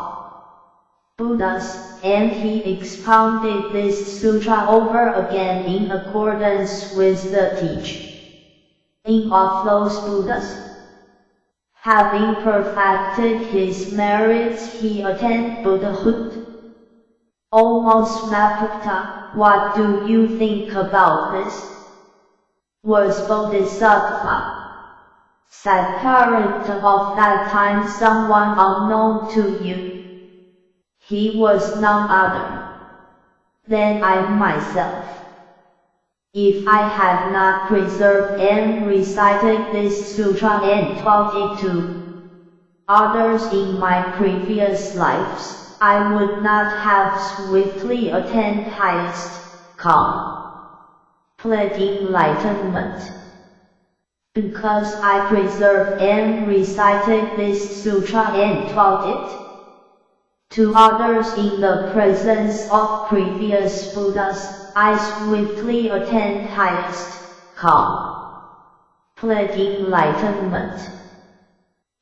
Buddhas, and he expounded this sutra over again in accordance with the teaching of those Buddhas. Having perfected his merits, he attained Buddhahood. O Mahamaputta, what do you think about this? Was Bodhisattva Sattvarita of that time someone unknown to you? He was none other than I myself. If I had not preserved and recited this sutra and taught it to others in my previous lives, I would not have swiftly attained highest, complete enlightenment. Because I preserved and recited this sutra and taught it to others in the presence of previous Buddhas, I swiftly attained highest, complete enlightenment.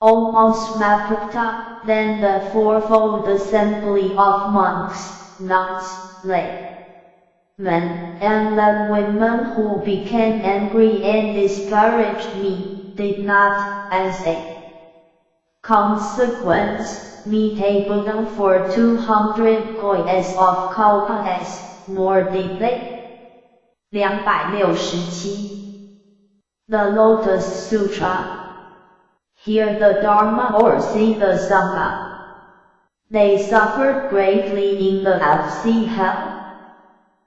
O Mahamaputta, then the Fourfold Assembly of monks, nuns, laymen, and laywomen who became angry and disparaged me, did not, as a consequence, meet a Buddha for 200 kois of kalpas, nor did they. 267. The Lotus Sutra. Hear the Dharma or see the Sangha. They suffered greatly in the Apsi hell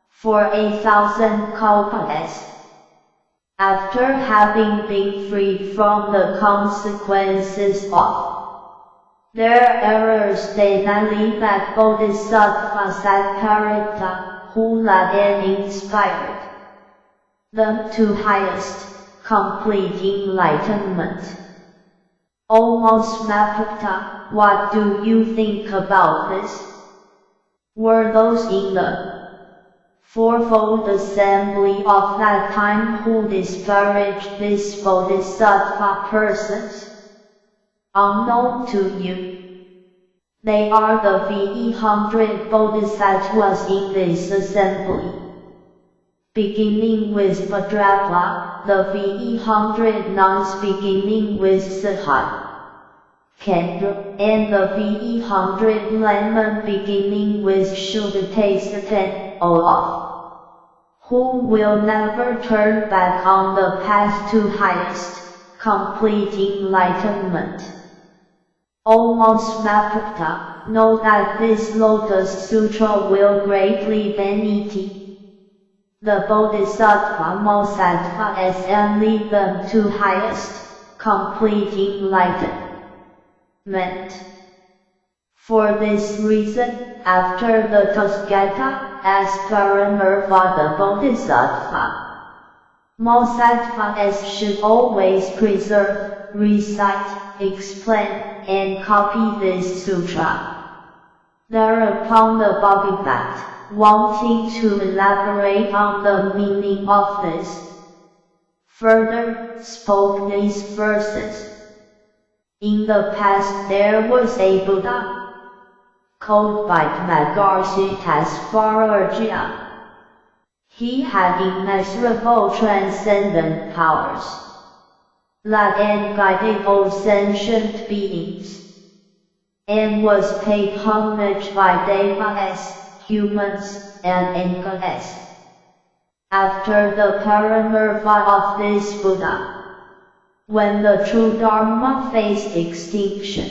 for 1,000 kalpas. After having been freed from the consequences of their errors, they now met Bodhisattva Sattvarita, who led and inspired them to highest, complete enlightenment. O Mahamaputta, what do you think about this? Were those in the Fourfold Assembly of that time who disparaged these Bodhisattva persons unknown to you? They are the VE100 Bodhisattvas in this assembly. Beginning with Bhadrava, the VE100 nuns beginning with Sahat, Kendra, and the VE100 laymen beginning with Shuddhasatan, Olaf, who will never turn back on the path to highest, complete enlightenment. O Mahamaputta, know that this Lotus Sutra will greatly benefit the Bodhisattva Mahasattvas and lead them to highest, complete enlightenment. For this reason, after the Tathagata, as Paranirvana Bodhisattva, Mahasattvas should always preserve, recite, explain, and copy this sutra. Thereupon the Bhagavat, wanting to elaborate on the meaning of this, further spoke these verses. In the past there was a Buddha, called by Maharishi as Vajrayana. He had immeasurable transcendent powers, led and guided all sentient beings, and was paid homage by devas, humans, and angels. After the parinirvana of this Buddha, when the true Dharma faced extinction,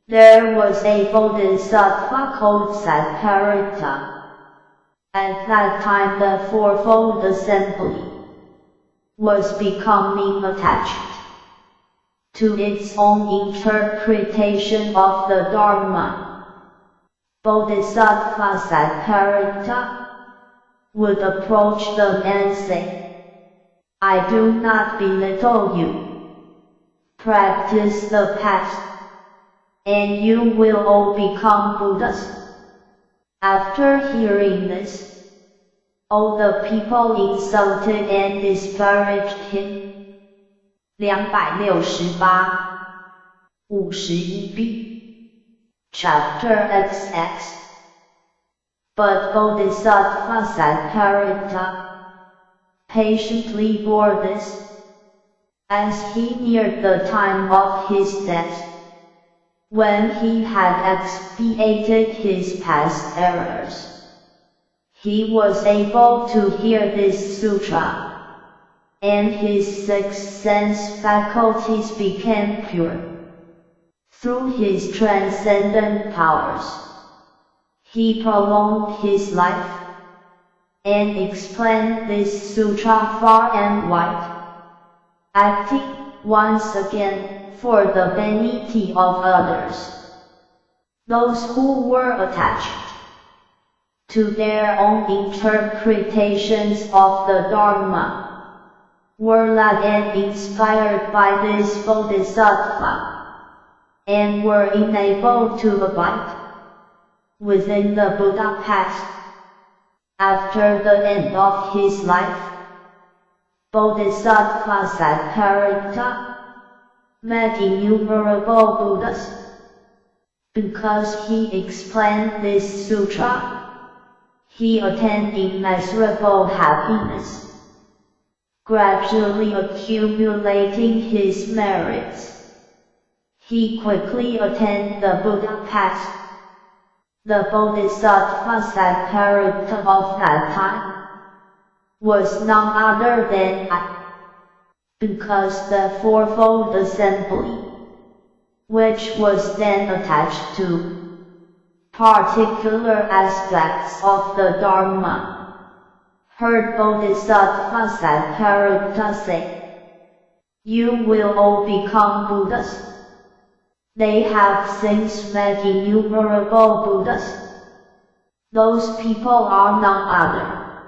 there was a bodhisattva called Sattvarita. At that time the fourfold assembly was becoming attached to its own interpretation of the Dharma. Bodhisattva Sattvarita would approach them and say, I do not belittle you. Practice the path, and you will all become Buddhas. After hearing this, all the people insulted and disparaged him. 268 51b Chapter XX. But Bodhisattva Sattvarita patiently bore this. As he neared the time of his death, when he had expiated his past errors, he was able to hear this sutra, and his sixth sense faculties became pure. Through his transcendent powers, he prolonged his life, and explained this sutra far and wide, acting once again for the benefit of others. Those who were attached to their own interpretations of the Dharma were led and inspired by this Bodhisattva, and were enabled to abide within the Buddha path. After the end of his life, Bodhisattva Sattvarita met innumerable Buddhas. Because he explained this sutra, he attained immeasurable happiness, gradually accumulating his merits. He quickly attained the Buddha path. The Bodhisattva Sattvarita of that time was none other than I. Because the fourfold assembly, which was then attached to particular aspects of the Dharma, heard Bodhisattva Sattvarita say, you will all become Buddhas. They have since met innumerable Buddhas. Those people are none other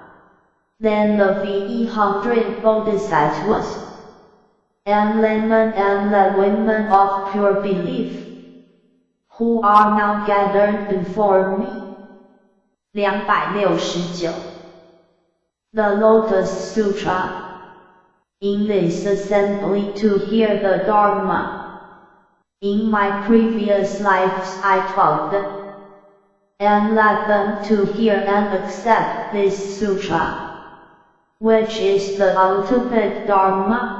than the V100 Bodhisattvas, and the men and the women of pure belief, who are now gathered before me. 269. The Lotus Sutra. In this assembly to hear the Dharma, in my previous lives I taught them, and led them to hear and accept this sutra, which is the ultimate Dharma.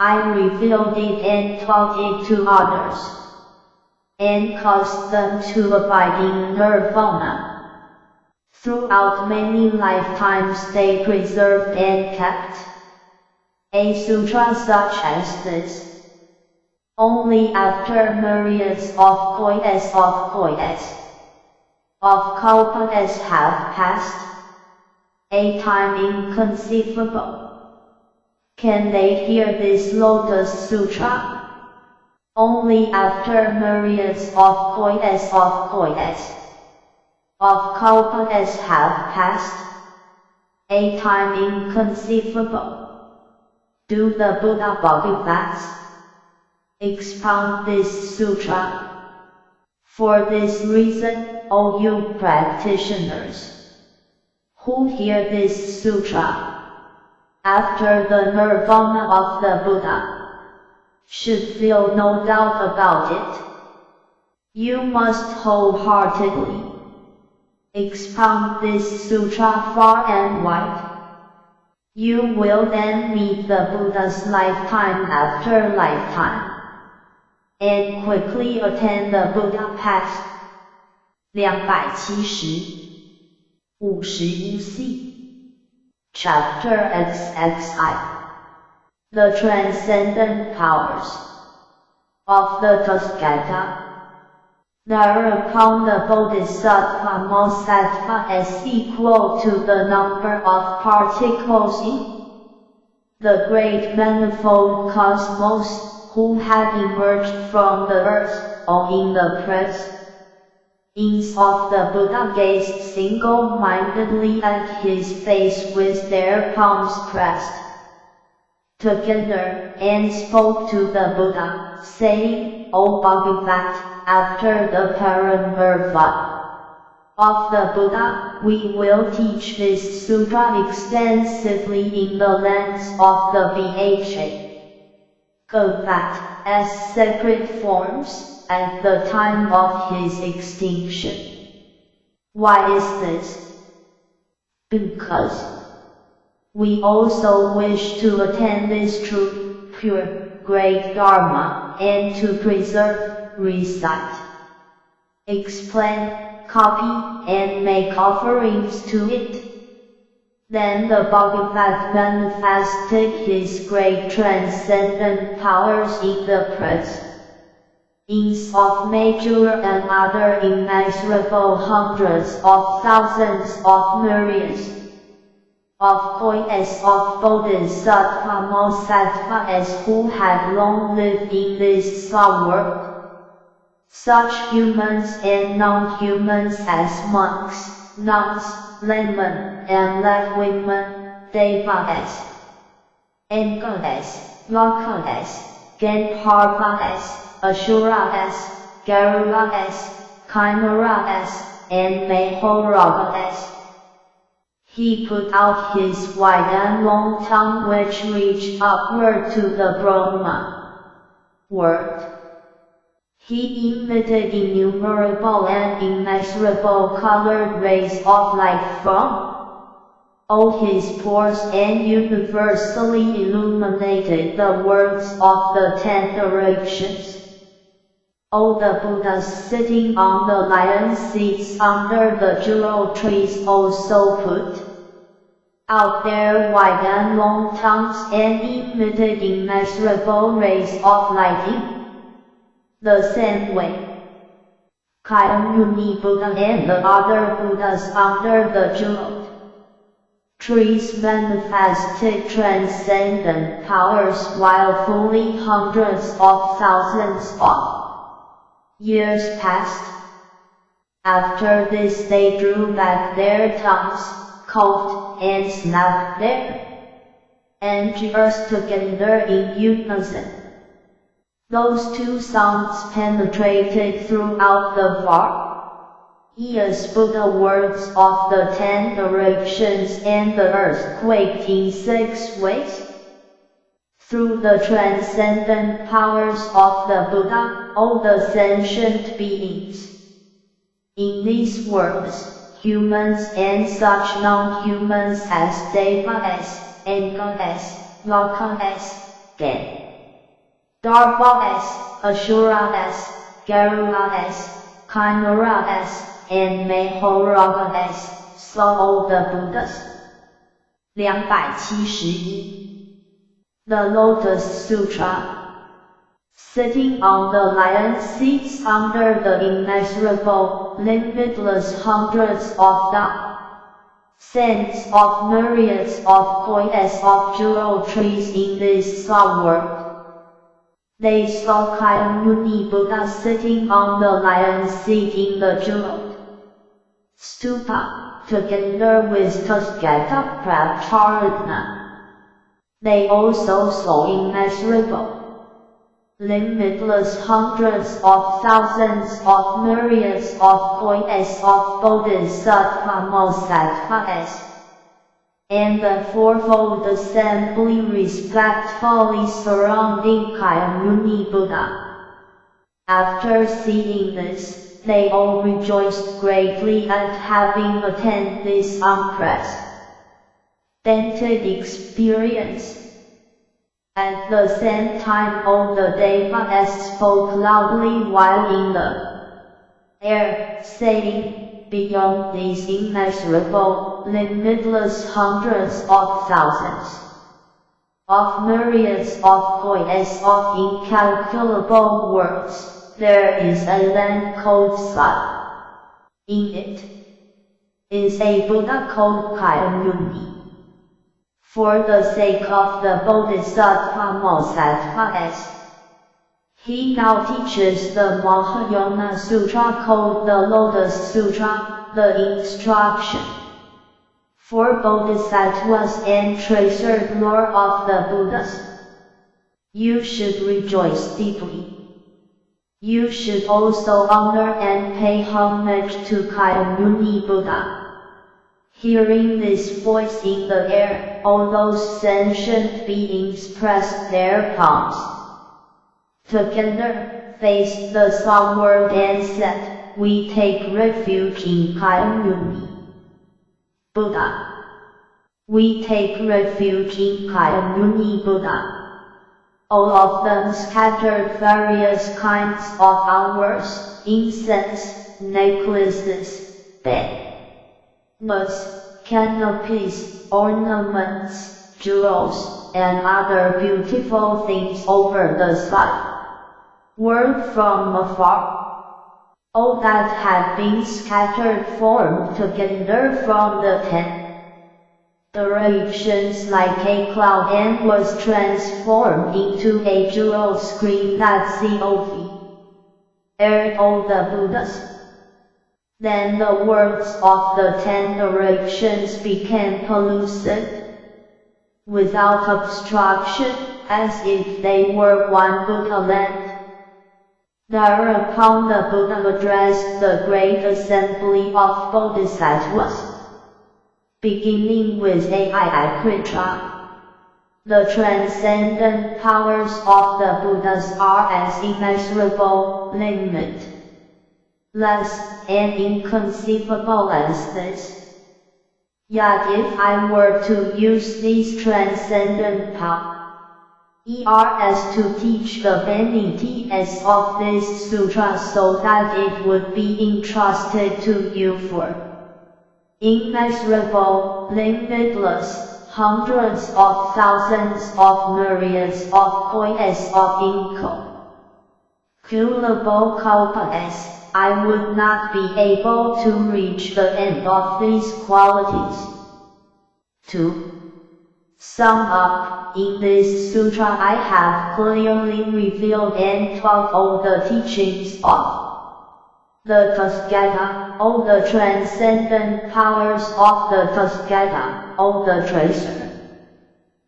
I revealed it and taught it to others, and caused them to abide in nirvana. Throughout many lifetimes they preserved and kept a sutra such as this. Only after myriads of koyas of kalpas have passed, a time inconceivable, can they hear this Lotus Sutra. Only after myriads of koyas of kalpas have passed, a time inconceivable, do the Buddha Bodhisattvas expound this sutra. For this reason, O you practitioners, who hear this sutra, after the nirvana of the Buddha, should feel no doubt about it. You must wholeheartedly expound this sutra far and wide. You will then meet the Buddha's lifetime after lifetime, and quickly attain the Buddha path. 270 51c Chapter XXI. The Transcendent Powers of the Tathagata. Thereupon the Bodhisattva Mosattva is equal to the number of particles in the great manifold cosmos, who have emerged from the earth, or in the presence of the Buddha, gazed single-mindedly at his face with their palms pressed together, and spoke to the Buddha, saying, O Bhagavat, after the parinirvana of the Buddha, we will teach this sutra extensively in the lands of the Bhagat as separate forms, at the time of his extinction. Why is this? Because we also wish to attain this true, pure, great Dharma, and to preserve, recite, explain, copy, and make offerings to it. Then the Bhagavat manifested his great transcendent powers in the presence of major and other immeasurable hundreds of thousands of myriads of kois of Bodhisattva Mosattva who had long lived in this slum world. Such humans and non-humans as monks, nuns, laymen, and laywomen, devas, and goddess, lokas, gandharvas, asuras, garudas, chimeras, and mahoragas. He put out his wide and long tongue, which reached upward to the Brahma world. He emitted innumerable and immeasurable colored rays of light from all his pores, and universally illuminated the worlds of the 10 directions. All the Buddhas sitting on the lion seats under the jewel trees also put out their wide and long tongues and emitted immeasurable rays of light in the same way. Khyamuni Buddha and the other Buddhas under the jeweled trees manifested transcendent powers while fully hundreds of thousands of years passed. After this they drew back their tongues, coughed, and snapped their entrails together in unison. Those two sounds penetrated throughout the various Buddha worlds of the 10 directions, and the earth quaked in 6 ways. Through the transcendent powers of the Buddha, all the sentient beings in these worlds, humans and such non-humans as devas, and goddess, lokas, gandharvas, asuras, garudas, chimeras, and mahoragas, saw all the Buddhas. 271. The Lotus Sutra. Sitting on the lion seats under the immeasurable, limitless hundreds of thousands of myriads of kois of jewel trees in this slum world, they saw Khyamuni Buddha sitting on the lion seat in the jeweled stupa, together with Tathagata Prabhupada. They also saw immeasurable, limitless hundreds of thousands of myriads of kois of Bodhisattva Mosattva, and the fourfold assembly respectfully surrounding Khyamuni Buddha. After seeing this, they all rejoiced greatly at having attained this unprecedented experience. At the same time all the devas spoke loudly while in the air, saying, beyond these immeasurable, limitless hundreds of thousands of myriads of points of incalculable worlds, there is a land called Sat. In it is a Buddha called Kayamuni. For the sake of the Bodhisattva Mosattva, he now teaches the Mahayana Sutra called the Lotus Sutra, the instruction for Bodhisattvas and treasured lore of the Buddhas. You should rejoice deeply. You should also honor and pay homage to Kayamuni Buddha. Hearing this voice in the air, all those sentient beings pressed their palms together, faced the sunward and said, "We take refuge in Kayamuni Buddha. We take refuge in Kayamuni Buddha." All of them scattered various kinds of flowers, incense, necklaces, banners, canopies, ornaments, jewels, and other beautiful things over the sky. Word from afar. All that had been scattered formed together from the 10 directions like a cloud and was transformed into a jewel screen that aired all the Buddhas. Then the words of the 10 directions became pellucid, without obstruction, as if they were one Buddha land. Thereupon the Buddha addressed the great assembly of Bodhisattvas, beginning with Ayakrita. The transcendent powers of the Buddhas are as immeasurable, limitless, and inconceivable as this. Yet if I were to use these transcendent powers, as to teach the benefits of this sutra so that it would be entrusted to you for immeasurable, limitless, hundreds of thousands of myriads of points of incalculable kalpas, I would not be able to reach the end of these qualities. To sum up, in this sutra I have clearly revealed and taught all the teachings of the Tathagata, all the transcendent powers of the Tathagata, all the treasure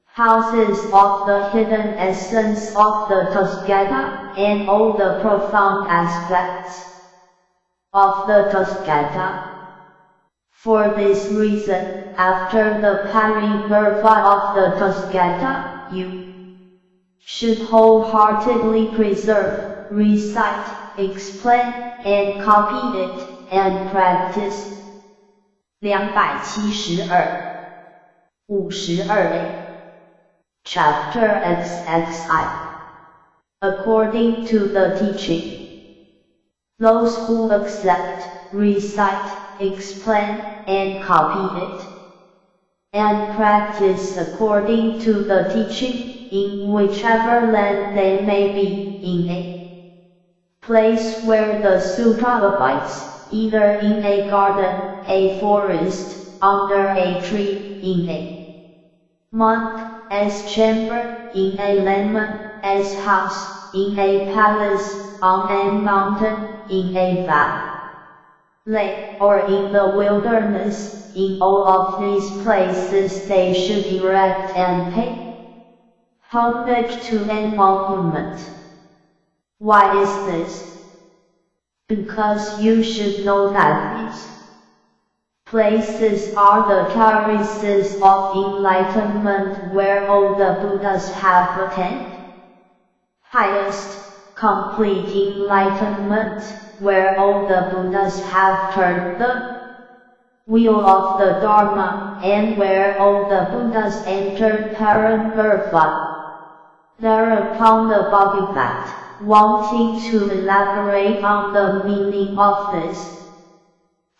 houses of the hidden essence of the Tathagata, and all the profound aspects of the Tathagata. For this reason, after the parinirvana of the Tathagata, you should wholeheartedly preserve, recite, explain, and copy it, and practice. 272. Chapter XXI. According to the teaching, those who accept, recite, explain, and copy it, and practice according to the teaching, in whichever land they may be, in a place where the sutra abides, either in a garden, a forest, under a tree, in a monk, as chamber, in a lemon, as house, in a palace, on a mountain, in a valley, or in the wilderness, in all of these places they should erect and pay homage to an monument. Why is this? Because you should know that these places are the terraces of enlightenment where all the Buddhas have attained highest, complete enlightenment, where all the Buddhas have turned the wheel of the Dharma, and where all the Buddhas entered parinirvana. Thereupon the Bodhisattva, wanting to elaborate on the meaning of this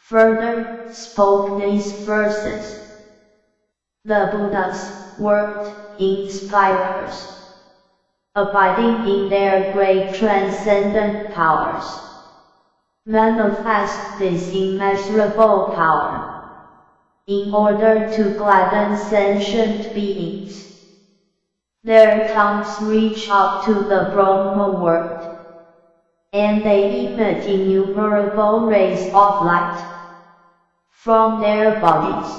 further spoke these verses. The Buddha's word inspires, abiding in their great transcendent powers, manifest this immeasurable power, in order to gladden sentient beings. Their tongues reach up to the Brahma world, and they emit innumerable rays of light from their bodies.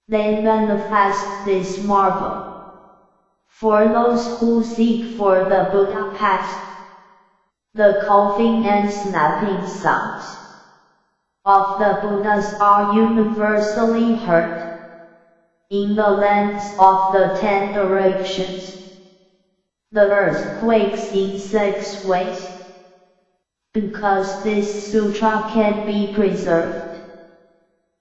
They manifest this marvel for those who seek for the Buddha path. The coughing and snapping sounds of the Buddhas are universally heard in the lands of the 10 directions. The earth quakes in 6 ways, because this sutra can be preserved.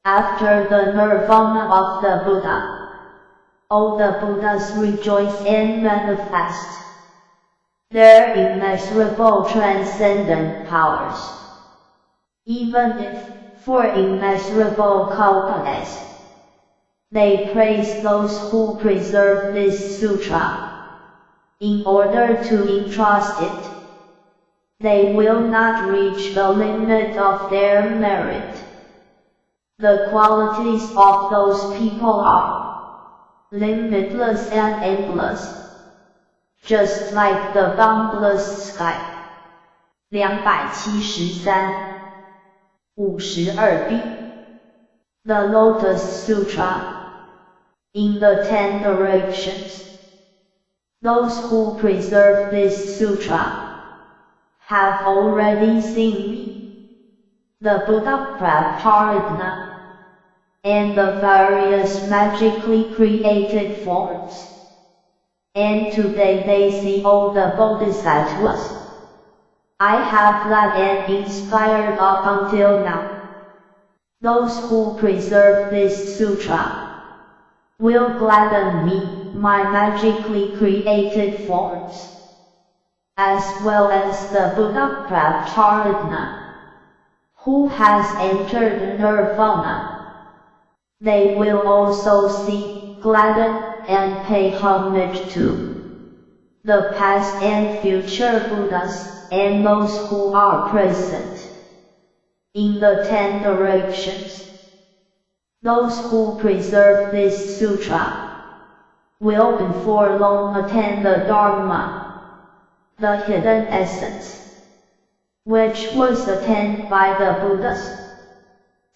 After the nirvana of the Buddha, all the Buddhas rejoice and manifest their immeasurable transcendent powers. Even if, for immeasurable kalpas, they praise those who preserve this sutra, in order to entrust it, they will not reach the limit of their merit. The qualities of those people are limitless and endless, just like the boundless sky. 273 52b The Lotus Sutra. In the 10 directions, those who preserve this sutra have already seen me, the Buddha Pratarthana, and the various magically created forms. And today they see all the Bodhisattvas I have led and inspired up until now. Those who preserve this sutra will gladden me, my magically created forms, as well as the Buddha Pratarthana, who has entered nirvana. They will also see, gladden, and pay homage to the past and future Buddhas, and those who are present in the 10 directions. Those who preserve this sutra will before long attain the Dharma, the hidden essence, which was attained by the Buddhas,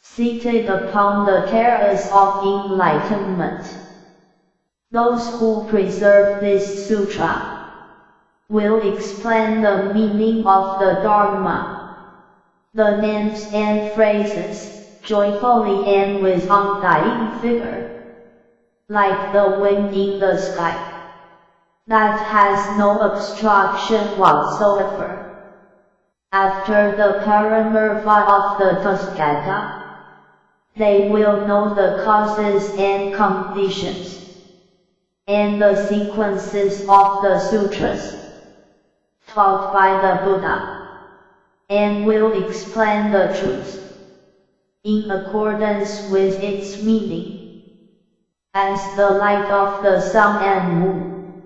seated upon the terrace of enlightenment. Those who preserve this sutra will explain the meaning of the Dharma, the names and phrases, joyfully and with undying vigor, like the wind in the sky, that has no obstruction whatsoever. After the parinirvana of the Tathagata, they will know the causes and conditions, and the sequences of the sutras taught by the Buddha, and will explain the truth in accordance with its meaning. As the light of the sun and moon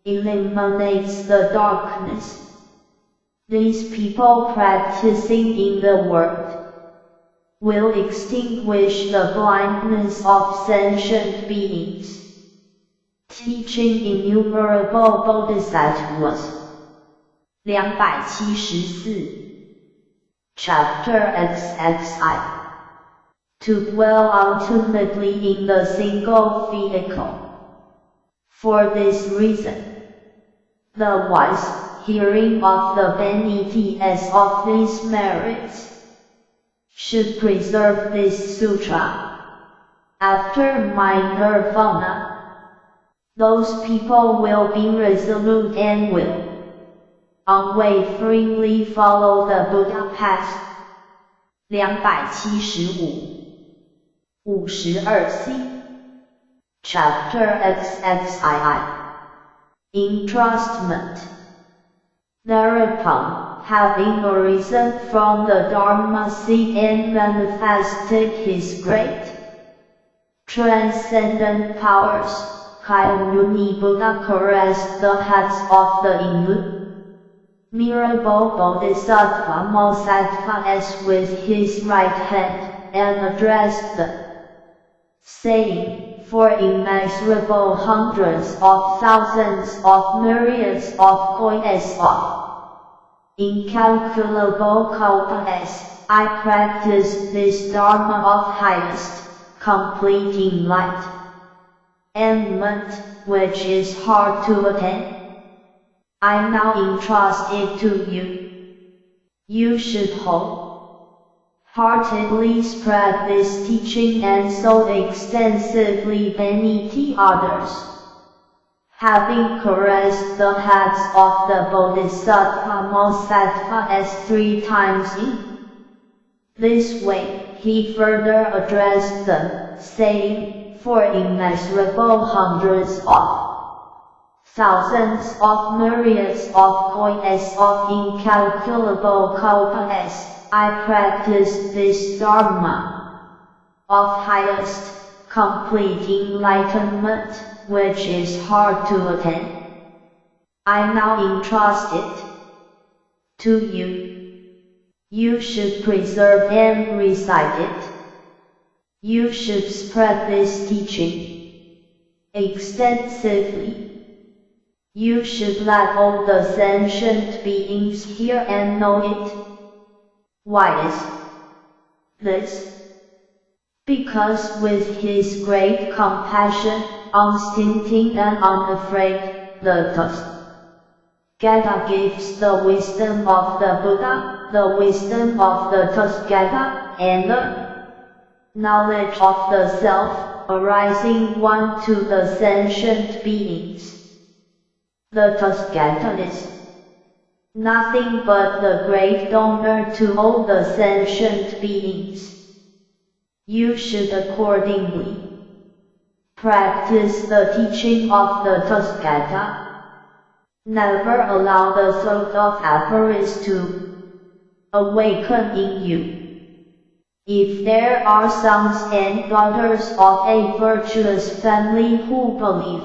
illuminates the darkness, these people practicing in the world will extinguish the blindness of sentient beings, teaching innumerable bodhisattvas. 274 Chapter XXI. To dwell ultimately in the single vehicle. For this reason, the wise, hearing of the benefits of these merits, should preserve this sutra. After my nirvana, those people will be resolute and will unwaveringly follow the Buddha path. 275 52c Chapter XXII. Entrustment. Thereupon, having arisen from the Dharma seat and manifested his great transcendent powers, Kayamuni Buddha caressed the heads of the innumerable Bodhisattva Bodhisattvas with his right hand, and addressed them, saying, "For immeasurable hundreds of thousands of myriads of kois of incalculable kalpas, I practice this Dharma of highest, complete enlightenment, which is hard to attain. I now entrust it to you. You should wholeheartedly spread this teaching and so extensively benefit others." Having caressed the heads of the Bodhisattva Bodhisattvas 3 times in this way, he further addressed them, saying, "For immeasurable hundreds of thousands of myriads of kois of incalculable kalpas, I practice this Dharma of highest, complete enlightenment, which is hard to attain. I now entrust it to you. You should preserve and recite it. You should spread this teaching extensively. You should let all the sentient beings hear and know it." Why is this? Because with his great compassion, unstinting and unafraid, the Tathagata gives the wisdom of the Buddha, the wisdom of the Tathagata, and the knowledge of the self, arising one to the sentient beings. The Tathagata is nothing but the great donor to all the sentient beings. You should accordingly practice the teaching of the Tathagata. Never allow the thought of avarice to awaken in you. If there are sons and daughters of a virtuous family who believe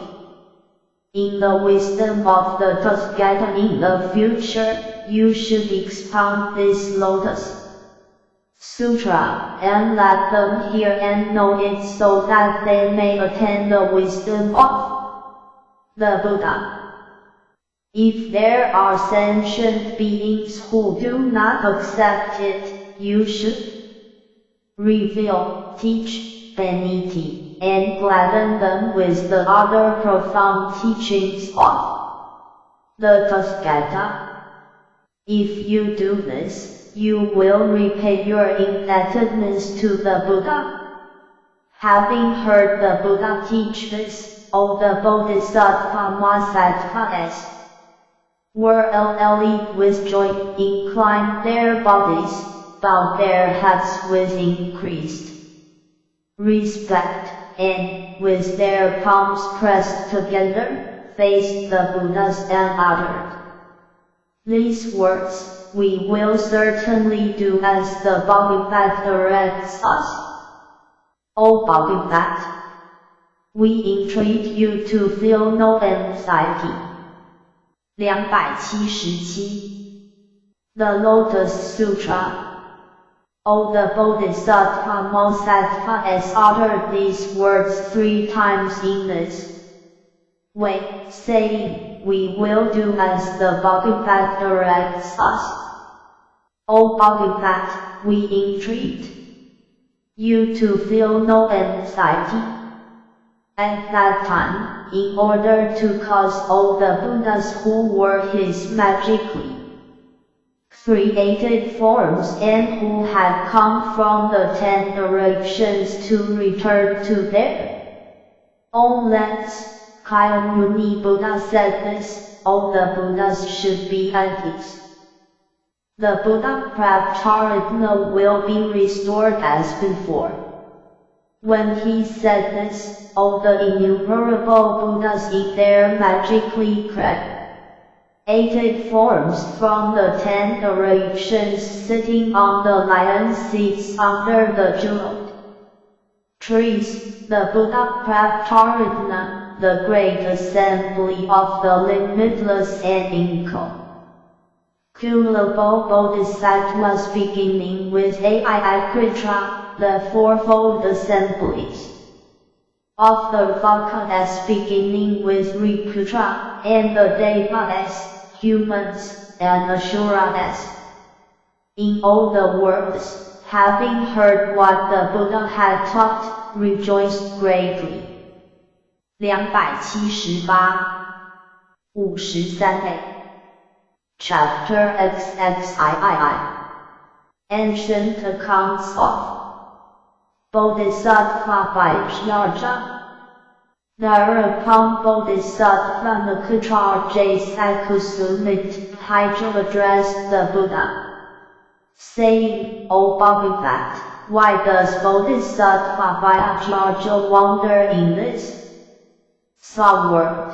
in the wisdom of the Tathagata in the future, you should expound this Lotus Sutra, and let them hear and know it so that they may attain the wisdom of the Buddha. If there are sentient beings who do not accept it, you should reveal, teach, benefit, and gladden them with the other profound teachings of the Tathagata. If you do this, you will repay your indebtedness to the Buddha. Having heard the Buddha teach this, all the Bodhisattva Bodhisattvas were elated with joy, inclined their bodies, bowed their heads with increased respect, and, with their palms pressed together, faced the Buddhas and uttered these words, "We will certainly do as the Bhagavat directs us. O Bhagavat, we entreat you to feel no anxiety." 277. The Lotus Sutra. All the Bodhisattva Bodhisattvas uttered these words 3 times in this way, saying, "We will do as the Bhagavat directs us. O Bhagavat, we entreat you to feel no anxiety." At that time, in order to cause all the Buddhas who were his magically created forms and who had come from the 10 directions to return to their own lands, Kayamuni Buddha said this, all the Buddhas should be at ease. The Buddha Prajnaparayana will be restored as before. When he said this, all the innumerable Buddhas in their magically 8 forms from the 10 directions sitting on the lion seats under the jeweled trees, the Buddha Prajnaparamita, the great assembly of the limitless and incalculable bodhisattvas beginning with Aiyakritra, the fourfold assemblies of the Vakanas beginning with Riputra, and the Devas, humans, and Asuras. In all the worlds, having heard what the Buddha had taught, rejoiced greatly. 278 53a Chapter XXIII Ancient Accounts of Bodhisattva by Pyaja. Thereupon Bodhisattva Nakutarjay Sakusumit addressed the Buddha, saying, O Bhagavat, why does Bodhisattva Pyaja wander in this world?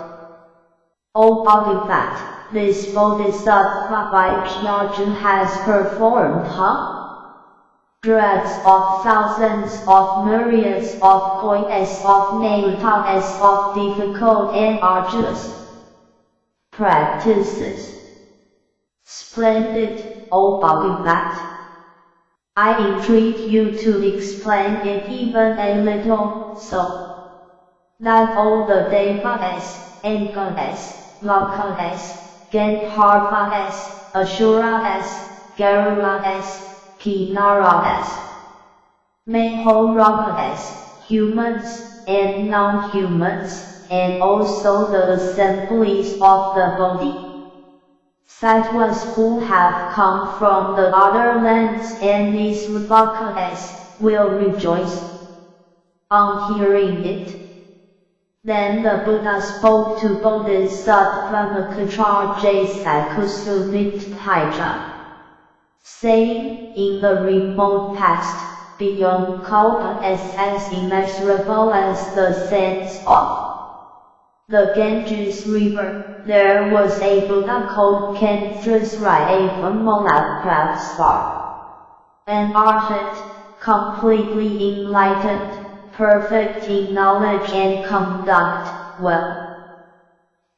O Bhagavat, this Bodhisattva Pyaja has performed hundreds of thousands of myriads of points of names of difficult and arduous practices. Splendid, O Bhagavat. I entreat you to explain it even a little, so that all the Devas, Anganas, Lokanas, Gandharvas, Asuras, Garudas, Kinaradas, Mahoramadas, humans and non-humans, and also the assemblies of the Bodhisattvas who have come from the other lands and these Vakanas, will rejoice on hearing it. Then the Buddha spoke to Bodhisattva Nakutarjay Sakusumit, saying, in the remote past, beyond Kalpas as immeasurable as the sands of the Ganges River, there was a Buddha called Kantrasraya, an arhat, completely enlightened, perfect in knowledge and conduct, well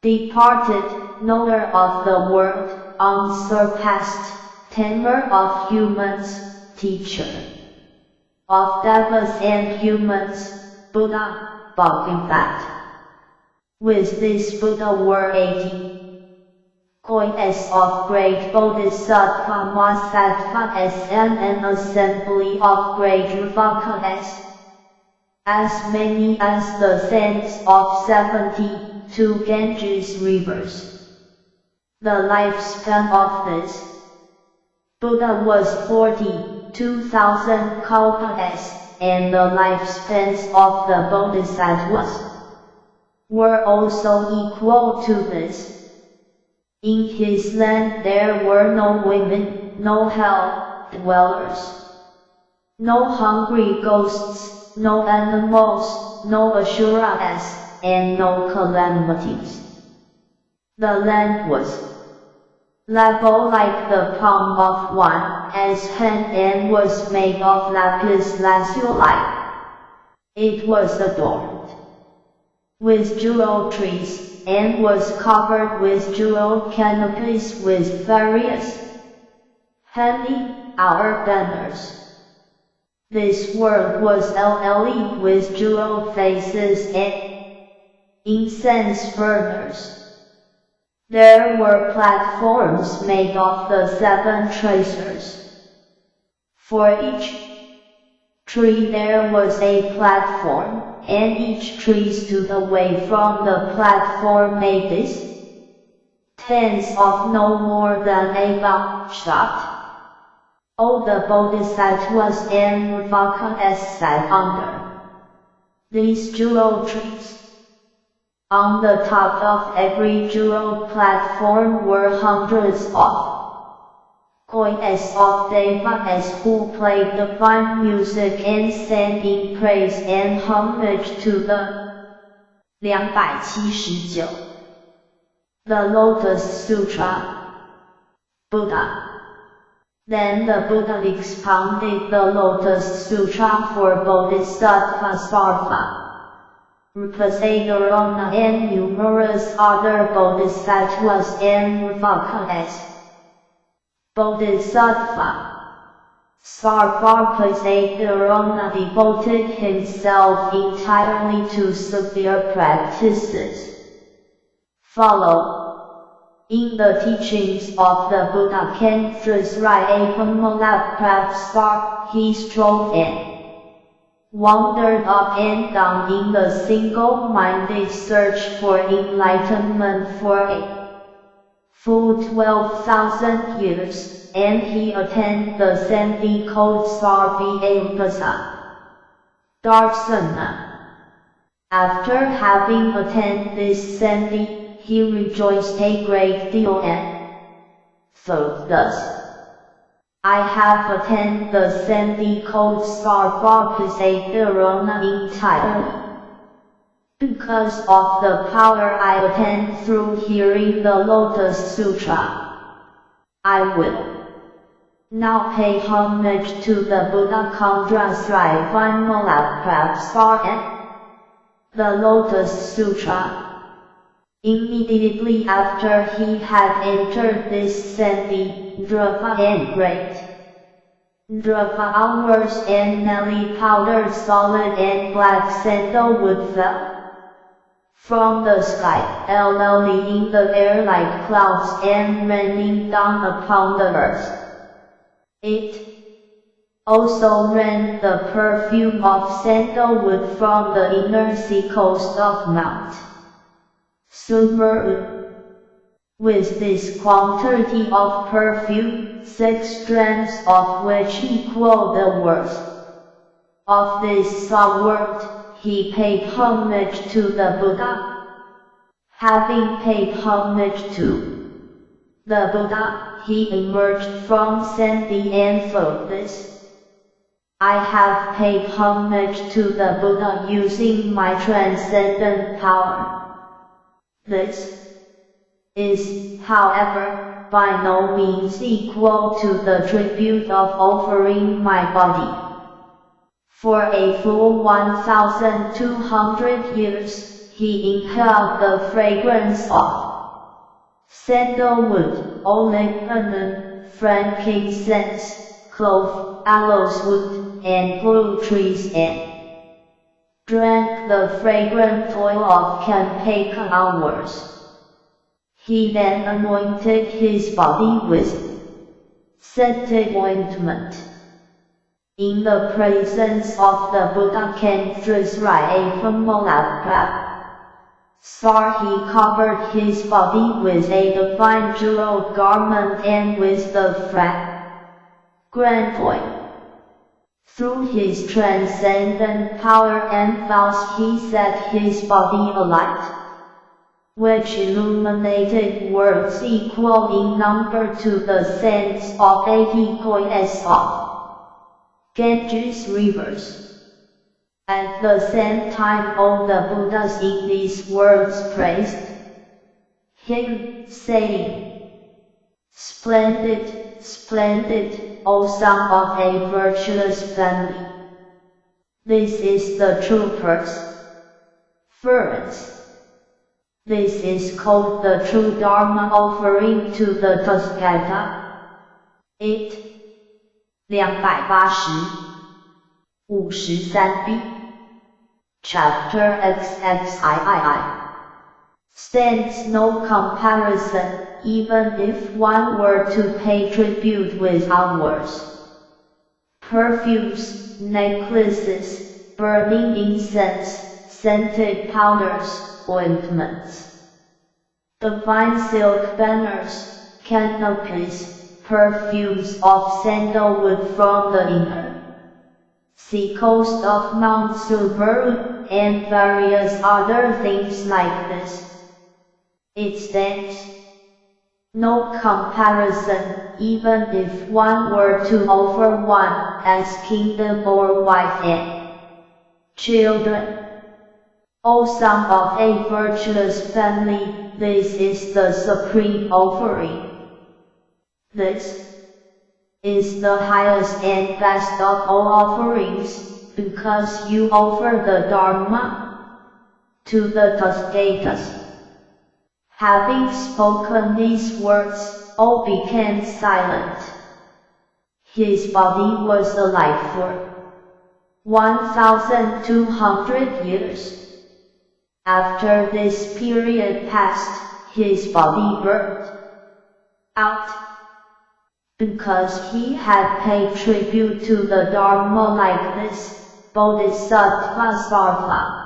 departed, knower of the world, unsurpassed, tamer of humans, teacher of devas and humans, Buddha, Bhagavat. With this Buddha were 80 coins of great Bodhisattva Mahattattvas and an assembly of great Vakanas, as many as the sands of 72 Ganges rivers. The lifespan of this Buddha was 42,000 kalpas, and the lifespans of the Bodhisattvas were also equal to this. In his land there were no women, no hell dwellers, no hungry ghosts, no animals, no asuras, and no calamities. The land was level like the palm of one's hand and was made of lapis lazuli. It was adorned with jewel trees, and was covered with jewel canopies with various hanging our banners. This world was lit with jewel faces and incense burners. There were platforms made of the 7 tracers. For each tree there was a platform, and each tree stood away from the platform a distance of no more than a buckshot. All the Bodhisattvas and Vakanas sat under these jewel trees. On the top of every jewel platform were hundreds of coins of devas who played divine music and sang in praise and homage to the 279 The Lotus Sutra. Buddha. Then the Buddha expounded the Lotus Sutra for Bodhisattva Sarva, Rupasadarana and numerous other Bodhisattvas and Ravakas. Bodhisattva Sarvapasadarana devoted himself entirely to severe practices. Follow. In the teachings of the Buddha Kentrasraya, he strove and wandered up and down in the single-minded search for enlightenment for a full 12,000 years, and he attained the Sandhi called Sarvapasa Darsana. After having attained this Sandhi, he rejoiced a great deal and thought thus: I have attained the Sandhi called Sarvapasadarana entirely. Because of the power I attained through hearing the Lotus Sutra, I will now pay homage to the Buddha Kentrasraya and the Lotus Sutra. Immediately after he had entered this Sandhi, Drava and great Drava hours and Nelly powdered solid and black sandalwood fell from the sky, lily in the air like clouds and raining down upon the earth. It also rained the perfume of sandalwood from the inner sea coast of Mount Sumeru. With this quantity of perfume, 6 strands of which equal the worth of this subworld, he paid homage to the Buddha. Having paid homage to the Buddha, he emerged from Sandhi and thought this: I have paid homage to the Buddha using my transcendent power. This is, however, by no means equal to the tribute of offering my body. For a full 1,200 years, he inhaled the fragrance of sandalwood, olibanum, frankincense, clove, aloes wood, and blue trees, and drank the fragrant oil of Kanpaka hours. He then anointed his body with scented ointment. In the presence of the Buddha Kentrasraya, he covered his body with a divine jeweled garment and with the fragrant oil. Through his transcendent power and thus he set his body alight, which illuminated worlds equal in number to the sands of 80 koyas of Ganges rivers. At the same time all the Buddhas in these worlds praised him, saying, Splendid, splendid, O son of a virtuous family. This is the true perseverance. This is called the true Dharma offering to the Tathagata. 283b Chapter XXIII stands no comparison, even if one were to pay tribute with hours. Perfumes, necklaces, burning incense, scented powders, ointments, divine silk banners, canopies, perfumes of sandalwood from the inner sea coast of Mount Sumeru, and various other things like this. It stands no comparison, even if one were to offer one as kingdom or wife and children. O son of a virtuous family, this is the supreme offering. This is the highest and best of all offerings, because you offer the Dharma to the Tathagatas. Having spoken these words, all became silent. His body was alive for 1,200 years. After this period passed, his body burned out, because he had paid tribute to the Dharma like this. Bodhisattva Sarva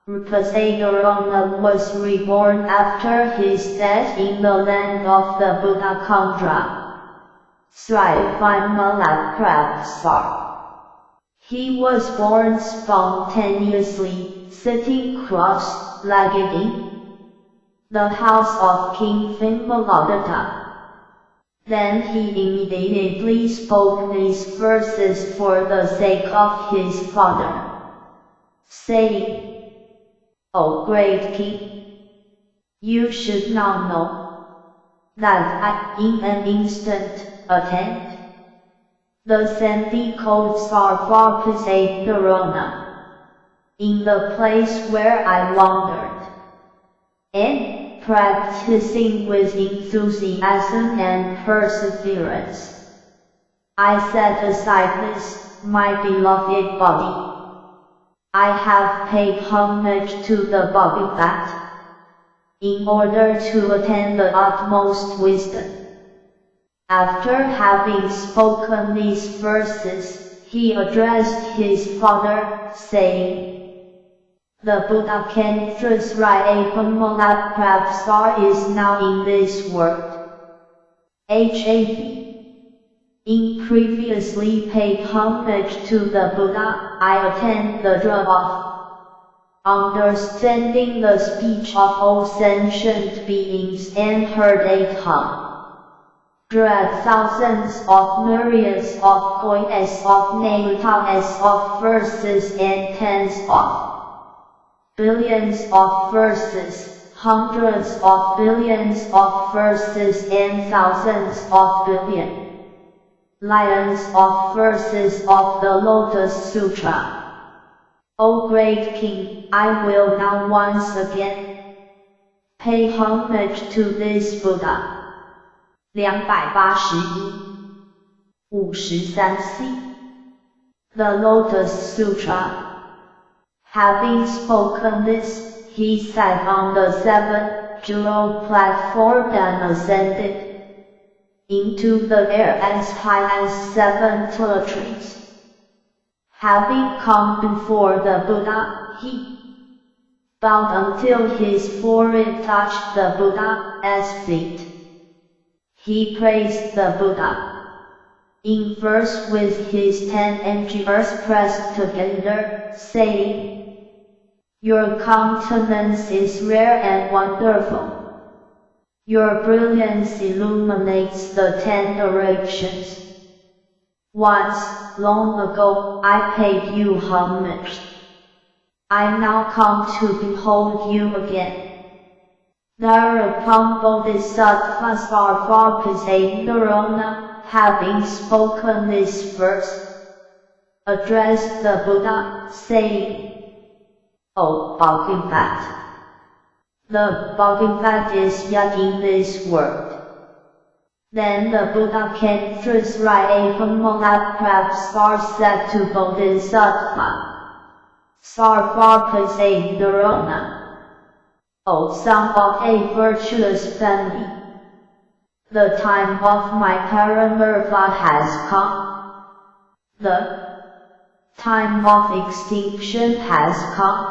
Rupasadarana was reborn after his death in the land of the Buddha Khandra. Srivimalakprabhsar. He was born spontaneously, sitting cross-legged in the house of King Vimaladatta. Then he immediately spoke these verses for the sake of his father, saying, O great king, you should now know that I in an instant attained the sanctity called Sarvapasadharana in the place where I wandered, and practicing with enthusiasm and perseverance, I set aside this, my beloved body. I have paid homage to the Bhagavat in order to attain the utmost wisdom. After having spoken these verses, he addressed his father, saying, the Buddha Kendra Srivimalakprabhsar is now in this world. HAV. In previously paid homage to the Buddha, I attained the drama of understanding the speech of all sentient beings and heard 800,000s of myriads of poems of names of verses and tens of billions of verses, hundreds of billions of verses and thousands of billions of verses of the Lotus Sutra. O great king, I will now once again pay homage to this Buddha. 281.53c The Lotus Sutra. Having spoken this, he sat on the seventh jeweled platform and ascended into the air as high as 7 trees. Having come before the Buddha, he bowed until his forehead touched the Buddha's feet. He praised the Buddha in verse with his 10 fingers pressed together, saying, your countenance is rare and wonderful. Your brilliance illuminates the 10 directions. Once, long ago, I paid you homage. I now come to behold you again. Thereupon Bodhisattva Sarvapasadharana, having spoken this verse, addressed the Buddha, saying, O Bhagavat, the Bhagavat is yet in this world. Then the Buddha Kendra Srivimalakprabhsar said to Bodhisattva Sarvapasadharana, O son of a virtuous family, the time of my parinirvana has come. The time of extinction has come.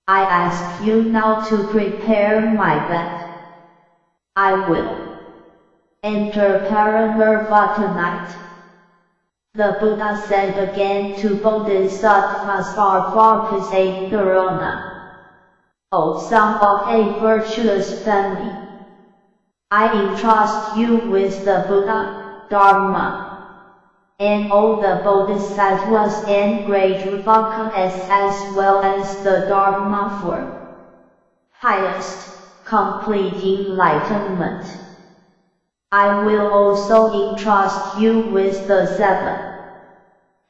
I ask you now to prepare my bed. I will enter parinirvana tonight. The Buddha said again to Bodhisattva Sarvapasadharana, O son of a virtuous family, I entrust you with the Buddha, Dharma, and all the Bodhisattvas and great Rupakas as well as the Dharma for highest complete enlightenment. I will also entrust you with the 7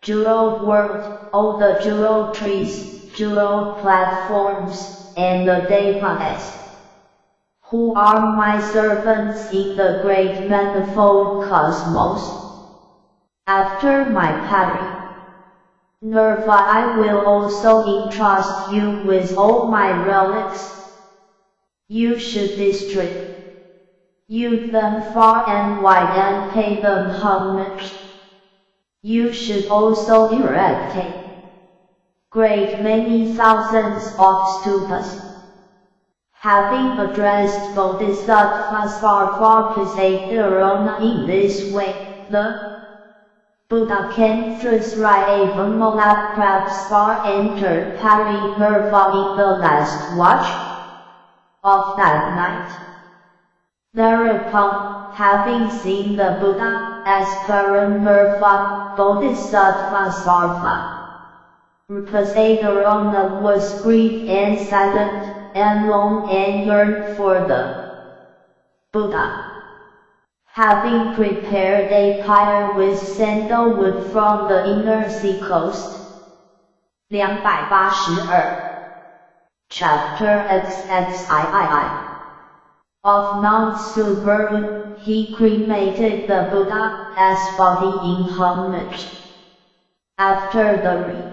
jeweled world, all the jeweled trees, jeweled platforms, and the devas, who are my servants in the great manifold cosmos. After my Nirva, I will also entrust you with all my relics. You should distribute them far and wide and pay them homage. You should also erect a great many thousands of stupas. Having addressed Bodhisattva Sarvapasatharona in this way, the Buddha came through Sri Avamalaprabhsvar entered Parinirva in the last watch of that night. Thereupon, having seen the Buddha as Parinirva, Bodhisattva Sarvapasatharona was grieved and saddened, and longed and yearned for the Buddha. Having prepared a pyre with sandalwood from the inner sea coast. 282. Chapter XXIII. Of Mount Subaru, he cremated the Buddha as body in homage. After the wreath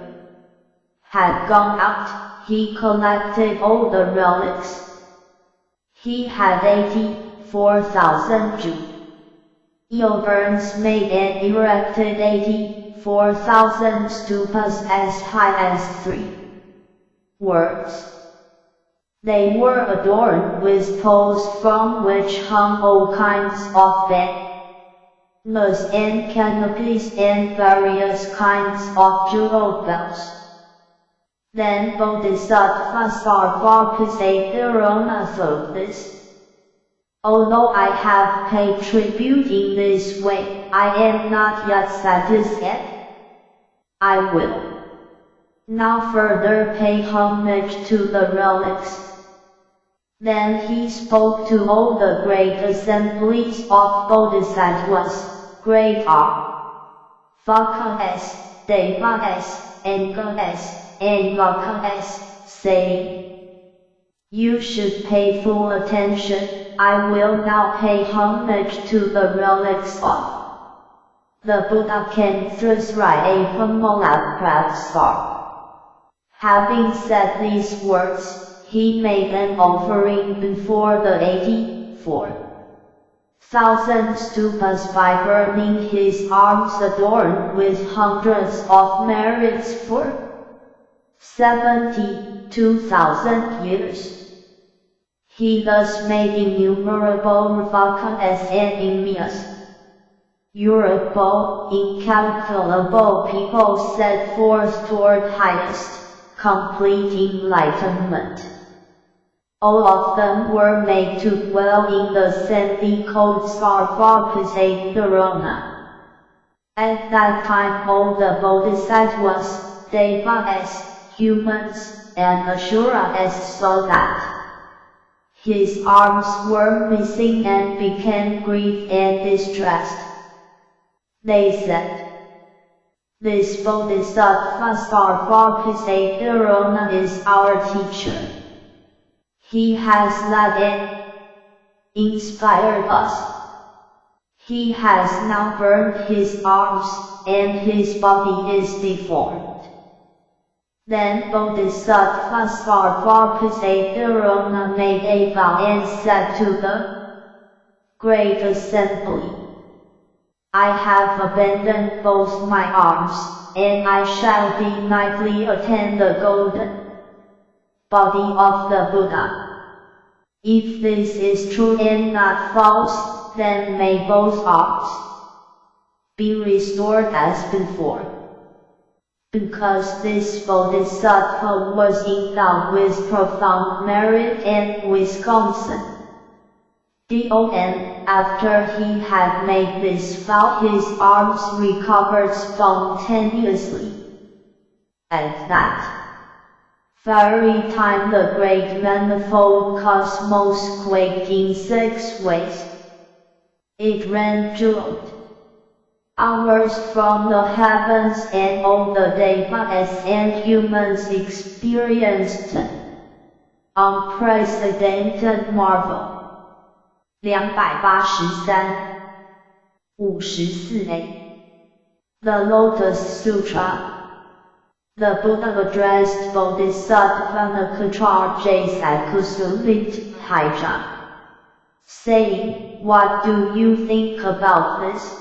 had gone out, he collected all the relics. He had 84,000 jewel urns made and erected 84,000 stupas as high as 3 words. They were adorned with poles from which hung all kinds of banners and canopies and various kinds of jeweled bells. Then Bodhisattva Sarvapasatharona thought this. Although I have paid tribute in this way, I am not yet satisfied. I will now further pay homage to the relics. Then he spoke to all the great assemblies of Bodhisattvas, great Vakas, Devas, and Gods, and Vakas, saying, you should pay full attention. I will now pay homage to the relics of the Buddha came through Sri Avamalaprabhsvar. Having said these words, he made an offering before the 84,000 stupas by burning his arms adorned with hundreds of merits for 72,000 years. He thus made innumerable vakas and immeasurable, incalculable people set forth toward highest, complete enlightenment. All of them were made to dwell in the sandy cold Sarvapasatharona. At that time all the Bodhisattvas, Devas, humans, and Asuras saw that his arms were missing and became grieved and distressed. They said, this Bodhisattva Sarvapasatharona is our teacher. He has led and inspired us. He has now burned his arms, and his body is deformed. Then Bodhisattva Sarvapasatharona made a vow and said to the great assembly, I have abandoned both my arms, and I shall nightly attend the golden body of the Buddha. If this is true and not false, then may both arms be restored as before. Because this Bodhisattva was endowed with profound merit and wisdom. After he had made this vow, his arms recovered spontaneously. At that Fairy time, the great manifold cosmos quaked in 6 ways. It ran jeweled hours from the heavens and all the deities and humans experienced an unprecedented marvel. 283-54a The Lotus Sutra. The Buddha addressed Bodhisattva Nakacharya Kusumit saying, "What do you think about this?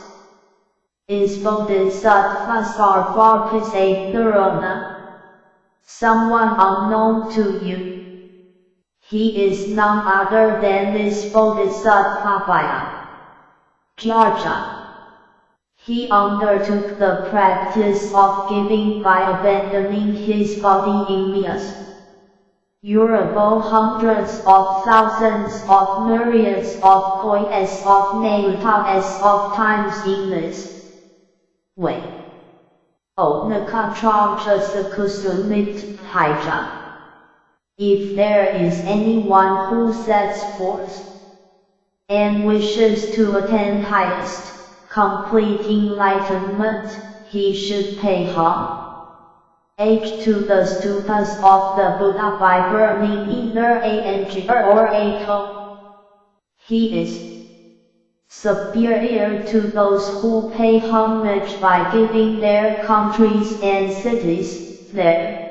Is Bodhisattva Sarvapisa Dharana someone unknown to you? He is none other than this Bodhisattva Vyacharya. He undertook the practice of giving by abandoning his body in measurable hundreds of thousands of myriads of kois of natas of times in this way. O Nakacharya Kusumit Haija. If there is anyone who sets forth and wishes to attain highest complete enlightenment, he should pay homage to the stupas of the Buddha by burning either a Angel or a coal. He is superior to those who pay homage by giving their countries and cities, their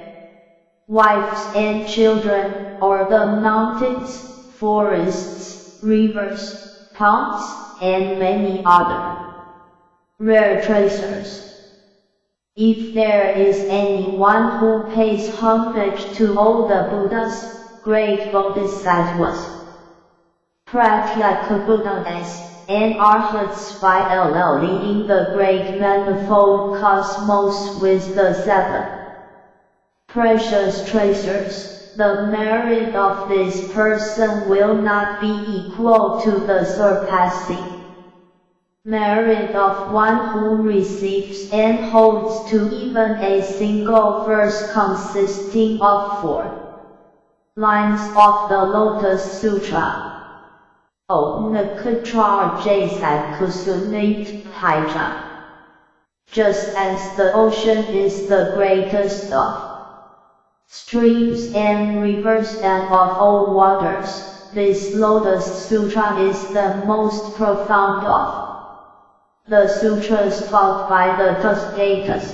wives and children, or the mountains, forests, rivers, ponds, and many other rare treasures. If there is anyone who pays homage to all the Buddhas, great Bodhisattvas, Pratyekabuddhas, and Arhats leading the great manifold cosmos with the 7 precious treasures, the merit of this person will not be equal to the surpassing merit of one who receives and holds to even a single verse consisting of 4 lines of the Lotus Sutra. O Nakacharya Kusumit Haija. Just as the ocean is the greatest of streams and rivers and of all waters, this Lotus Sutra is the most profound of the sutras taught by the Tathagatas.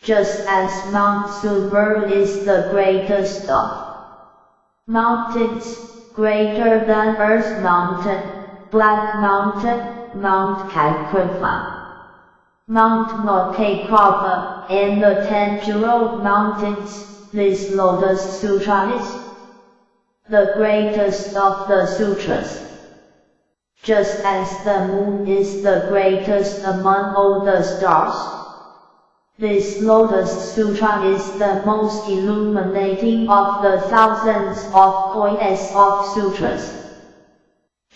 Just as Mount Sumeru is the greatest of mountains, greater than Earth Mountain, Black Mountain, Mount Kakrava, Mount Mokakrava, and the 10 jeweled mountains, this Lotus Sutra is the greatest of the sutras. Just as the moon is the greatest among all the stars, this Lotus Sutra is the most illuminating of the thousands of kois of sutras.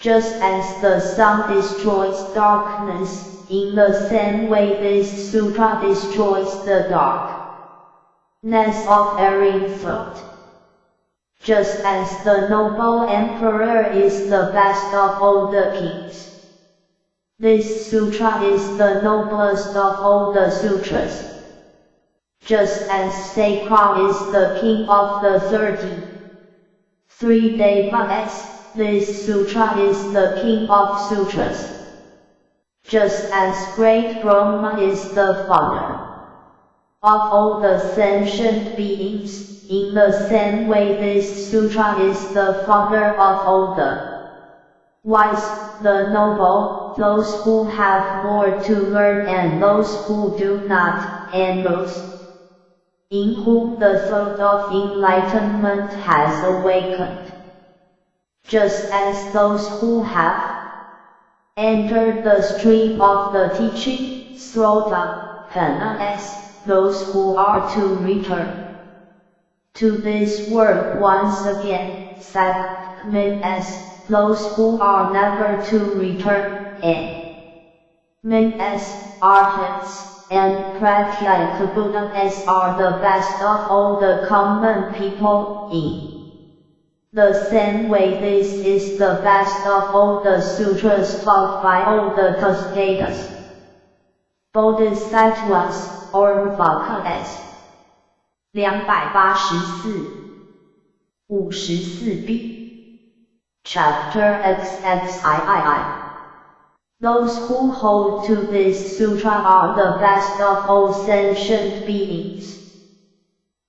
Just as the sun destroys darkness, in the same way this sutra destroys the darkness of erring thought. Just as the noble emperor is the best of all the kings, this sutra is the noblest of all the sutras. Just as Sakra is the king of the 33 deities, this sutra is the king of sutras. Just as great Brahma is the father of all the sentient beings, in the same way this sutra is the father of all the wise, the noble, those who have more to learn and those who do not, and those in whom the thought of enlightenment has awakened. Just as those who have entered the stream of the teaching, Srota, as those who are to return to this world once again, Sakmin as those who are never to return, and Men as Arhats. and practical Buddhas are the best of all the common people in the same way this is the best of all the sutras taught by all the Tathagatas, Bodhisattvas, or Vakas. 284 54b Chapter XXIII. Those who hold to this sutra are the best of all sentient beings.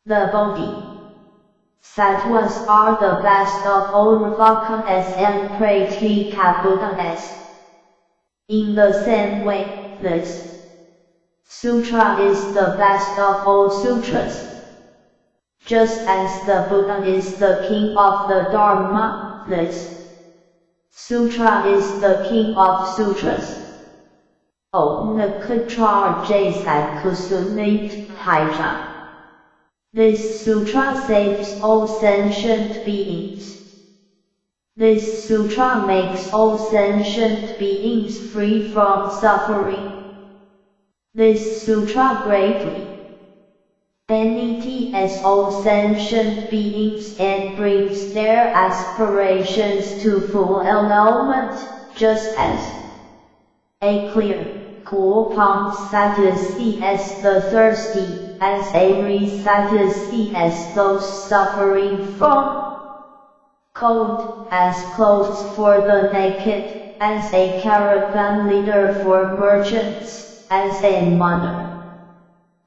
The Bodhisattvas are the best of all Vakas and Pratyeka Buddhas. In the same way, this sutra is the best of all sutras. Just as the Buddha is the king of the Dharma, this sutra is the king of sutras. Nakatra Jasakusunit Haija. This sutra saves all sentient beings. This sutra makes all sentient beings free from suffering. This sutra greatly benefits all sentient beings and brings their aspirations to fulfillment, just as a clear, cool pond satisfies the thirsty, as a reed satisfies those suffering from cold, as clothes for the naked, as a caravan leader for merchants, as a mother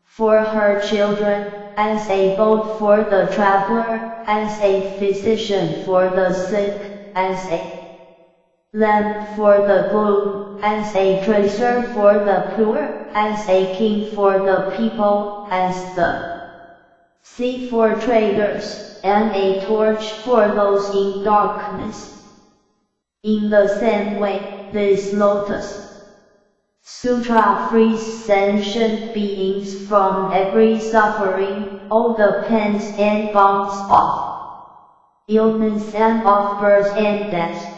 for her children, as a boat for the traveler, as a physician for the sick, as a lamp for the groom, as a treasure for the poor, as a king for the people, as the sea for traders, and a torch for those in darkness. In the same way, this lotus sutra frees sentient beings from every suffering, all the pains and bonds of illness and of birth and death.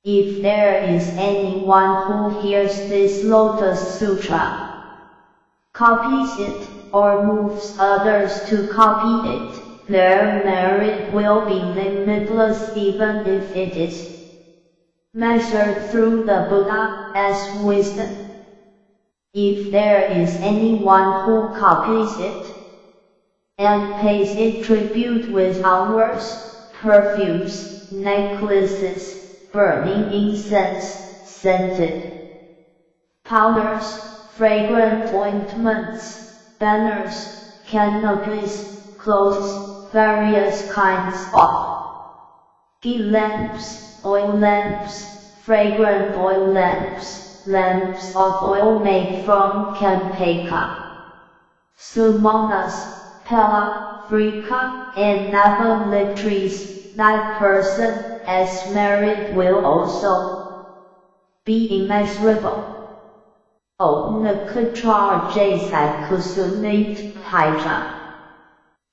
If there is anyone who hears this lotus sutra, copies it, or moves others to copy it, their merit will be limitless even if it is measured through the Buddha as wisdom. If there is anyone who copies it and pays it tribute with hours, perfumes, necklaces, burning incense, scented powders, fragrant ointments, banners, canopies, clothes, various kinds of ghee lamps, oil lamps, fragrant oil lamps, lamps of oil made from Campeka, Sumanas, Pella, Freca, and Nava trees, that person, as merit will also be immeasurable. Nakatra Jasakusunit Haija.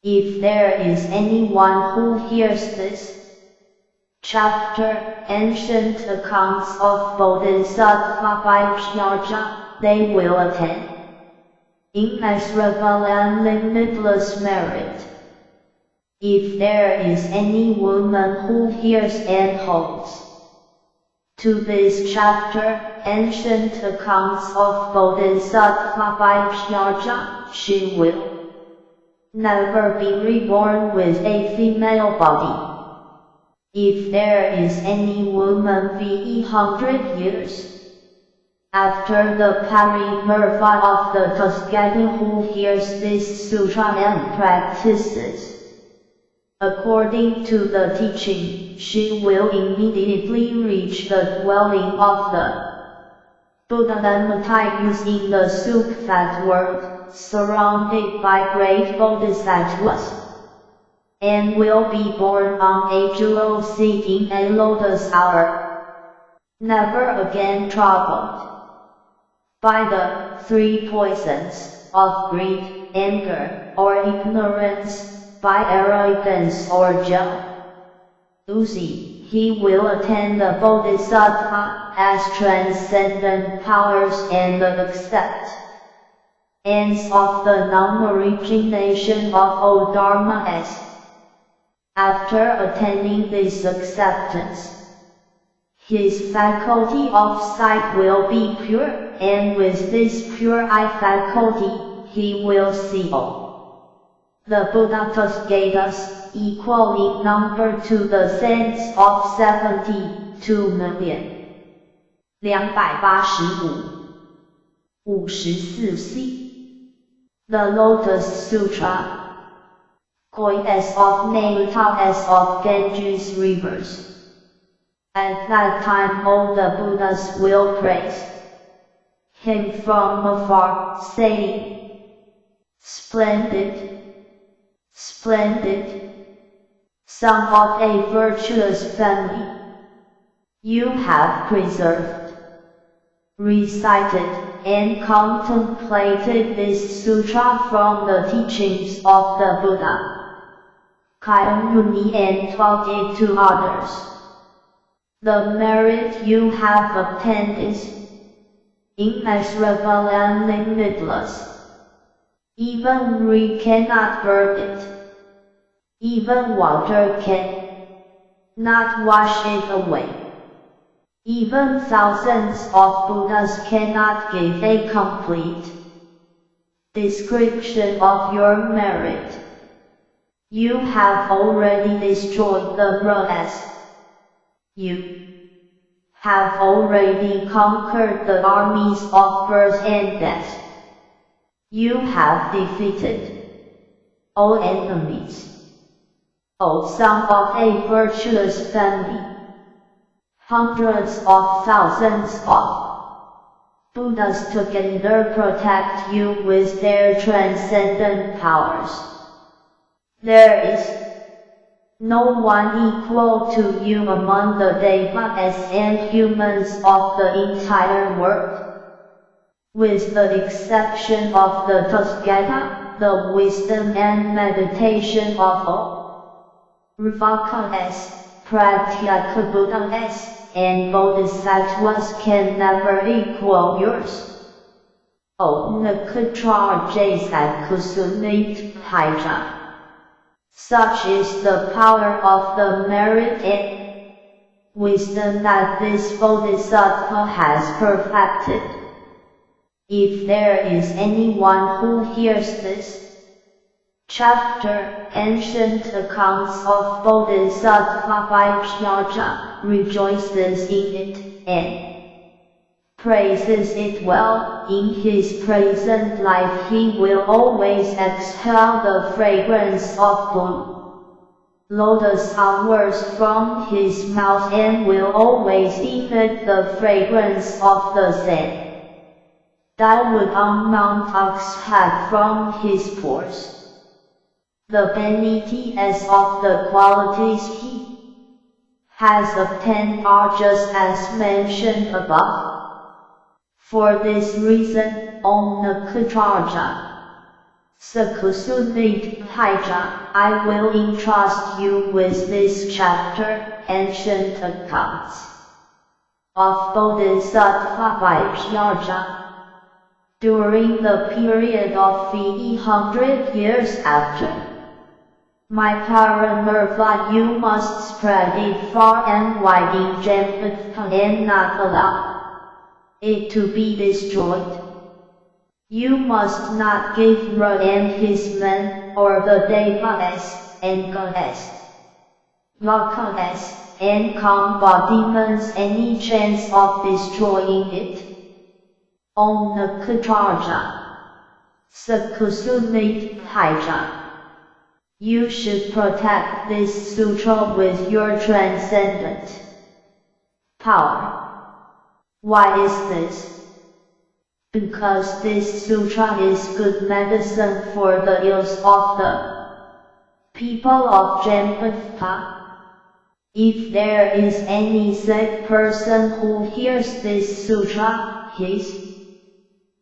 If there is anyone who hears this chapter, ancient accounts of Bodhisattva Vajraja, they will attain immeasurable and limitless merit. If there is any woman who hears and holds to this chapter, ancient accounts of Bodhisattva Vajraja, she will never be reborn with a female body. If there is any woman 100 years after the parinirvana of the Tathagata who hears this sutra and practices according to the teaching, she will immediately reach the dwelling of the Buddha Dhammatayus in the Sukhat world, surrounded by great bodhisattvas, and will be born on a jewel seat in a lotus hour, never again troubled by the 3 poisons of greed, anger, or ignorance, by arrogance or jealousy. He will attain the Bodhisattva as transcendent powers and accept ends of the non-origination of all dharmas. After attaining this acceptance, his faculty of sight will be pure, and with this pure eye faculty, he will see all. The Buddha thus gave us, equal in number to the sense of 72 million. 285.54c. The Lotus Sutra, Goddess of Natas of Ganges rivers. At that time all the Buddhas will praise him from afar, saying, Splendid, splendid, son of a virtuous family, you have preserved, recited, and contemplated this sutra from the teachings of the Buddha, Khyamuni, and taught it to others. The merit you have obtained is immeasurable and limitless. Even we cannot burn it. Even water can not wash it away. Even thousands of Buddhas cannot give a complete description of your merit. You have already destroyed the Rajas. You have already conquered the armies of birth and death. You have defeated all enemies. O son of a virtuous family, hundreds of thousands of Buddhas together protect you with their transcendent powers. There is no one equal to you among the devas and humans of the entire world. With the exception of the Tathagata, the wisdom and meditation of all Ravakas, Pratyeka Buddhas, and Bodhisattvas can never equal yours. O Nakatra Jasakusumit Haija. Such is the power of the merit and wisdom that this Bodhisattva has perfected. If there is anyone who hears this chapter, ancient accounts of Bodhisattva Vipsyaja, rejoices in it, and praises it well. In his present life he will always exhale the fragrance of blue lotus flowers from his mouth, and will always emit the fragrance of the sand that would on Mount Oxhead from his pores. The benefits of the qualities he has obtained are just as mentioned above. For this reason, Om Nakaraja Sakusumit Haija, I will entrust you with this chapter, ancient accounts of Bodhisattva Vipsyaja. During the period of 300 years after my Paramirva, you must spread it far and wide in Jampatha and not allow it to be destroyed. You must not give Ra and his men, or the Devas, and Goddess, Yakas, and Kamba demons any chance of destroying it. Om Nakaraja Sakusumit Haija. You should protect this sutra with your transcendent power. Why is this? Because this sutra is good medicine for the ills of the people of Jampatha. If there is any sick person who hears this sutra, his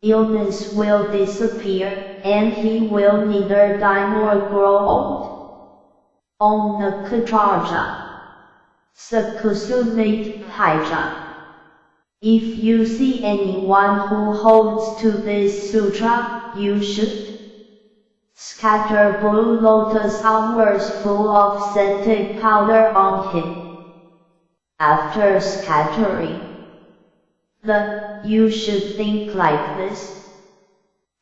illness will disappear, and he will neither die nor grow old. Om Nakaraja Sakusumit Haija. If you see anyone who holds to this sutra, you should scatter blue lotus flowers full of scented powder on him. After scattering you should think like this.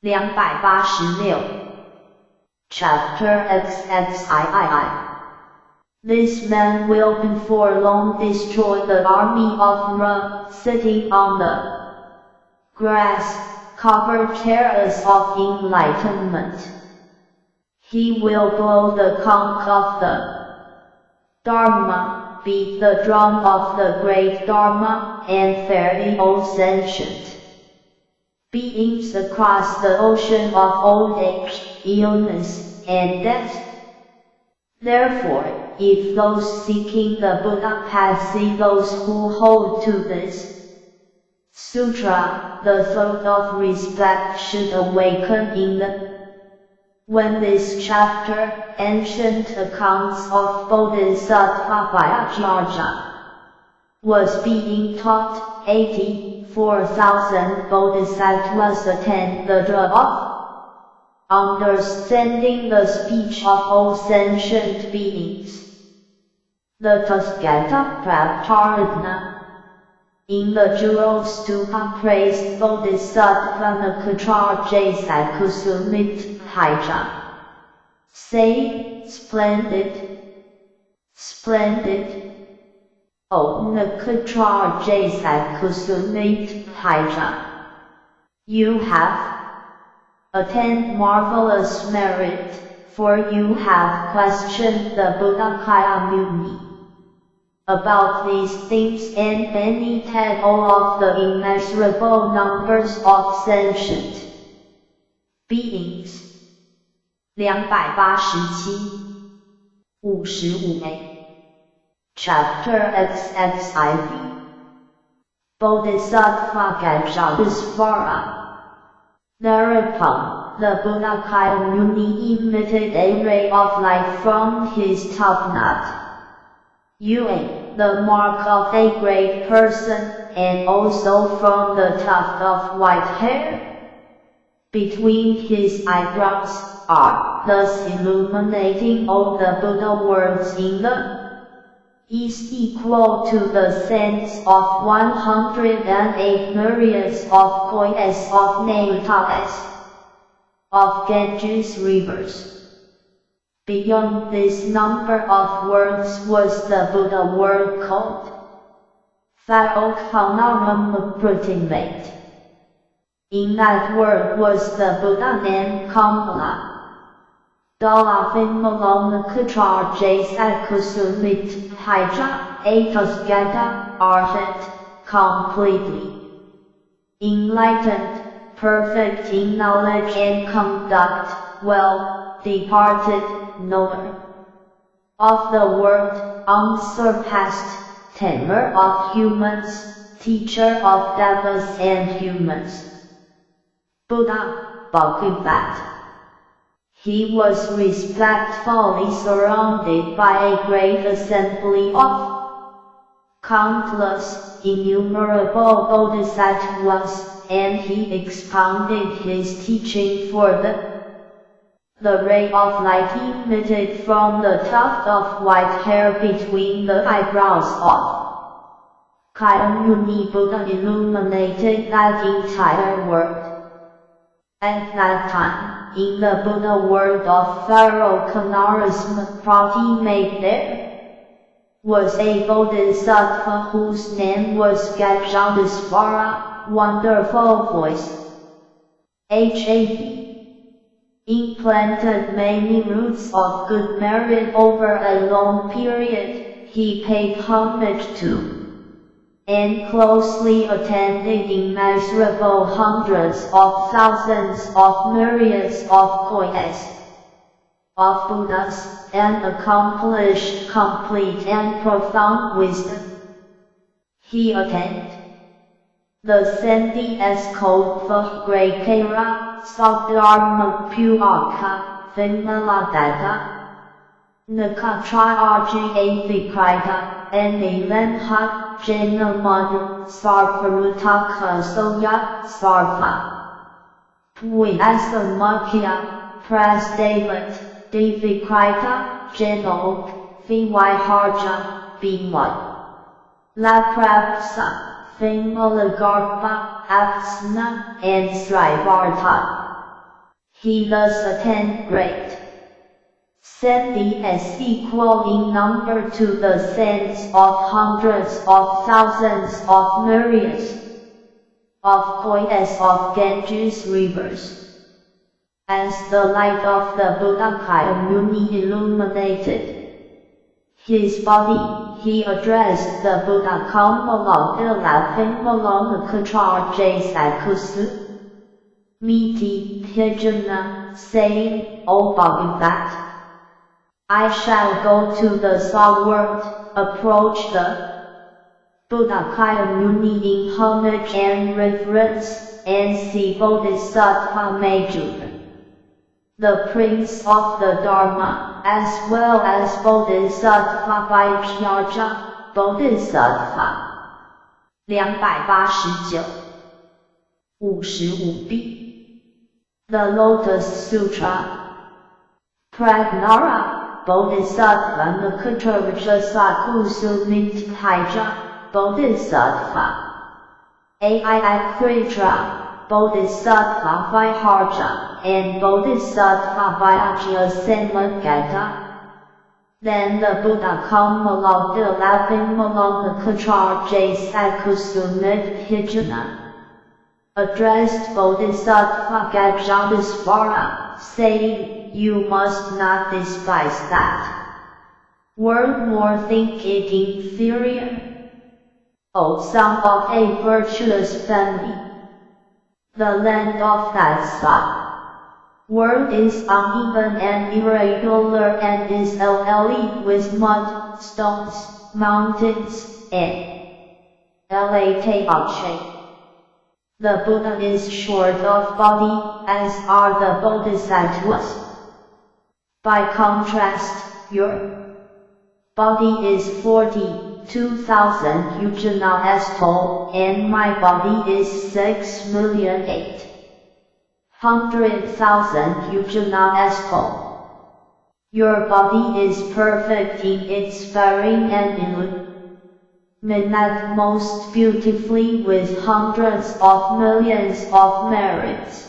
286. Chapter XXIII. This man will before long destroy the army of Ra, sitting on the grass-covered chairs of enlightenment. He will blow the conch of the Dharma, beat the drum of the great Dharma, and ferry all sentient beings across the ocean of old age, illness, and death. Therefore, if those seeking the Buddha path see those who hold to this sutra, the thought of respect should awaken in them. When this chapter, Ancient Accounts of Bodhisattva Vyagacharya, was being taught, 84,000 bodhisattvas attend the drama of understanding the speech of all sentient beings. The Tathagata Prabhupada in the Jewel Stupa praised Bodhisattva Nakacharya Sakusumit saying, splendid, splendid. O Nakacharya Sakusumit you have attained marvelous merit, for you have questioned the Buddha Kyamuni about these things and beneath all of the immeasurable numbers of sentient beings. 287. 55. Chapter XXIV. Bodhisattva Gajadisvara. Thereupon, the Buddha Kyamuni emitted a ray of light from his top knot, the mark of a great person, and also from the tuft of white hair between his eyebrows, thus illuminating all the Buddha words in the East, equal to the sense of 108 myriads of kois of Nautagas of Ganges rivers. Beyond this number of words was the Buddha word called Thaokhanaramupratimate. In that word was the Buddha name Kamala. Dalavinmalonakacharya Sakusumit Atasgata Arhat, completely enlightened, perfect in knowledge and conduct, well departed, knower of the world, unsurpassed, tamer of humans, teacher of devas and humans. Buddha, Bhagavat. He was respectfully surrounded by a great assembly of countless, innumerable bodhisattvas, and he expounded his teaching for the ray of light emitted from the tuft of white hair between the eyebrows of Kyamuni Buddha illuminated that entire world. At that time, in the Buddha world of Thaokhanaramupratimate there was a bodhisattva whose name was Gajadisvara, wonderful voice. Implanted many roots of good merit over a long period, he paid homage to and closely attended immeasurable hundreds of thousands of myriads of kois of Buddhas, and accomplished complete and profound wisdom. He attained the sandy code of Grekara, Sadharma Puraka, Vimaladata, Nakacharya Vikrita, and Nilamha, Janamad Sarvarutaka Soya Sarva Puyasamakya Prasdavat Divikrita Janok Viharja Bimad Laprapsa Vimalagarpa Apsna and Srivarta. He thus attained great. Set the s equal in number to the sense of hundreds of thousands of myriads of koi as of Ganges rivers. As the light of the Buddhakaya Muni illuminated his body, he addressed the Buddha Kamala Ilapimala Kachar Jasakusu Miti Pijana, saying, O Bhagavat, I shall go to the Saw world, approach the Buddhakaya Muni in homage and reverence, and see Bodhisattva Major, the Prince of the Dharma, as well as Bodhisattva Vaipyaja, Bodhisattva 289 55B The Lotus Sutra Pragnara Bodhisattva Nakataraja Sakusu Minthaija Bodhisattva Aikritra Bodhisattva Viharja and Bodhisattva Vyajya Senmagata. Then the Buddha Kamala Dilapimala Nakachar Jasakusu Medhijana addressed Bodhisattva Gajadisvara, saying, You must not despise that word nor think it inferior. O son of a virtuous family, the land of that world is uneven and irregular and is allied with mud, stones, mountains, and latache. The Buddha is short of body, as are the Bodhisattvas. By contrast, your body is 42,000 yojana as tall, and my body is 6,800,000 yojana as tall. Your body is perfect in its bearing and illuminate most beautifully with hundreds of millions of merits.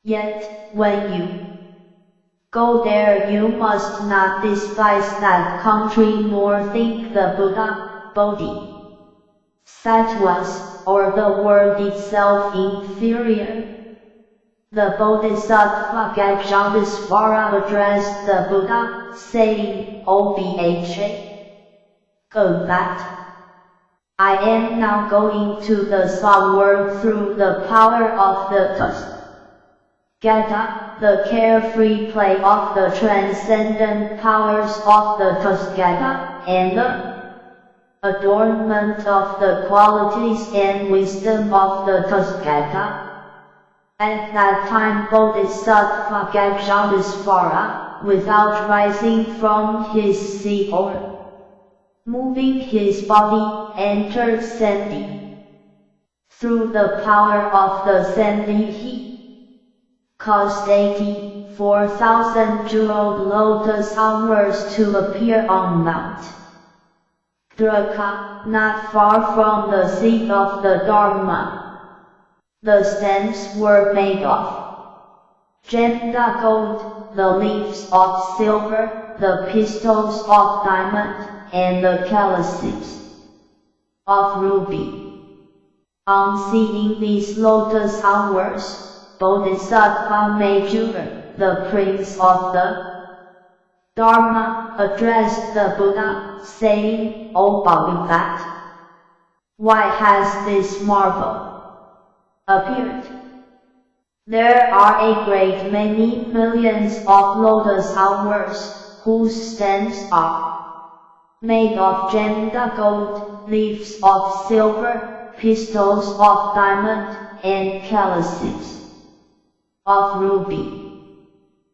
Yet, when you go there, you must not despise that country nor think the Buddha, Bodhi, Sattvas, or the world itself inferior. The Bodhisattva Gajadisvara addressed the Buddha, saying, O Bha, go that. I am now going to the Saw world through the power of the Tathagata, the carefree play of the transcendent powers of the Tathagata, and the adornment of the qualities and wisdom of the Tathagata. At that time Bodhisattva Gajadisvara, without rising from his seat or moving his body, entered Sandhi. Through the power of the Sandhi he caused 84,000 jeweled lotus flowers to appear on Mount Drakha, not far from the seat of the Dharma. The stems were made of Jenda gold, the leaves of silver, the pistils of diamond, and the calyces of ruby. On seeing these lotus flowers, Bodhisattva Major, the Prince of the Dharma, addressed the Buddha, saying, O Bhagavat, why has this marvel appeared? There are a great many millions of lotus flowers, whose stems are made of Jenda gold, leaves of silver, pistils of diamond, and calyces of ruby.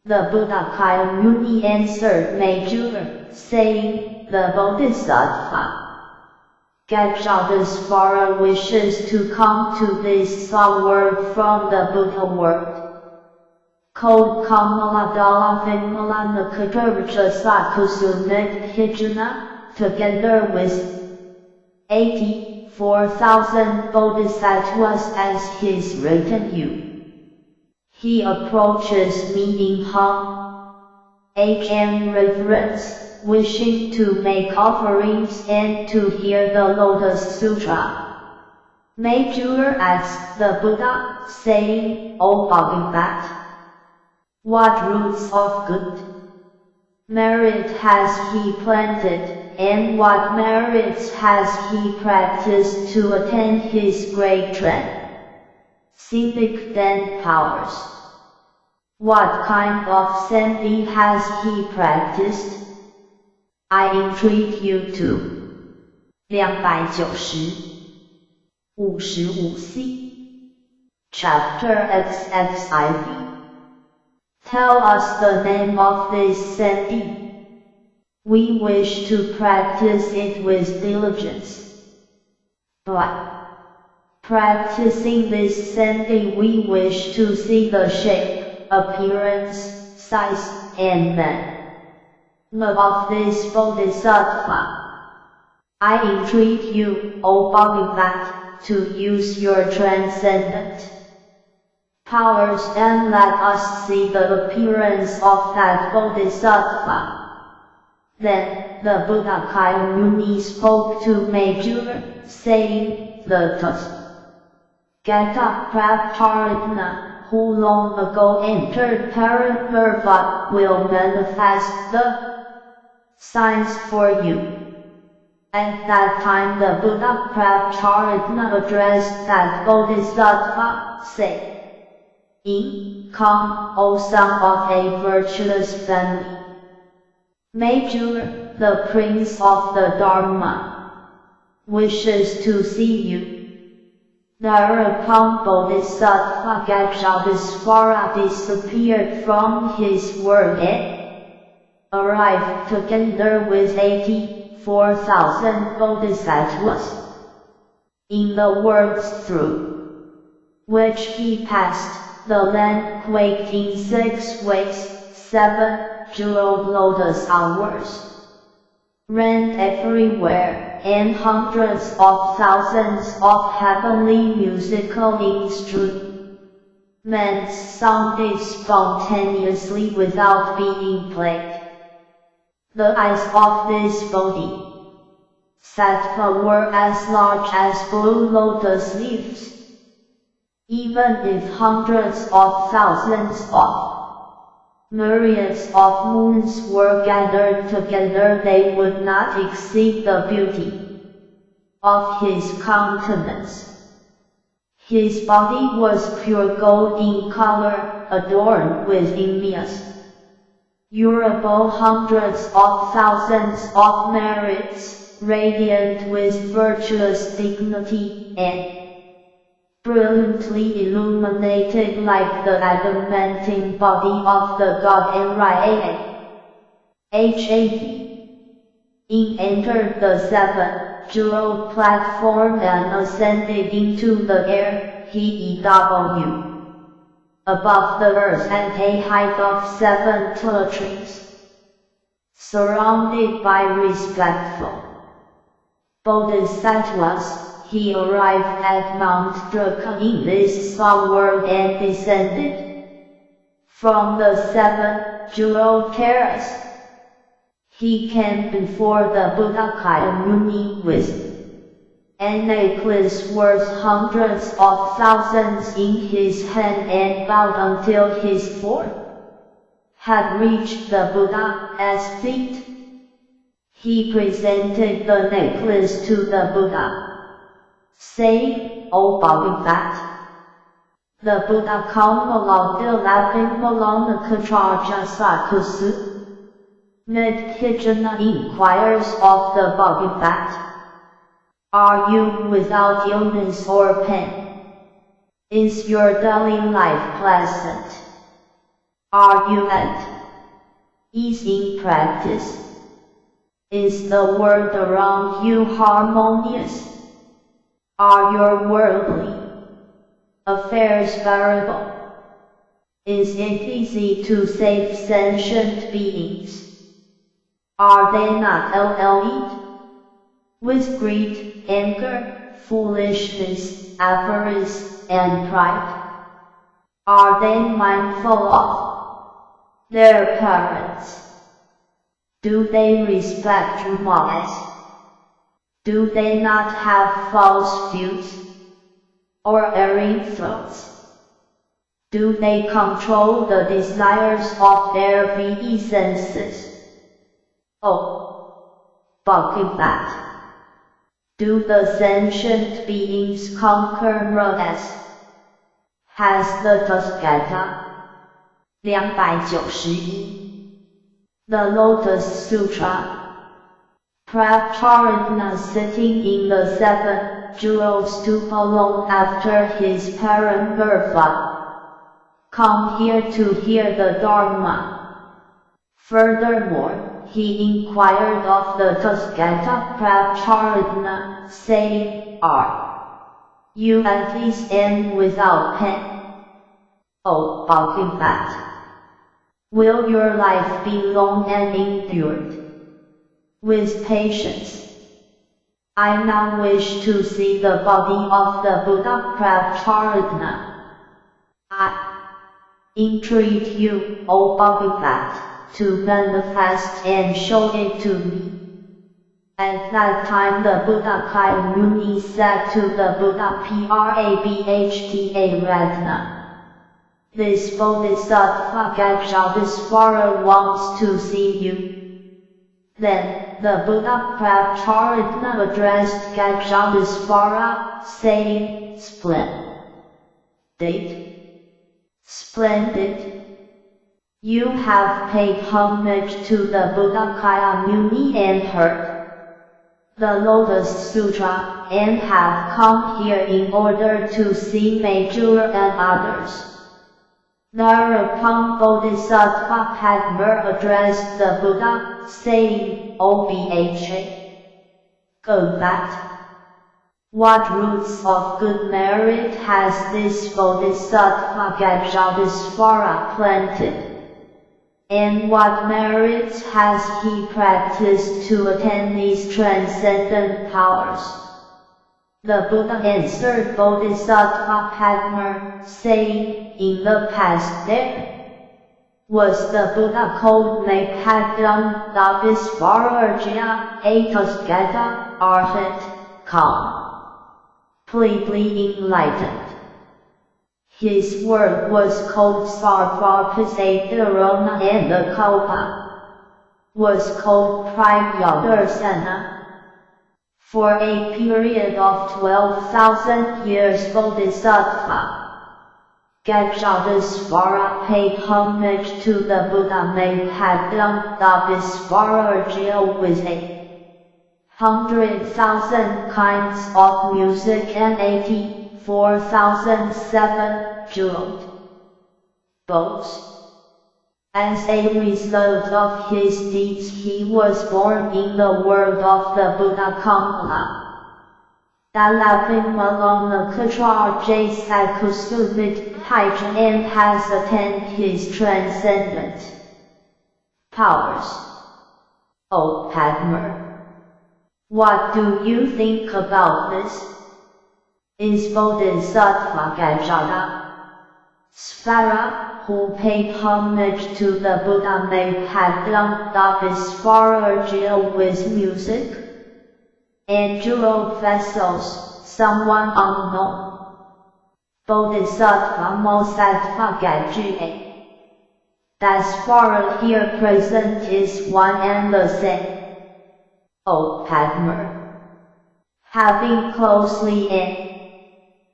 The Buddha Kaya Muni answered Major, saying, the Bodhisattva Gajadasvara wishes to come to this word from the Buddha word. Code Kamaladala Vimala Nakadarja Sakusumet Hijana, together with 84,000 bodhisattvas as his retinue. He approaches me in HM reverence, wishing to make offerings and to hear the Lotus Sutra. Major asks the Buddha, saying, O Bhagavat, what roots of good merit has he planted, and what merits has he practiced to attain his great transcendent powers? What kind of samadhi has he practiced? I entreat you to 290-55C Chapter XXIV. Tell us the name of this samadhi. We wish to practice it with diligence. By practicing this samadhi we wish to see the shape, appearance, size, and manner of this bodhisattva. I entreat you, O Bhagavat, to use your transcendent powers and let us see the appearance of that bodhisattva. Then the Buddha Kyamuni spoke to Major, saying, the Tathagata Prabhupada, who long ago entered Paramirva, will manifest the signs for you. At that time the Buddha Prabhupada addressed that bodhisattva, saying, Come, O son of a virtuous family. Major, the prince of the Dharma, wishes to see you. Thereupon Bodhisattva Gajadasvara disappeared from his world and arrived together with 84,000 bodhisattvas in the worlds through which he passed. The land quaked in 6 ways, 7 jeweled lotus hours rained everywhere, and hundreds of thousands of heavenly musical instruments sounded spontaneously without being played. The eyes of this bodhisattva were as large as blue lotus leaves. Even if hundreds of thousands of myriads of moons were gathered together, they would not exceed the beauty of his countenance. His body was pure gold in color, adorned with immeasurable hundreds of thousands of merits, radiant with virtuous dignity, and brilliantly illuminated like the adamantine body of the god Enrya. Entered the 7-jeweled platform and ascended into the air. He EW above the earth at a height of 7 teletrines, surrounded by respectful bodhisattvas. He arrived at Mount Druka in this world and descended from the 7-jeweled terrace. He came before the Buddha Kyamuni with an necklace worth hundreds of thousands in his hand and bowed until his form had reached the Buddha's feet. He presented the necklace to the Buddha, saying, O Bhagavat, the Buddha Kamalabdilabimmalonakatraja Sakusu Medhijana inquires of the Bhagavat, are you without illness or pain? Is your daily life pleasant? Are you at ease in practice? Is the world around you harmonious? Are your worldly affairs variable? Is it easy to save sentient beings? Are they not elite? With greed, anger, foolishness, avarice, and pride? Are they mindful of their parents? Do they respect mothers? Do they not have false views or erring thoughts? Do they control the desires of their VE senses? Oh, bugging that. Do the sentient beings conquer Rhodes? Has the Tasgata 291 The Lotus Sutra Prabhupada sitting in the seven jewel stupa long after his Paramurva come here to hear the Dharma. Furthermore, he inquired of the Tasgata Prabhupada, saying, Are you at least and without pain? O Bhagavat! Will your life be long and endured with patience? I now wish to see the body of the Buddha Prabhupada. I entreat you, O Bhagavat, to manifest and show it to me. At that time the Buddha Kaya Muni said to the Buddha Prabhata Ratna, this Bodhisattva Gajadisvara wants to see you. Then the Buddha Prabhupada addressed Gajadisvara, saying, Splendid. You have paid homage to the Buddha Kaya Muni and heard the Lotus Sutra, and have come here in order to see Major and others. Thereupon Bodhisattva Padma addressed the Buddha, saying, O Bha, go back. What roots of good merit has this Bodhisattva Gajadisvara planted? And what merits has he practiced to attain these transcendent powers? The Buddha answered Bodhisattva Padma, saying, in the past there was the Buddha called Mahapadam Dabisvarajya, a Tasgata Arhat, completely enlightened. His word was called Sarvapasadarona, and the Kalpa was called Prayadarsana. For a period of 12,000 years Bodhisattva Gajadisvara paid homage to the Buddha Mahapadam Dabisvarajya with 100,000 kinds of music and 84,007 jeweled bows. As a result of his deeds he was born in the world of the Buddha Kamala. Dalabhimalonakatra Jasakusumit Hydra, and has attained his transcendent powers. O Padma, what do you think about this? Is Bodhisattva Gajadisvara, who paid homage to the Buddha Mahapadam Dabisvarajya with music and jeweled vessels, someone unknown? Bodhisattva Mosattva Gajya Dasvara here present is one and the same. O Padma, having closely and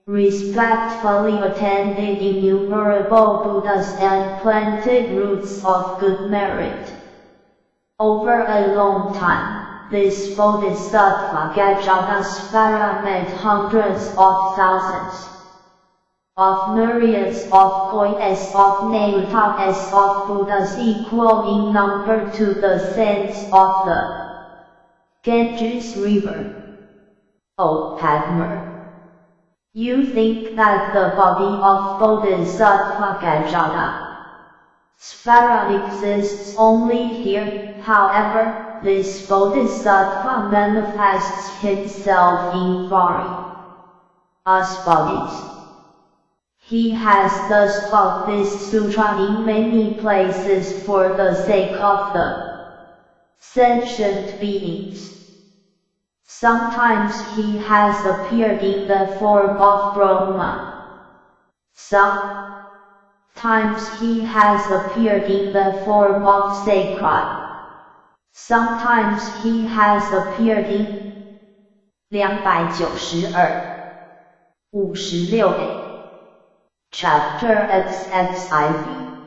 respectfully attended innumerable Buddhas and planted roots of good merit over a long time, this Bodhisattva Gajadisvara made hundreds of thousands of myriads of kois of Nautakas of Buddhas equal in number to the saints of the Ganges River. O Padma, you think that the body of Bodhisattva Gajadasvara exists only here. However, this Bodhisattva manifests himself in various bodies. He has thus taught this sutra in many places for the sake of the sentient beings. Sometimes he has appeared in the form of Brahma. Sometimes he has appeared in the form of sacred. Sometimes he has appeared in 292-56A Chapter XXIV,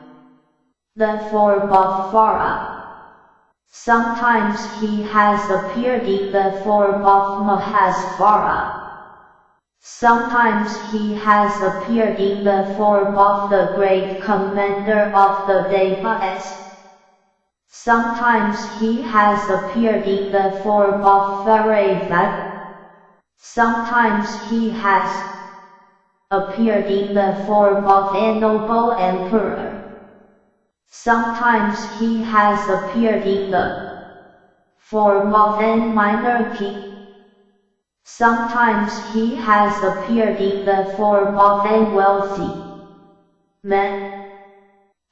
the form of Vara. Sometimes he has appeared in the form of Mahasvara. Sometimes he has appeared in the form of the great commander of the Devas. Sometimes he has appeared in the form of Vairavata. Sometimes he has appeared in the form of a noble emperor. Sometimes he has appeared in the form of a minor king. Sometimes he has appeared in the form of a wealthy man.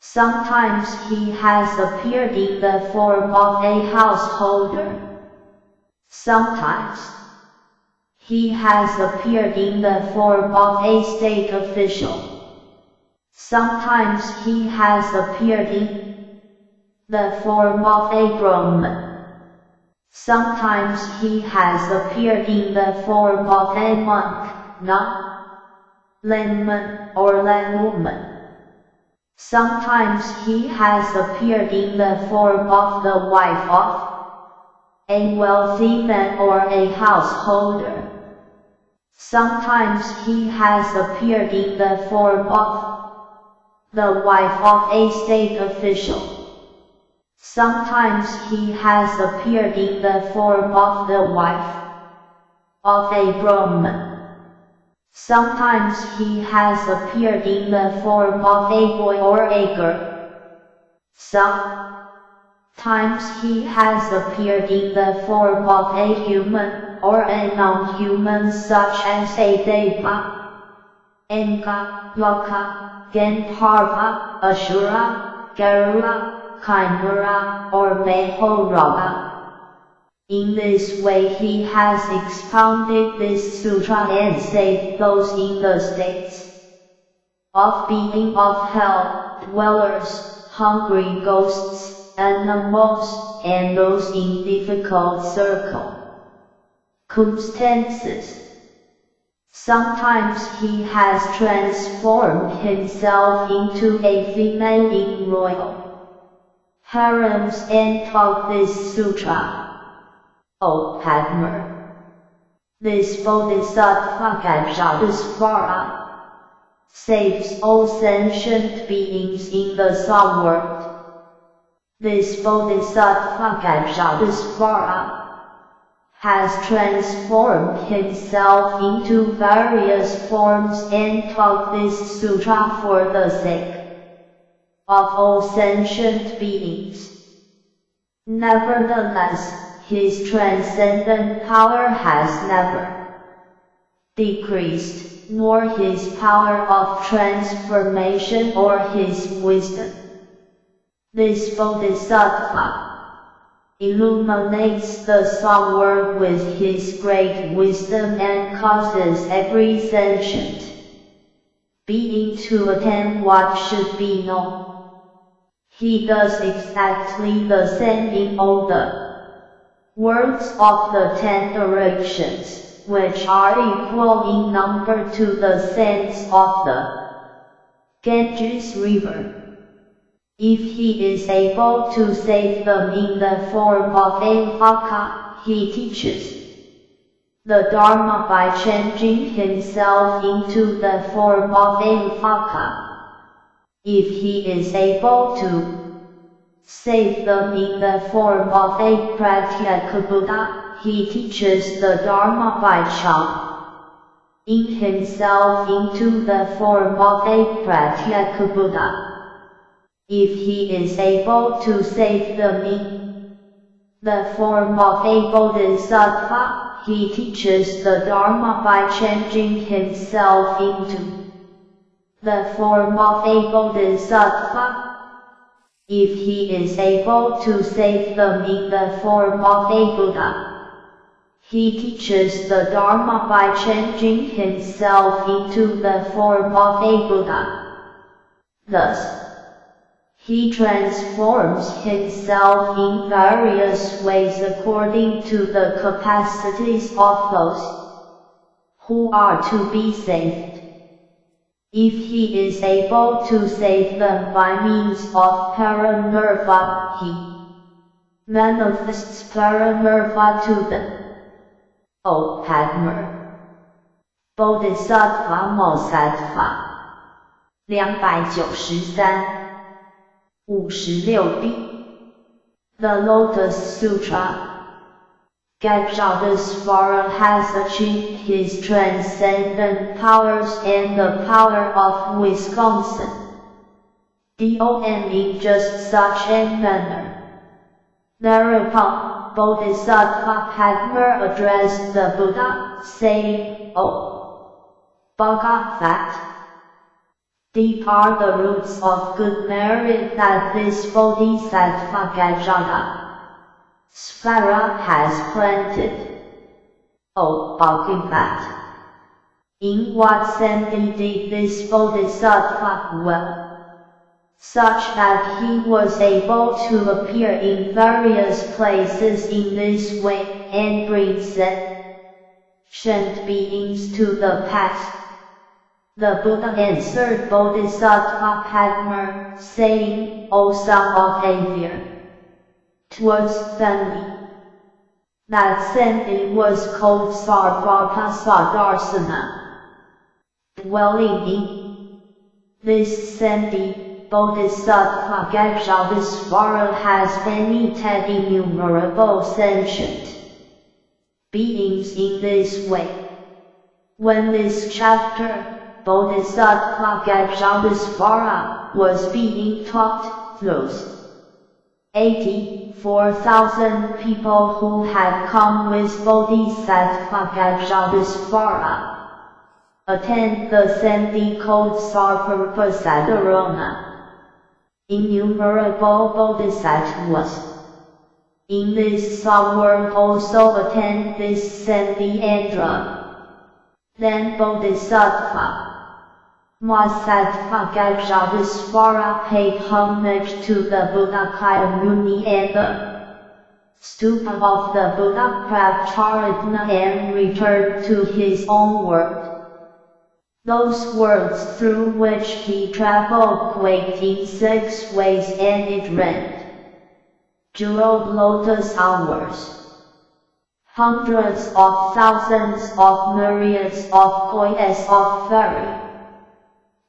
Sometimes he has appeared in the form of a householder. Sometimes he has appeared in the form of a state official. Sometimes he has appeared in the form of a Brahman. Sometimes he has appeared in the form of a monk, layman or laywoman. Sometimes he has appeared in the form of the wife of a wealthy man or a householder. Sometimes he has appeared in the form of the wife of a state official. Sometimes he has appeared in the form of the wife of a Brahman. Sometimes he has appeared in the form of a boy or a girl. Sometimes he has appeared in the form of a human or a non-human such as a Deva, Anga, Loka, Gandharva, Ashura, Garura, Chimera, or Mahoraba. In this way he has expounded this sutra and saved those in the states of being of hell, dwellers, hungry ghosts, animals, and those in difficult circumstances. Sometimes he has transformed himself into a female in royal harems and taught this sutra. O Padma, this Bodhisattva Gajadasvara saves all sentient beings in the sun world. This Bodhisattva Gajadasvara has transformed himself into various forms and taught this sutra for the sake of all sentient beings. Nevertheless, his transcendent power has never decreased, nor his power of transformation or his wisdom. This Bodhisattva illuminates the sun world with his great wisdom and causes every sentient being to attain what should be known. He does exactly the same in all the words of the 10 directions, which are equal in number to the sands of the Ganges River. If he is able to save them in the form of a Vaka, he teaches the Dharma by changing himself into the form of a Vaka. If he is able to save them in the form of a Pratyeka Buddha, he teaches the Dharma by channeling himself into the form of a Pratyeka Buddha. If he is able to save the form of a Bodhisattva, he teaches the Dharma by changing himself into the form of a Bodhisattva. If he is able to save them in the form of a Buddha, he teaches the Dharma by changing himself into the form of a Buddha. Thus, he transforms himself in various ways according to the capacities of those who are to be saved. If he is able to save them by means of paranirvana, he manifests paranirvana to them. O Padma Bodhisattva Mosattva 293 56b The Lotus Sutra. Gajadasvara has achieved his transcendent powers and the power of Wisconsin. DOM in just such a manner. Thereupon, Bodhisattva Padma addressed the Buddha, saying, O Bhagavat, deep are the roots of good merit that this Bodhisattva Gajada Svara has planted. O Bhagavat, in what sense did this Bodhisattva dwell, such that he was able to appear in various places in this way, and bring sentient beings to the path? The Buddha answered Bodhisattva Padma, saying, O son of Avir, 'twas Thani. That Sandhi was called Sarvata Sadarsana. Dwelling in this Sandhi, Bodhisattva Gajadasvara has beneated innumerable sentient beings in this way. When this chapter, Bodhisattva Gajadasvara, was being taught, those 84,000 people who had come with Bodhisattva Gajadasvara attend the Sandhi called Sarvapasadharana. Innumerable Bodhisattvas in this sub-world also attend this Sandhi Andra. Then Bodhisattva Mahasattva Gajadasvara paid homage to the Buddha Kyamuni and the stupa of the Buddha Prabcharitna and returned to his own world. Those worlds through which he traveled quaked in 6 ways, and it rained jeweled lotus hours. Hundreds of thousands of myriads of koyas of fairy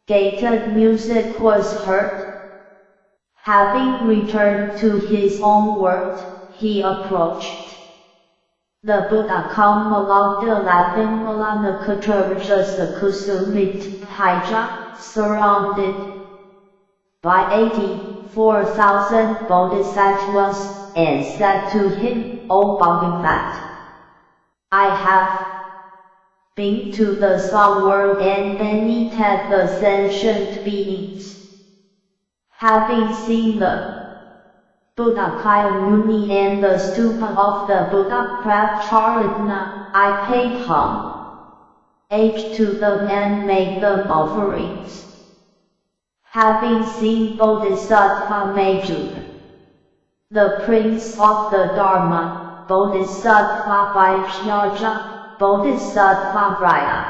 gated music was heard. Having returned to his own world, he approached the Buddha calm along the Lavimala Nakatra Kusumit Haija, surrounded by 84,000 bodhisattvas, and said to him, O Bhagavat, I have been to the sub-world and beneath the sentient beings. Having seen the Buddha Kyamuni and the stupa of the Buddha Prabcharitna, I paid homage to them and made them offerings. Having seen Bodhisattva Major, the Prince of the Dharma, Bodhisattva Vaishyaja, Bodhisattva Raya,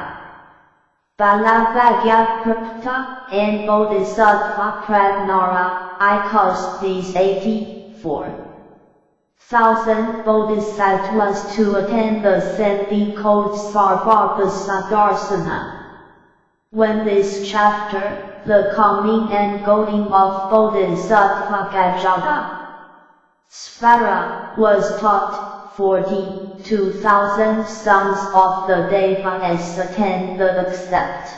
Balavagyaprapta, and Bodhisattva Pradnara, I caused these 84,000 bodhisattvas to attend the Sandhi called Sarvapasaddarsana. When this chapter, the coming and going of Bodhisattva Gajada Svara, was taught, 40 2,000 sons of the Devas attend the accept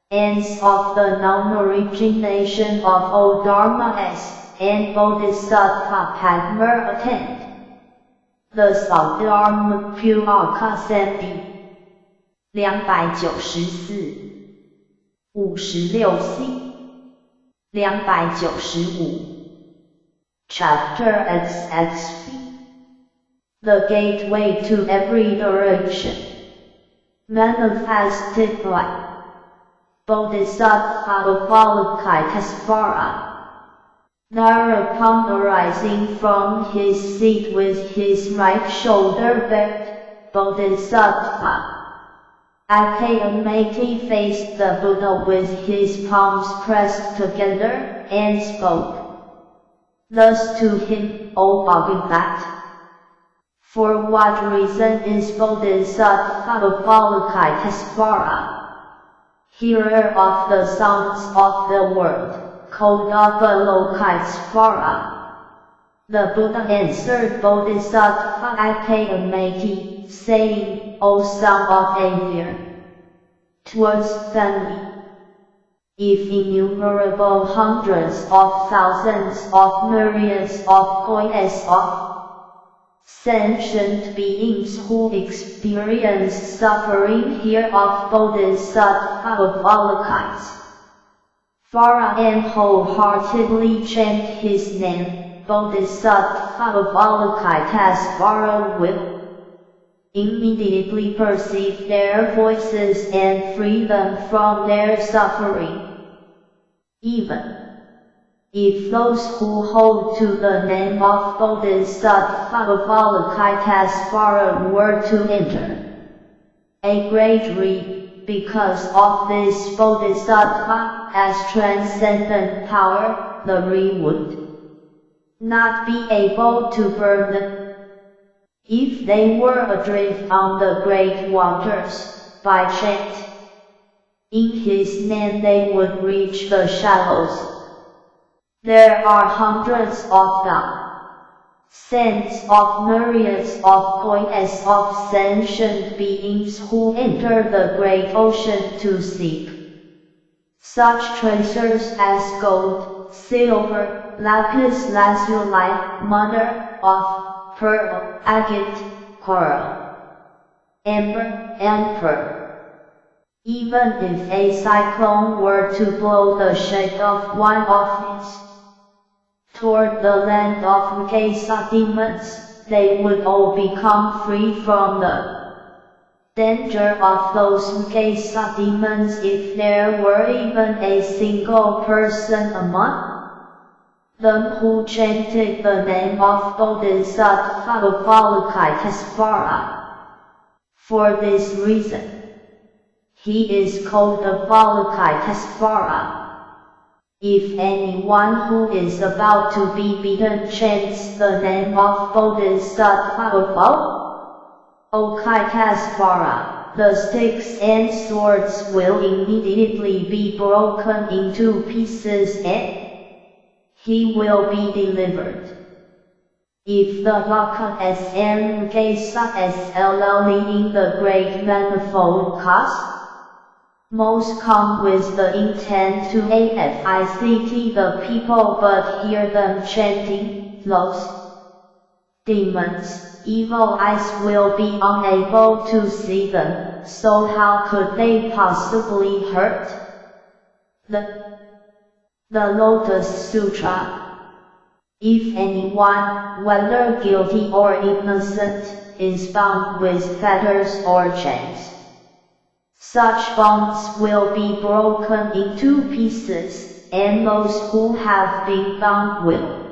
ends of the non-origination of all dharmas, and Bodhisattva Padma attend the Saudharma Puraka Sandhi 294 56C 295 Chapter XXV The Gateway to Every Direction Manifested by Bodhisattva Avalokitesvara Thereupon arising from his seat with his right shoulder bared, Bodhisattva Akayamati faced the Buddha with his palms pressed together, and spoke thus to him, O Bhagavat. For what reason is Bodhisattva Avalokitesvara, hearer of the sounds of the world, called Avalokitesvara? The Buddha answered Bodhisattva Akayamati, saying, O son of Avir, 'twas family. If innumerable hundreds of thousands of myriads of points of sentient beings who experience suffering hear of Bodhisattva Avalokitesvara and wholeheartedly chant his name, Bodhisattva Avalokitesvara will immediately perceive their voices and free them from their suffering. Even if those who hold to the name of Bodhisattva Avalokitesvara were to enter a great reed, because of this Bodhisattva as transcendent power, the reed would not be able to burn them. If they were adrift on the great waters, by chant in his name they would reach the shallows. There are hundreds of thousands of myriads of points of sentient beings who enter the great ocean to seek such treasures as gold, silver, lapis lazuli, mother of pearl, agate, coral, amber, and pearl. Even if a cyclone were to blow the shade of one of these toward the land of Mukesa demons, they would all become free from the danger of those Mukesa demons if there were even a single person among them who chanted the name of Bodhisattva Avalokitesvara. For this reason, he is called Avalokitesvara. If anyone who is about to be beaten chants the name of Bodhisattva Avalokitesvara, the sticks and swords will immediately be broken into pieces and he will be delivered. If the Vakas and Mukesas leading the great manifold cosmos come with the intent to afflict the people but hear them chanting, those demons' evil eyes will be unable to see them, so how could they possibly hurt the Lotus Sutra. If anyone, whether guilty or innocent, is bound with fetters or chains, such bonds will be broken into pieces, and those who have been bound will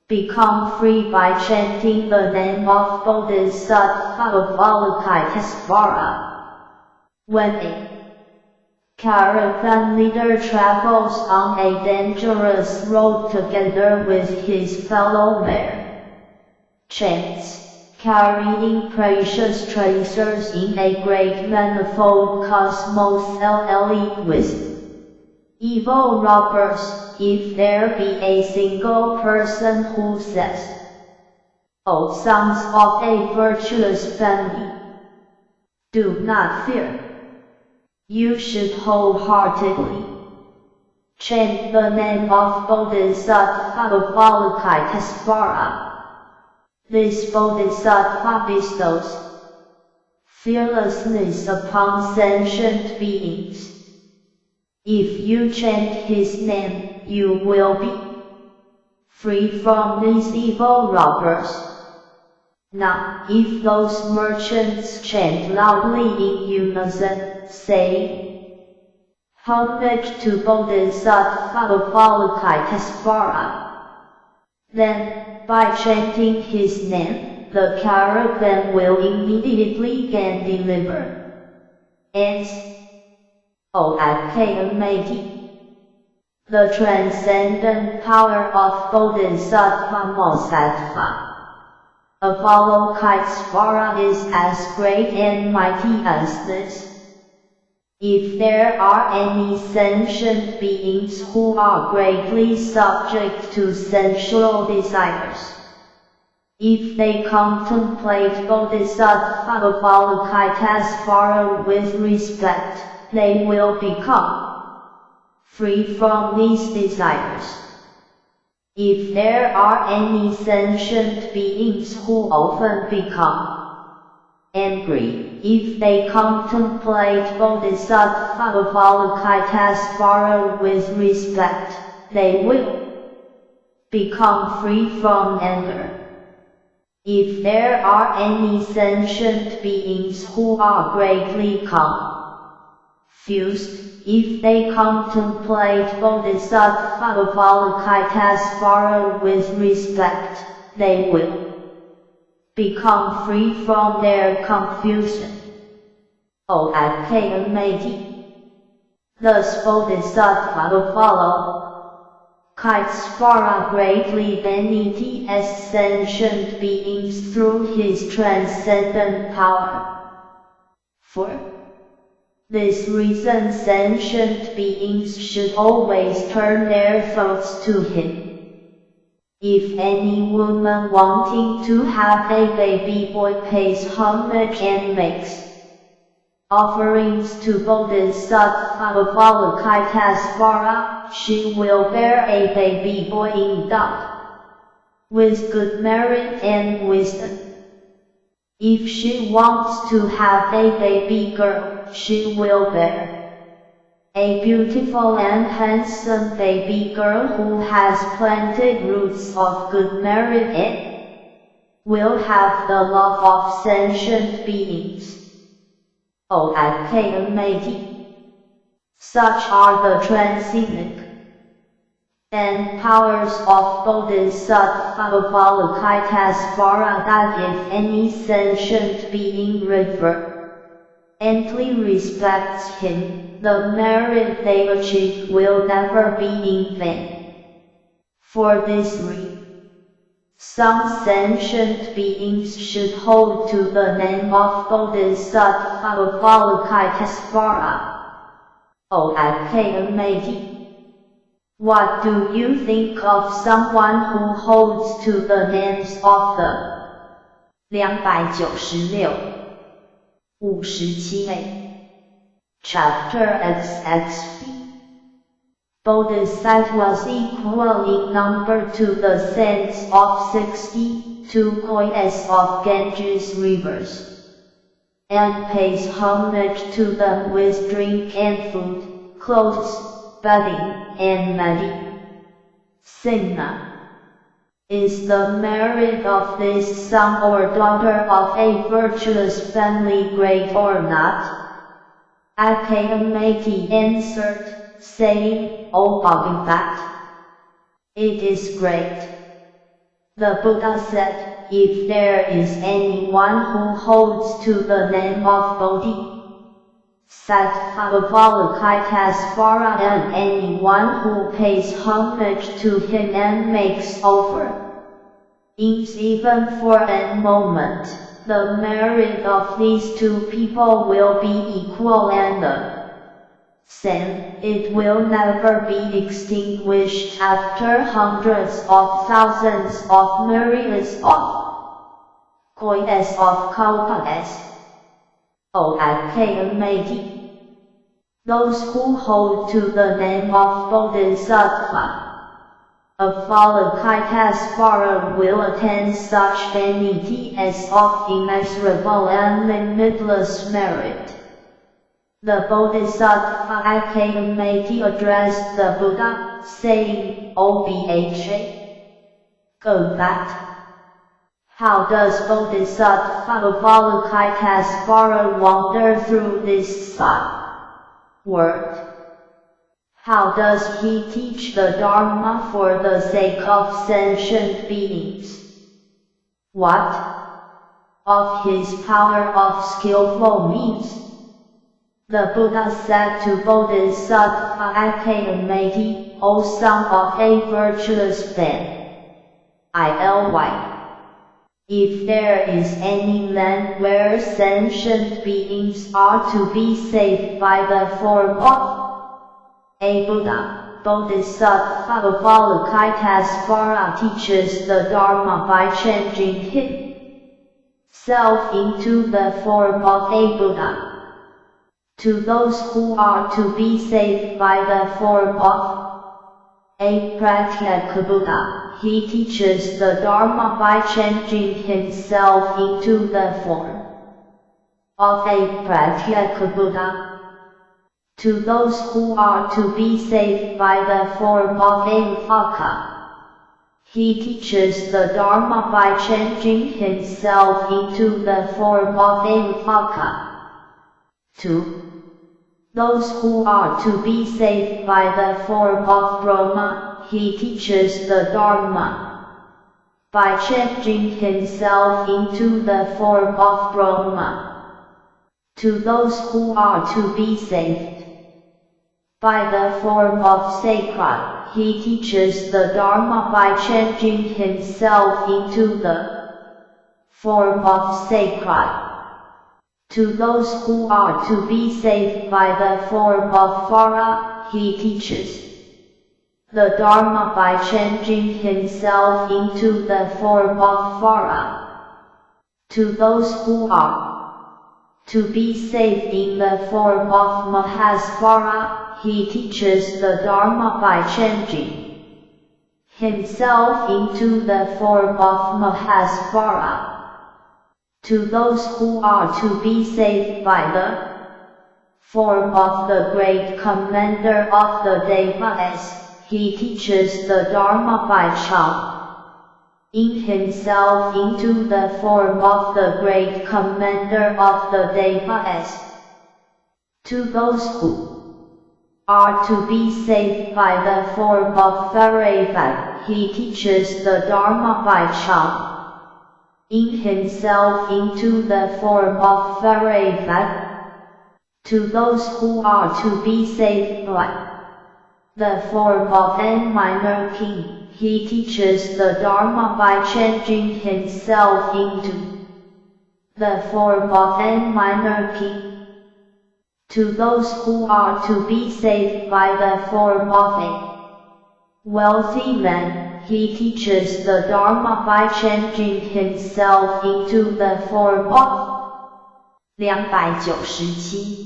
become free by chanting the name of Bodhisattva Avalokitesvara. When a caravan leader travels on a dangerous road together with his fellow merchants, carrying precious treasures in a great manifold cosmos with evil robbers, if there be a single person who says O sons of a virtuous family, do not fear. You should wholeheartedly chant the name of Bodhisattva Avalokitesvara. This Bodhisattva bestows fearlessness upon sentient beings. If you chant his name, you will be free from these evil robbers. Now, if those merchants chant loudly in unison, saying, "Homage to Bodhisattva Avalokitesvara," then, by chanting his name, the caravan will immediately gain deliverance. OAKMAT. The transcendent power of Bodhisattva Avalokitesvara is as great and mighty as this. If there are any sentient beings who are greatly subject to sensual desires, if they contemplate Bodhisattva Avalokitesvara with respect, they will become free from these desires. If there are any sentient beings who often become angry, if they contemplate Bodhisattva Avalokitesvara with respect, they will become free from anger. If there are any sentient beings who are greatly confused, if they contemplate Bodhisattva Avalokitesvara with respect, they will become free from their confusion. OAKMAT. Thus Bodhisattva Avalokitesvara greatly benefits sentient beings through his transcendent power. For this reason, sentient beings should always turn their thoughts to him. If any woman wanting to have a baby boy pays homage and makes offerings to Bodhisattva Avalokitesvara, she will bear a baby boy endowed with good merit and wisdom. If she wants to have a baby girl, she will bear a beautiful and handsome baby girl who has planted roots of good merit and will have the love of sentient beings. OAKMAT. Such are the transcendent and powers of Bodhisattva Avalokitesvara that if any sentient being reverently respects him, the merit they achieve will never be in vain. For this reason, some sentient beings should hold to the name of Bodhisattva Avalokitesvara. OAKMAT. What do you think of someone who holds to the names of the 296、57A Chapter XXV. Bodhisattvas equal in number to the saints of 62 kois of Ganges rivers, and pays homage to them with drink and food, clothes, bedding, and medicina. Is the merit of this son or daughter of a virtuous family great or not? AKMAT answered, saying, O Bhagavat, it is great. The Buddha said, if there is anyone who holds to the name of Bodhisattva Avalokitesvara and anyone who pays homage to him and makes offerings even for a moment, the merit of these two people will be equal and the same. It will never be extinguished after hundreds of thousands of myriads of Kois of Kalpas, O at Kmati. Those who hold to the name of Bodhisattva of Avalokitesvara will attain such vanity as of immeasurable and limitless merit. The Bodhisattva at Kmati addressed the Buddha, saying, O Bha, go that. How does Bodhisattva Avalokitesvara wander through this world? How does he teach the Dharma for the sake of sentient beings? What of his power of skillful means? The Buddha said to Bodhisattva at Kmati, O son of a virtuous man, if there is any land where sentient beings are to be saved by the form of a Buddha, Bodhisattva Avalokitesvara teaches the Dharma by changing himself into the form of a Buddha. To those who are to be saved by the form of a Pratyeka Buddha, he teaches the Dharma by changing himself into the form of a Pratyeka Buddha. To those who are to be saved by the form of a Vaka, he teaches the Dharma by changing himself into the form of a Vaka. To those who are to be saved by the form of Brahma, he teaches the Dharma by changing himself into the form of Brahma. To those who are to be saved by the form of sacred, he teaches the Dharma by changing himself into the form of sacred. To those who are to be saved by the form of Vara, he teaches the Dharma by changing himself into the form of Vara. To those who are to be saved in the form of Mahasvara, he teaches the Dharma by changing himself into the form of Mahasvara. To those who are to be saved by the form of the great commander of the Devas, he teaches the Dharma by changing himself into the form of the great commander of the Devas. To those who are to be saved by the form of Vairava, he teaches the Dharma by changing himself into the form of Vairava. To those who are to be saved by the form of N minor king, he teaches the Dharma by changing himself into the form of N minor king. To those who are to be saved by the form of a wealthy man, he teaches the Dharma by changing himself into the form of 297b.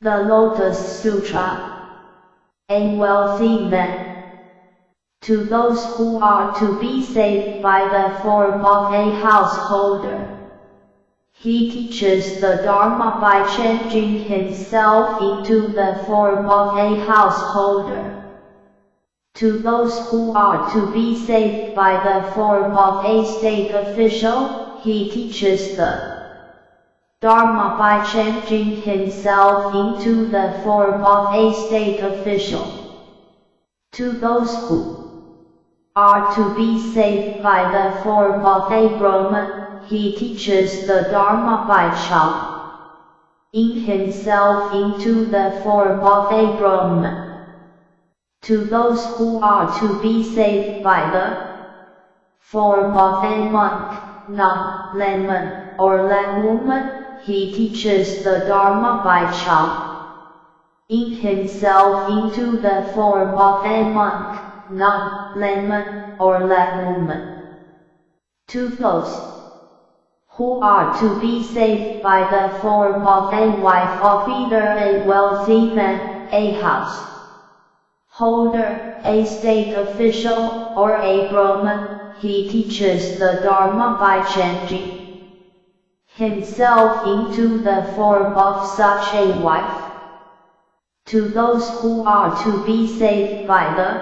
The Lotus Sutra. A wealthy man. To those who are to be saved by the form of a householder, he teaches the Dharma by changing himself into the form of a householder. To those who are to be saved by the form of a state official, he teaches the Dharma by changing himself into the form of a state official. To those who are to be saved by the form of a Brahman, he teaches the Dharma by changing himself into the form of a Brahman. To those who are to be saved by the form of a monk, nun, layman, or laywoman, he teaches the Dharma by changing himself into the form of a monk, nun, layman, or laywoman. To those who are to be saved by the form of a wife of either a wealthy man, a house holder, a state official, or a Brahmin, he teaches the Dharma by changing himself into the form of such a wife. To those who are to be saved by the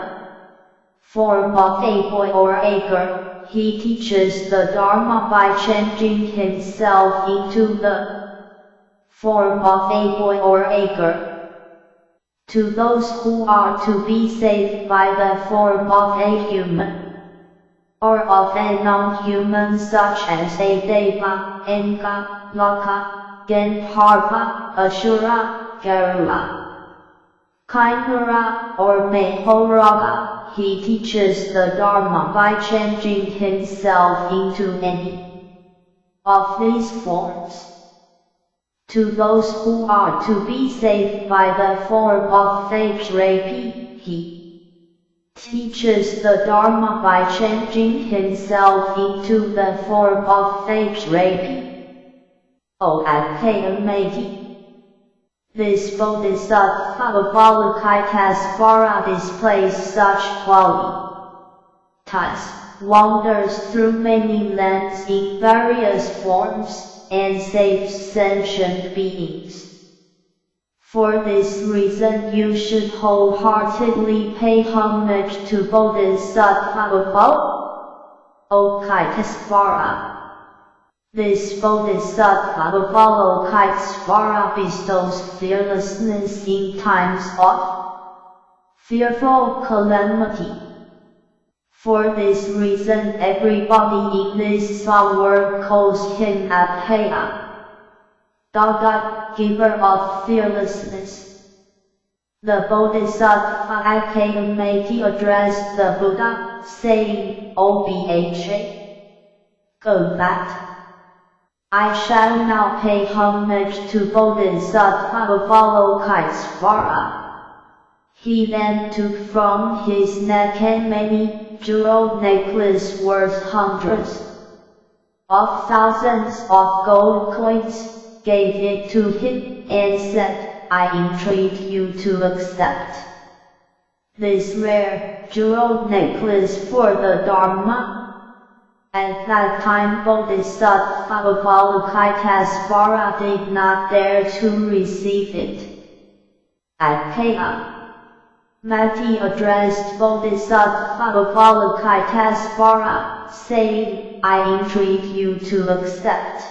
form of a boy or a girl, he teaches the Dharma by changing himself into the form of a boy or a girl. To those who are to be saved by the form of a human, or of a non-human such as a Deva, Anga, Laka, Gandharva, Ashura, Garura, Kinara, or Mahoraga, he teaches the Dharma by changing himself into any of these forms. To those who are to be saved by the form of Vajrayana, he teaches the Dharma by changing himself into the form of Vajrayana. O Akayamati, this Bodhisattva Avalokitesvara displays such qualities, wanders through many lands in various forms, and saves sentient beings. For this reason you should wholeheartedly pay homage to Bodhisattva Avalokitesvara. This Bodhisattva Avalokitesvara bestows fearlessness in times of fearful calamity. For this reason everybody in this world calls him Abhaya, the giver of fearlessness. The Bodhisattva Akayamati addressed the Buddha, saying, O Bha, go back. I shall now pay homage to Bodhisattva Avalokitesvara. He then took from his neck a many jeweled necklace worth hundreds of thousands of gold coins, gave it to him, and said, I entreat you to accept this rare jeweled necklace for the Dharma. At that time Bodhisattva Avalokitesvara did not dare to receive it. Akayamati addressed Bodhisattva Avalokitesvara, saying, I entreat you to accept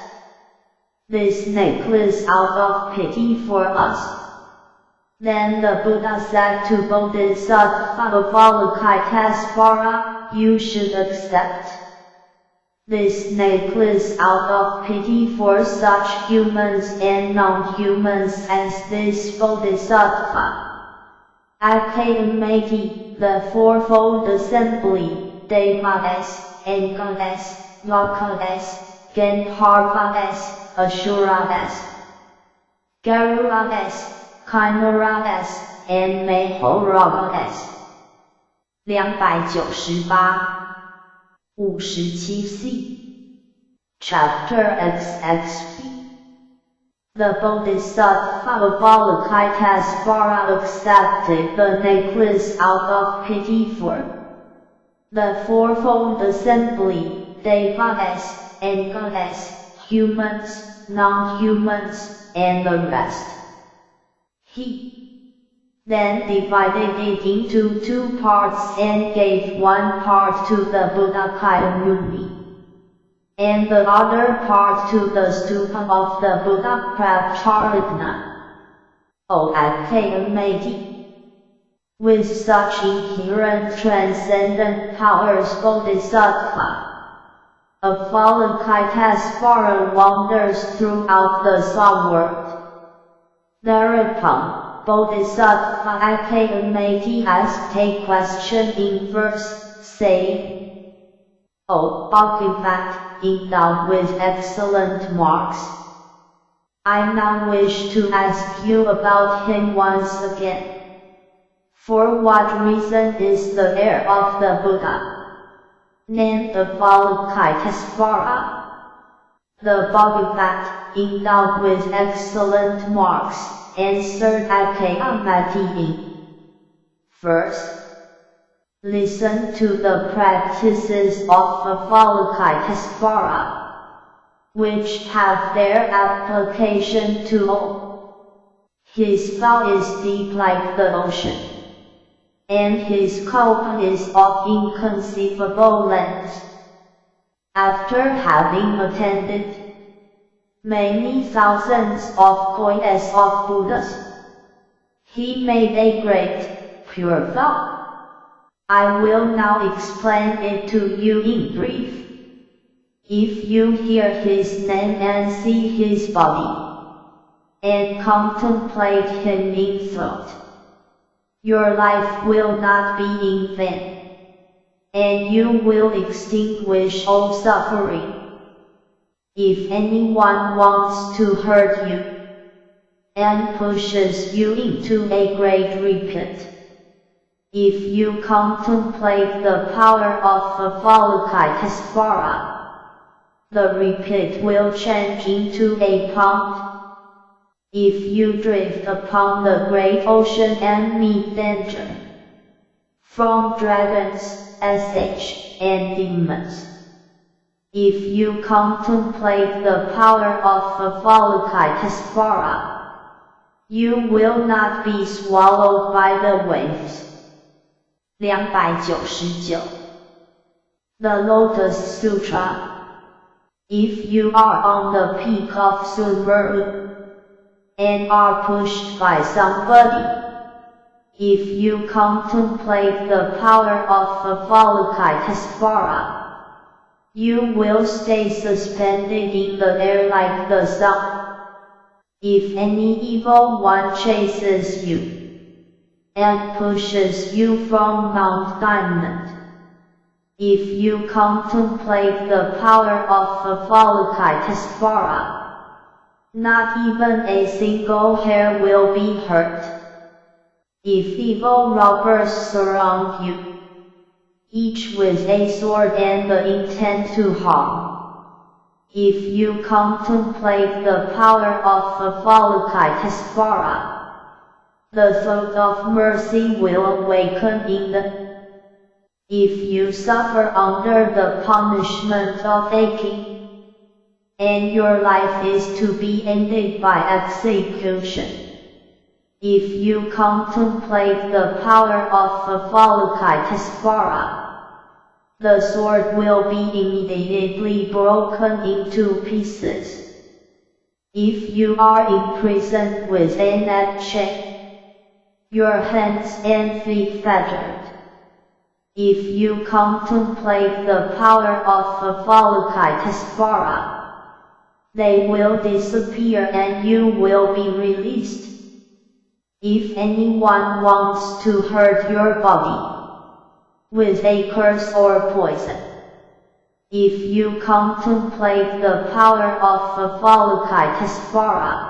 this necklace out of pity for us. Then the Buddha said to Bodhisattva Avalokitesvara, you should accept this necklace out of pity for such humans and non-humans as this Bodhisattva. Akayamati, the fourfold assembly, Devas, Angas, Lokas, Gandharvas, Asuras, Garudas, Kinaradas, and Mahoragas. 298-57C Chapter XXP. The Bodhisattva Avalokitesvara accepted the necklace out of pity for the fourfold assembly, Devas, Angas, humans, non-humans, and the rest. He then divided it into two parts and gave one part to the Buddha Kyamuni, and the other part to the stupa of the Buddha Prabcharagna. O Akayamati, with such inherent transcendent powers Bodhisattva Avalokitesvara wanders throughout the world. Thereupon, Bodhisattva Akayamati asked a question in verse, saying, O Bhagavat, endowed with excellent marks, I now wish to ask you about him once again. For what reason is the heir of the Buddha named the Avalokitesvara. The body that, endowed with excellent marks, answered Akamati. First, listen to the practices of Avalokitesvara, which have their application to all. His thought is deep like the ocean, and his scope is of inconceivable length. After having attended many thousands of koias of Buddhas, he made a great, pure vow. I will now explain it to you in brief. If you hear his name and see his body, and contemplate him in thought, your life will not be in vain, and you will extinguish all suffering. If anyone wants to hurt you, and pushes you into a great repit, if you contemplate the power of Avalokitesvara, the repit will change into a pond. If you drift upon the great ocean and meet danger from dragons, and demons, if you contemplate the power of Avalokitesvara, you will not be swallowed by the waves. 299. The Lotus Sutra. If you are on the peak of Sumeru, and are pushed by somebody, if you contemplate the power of Avalokitesvara, you will stay suspended in the air like the sun. If any evil one chases you, and pushes you from Mount Diamond, if you contemplate the power of Avalokitesvara, not even a single hair will be hurt. If evil robbers surround you, each with a sword and the intent to harm, if you contemplate the power of Avalokitesvara, the thought of mercy will awaken in them. If you suffer under the punishment of a king, and your life is to be ended by execution, if you contemplate the power of Avalokitesvara, the sword will be immediately broken into pieces. If you are imprisoned with a net chain, your hands and feet fettered, if you contemplate the power of Avalokitesvara, they will disappear and you will be released. If anyone wants to hurt your body with a curse or poison, if you contemplate the power of Avalokitesvara,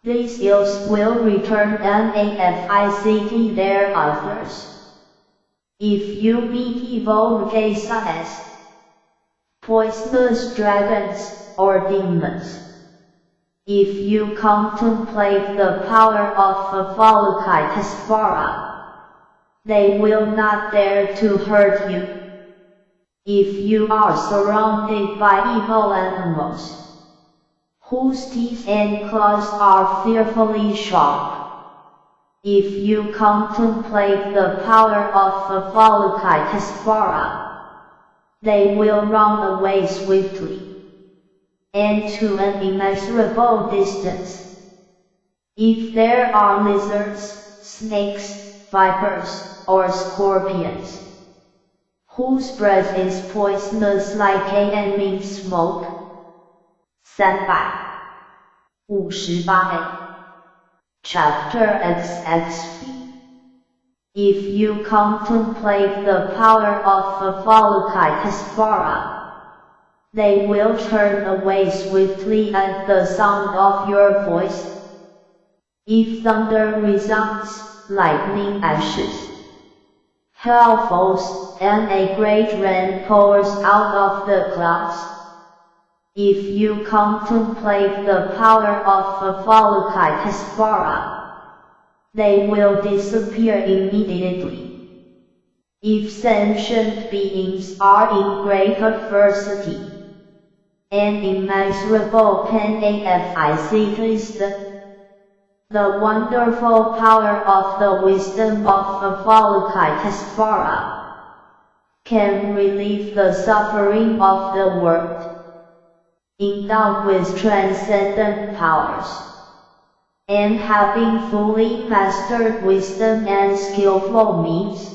these ills will return and affect their others. If you meet evil Rakshasas, poisonous dragons, or demons, if you contemplate the power of Avalokitesvara, they will not dare to hurt you. If you are surrounded by evil animals, whose teeth and claws are fearfully sharp, if you contemplate the power of Avalokitesvara, they will run away swiftly, and to an immeasurable distance. If there are lizards, snakes, vipers, or scorpions, whose breath is poisonous like a smoke. 358. Chapter XXV. If you contemplate the power of Avalokitesvara, they will turn away swiftly at the sound of your voice. If thunder resounds, lightning ashes, hell falls, and a great rain pours out of the clouds. If you contemplate the power of Avalokitesvara, they will disappear immediately. If sentient beings are in great adversity and immeasurable pain, is the wonderful power of the wisdom of Avalokitesvara can relieve the suffering of the world. Endowed with transcendent powers, and having fully mastered wisdom and skillful means,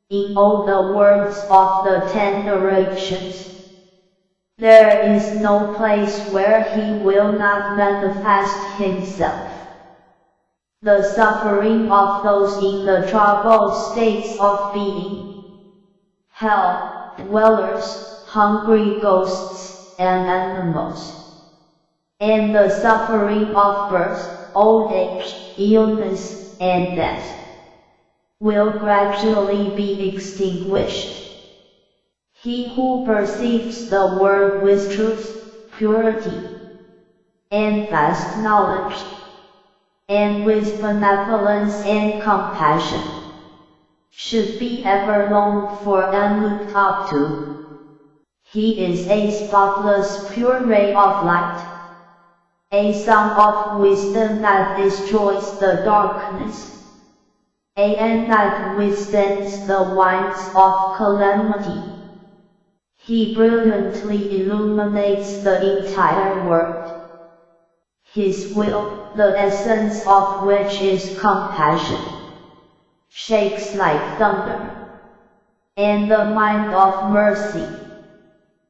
in all the worlds of the 10 directions, there is no place where he will not manifest himself. The suffering of those in the troubled states of being, hell dwellers, hungry ghosts, and animals, and the suffering of birth, old age, illness, and death, will gradually be extinguished. He who perceives the world with truth, purity, and vast knowledge, and with benevolence and compassion, should be ever longed for and looked up to. He is a spotless pure ray of light, a sun of wisdom that destroys the darkness, a end that withstands the winds of calamity. He brilliantly illuminates the entire world. His will, the essence of which is compassion, shakes like thunder, and the mind of mercy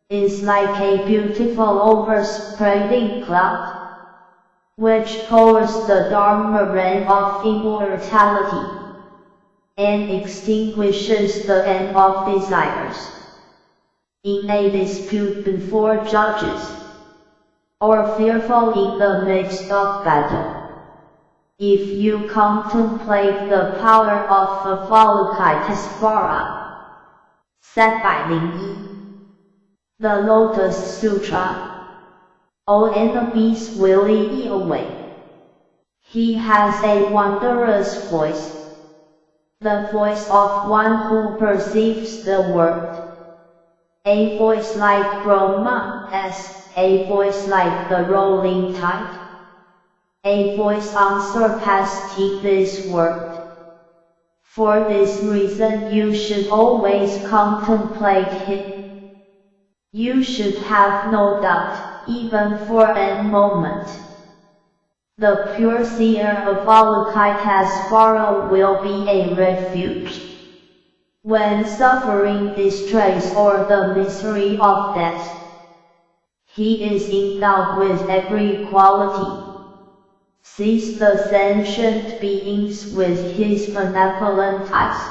is like a beautiful overspreading cloud, which pours the Dharma rain of immortality, and extinguishes the end of desires. In a dispute before judges, or fearful in the midst of battle, if you contemplate the power of Avalokitesvara, said by Ling Yi, the Lotus Sutra, all enemies will flee away. He has a wondrous voice, the voice of one who perceives the world, a voice like Brahma's, a voice like the rolling tide, a voice unsurpassed in this world. For this reason you should always contemplate him. You should have no doubt, even for a moment. The pure seer of Avalokitesvara will be a refuge. When suffering, distress, or the misery of death, he is endowed with every quality. Sees the sentient beings with his benevolent eyes,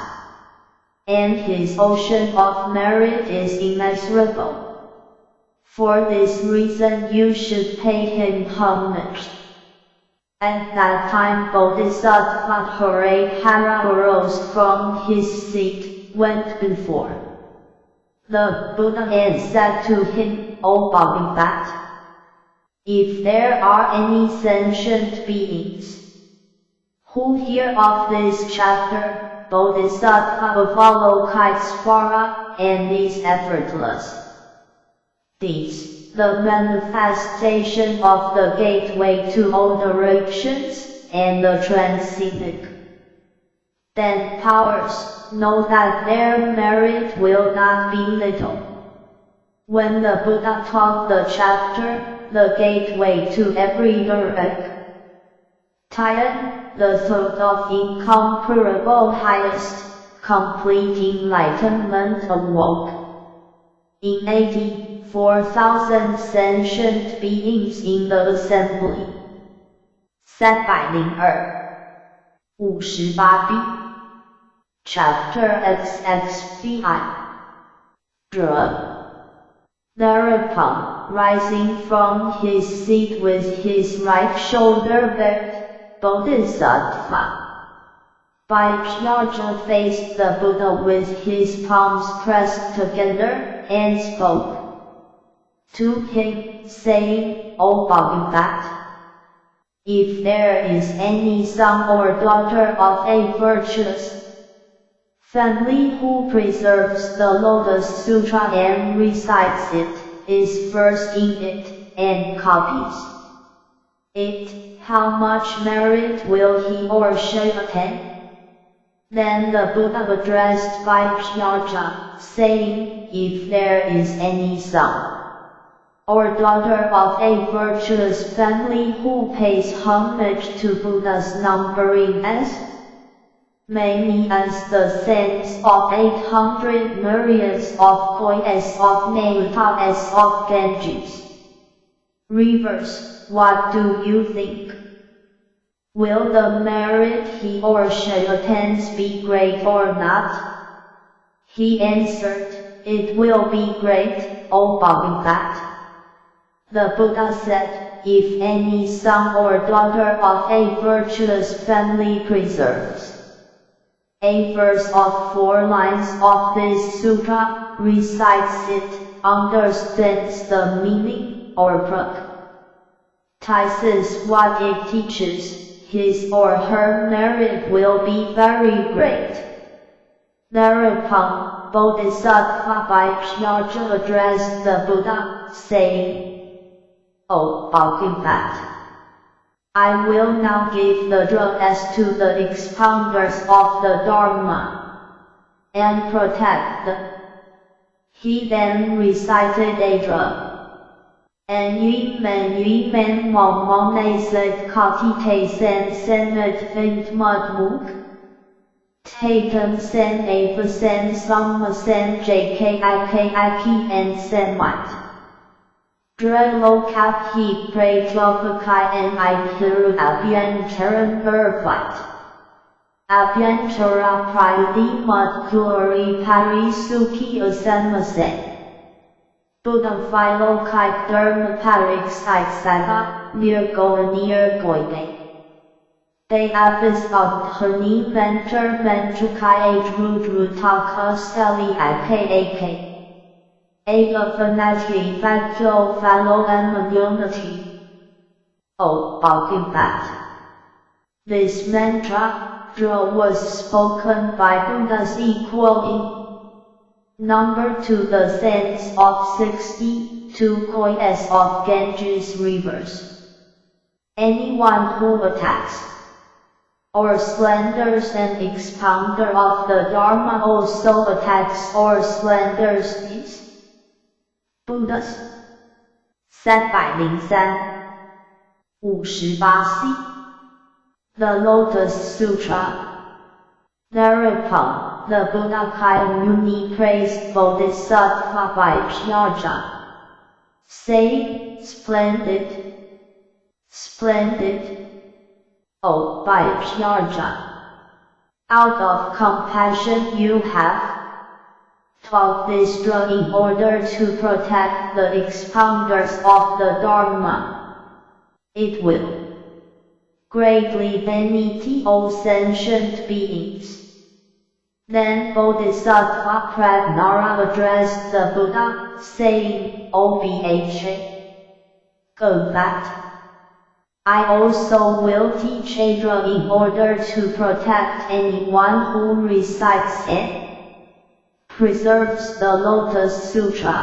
and his ocean of merit is immeasurable. For this reason you should pay him homage. At that time Bodhisattva Harihara arose from his seat, went before the Buddha and said to him, O Bodhisattva, if there are any sentient beings who hear of this chapter, Bodhisattva Avalokitesvara, and is effortless, these, the manifestation of the gateway to all directions, and the transcendic, then powers, know that their merit will not be little. When the Buddha taught the chapter, the gateway to every direct, Tian, the thought of incomparable highest, complete enlightenment awoke. In 84,000 sentient beings in the assembly, said by Ling Er, 58b, Chapter XXVI, Thereupon, rising from his seat with his right shoulder bared, Bodhisattva Bhattacharya faced the Buddha with his palms pressed together, and spoke to him, saying, O Bhagavat, if there is any son or daughter of a virtuous family who preserves the Lotus Sutra and recites it, is versed in it, and copies it, how much merit will he or she attain? Then the Buddha addressed Bhattacharya, saying, if there is any son or daughter of a virtuous family who pays homage to Buddha's numbering as many as the sands of 800 myriads of koi as of Nayata as of Ganges rivers, what do you think? Will the merit he or she attains be great or not? He answered, it will be great, O Bhagavat. The Buddha said, if any son or daughter of a virtuous family preserves a verse of 4 lines of this sutra, recites it, understands the meaning, or practices what it teaches, his or her merit will be very great. Thereupon, Bodhisattva Bhattacharya addressed the Buddha, saying, O Bhagavat, I will now give the address to the expounders of the Dharma, and protect them. He then recited a drug. En yu men mong mong na zet kati te sen senet vint mud mook. Tatum sen ava sen summa sen jki and sen might. Drelo kap he pray jokakai and I piru abyancharan vervite. Abyanchara prayadi mud kuri pari suki asenmase. Buddha philo kai dharma parik saga, near goibe. They avis of honey mentor mentukai drudru taka seli ak. A fanati facto fallo and unity. O Bhagavat. This mantra was spoken by Buddhas equal in number to the sands of 62 kois of Ganges rivers. Anyone who attacks or slanders an expounder of the Dharma also attacks or slanders these Buddhas. 303 58C The Lotus Sutra. Thereupon, the Buddha Kayamuni praised Bodhisattva Bhattacharya, saying, Splendid, splendid, O Bhattacharya. Out of compassion you have taught this drug in order to protect the expounders of the Dharma. It will greatly benefit all sentient beings. Then Bodhisattva Pragnara addressed the Buddha, saying, O Bhattacharya, go back. I also will teach a drug in order to protect anyone who recites and preserves the Lotus Sutra.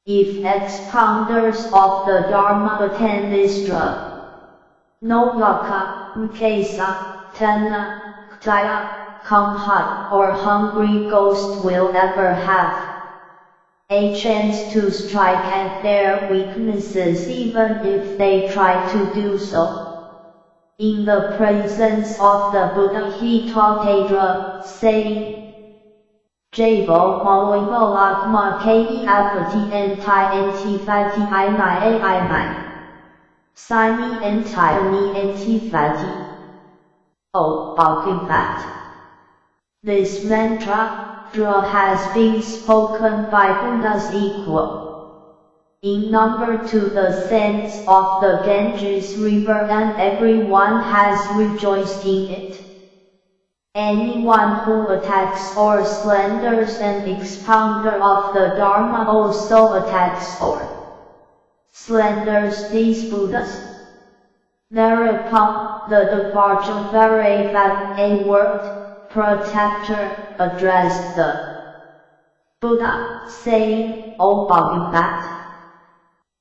If expounders of the Dharma attain this drug, no Loka, Mukesa, Tena, Ktaya, Kamhat, or hungry ghost will ever have a chance to strike at their weaknesses even if they try to do so. In the presence of the Buddha he taught a drug, saying, Javo Maloivo Lakma Ke Apati Anti-Antifati I Sini Anti-Antifati. O Bhagavat. This mantra has been spoken by Buddhas equal in number to the sands of the Ganges river, and everyone has rejoiced in it. Anyone who attacks or slanders an expounder of the Dharma also attacks or slanders these Buddhas. Thereupon, the Devajavara, a word protector, addressed the Buddha, saying, O Bhagavat,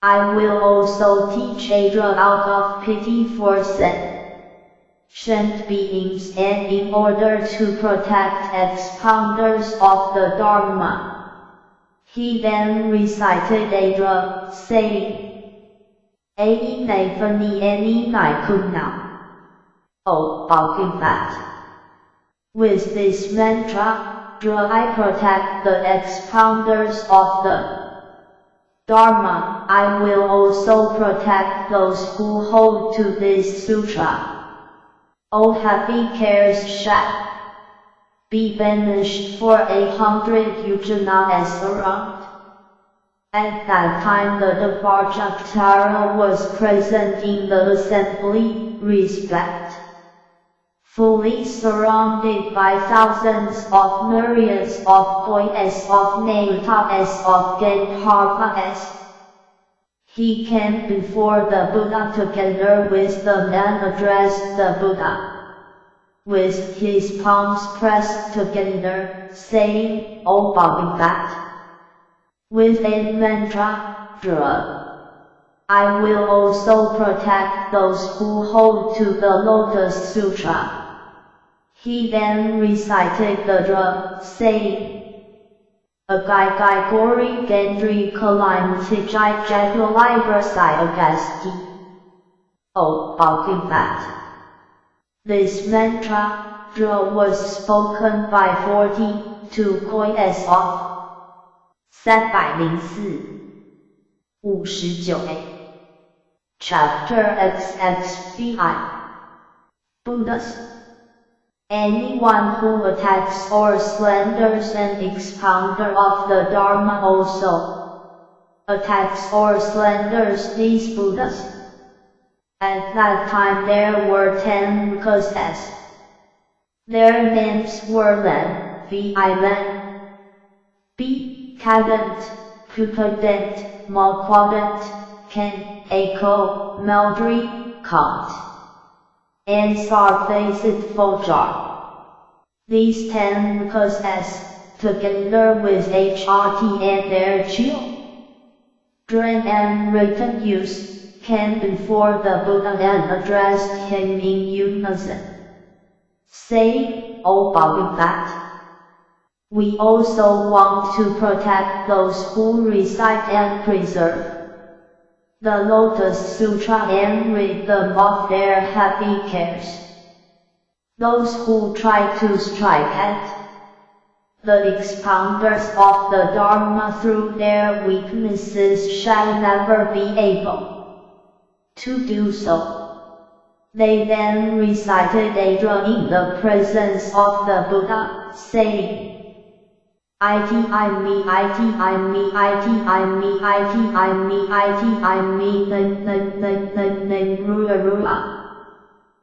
I will also teach Adra out of pity for sentient beings and in order to protect expounders of the Dharma. He then recited Adra, saying, Ai này phân ni any nai kun now. O Bhagavat. With this mantra, I protect the expounders of the Dharma. I will also protect those who hold to this sutra. All heavy cares shall be banished for 100 yujanas around. At that time the Devajatara was present in the assembly, fully surrounded by thousands of myriads of boys of Natas of Gandharvas. He came before the Buddha together with them and addressed the Buddha with his palms pressed together, saying, O Bhagavat, with a mantra, I will also protect those who hold to the Lotus Sutra. He then recited the Dra, saying, Agai Gai Gori Gendri Kalim Tijai Jaglalai Brasai Agasti. O Bhagavat. This mantra, Dra, was spoken by 42 boys of 304-59A. Chapter XXVI. Buddhas. Anyone who attacks or slanders an expounder of the Dharma also attacks or slanders these Buddhas. At that time there were 10 Rikasas. Their names were Len, V. I. Len, B. Kadant, Pupadant, Malquadant, Ken, Ako, Meldri, Kant, and Sarfacid Fojar. These 10 Rikasas, together with HRT and their children and retinues, came before the Buddha and addressed him in unison, saying, O Bhagavat, we also want to protect those who recite and preserve the Lotus Sutra and rid them of their heavy cares. Those who try to strike at the expounders of the Dharma through their weaknesses shall never be able to do so. They then recited Adra in the presence of the Buddha, saying, It I me, it I me, it I me, it I me, it I me, Rua.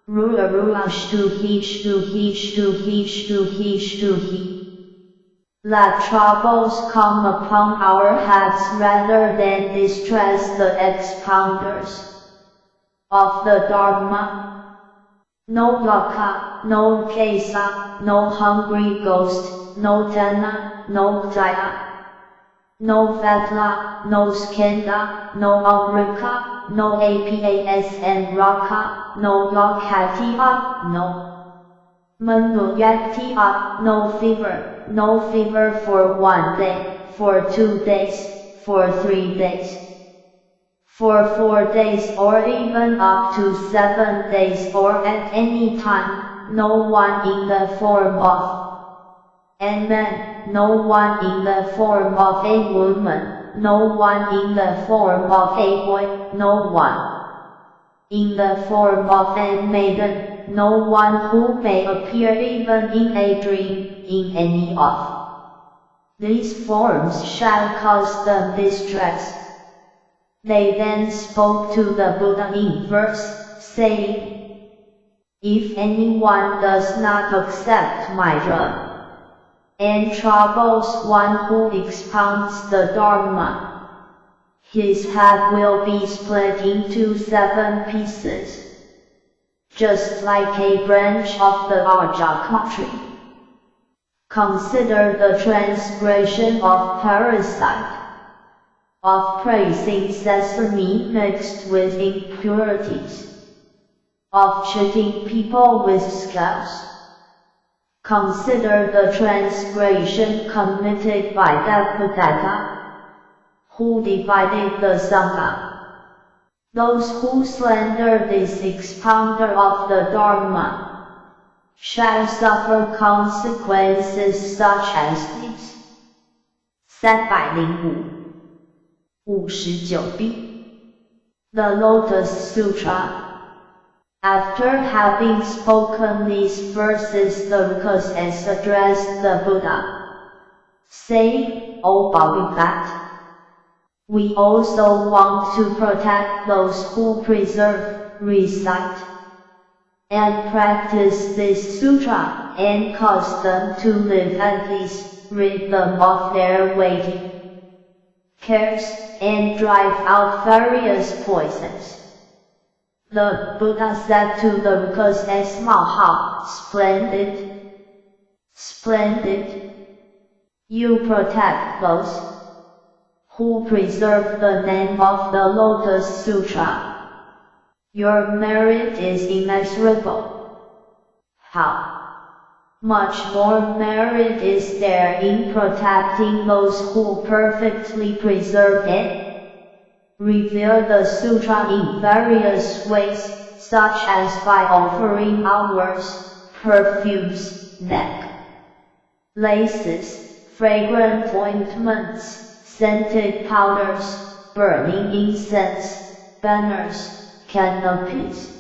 Rua shtuhi shtuhi shtuhi shtuhi shtuhi. Let troubles come upon our heads rather than distress the expounders of the Dharma. No Laka, no Kesa, no hungry ghost, no Tana, no Jaya, no Vatla, no Skenda, no Amrika, no Apas and Raka, no Lokhatia, no Manuyaktia, no fever for 1 day, for 2 days, for 3 days, for 4 days or even up to 7 days or at any time, no one in the form of a man, no one in the form of a woman, no one in the form of a boy, no one in the form of a maiden, no one who may appear even in a dream, in any of these forms shall cause them distress. They then spoke to the Buddha in verse, saying, If anyone does not accept my drug, and troubles one who expounds the Dharma, his head will be split into 7 pieces, just like a branch of the Arjaka tree. Consider the transgression of parasite, of praising sesame mixed with impurities, of cheating people with scales. Consider the transgression committed by Devadatta, who divided the Sangha. Those who slander this expounder of the Dharma shall suffer consequences such as these. 359b The Lotus Sutra. After having spoken these verses, the Rukas addressed the Buddha, saying, O Bodhisattva, we also want to protect those who preserve, recite, and practice this sutra, and cause them to live at peace, rid them of their weighty cares, and drive out various poisons. The Buddha said to the Rukas, Maha, splendid, splendid. You protect those who preserve the name of the Lotus Sutra. Your merit is immeasurable. How much more merit is there in protecting those who perfectly preserve it? Reveal the sutra in various ways, such as by offering hours, perfumes, neck laces, fragrant ointments, scented powders, burning incense, banners, canopies,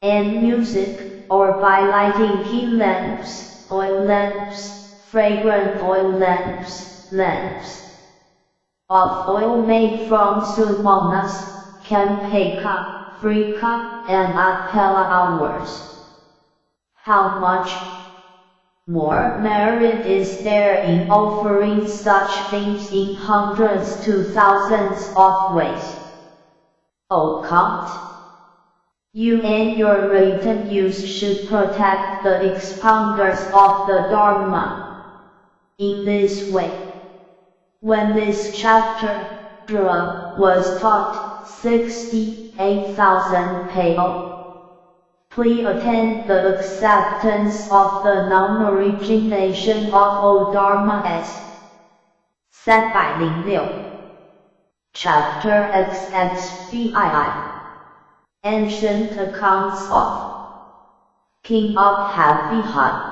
and music, or by lighting key lamps, oil lamps, fragrant oil lamps, lamps of oil made from Sumanas, Campeka, Frika, and Apella hours. How much more merit is there in offering such things in hundreds to thousands of ways? O Count, you and your retainers should protect the expounders of the Dharma in this way. When this chapter, Dhruva, was taught, 68,000 people, please attend the acceptance of the non-origination of all Dharmas. 306 Chapter XXVII Ancient Accounts of King of Happy Heart.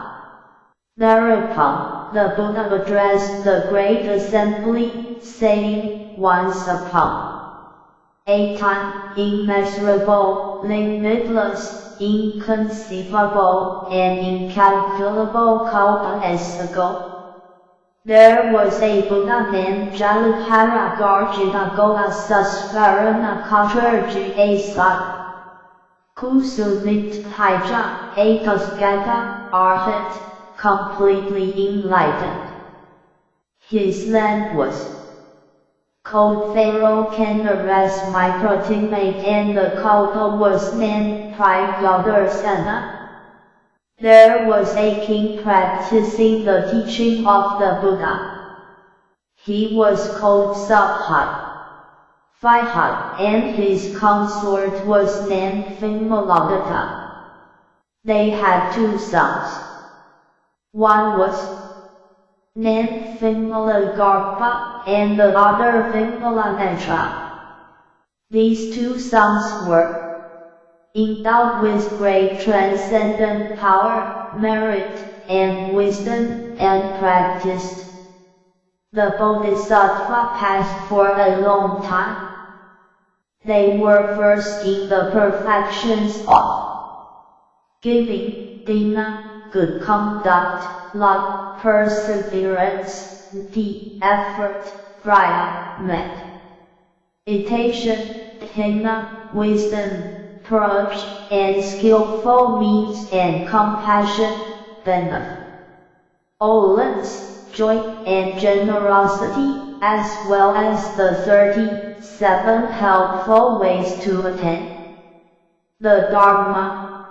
Thereupon, the Buddha addressed the great assembly, saying, Once upon a time, immeasurable, limitless, inconceivable, and incalculable kalpas ago, there was a Buddha named Jalukara Garjita Goasasvarana Katrarji Asat Kusumit Haija Atasgata Arhat, completely enlightened. His land was called Pharaoh Kanaras Microtimate, and the kalpa was named Prayodharsana. There was a king practicing the teaching of the Buddha. He was called Subhat, Fihat, and his consort was named Vimaladatta. They had 2 sons. One was named Vimalagarpa, and the other Vimalanetra. These 2 sons were endowed with great transcendent power, merit, and wisdom, and practiced the Bodhisattva path for a long time. They were first in the perfections of giving, dina, good conduct, love, perseverance, the effort, praya, meditation, dhyana, wisdom, approach, and skillful means and compassion, benevolence, joy, and generosity, as well as the 37 helpful ways to attain the Dharma.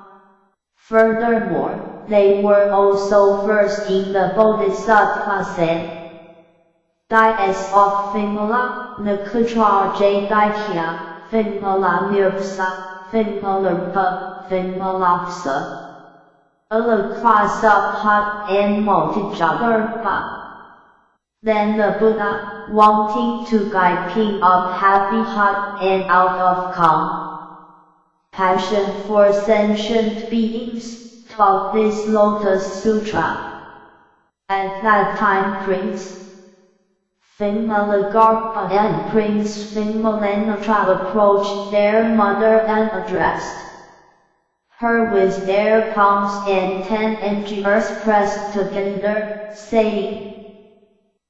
Furthermore, they were also versed in the Bodhisattvas and Dhyas of Vimala, Nakshatra Jadaitya, Vimala Nirvasa, Vimalarpa, Vimalapsa, Alakrasabhat, and Multijagarpa. Then the Buddha, wanting to guide King of Happy Heart and out of compassion for sentient beings, taught this Lotus Sutra. At that time Prince Vimalagarpa and Prince Vimalanatra approached their mother and addressed her with their palms and 10 fingers pressed together, saying,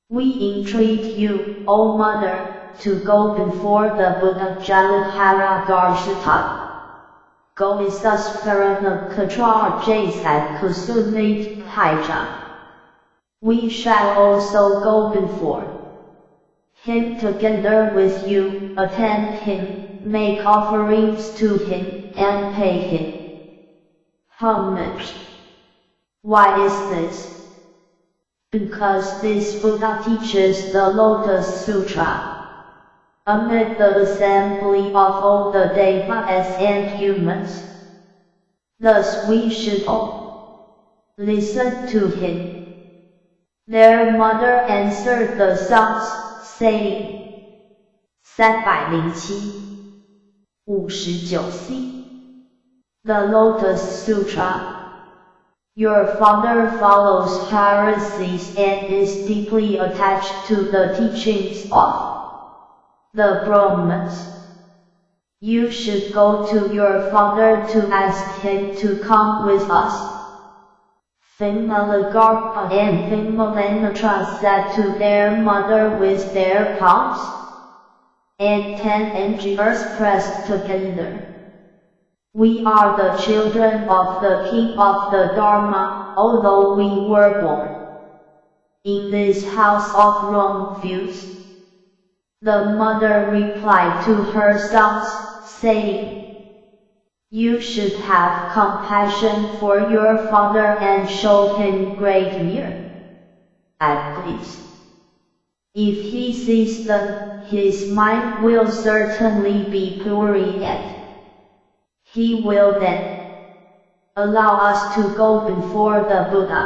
"We entreat you, O Mother, to go before the Buddha Jalahara Garshata. Goisasparana Katra Jasat Kusumit Haija. We shall also go before him together with you, attend him, make offerings to him, and pay him homage." Why is this? Because this Buddha teaches the Lotus Sutra amid the assembly of all the devas and humans. Thus we should all listen to him. Their mother answered the sons, saying, 307 59C. The Lotus Sutra. Your father follows heresies and is deeply attached to the teachings of the Brahmins. You should go to your father to ask him to come with us. Vimalagarpa and Vimalanatra said to their mother with their palms and 10 fingers pressed together, "We are the children of the King of the Dharma, although we were born in this house of wrong views." The mother replied to her sons, saying, "You should have compassion for your father and show him great mercy. At least, if he sees them, his mind will certainly be purified. He will then allow us to go before the Buddha."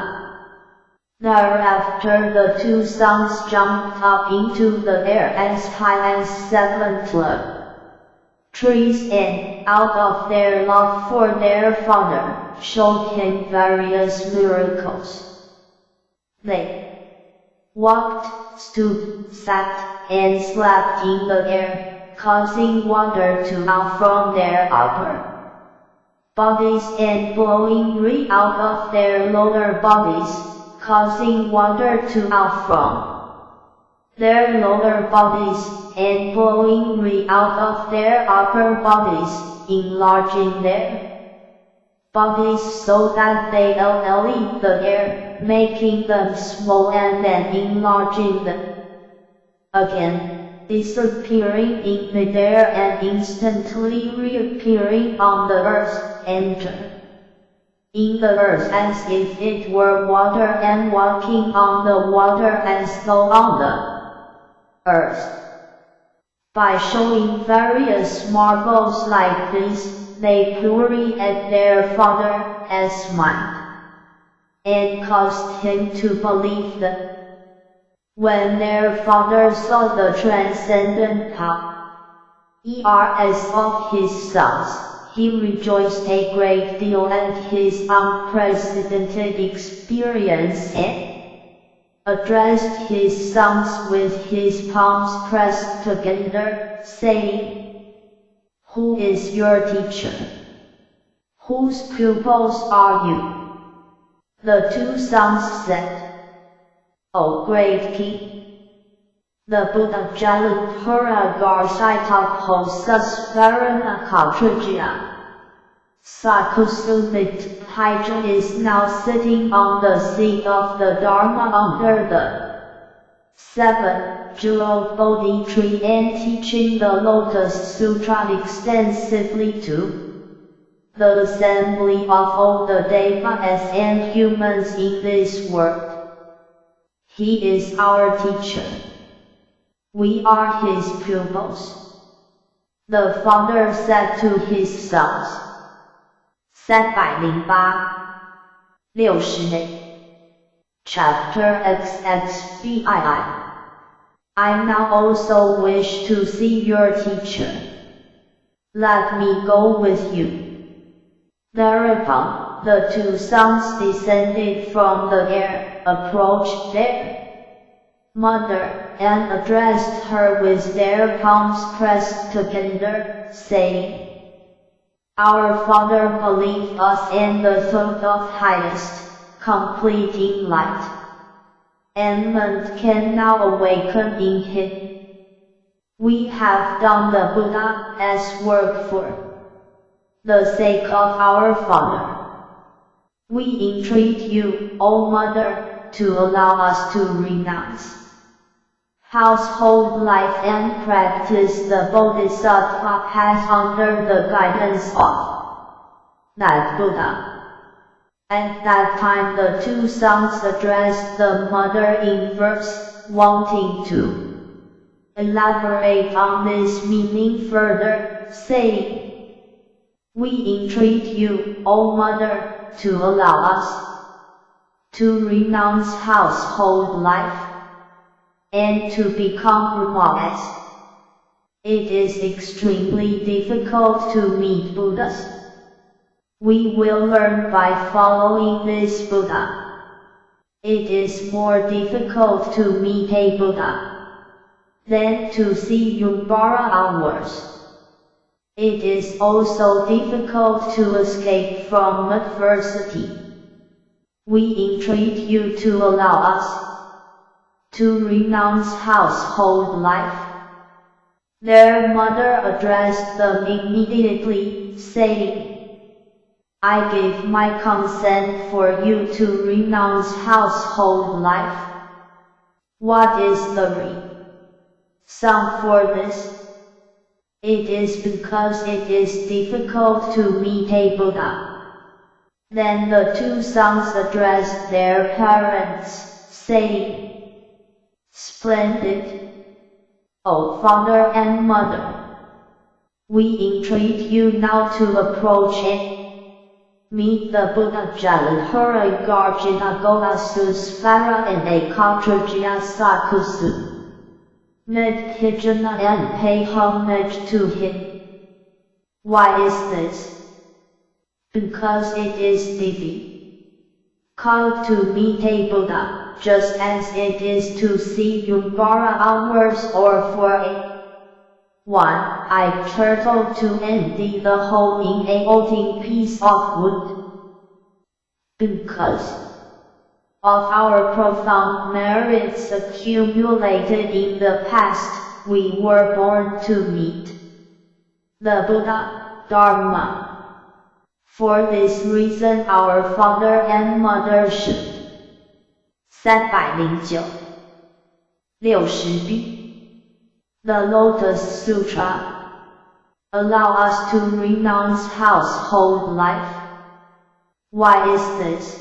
Thereafter the two sons jumped up into the air as high as 7 trees and, out of their love for their father, showed him various miracles. They walked, stood, sat, and slept in the air, causing water to out from their upper bodies and blowing rain out of their lower bodies, causing water to out from their lower bodies, and blowing rain out of their upper bodies, enlarging their bodies so that they leave the air, making them small and then enlarging them again, disappearing in midair and instantly reappearing on the earth, enter in the earth as if it were water and walking on the water as though on the earth. By showing various marvels like this, they purified their father as mind, and caused him to believe them. When their father saw the transcendent powers of his sons, he rejoiced a great deal at his unprecedented experience and addressed his sons with his palms pressed together, saying, "Who is your teacher? Whose pupils are you?" The two sons said, "O great king, the Buddha Jalahara Garsaitak Hosasvarana Katrajya, Sakusumit Hydra is now sitting on the seat of the Dharma under the 7-jeweled Bodhi tree and teaching the Lotus Sutra extensively to the assembly of all the devas and humans in this world. He is our teacher. We are his pupils. The father said to his sons. 308 Chapter XXVII I now also wish to see your teacher. Let me go with you. Thereupon, the two sons descended from the air, approached their mother, and addressed her with their palms pressed together, saying, Our Father believed us in the thought of highest, completing light. Enlightenment can now awaken in him. We have done the Buddha's work for the sake of our Father. We entreat you, O Mother, to allow us to renounce household life and practice the Bodhisattva path under the guidance of that Buddha. At that time the two sons addressed the mother in verse, wanting to elaborate on this meaning further, saying, We entreat you, O Mother, to allow us to renounce household life and to become Brahmanes. It is extremely difficult to meet Buddhas. We will learn by following this Buddha. It is more difficult to meet a Buddha than to see Umbara hours. It is also difficult to escape from adversity. We entreat you to allow us to renounce household life. Their mother addressed them immediately, saying, I give my consent for you to renounce household life. What is the reason for this? It is because it is difficult to meet a Buddha. Then the two sons addressed their parents, saying, Splendid, O Father and Mother. We entreat you now to approach and meet the Buddha Jaladhara Garjina Golasusvara and Ekatrajya Sakusu. Medhijana and pay homage to him. Why is this? Because it is difficult to meet a Buddha, just as it is to see Umbara hours or for a one-eyed turtle to empty the hole in a floating piece of wood. Because of our profound merits accumulated in the past, we were born to meet the Buddha, Dharma. For this reason our father and mother should 309 The Lotus Sutra allow us to renounce household life. Why is this?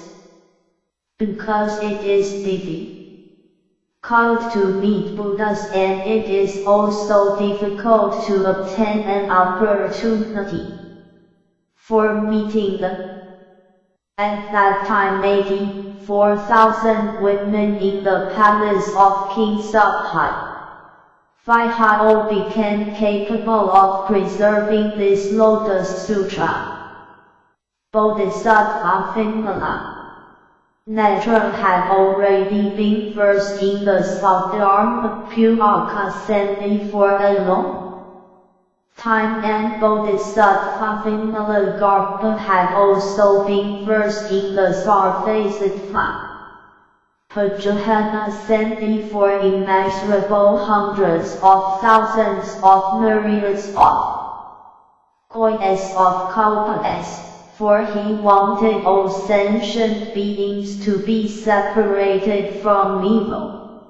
Because it is difficult to meet Buddhas and it is also difficult to obtain an opportunity for meeting them. At that time 84,000 women in the palace of King Subhai all became capable of preserving this Lotus Sutra. Bodhisattva Vimala Netra had already been versed in the Swadharma Puraka Sandhi for a long time, and Bodhisattva Vimala Garbha had also been versed in the Sarvasatva Pajahana Sandhi for immeasurable hundreds of thousands of myriads of koyas of kalpas. for he wanted all sentient beings to be separated from evil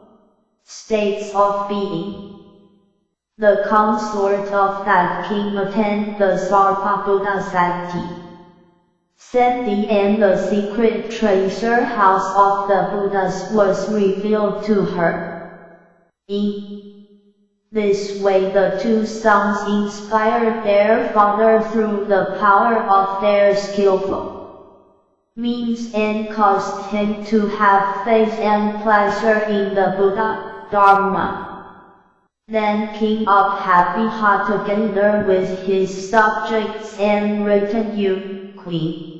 states of being. The consort of that king attended the Sarvabhuta Sakti, Sati, and the secret treasure house of the Buddhas was revealed to her. In this way the two sons inspired their father through the power of their skillful means and caused him to have faith and pleasure in the Buddha, Dharma. Then King Abhaviha together with his subjects and retinue, Queen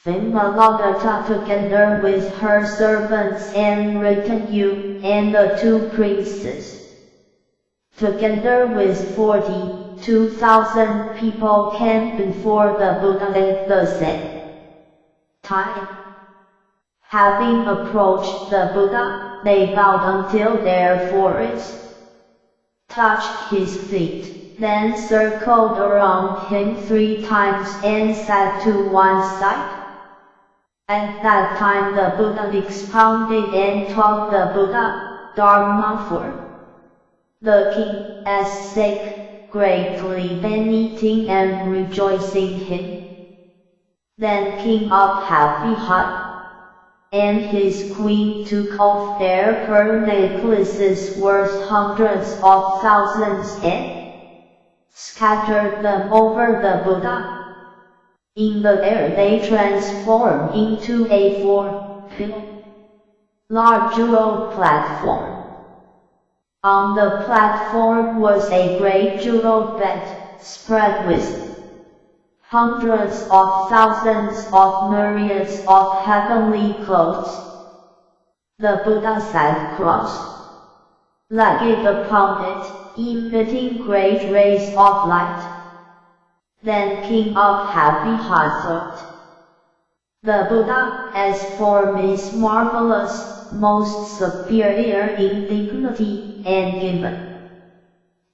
Vimalagata together with her servants and retinue, and the two princes, together with 42,000 people came before the Buddha at the same time. Having approached the Buddha, they bowed until their foreheads touched his feet, then circled around him 3 times and sat to one side. At that time the Buddha expounded and taught the Buddha, Dharma for the king's sake, greatly benefiting and rejoicing him. Then King Abhaviha and his queen took off their pearl necklaces worth hundreds of thousands and scattered them over the Buddha. In the air they transformed into a 4-large jeweled platform. On the platform was a great jeweled bed, spread with hundreds of thousands of myriads of heavenly clothes. The Buddha sat cross-legged upon it, emitting great rays of light. Then King Abhaviha thought, the Buddha's form is marvelous, most superior in dignity, and given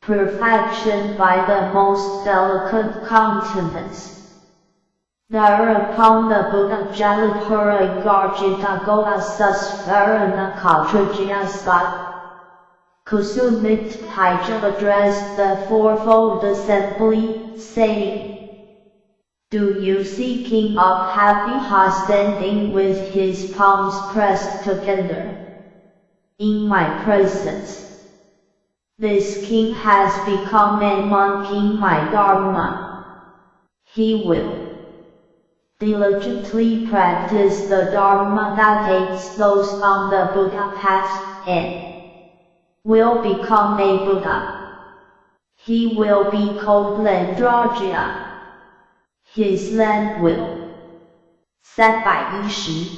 perfection by the most delicate countenance. Thereupon the Buddha Jalapura Garjita Goa Susvarana Katrajyasat Kusumit Haja addressed the fourfold assembly, saying, Do you see King Abhaviha standing with his palms pressed together in my presence? This king has become a monk in my Dharma. He will diligently practice the Dharma that aids those on the Buddha path, and will become a Buddha. He will be called Landraja. His land will set by Ishi.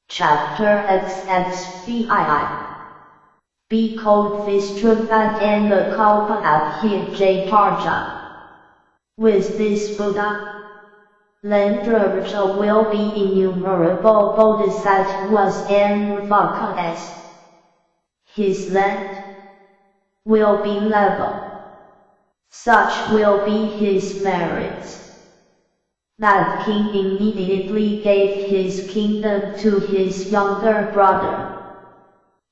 Chapter XXVII. Be called Vishtravat and the Kalpa Abhijaytarja. With this Buddha, Landraja will be innumerable bodhisattvas and vakas. His land will be level. Such will be his merits. That king immediately gave his kingdom to his younger brother.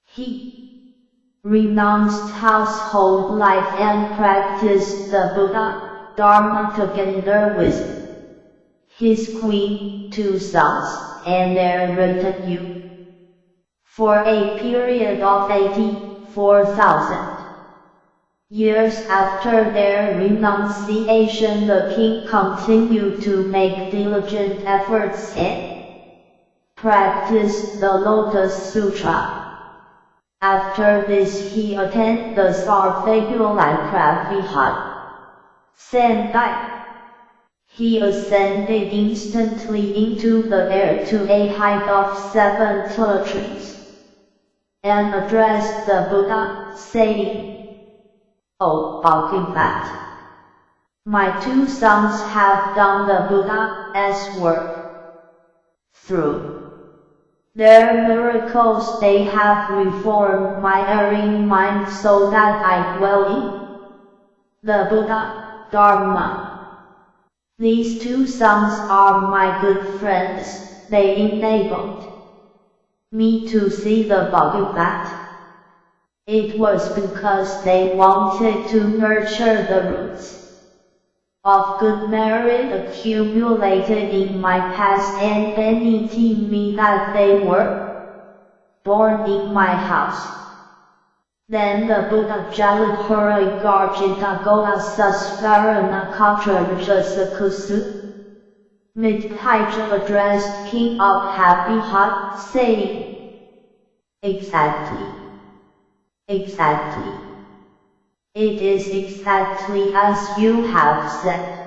He renounced household life and practiced the Buddha, Dharma together with his queen, 2 sons, and their retinue, for a period of 84,000 years. After their renunciation, the king continued to make diligent efforts and practice the Lotus Sutra. After this he attained the Sarvabhuta Sandai. He ascended instantly into the air to a height of 7 trees, and addressed the Buddha, saying, O Bhagavat, my 2 sons have done the Buddha's work. Through their miracles they have reformed my erring mind so that I dwell in the Buddha, Dharma, These two sons are my good friends. They enabled me to see the body that it was because they wanted to nurture the roots of good merit accumulated in my past and benefiting me that they were born in my house. Then the Buddha Jalapura Garjita Goa Susvarana Katra Rajasakusu Midhaija addressed King of Happy Heart, saying, Exactly. Exactly. It is exactly as you have said.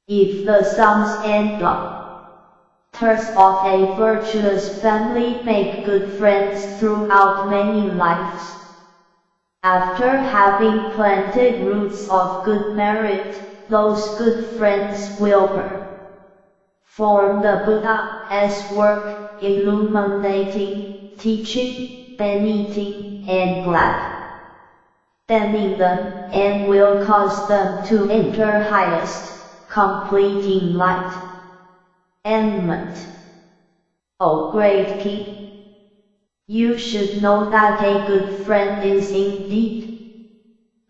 If the sons and daughters of a virtuous family make good friends throughout many lives, after having planted roots of good merit, those good friends will perform the Buddha's work, illuminating, teaching, benefiting, and gladdening them, and will cause them to enter highest, complete enlightenment. O great King! You should know that a good friend is indeed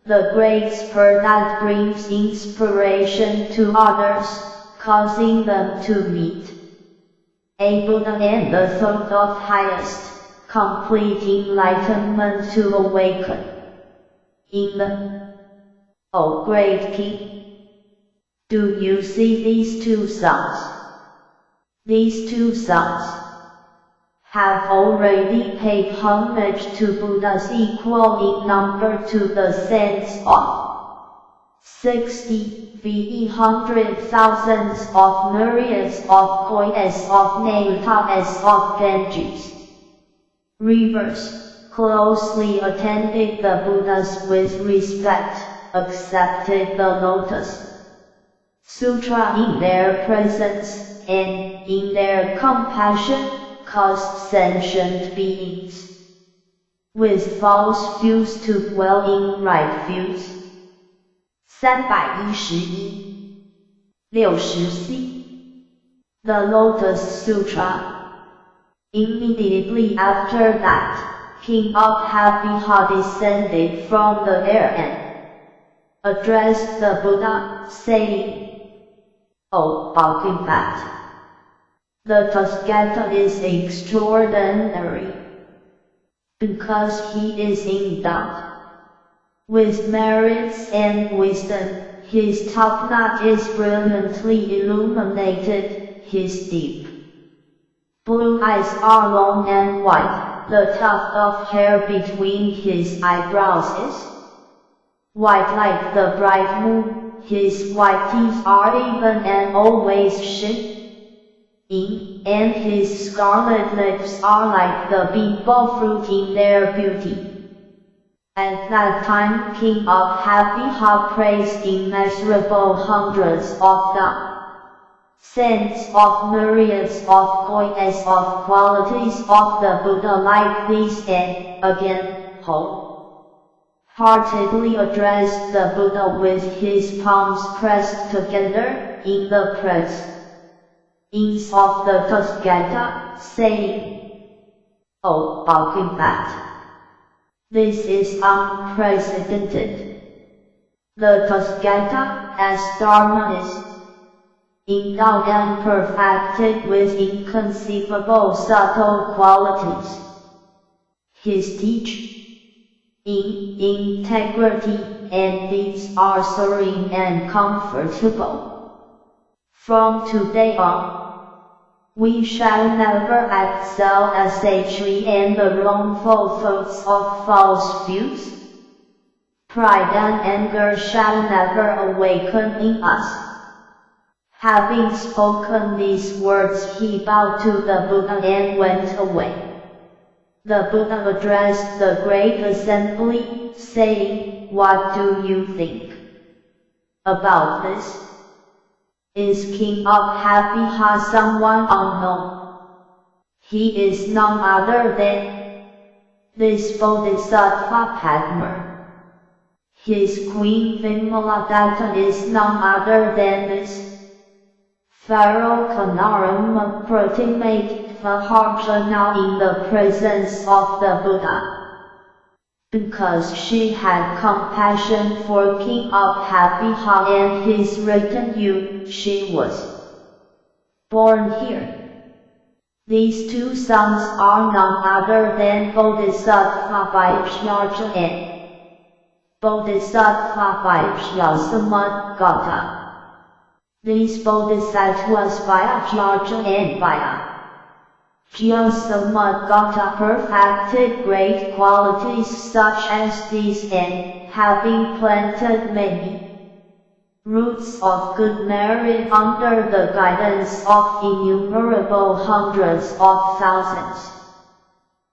the great spur that brings inspiration to others, causing them to meet a Buddha and the thought of highest, complete enlightenment to awaken in them. O great King! Do you see these two sons? These two sons have already paid homage to Buddhas equal in number to the sense of 60 v. hundred thousands of myriads of koi as of Naita as of Ganges. Rivers closely attended the Buddhas with respect, accepted the Lotus Sutra in their presence, and in their compassion caused sentient beings with false views to dwell in right views. 311-60C The Lotus Sutra. Immediately after that, King of Happy Heart descended from the air and addressed the Buddha, saying, O Bhagavat! The Tathagata is extraordinary, because he is endowed with merits and wisdom. His top knot is brilliantly illuminated, his deep blue eyes are long and white, the tuft of hair between his eyebrows is white like the bright moon, his white teeth are even and always shining, and his scarlet lips are like the bimbo fruit in their beauty. At that time King of Happy Heart praised immeasurable hundreds of thousands of myriads of koi as of qualities of the Buddha like these, and again wholeheartedly addressed the Buddha with his palms pressed together in the presence of the Tathagata, saying, O Bhagavat! This is unprecedented. The Tathagata, as Dharma is endowed and perfected with inconceivable subtle qualities. His teaching, integrity, and deeds are serene and comfortable. From today on, we shall never excel as a tree, and the wrongful thoughts of false views, pride and anger shall never awaken in us. Having spoken these words, he bowed to the Buddha and went away. The Buddha addressed the great assembly, saying, What do you think about this? Is King of Happy Heart someone unknown? He is none other than this Bodhisattva Padma. His queen Vimaladatta is none other than this Pharaoh Kanaram protimate Maharjana in the presence of the Buddha. Because she had compassion for King of Abhiha and his retinue, she was born here. These two sons are none other than Bodhisattva Vaibhyaja and Bodhisattva Vaibhyasamudgata. These bodhisattvas Vaibhyaja and Vaibhyasamudgata perfected great qualities such as these, and having planted many roots of good merit under the guidance of innumerable hundreds of thousands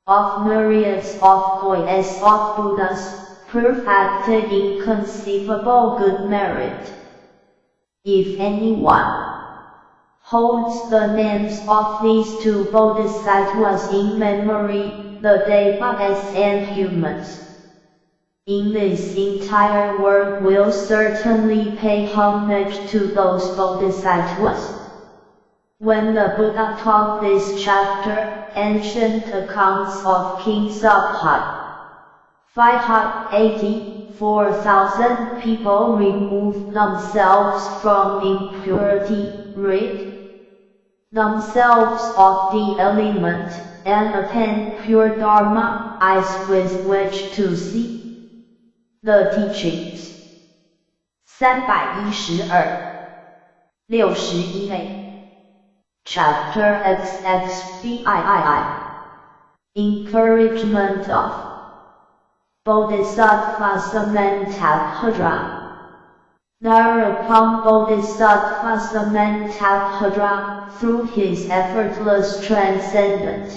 of myriads of kois of Buddhas, perfected inconceivable good merit. If anyone holds the names of these two bodhisattvas in memory, the devas and humans in this entire world will certainly pay homage to those bodhisattvas. When the Buddha taught this chapter, ancient accounts of King Subhat 584,000 people removed themselves from impurity, rid themselves of the element, and attained pure Dharma, eyes with which to see the teachings. 312.61a Chapter XXVII Encouragement of Bodhisattva Samantabhadra. Thereupon Bodhisattva Samantabhadra, through his effortless transcendent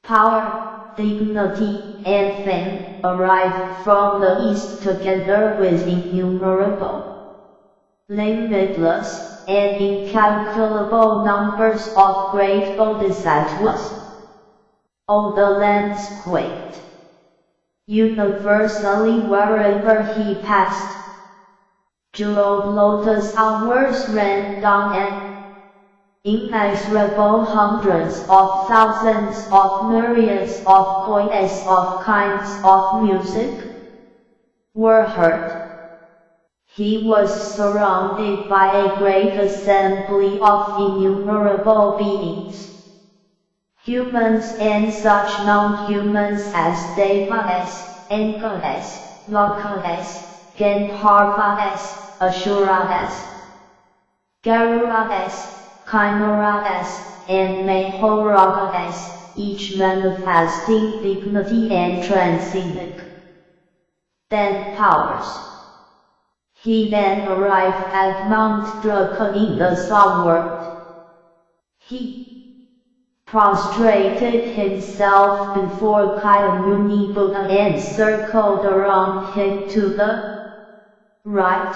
power, dignity, and fame, arrived from the east together with innumerable, limitless, and incalculable numbers of great bodhisattvas. All the lands quaked universally wherever he passed. Jeweled lotus hours ran down, and immeasurable hundreds of thousands of myriads of voices of kinds of music were heard. He was surrounded by a great assembly of innumerable beings, humans and such non-humans as devas, angels, lokas, gandharvas, asuras, garudas, chimeras, and mahoragas, each manifesting dignity and transcendent powers. He then arrived at Mount Draka in the sun world. He prostrated himself before Kayamuni Buddha and circled around him to the right.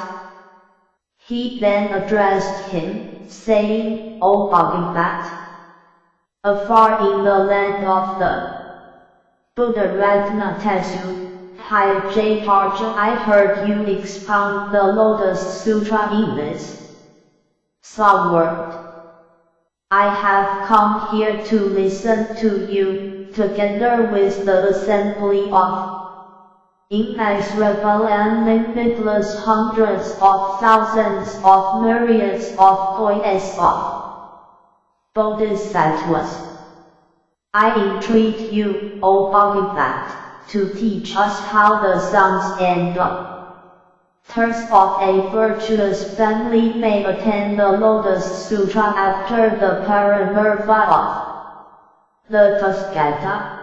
He then addressed him, saying, "O Bhagavat, afar in the land of the Buddha Ratnatasu, High Jaitarja, I heard you expound the Lotus Sutra in this sun world. I have come here to listen to you, together with the assembly of immeasurable and limitless hundreds of thousands of myriads of voices of bodhisattvas. I entreat you, O Bhagavat, to teach us how the sons and daughters of a virtuous family may attain the Lotus Sutra after the parinirvana of the Tathagata."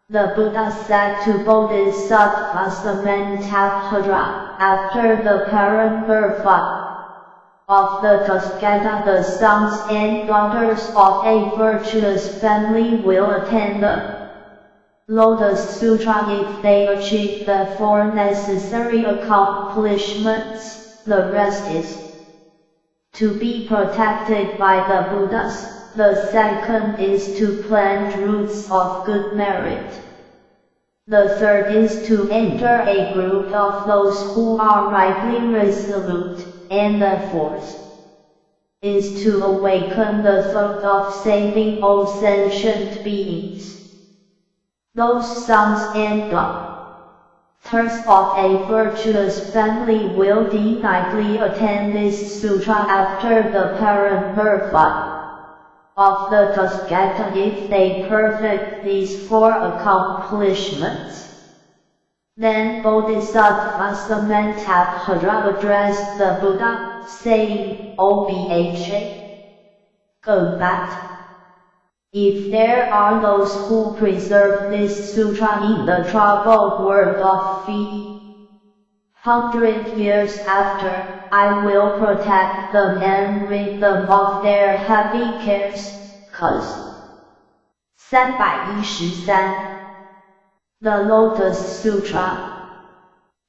The Buddha said to Bodhisattva Samantabhadra, "After the parinirvana of the Tathagata, the sons and daughters of a virtuous family will attain the Lotus Sutra if they achieve the four necessary accomplishments. The rest is to be protected by the Buddhas. The second is to plant roots of good merit. The third is to enter a group of those who are rightly resolute, and the fourth is to awaken the thought of saving all sentient beings. Those sons and daughters of a virtuous family will diligently attend this sutra after the parent birth of the Tathagata if they perfect these 4 accomplishments. Then Bodhisattva Samantabhadra addressed the Buddha, saying, O Bha, go back. If there are those who preserve this sutra in the troubled world of Fiji, 100 years after, I will protect them and rid them of their heavy cares, cause 313 The Lotus Sutra,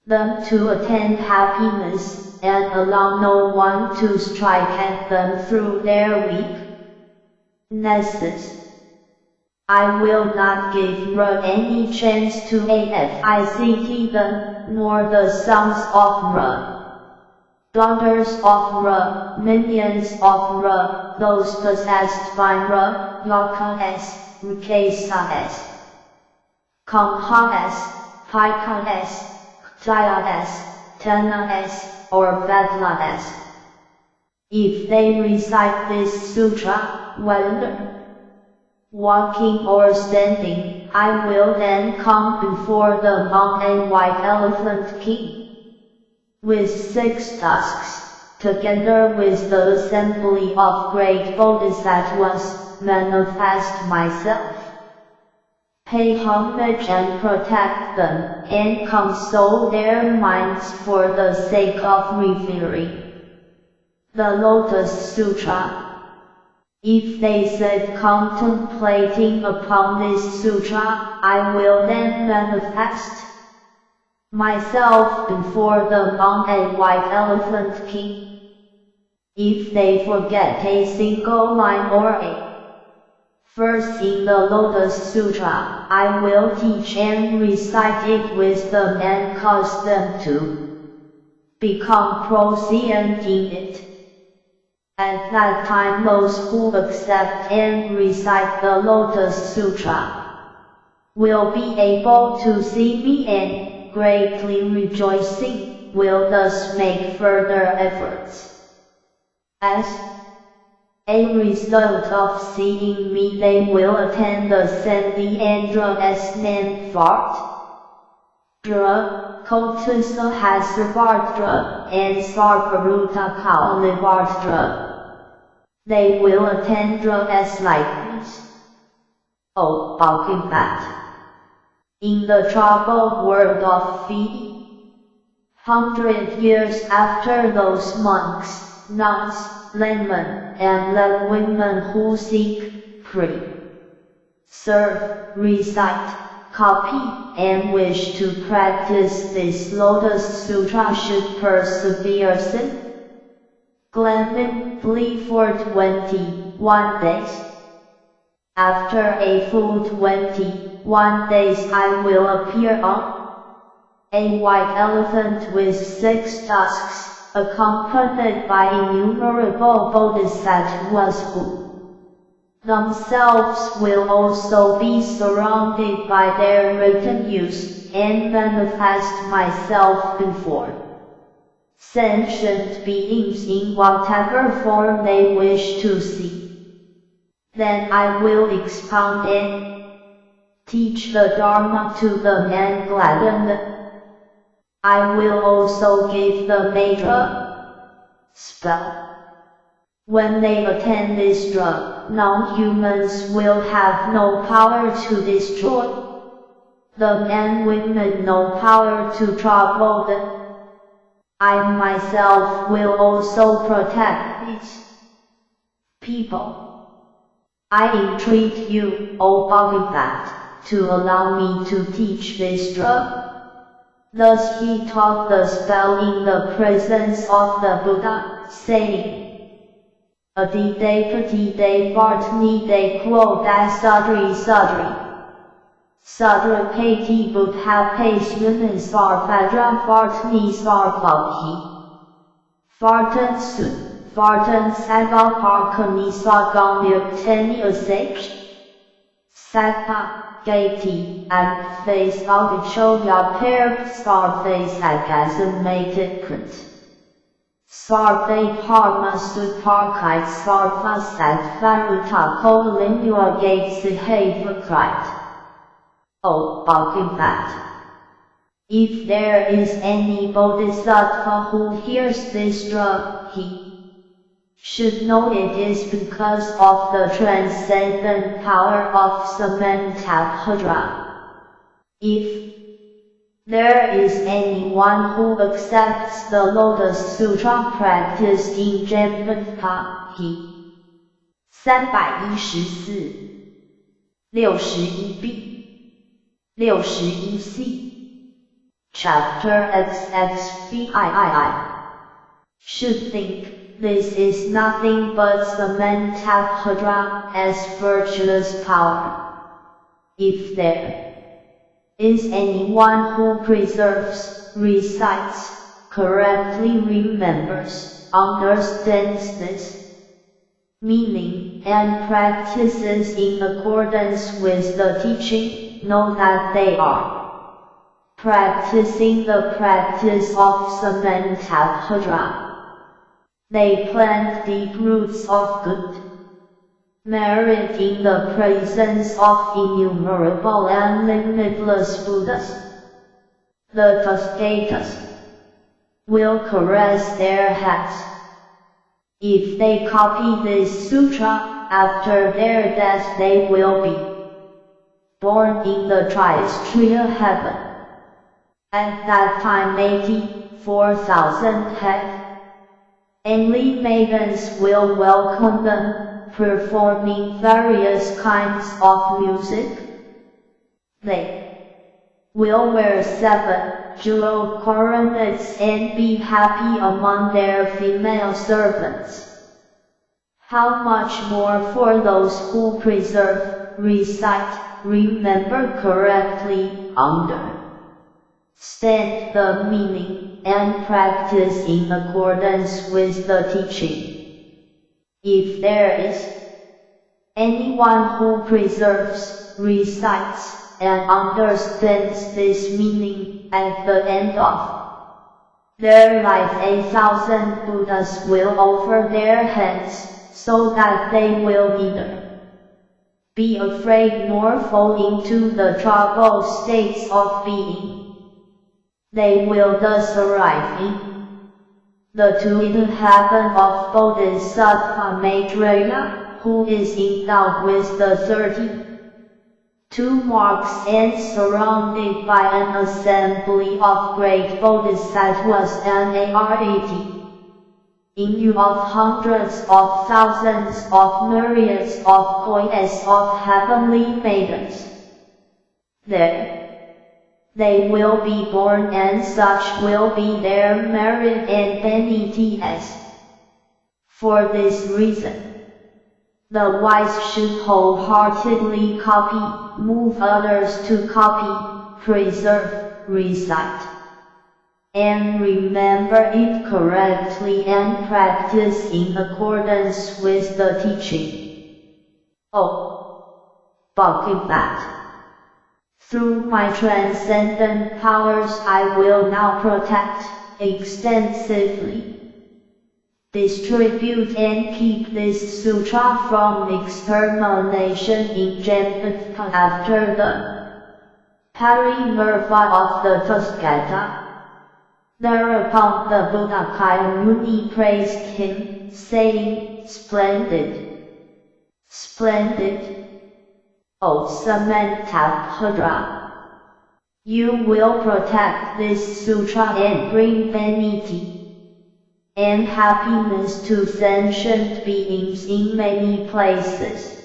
them to attain happiness, and allow no one to strike at them through their weaknesses. I will not give Ra any chance to afflict them, nor the sons of Ra, daughters of Ra, minions of Ra, those possessed by Ra, Lokas, Rukasas, Kamhas, Pikas, Ktayas, Tenas, or Vedlas. If they recite this sutra, whether walking or standing, I will then come before the mountain white elephant king with 6 tusks, together with the assembly of great bodhisattvas, manifest myself, pay homage and protect them, and console their minds for the sake of revering the Lotus Sutra. If they sit contemplating upon this sutra, I will then manifest myself before the mountain white elephant king. If they forget a single line or a verse in the Lotus Sutra, I will teach and recite it with them and cause them to become proficient in it. At that time those who accept and recite the Lotus Sutra will be able to see me and, greatly rejoicing, will thus make further efforts. As a result of seeing me, they will attain the Sandhyendra as Manvardra, Kotisahasravardra, and Sarparutakalivartra. They will attain Dra as likeness. O Bhagavat, in the troubled world of Fiji, 100 years after those monks, nuns, laymen, and laywomen who seek, pray, serve, recite, copy, and wish to practice this Lotus Sutra should persevere silently for 21 days. After a full 21 days I will appear on a white elephant with 6 tusks, accompanied by innumerable bodhisattvas who themselves will also be surrounded by their retinues, and manifest myself before sentient beings in whatever form they wish to see. Then I will expound and teach the Dharma to them and gladden them. I will also give them a spell. When they attain this drug, non-humans will have no power to destroy them and women no power to trouble them. I myself will also protect these people. I entreat you, O Bhagavat, to allow me to teach this drug. Thus he taught the spell in the presence of the Buddha, saying, Adide Patide Vartnide Krodasudri Sudri Sudra Pati Buddha Pasyaman Sarvadra Vartni Sarvabhi Vartan Sun Vartan Sagal Parkani Sagamir Teni Asage Satpa Gati and Face Audichoya Pair Scarface Agasamated Print Sarve Parma Suparkite Sarva Sat Faruta Kolimua Gates Behavior Oh, Balkim that. If there is any bodhisattva who hears this drug, he should know it is because of the transcendent power of Samantabhadra. If there is anyone who accepts the Lotus Sutra practiced in Jambatpa, he 314 61b 61c Chapter XXVII should think this is nothing but Samantabhadra as virtuous power. If there is anyone who preserves, recites, correctly remembers, understands this meaning, and practices in accordance with the teaching, know that they are practicing the practice of Samantabhadra. They plant deep roots of good merit in the presence of innumerable and limitless Buddhas. The Tathagatas will caress their heads. If they copy this sutra, after their death they will be born in the Tristriya heaven. At that time 84,000 heavenly maidens will welcome them, performing various kinds of music. They will wear 7 jewel coronets and be happy among their female servants. How much more for those who preserve, recite, remember correctly, understand the meaning, and practice in accordance with the teaching. If there is anyone who preserves, recites, and understands this meaning, at the end of their life 1,000 Buddhas will offer their heads, so that they will neither be afraid nor fall into the troubled states of being. They will thus arrive in the two-edged heaven of Bodhisattva Maitreya, who is endowed with the 32 marks and surrounded by an assembly of great Bodhisattvas and Arhati, in view of hundreds of thousands of myriads of kois of heavenly maidens. There they will be born, and such will be their merit and benefits. For this reason, the wise should wholeheartedly copy, move others to copy, preserve, recite, and remember it correctly and practice in accordance with the teaching. Oh, Bhagavat! Through my transcendent powers I will now protect, extensively distribute and keep this sutra from extermination in Jambatpa after the parinirvana of the Tathagata. Thereupon the Buddha Kayamuni praised him, saying, Splendid! Splendid! O Samantabhadra! You will protect this sutra and bring benefit and happiness to sentient beings in many places.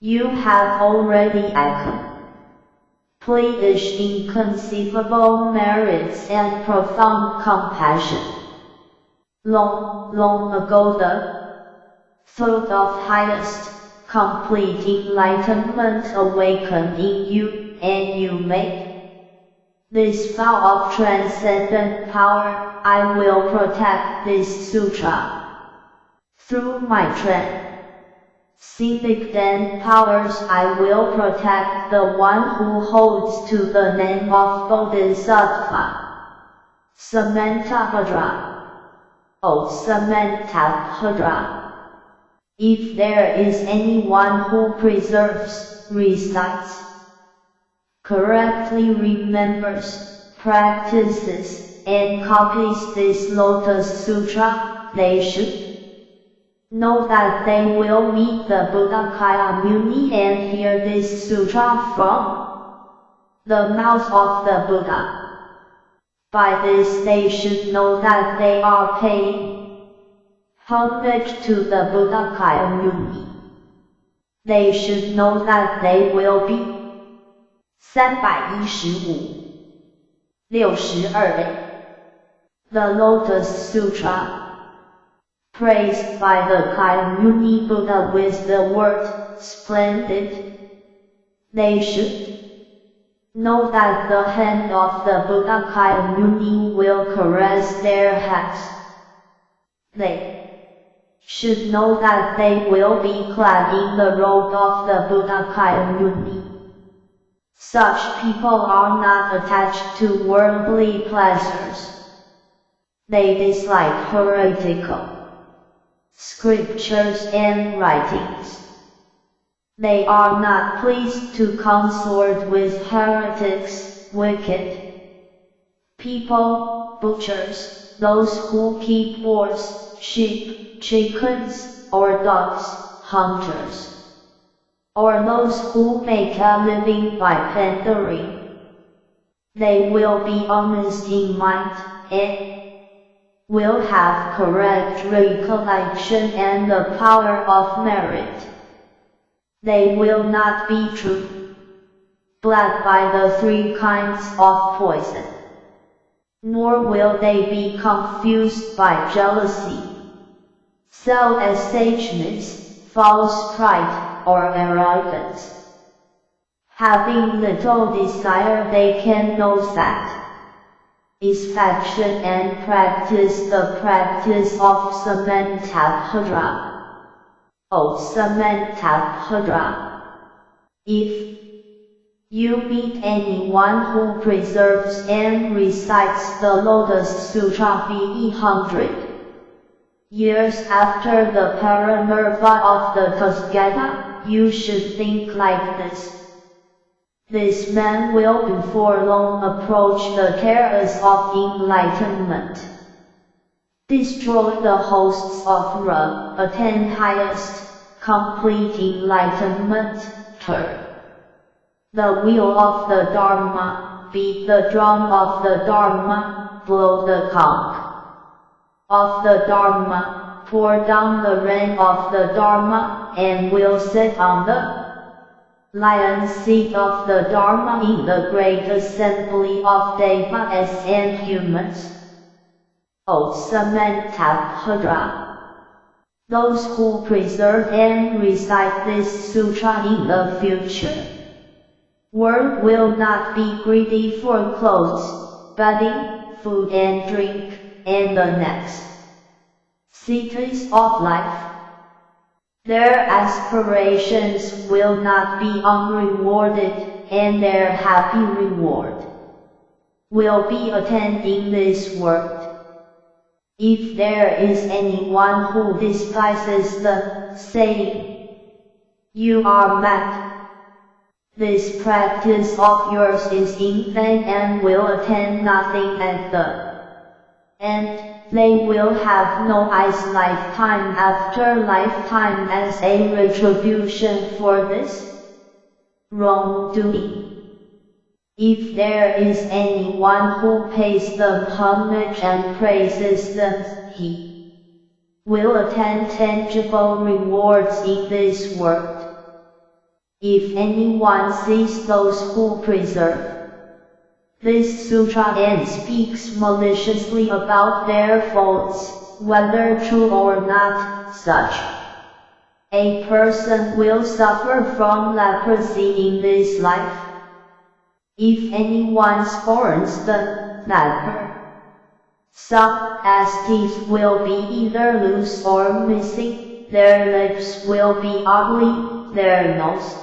You have already accomplished inconceivable merits and profound compassion. Long ago the thought of highest, complete enlightenment awakened in you, and you make this vow of transcendent power. I will protect this sutra Through my transcendent powers I will protect the one who holds to the name of Bodhisattva. Samantabhadra. O Samantabhadra. If there is anyone who preserves, recites, correctly remembers, practices, and copies this Lotus Sutra, they should know that they will meet the Buddhagaya Muni and hear this sutra from the mouth of the Buddha. By this they should know that they are paying homage to the Buddhagaya Muni. They should know that they will be 315 The Lotus Sutra, praised by the Kaya Muni Buddha with the word splendid. They should know that the hand of the Buddhagaya Muni will caress their heads. They should know that they will be clad in the robe of the Buddhagaya Muni. Such people are not attached to worldly pleasures. They dislike heretical scriptures and writings. They are not pleased to consort with heretics, wicked people, butchers, those who keep horse, sheep, chickens, or dogs, hunters, or those who make a living by pandering. They will be honest in mind, and will have correct recollection and the power of merit. They will not be bled by the 3 kinds of poison, nor will they be confused by jealousy, selfishness, false pride, or arrogance. Having little desire, they can know satisfaction and practice the practice of Samantabhadra. O Samantabhadra. If you meet anyone who preserves and recites the Lotus Sutra 100 years after the parinirvana of the Tathagata, you should think like this. This man will before long approach the terrace of enlightenment, destroy the hosts of Ra, attain highest, complete enlightenment, turn the wheel of the Dharma, beat the drum of the Dharma, blow the conch of the Dharma, pour down the rain of the Dharma, and will sit on the lion's seat of the Dharma in the great assembly of devas and humans. O Samantabhadra. Those who preserve and recite this sutra in the future world will not be greedy for clothes, bedding, food and drink, and the next cities of life. Their aspirations will not be unrewarded, and their happy reward will be attained in this world. If there is anyone who despises the saying, "You are mad," this practice of yours is in vain and will attain nothing at the end. They will have no eyes lifetime after lifetime as a retribution for this wrongdoing. If there is anyone who pays them homage and praises them, he will attain tangible rewards in this world. If anyone sees those who preserve this sutra and speaks maliciously about their faults, whether true or not, such a person will suffer from leprosy in this life. If anyone scorns the leper, Some as teeth will be either loose or missing, their lips will be ugly, their nose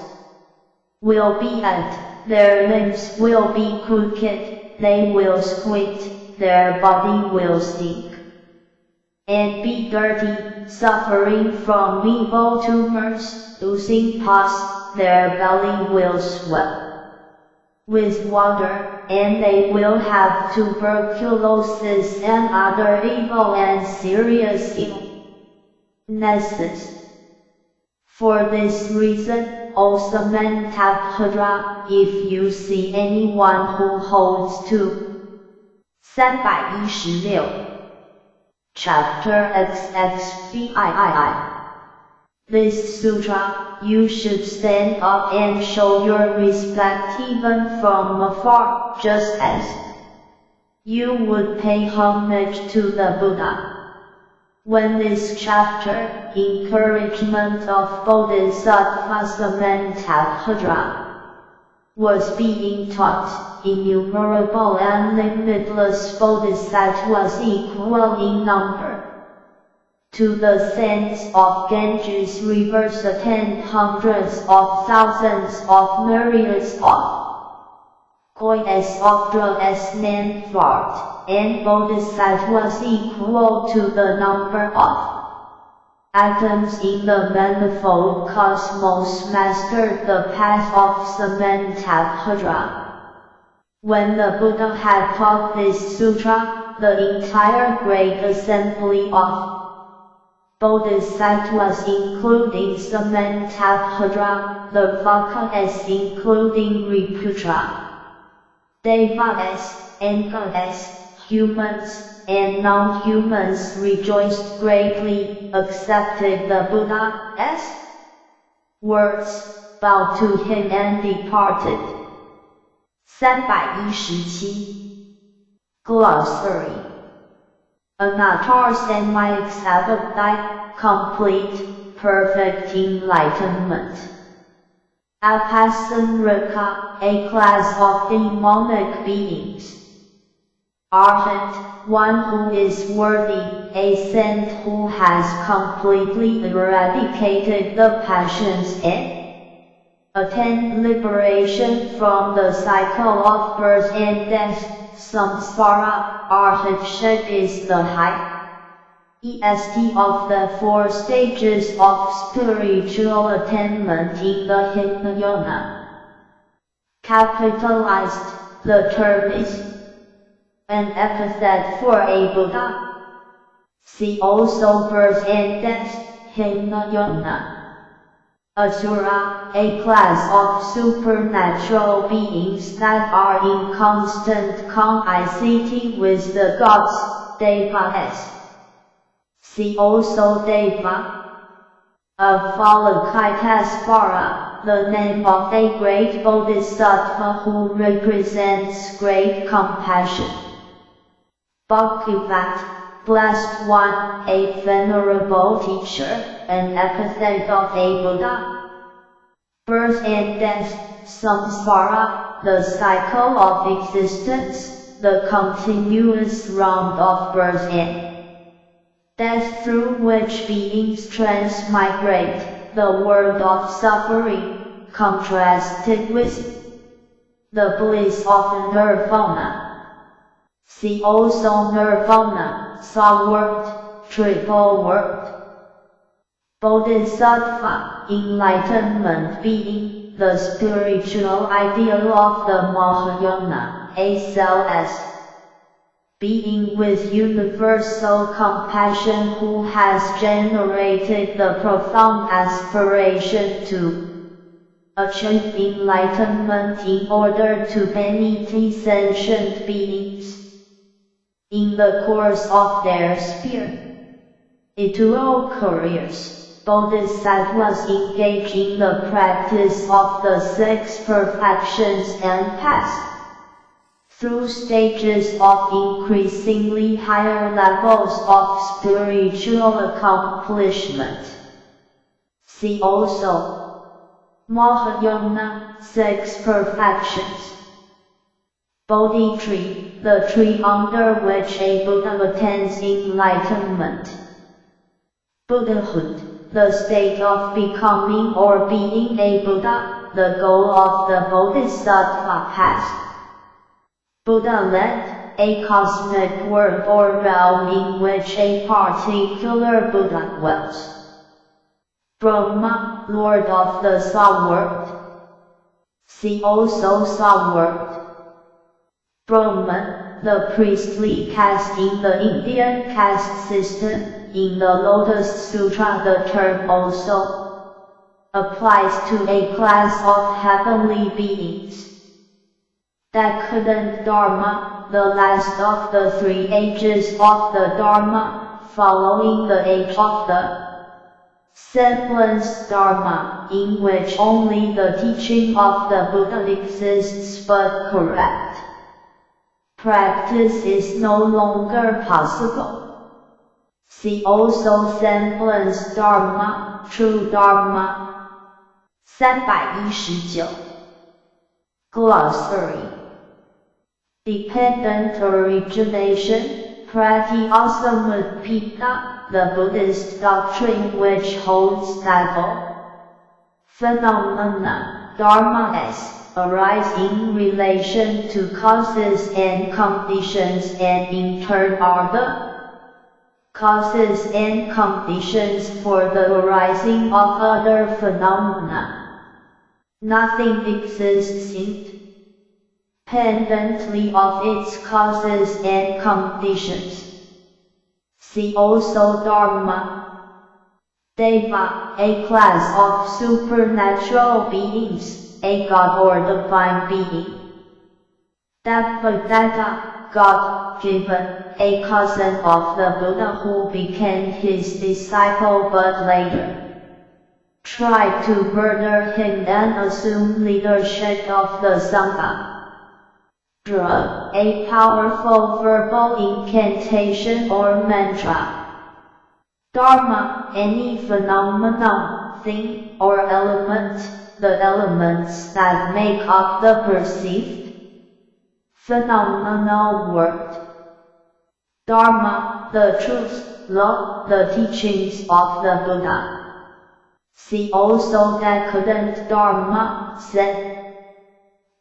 will be bent, their limbs will be crooked, they will squint, their body will stink and be dirty, suffering from evil tumors, losing pus, their belly will swell with water, and they will have tuberculosis and other evil and serious illnesses. For this reason, O Samantabhadra, if you see anyone who holds to 316 Chapter XXVII. This sutra, you should stand up and show your respect even from afar, just as you would pay homage to the Buddha. When this chapter, Encouragement of Bodhisattva Samantabhadra, was being taught, innumerable and limitless bodhisattvas equal in number to the sands of Ganges rivers attend hundreds of thousands of myriads of goddess of drugs named Vart, and bodhisattvas equal to the number of atoms in the manifold cosmos mastered the path of Samantabhadra. When the Buddha had taught this sutra, the entire great assembly of bodhisattvas including Samantabhadra, the Vakas including Riputra, Devas, and goddess, humans, and non-humans rejoiced greatly, accepted the Buddha's words, bowed to him and departed. 317 Glossary. Anatars and Mics have obtained complete, perfect enlightenment. Apasamrika, a class of demonic beings. Arhat, one who is worthy, a saint who has completely eradicated the passions and attained liberation from the cycle of birth and death. Samsara, Arhatship is the highest of the 4 stages of spiritual attainment in the Hinayana. Capitalized, the term is an epithet for a Buddha. See also birth and death, Hinayana. Asura, a class of supernatural beings that are in constant comicity with the gods, Devas. See also Deva. Avalokitesvara, the name of a great bodhisattva who represents great compassion. Bhaktivat, blessed one, a venerable teacher, an epithet of a Buddha. Birth and death, samsara, the cycle of existence, the continuous round of birth and death through which beings transmigrate, the world of suffering, contrasted with the bliss of nirvana. See also nirvana, saw-world, triple world. Bodhisattva, enlightenment being, the spiritual ideal of the Mahayana, a self being with universal compassion who has generated the profound aspiration to achieve enlightenment in order to benefit sentient beings. In the course of their spiritual careers, bodhisattvas engage in the practice of the 6 perfections and pass through stages of increasingly higher levels of spiritual accomplishment. See also Mahayana 6 perfections. Bodhi tree, the tree under which a Buddha attains enlightenment. Buddhahood, the state of becoming or being a Buddha, the goal of the Bodhisattva path. Buddha land, a cosmic world or realm in which a particular Buddha dwells. Brahma, Lord of the Sun world. See also Sun world. Brahman, the priestly caste in the Indian caste system. In the Lotus Sutra the term also applies to a class of heavenly beings. Decadent Dharma, the last of the 3 ages of the Dharma, following the age of the semblance Dharma, in which only the teaching of the Buddha exists but correct practice is no longer possible. See also semblance Dharma, true Dharma. 319. Glossary. Dependent origination, Pratyasamutpita, the Buddhist doctrine which holds that all phenomena, dharmas, arise in relation to causes and conditions and in turn are the causes and conditions for the arising of other phenomena. Nothing exists independently of its causes and conditions. See also Dharma. Deva, a class of supernatural beings, a god or divine being. Devadatta, God-given, a cousin of the Buddha who became his disciple but later tried to murder him and assume leadership of the Sangha. Dra, a powerful verbal incantation or mantra. Dharma, any phenomenon, thing, or element, the elements that make up the perceived phenomenal world. Dharma, the truth, law, the teachings of the Buddha. See also Decadent Dharma,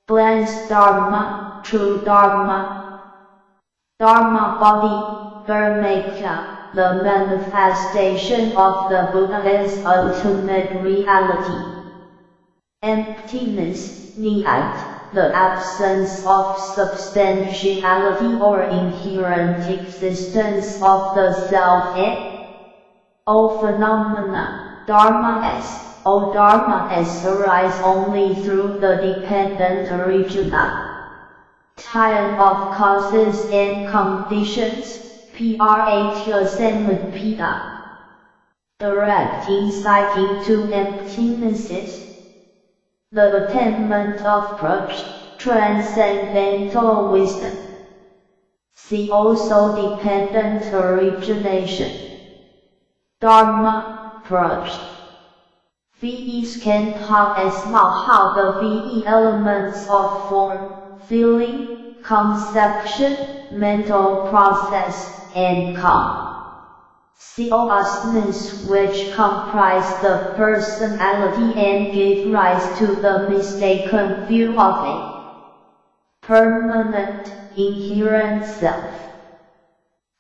semblance Dharma, true Dharma. Dharma body, Dharmakya, the manifestation of the Buddha's ultimate reality. Emptiness, Niyat, the absence of substantiality or inherent existence of the self and all phenomena, dharmas, all dharmas arise only through the dependent origination of causes and conditions, Pratyasamutpita. Direct insight into emptinesses. The attainment of transcendental wisdom. See also dependent origination. Dharma, Prajna. VE can talk as how the VE elements of form, feeling, conception, mental process, and consciousness which comprise the personality and give rise to the mistaken view of a permanent, inherent self.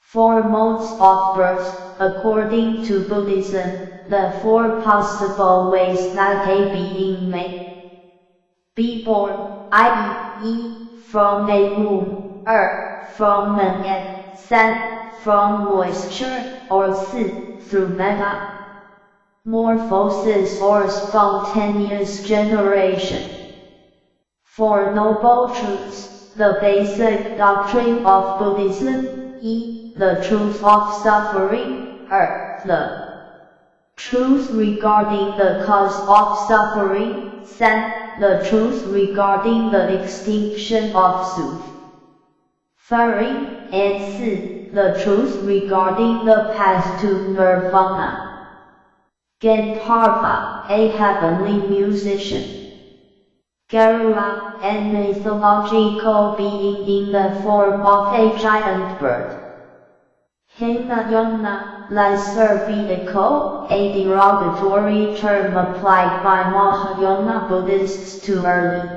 4 modes of birth, according to Buddhism, the 4 possible ways that a being may be born, i.e., from a womb, from an egg, 3, from moisture, or 4, through metamorphosis or spontaneous generation. 4 noble truths, the basic doctrine of Buddhism, the truth of suffering, the truth regarding the cause of suffering, 3, the truth regarding the extinction of suffering, and 4, the truth regarding the path to nirvana. Gandharva, a heavenly musician. Garuda, a mythological being in the form of a giant bird. Hinayana, lesser vehicle, a derogatory term applied by Mahayana Buddhists to early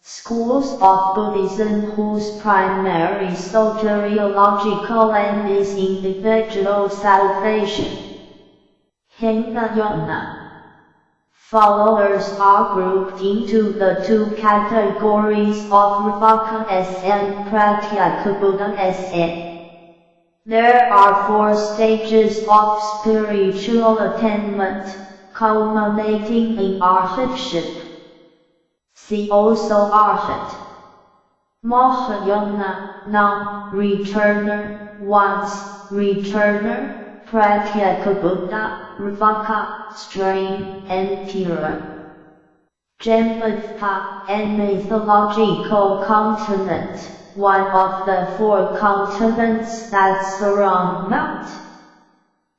schools of Buddhism whose primary soteriological aim is individual salvation. Hinayana followers are grouped into the two categories of Ruvaka and Pratyekabuddha. There are 4 stages of spiritual attainment, culminating in arhatship. See also Arhat. Mahayana, non-returner, once returner, Pratyekabuddha, Ruvaka, stream, and Tira. Jambudva, a mythological continent, one of the 4 continents that surround Mount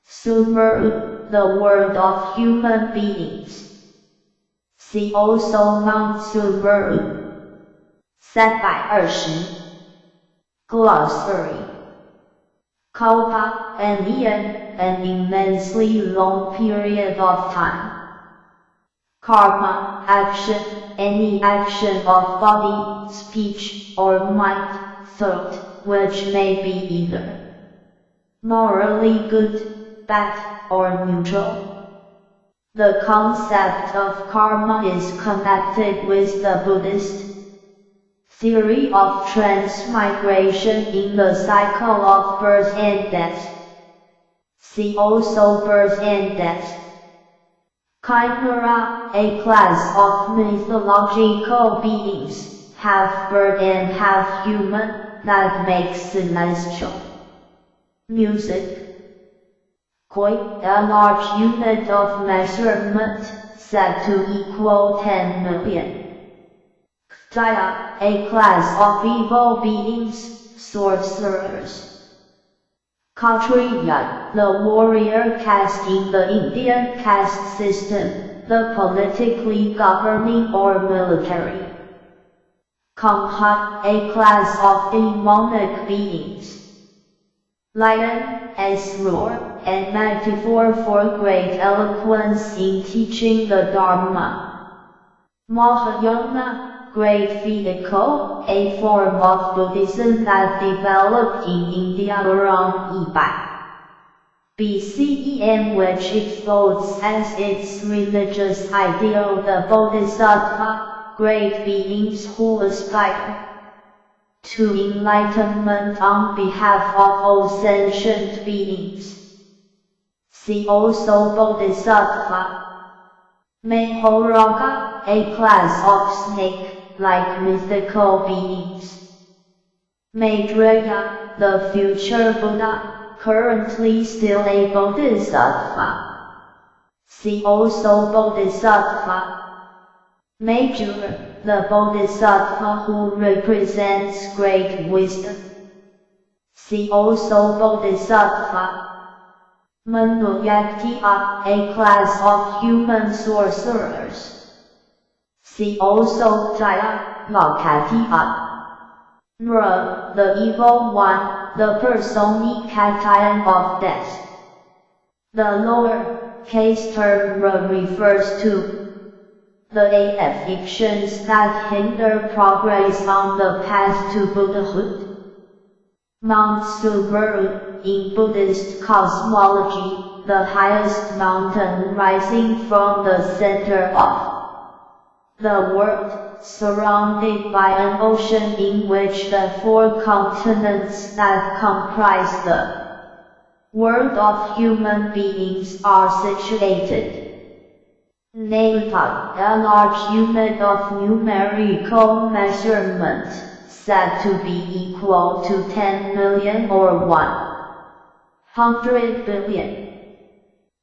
Sumeru, the world of human beings. See also Mount Sumeru. 320. Glossary. Kalpa, an eon, an immensely long period of time. Karma, action, any action of body, speech, or mind, thought, which may be either morally good, bad, or neutral. The concept of karma is connected with the Buddhist theory of transmigration in the cycle of birth and death. See also birth and death. Chimera, a class of mythological beings, half bird and half human, that makes celestial music. Koi, a large unit of measurement, said to equal 10 million. Ktaya, a class of evil beings, sorcerers. Kshatriya, the warrior caste in the Indian caste system, the politically governing or military. Kamha, a class of demonic beings. Lion, as roar, a metaphor for great eloquence in teaching the Dharma. Mahayana, great vehicle, a form of Buddhism that developed in India around 500 BCE and which exalts as its religious ideal the Bodhisattva, great beings who aspire to enlightenment on behalf of all sentient beings. See also Bodhisattva. Maharaga, a class of snake-like mythical beings. Maitreya, the future Buddha, currently still a Bodhisattva. See also Bodhisattva. Major, the Bodhisattva who represents great wisdom. See also Bodhisattva. Manuyaktiya, a class of human sorcerers. See also Jaya, Lakatiya. Nra, the evil one, the personification of death. The lower case term Ra refers to the afflictions that hinder progress on the path to Buddhahood. Mount Sumeru, in Buddhist cosmology, the highest mountain rising from the center of the world, surrounded by an ocean in which the 4 continents that comprise the world of human beings are situated. Napa, a large unit of numerical measurement, said to be equal to 10 million or 100 billion.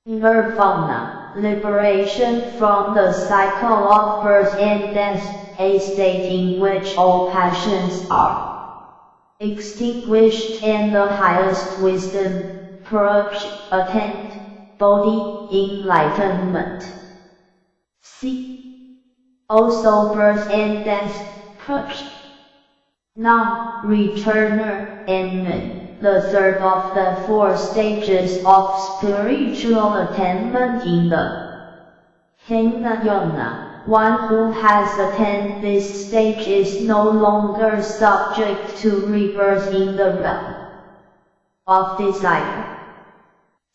Nirvana, liberation from the cycle of birth and death, a state in which all passions are extinguished and the highest wisdom, purged, attained, bodhi, enlightenment. See also birth and death, purge, non-returner, and the third of the four stages of spiritual attainment in the Hinayana. One who has attained this stage is no longer subject to rebirth in the realm of desire.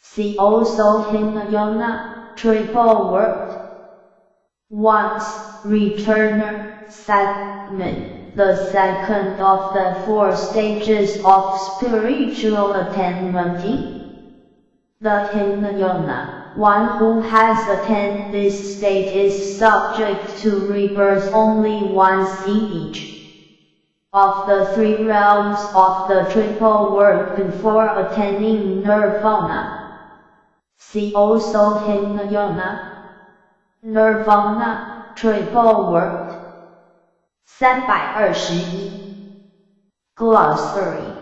See also Hinayana, triple word. Once, returner, segment, the second of the four stages of spiritual attainment in the Hinayana. One who has attained this state is subject to rebirth only once in each of the three realms of the triple world before attaining nirvana. See also Hinayana, nirvana, triple world. 321 Glossary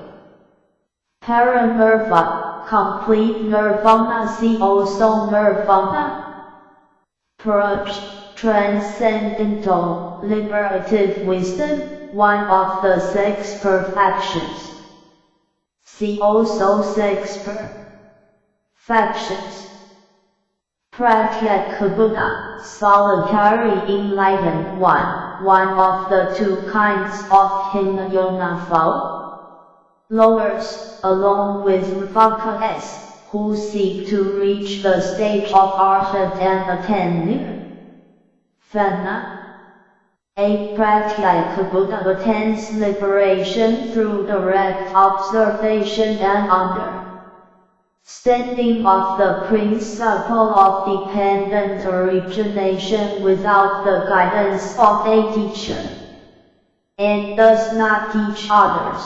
Paranirvana, complete nirvana. See also nirvana. Purge, transcendental, liberative wisdom, one of the six perfections. See also six perfections. Pratyeka, solitary enlightened one of the two kinds of Hinayana followers, along with Mvakas, who seek to reach the stage of Arhat and attain nirvana. A Pratyeka Buddha attains liberation through direct observation and understanding of the principle of dependent origination without the guidance of a teacher, and does not teach others.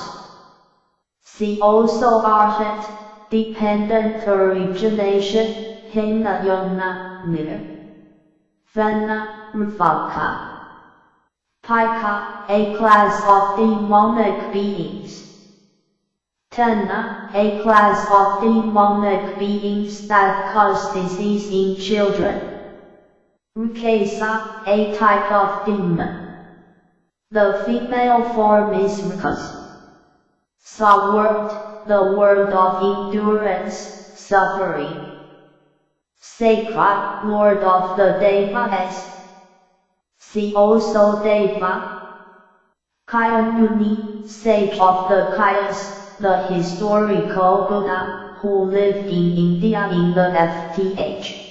See also Arhat, dependent origination, Hinayana, nirvana, Mvaka. Pika, a class of demonic beings. Tena, a class of demonic beings that cause disease in children. Rukesa, a type of demon. The female form is Rukas. Sa-world, the world of endurance, suffering. Sacred, lord of the Devas. See also Deva. Kayamuni, sage of the Kayas, the historical Buddha, who lived in India in the 5th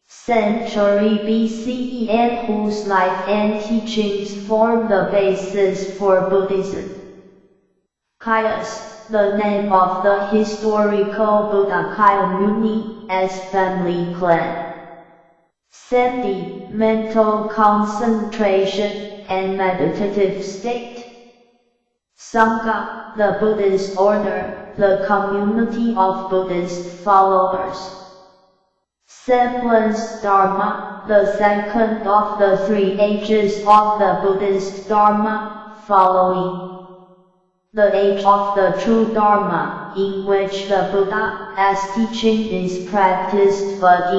century BCE and whose life and teachings form the basis for Buddhism. Kayas, the name of the historical Buddha Kayamuni, as family clan. Sandhi, mental concentration and meditative state. Sangha, the Buddhist order, the community of Buddhist followers. Semblance Dharma, the second of the three ages of the Buddhist Dharma, following the age of the true Dharma, in which the Buddha as teaching is practiced but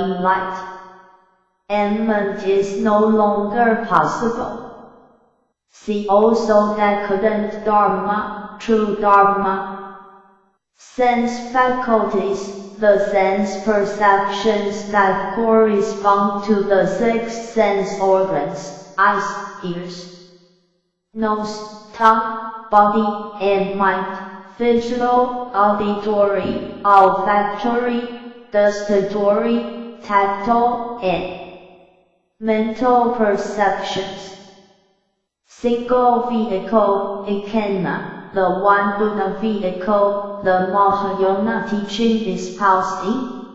enlightenment is no longer possible. See also decadent Dharma, true Dharma. Sense faculties, the sense perceptions that correspond to the six sense organs, eyes, ears, nose, tongue, body, and mind, visual, auditory, olfactory, gustatory, tactile, and mental perceptions. Single vehicle, Ekena, the one Buddha vehicle, the Mahayana teaching espoused in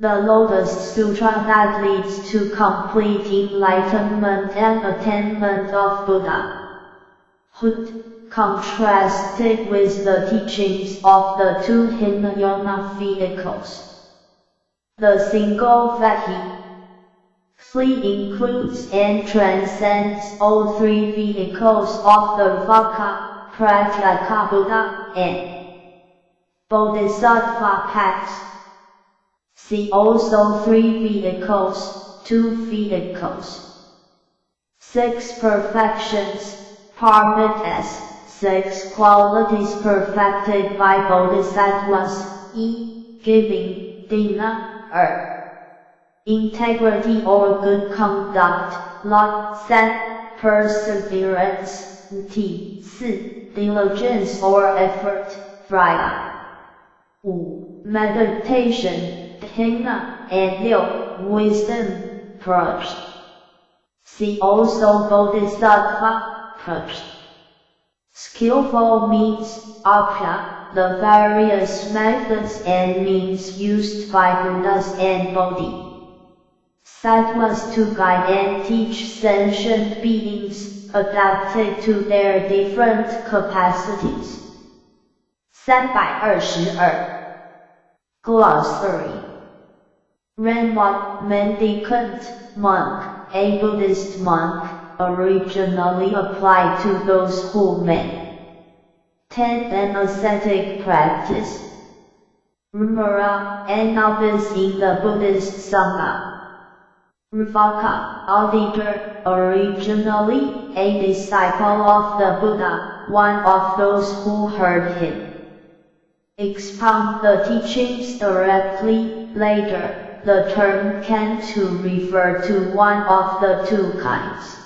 the Lotus Sutra that leads to complete enlightenment and attainment of Buddhahood, contrasted with the teachings of the two Hinayana vehicles. The single vehicle includes and transcends all three vehicles of the Vaka, Pratyeka Buddha, and Bodhisattva paths. See also three vehicles, two vehicles. 6 perfections, Paramitas, 6 qualities perfected by Bodhisattvas, e. Giving, Dina, integrity or good conduct, lot, set, perseverance, t. 4 diligence or effort, Vraya. 5 meditation, Dhyana, and 6 wisdom, Prajna. See also Bodhisattva, Prajna. Skillful means, Apya, the various methods and means used by Buddhas and Bodhisattvas to guide and teach sentient beings, adapted to their different capacities. 322. Glossary. Renwat mendicant, monk, a Buddhist monk, originally applied to those who maintain an ascetic practice. Rumara, a novice in the Buddhist Sangha. Ruvaka, auditor, originally a disciple of the Buddha, one of those who heard him expound the teachings directly. Later, the term came to refer to one of the 2 kinds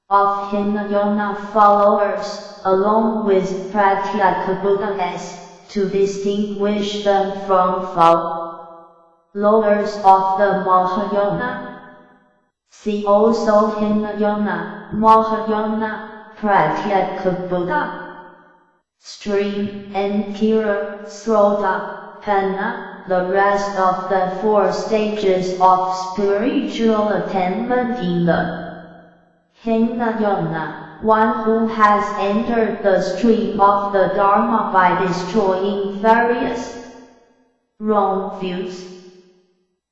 of Hinayana followers, along with Pratyeka Buddhas, to distinguish them from followers of the Mahayana. See also Hinayana, Mahayana, Pratyeka Buddha. Stream, Ankira, Srota, Panna, the rest of the 4 stages of spiritual attainment in the Hinayana, one who has entered the stream of the Dharma by destroying various wrong views.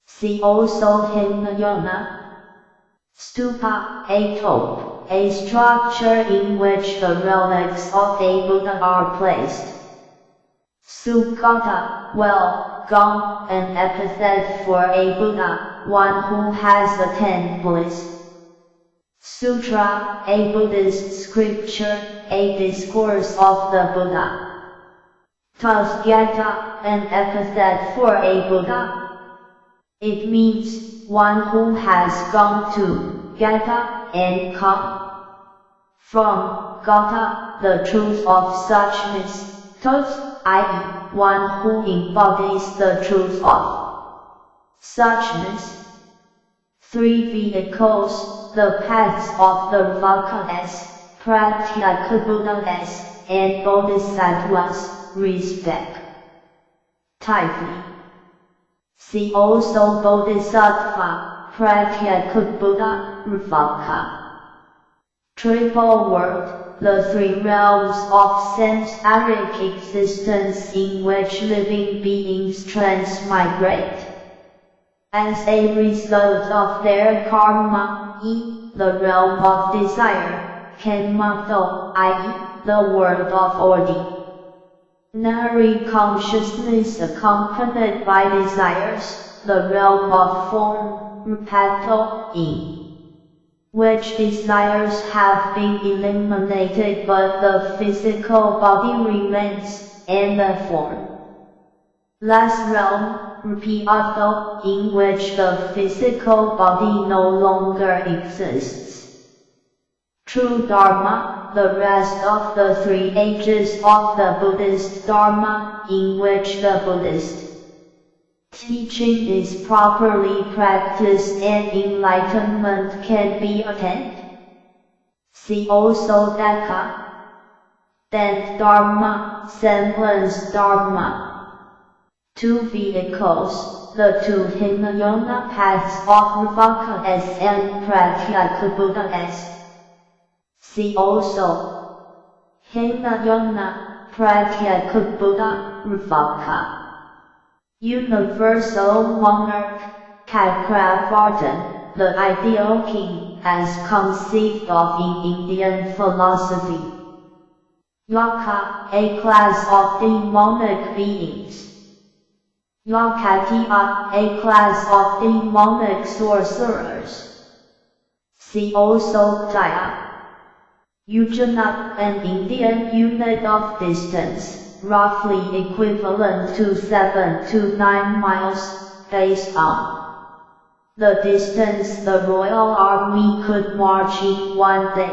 See also Hinayana. Stupa, a tomb, a structure in which the relics of a Buddha are placed. Sugata, well, gone, an epithet for a Buddha, one who has attained bliss. Sutra, a Buddhist scripture, a discourse of the Buddha. Tathagata, an epithet for a Buddha. It means one who has gone to Gata and come from Gata, the truth of suchness, Tat, i.e., one who embodies the truth of suchness. 3 vehicles, the paths of the Vakas, Pratyeka Buddhas, and Bodhisattvas, respectively. See also Bodhisattva, Pratyeka Buddha, Vaka. Triple World, the 3 realms of samsaric existence in which living beings transmigrate. As a result of their karma, e. the realm of desire, Kanmatho, i.e., the world of ordinary consciousness accompanied by desires, the realm of form, Rupatho, in which desires have been eliminated but the physical body remains, and the formless realm, Rupiatho, in which the physical body no longer exists. True Dharma, the rest of the 3 ages of the Buddhist Dharma, in which the Buddhist teaching is properly practiced and enlightenment can be attained. See also Deka, Dant Dharma, Semblance Dharma. 2 vehicles, the 2 Hinayana paths of Vakas and Pratyeka Buddhas. See also Hinayana, Pratyeka Buddha, Vaka. Universal monarch, Chakravartin, the ideal king, as conceived of in Indian philosophy. Yaka, a class of demonic beings. Yakatiya, a class of demonic sorcerers. See also dia. Ujjayi, an Indian unit of distance, roughly equivalent to 7 to 9 miles, based on the distance the Royal Army could march in one day.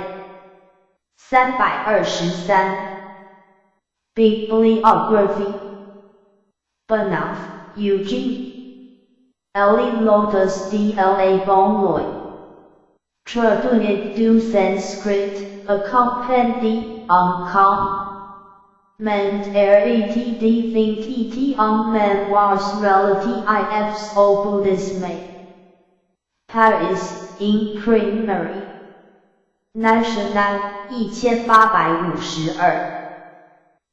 323. Bibliography. Benoist, Eugene. Elie Lotus de la Bonloy. Traduit du Sanskrit, a compendie en commentaire vingt en mémoires relatifs au bouddhisme. Paris, Imprimerie Nationale, 1852.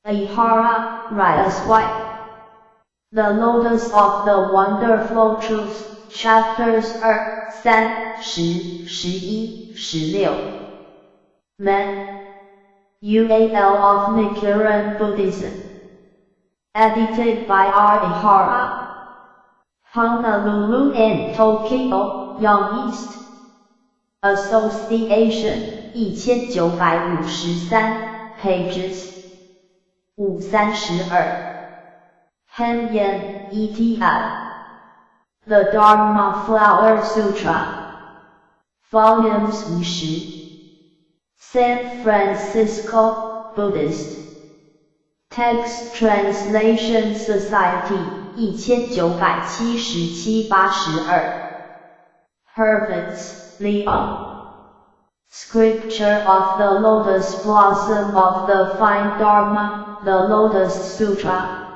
Ihara, Ryaswai. The Lotus of the Wonderful Truth, Chapters 2, 3, 10, 11, 16. Men. UAL of Nichiren Buddhism. Edited by R. Ihara. Honolulu and Tokyo, Young East Association, 1953, pages 532. Henyan, E.T.L. The Dharma Flower Sutra. Volumes 10. San Francisco, Buddhist Text Translation Society, 1977-82. Hurwitz, Leon. Scripture of the Lotus Blossom of the Fine Dharma, the Lotus Sutra.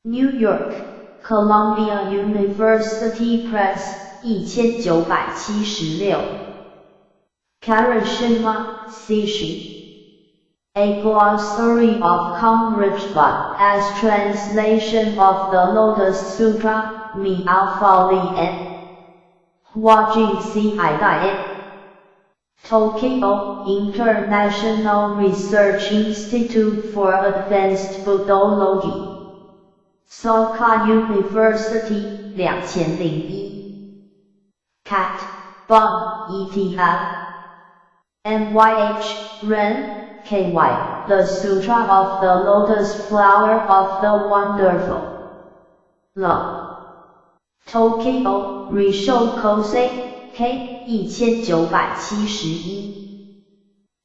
New York, Columbia University Press, 1976. Karashima, Sishi. A Glossary of Comrichbot as Translation of the Lotus Sutra, Miao Li N. Huajing Ci. Tokyo, International Research Institute for Advanced Buddhology. Soka University, 2001. Cat, Bon, E.T.L. MYH, Ren, K.Y., The Sutra of the Lotus Flower of the Wonderful. Lo. Tokyo, Rishokose, K. 1971.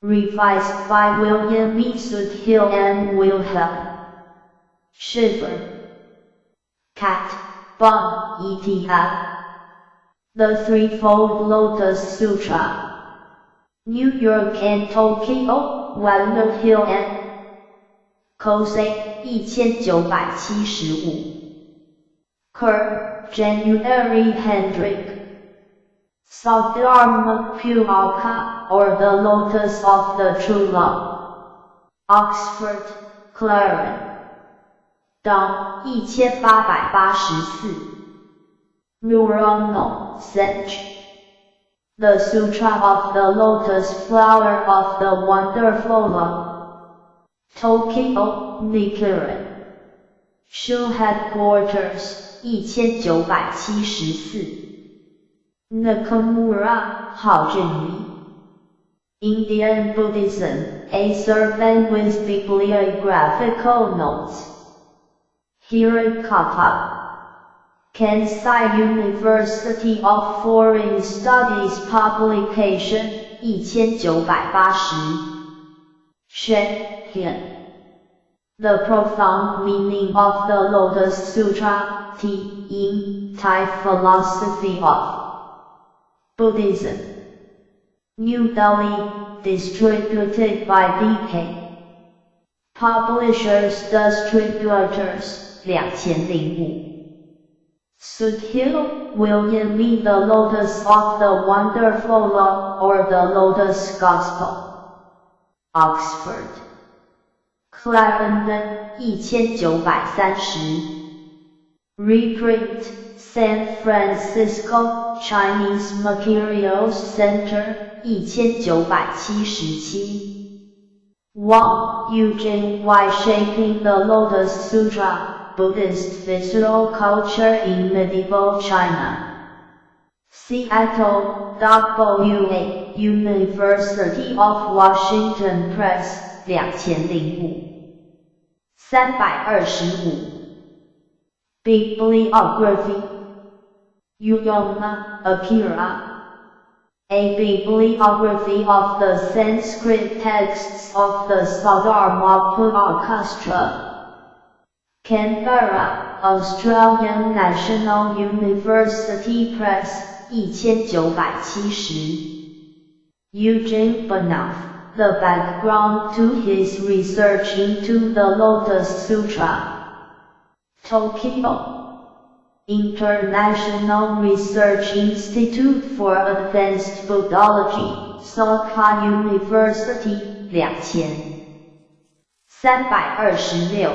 Revised by William E. Soothill and Wilhelm Schiffer. Cat, Bon, E.T.L. The Threefold Lotus Sutra. New York and Tokyo, Walnut and Kose, 1975. Kerr, January Hendrick. Sadharma Puraka, or the Lotus of the True Love. Oxford, Claren. Dong, 1884. Murano, Sench. The Sutra of the Lotus Flower of the Wonderful Love. Tokyo, Nichiren. Shu Headquarters, 1974. Nakamura, Hao Zhenyi. Indian Buddhism, a survey with bibliographical notes. Hirokata. Kansai University of Foreign Studies Publication, 1980. Shen, Hian. The Profound Meaning of the Lotus Sutra, T. in Thai Philosophy of Buddhism. New Delhi, distributed by DK. Publishers Distributors, 2005. Soothill, William E. The Lotus of the Wonderful Love, or the Lotus Gospel. Oxford. Clarendon, 1930. Reprint, San Francisco, Chinese Materials Center, 1977. Wang, Eugene Y. Shaping the Lotus Sutra, Buddhist Visual Culture in Medieval China. Seattle WA University of Washington Press 2005 325 Bibliography Uyoma Akira A Bibliography of the Sanskrit texts of the Sagarmatha Orchestra Canberra, Australian National University Press 1970 Eugene Banoff, the background to his research into the Lotus Sutra Tokyo International Research Institute for Advanced Buddhology, Soka University 2000 326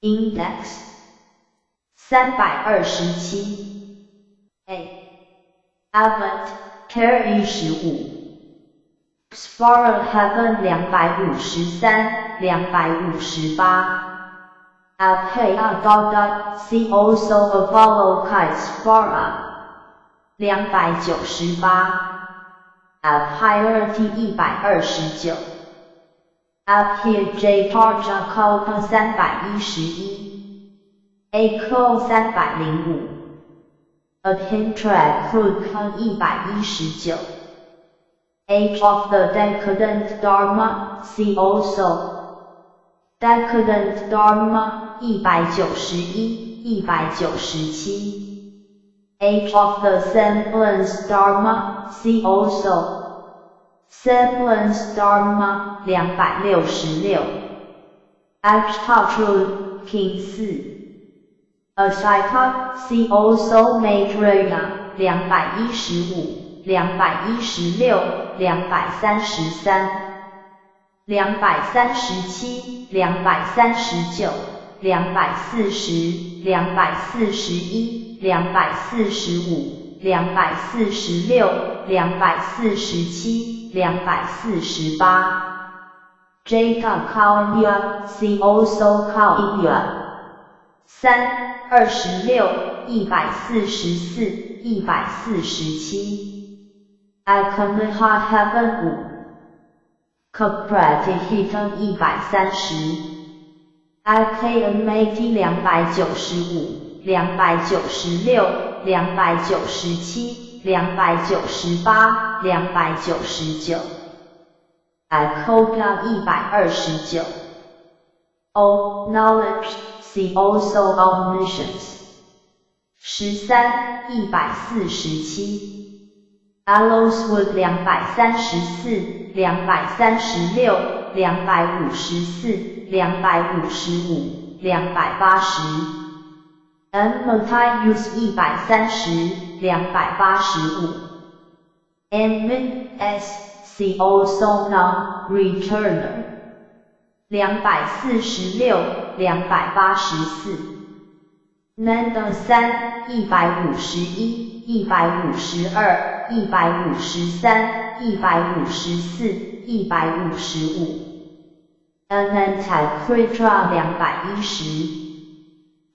Index 327 A. Abbott, Care 15 Spara Heaven 253 258 Abhaya Gauda, see also Avalokitesvara 298 Abhayarati 129 Abhyajatarjakalpa 311 Akho 305 Adhintrakrudka 119 Age of the Decadent Dharma, see also Decadent Dharma 191 197 Age of the Semblance Dharma, see also Semblance Dharma 266 Ashtatrud, King 4 Ashita, see also Maitreya 215 216 233 237 239 240 241 245 246 247 248 Jaka Kaunya, see also Kaunya 3 26 144 147 Akamaha Heaven 5 Kapratihita 130 IKMAT 295 296 297 298 299 Ikoga 129 O. Knowledge, see also Omniscience 13 147 Allowswood 234 236 254 255 280 Matius 130 285 Edmund S. See also Non-Returner 246 284 Nanda 3 151 152 153 154 155 Anantakritra 210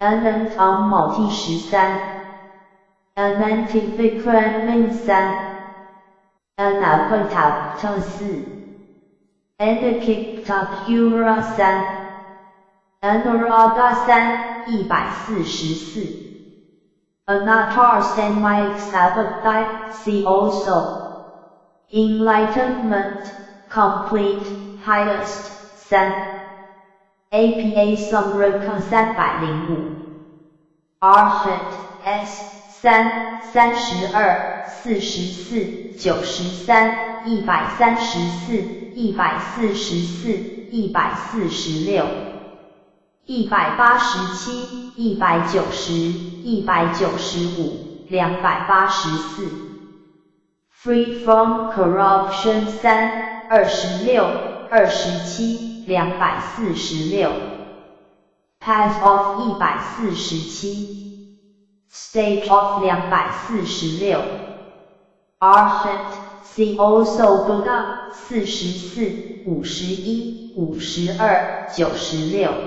Anantamoti 13 Anantivikram 3 Anapatapta 4 Anakiptapura 3 Anuradha 3 144 Anatar Semic Sabbatai, see also Enlightenment, Complete, Highest, 3 APA Samrika 305 Arhat, S, 3 32 44 93 134 144 146 187 190 195 284 Free from Corruption 3 26 27 246 Path of 147 Stage of 246 Arhat, see also Buddha 44 51 52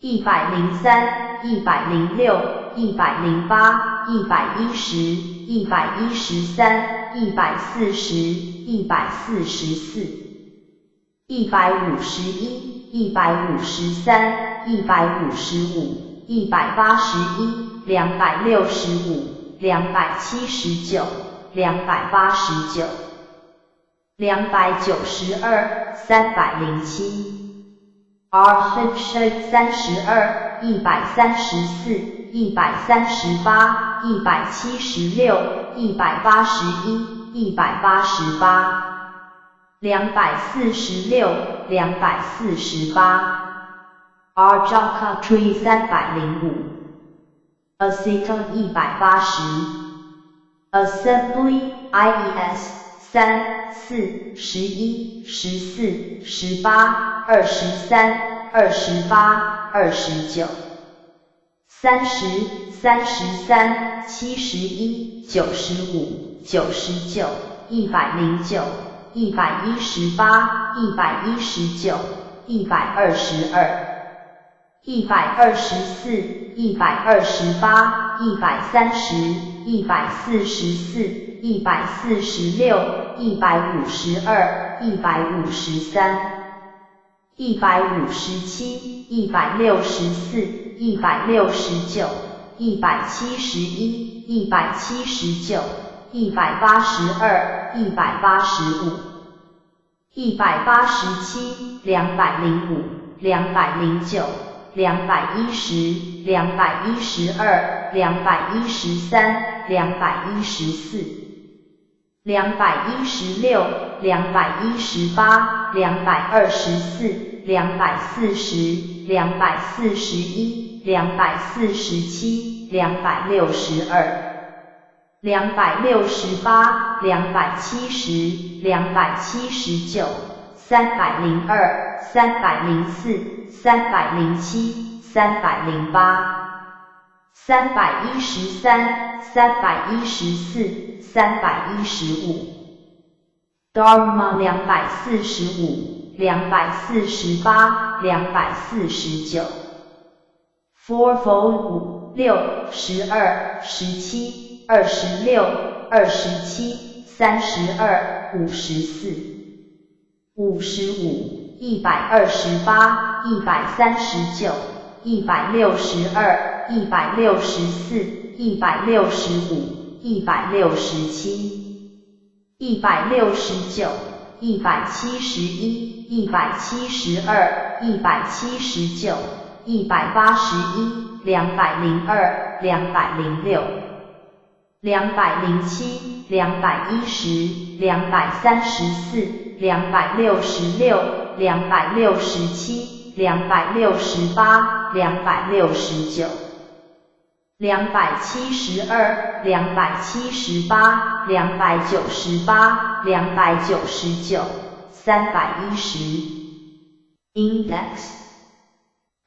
96 103 106 108 110、113、140、144、151、153、155、181、265、279、289、292、307。R32、134、138、176、181、188、246、248。R Jacquard 305。Aceton 180。Assembly IES 3、4、11、14、18、23、28、29、30、33、71、95、99、109、118、119、122、124、128、130、144、146、152、153、157、164、169、171、179、182、185、187、205、209、210、212、213、214、216、218、224、240、241、247、262、268、270、279、302、304、307、308、313、314、315。Dharma 245、248、249。Fourfold 5、6、12、17、26、27、32、54、55、128、139、162、164、165、167、169、171、172、179、181、202、206、207、210、234、266、267、268、269、272、278、298、299、310。Index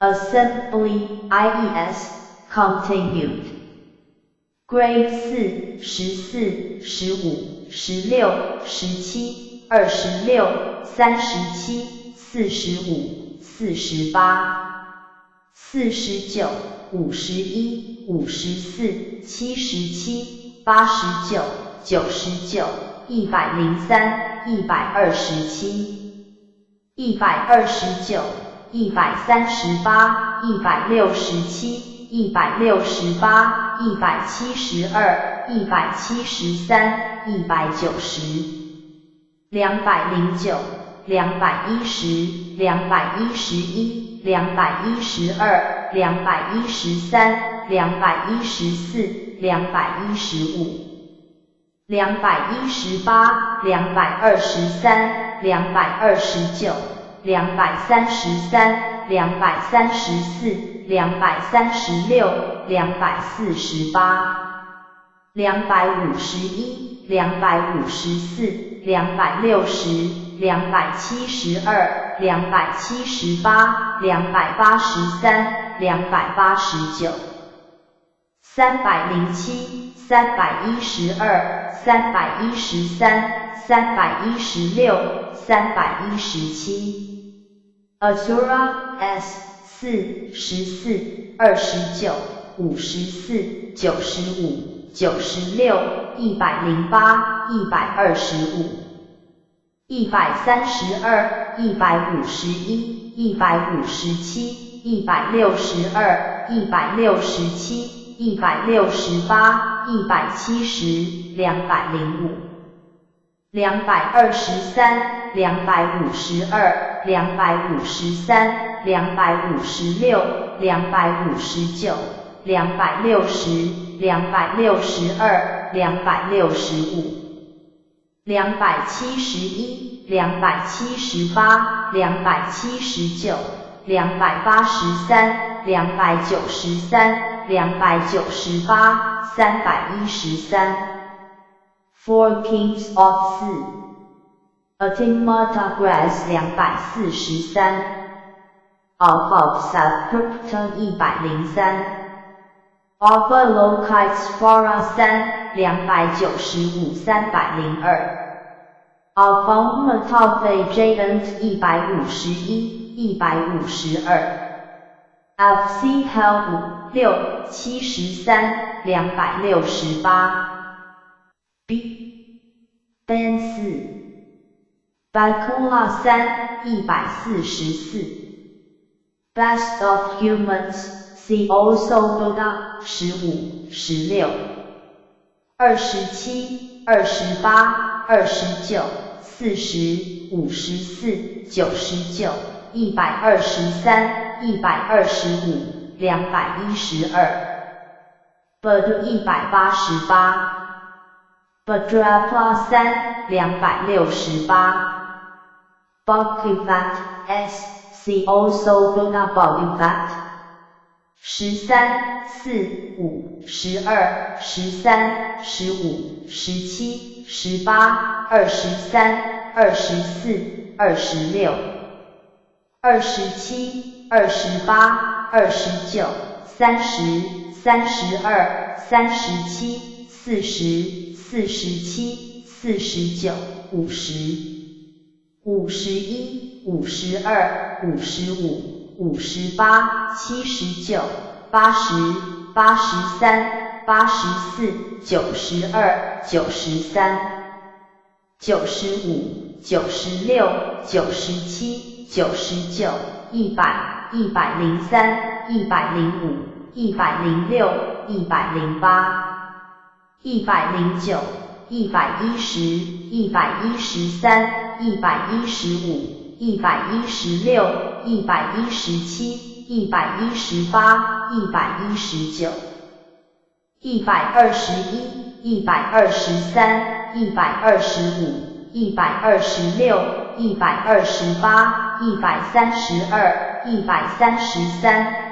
Assembly IES Continued Grade 4、14、15、16、17、26、37、45、48、49、51、54、77、89、99、103、127、129、138、167、168、172、173、190、209、210、211、212、213、214、215、218、223、229、233、234、236、248、251、254、260、272、278、283、289、307、312、313、316、317。Azura S 4、14、29、54、95、96、108、125、132、151、157、162、167、168、170、205、223、252、253、256、259、260、262、265、271、278、279、283、293、298、313。Four Kings of Zi Atimatagrass 243 Off of Subcrypton 103 Overlokites Fora 3 295 302 Alphamatophe Jadent 151 152 FC Hell 5 73 268 B Ben 4 Bakula 3 144 Best of Humans See Also Buddha 15 16 27 28 29 40 54 99 123 125 212 Bud 188 Badrapla 3 268 Buckyfat S See Also Buddha Buckyfat 13 4 5 12 13 15 17 18 23 24 26 27 28 29 30 32 37 40 47 49 50 51 52 55 58 79 80 83 84 92 93 95 96 97 99 100 103 105 106 108 109 110 113 115 116 117 118 119 121 123 125 126 128 132 133 134 135 139 140 141 144 146 147 148 151 153 154 155 156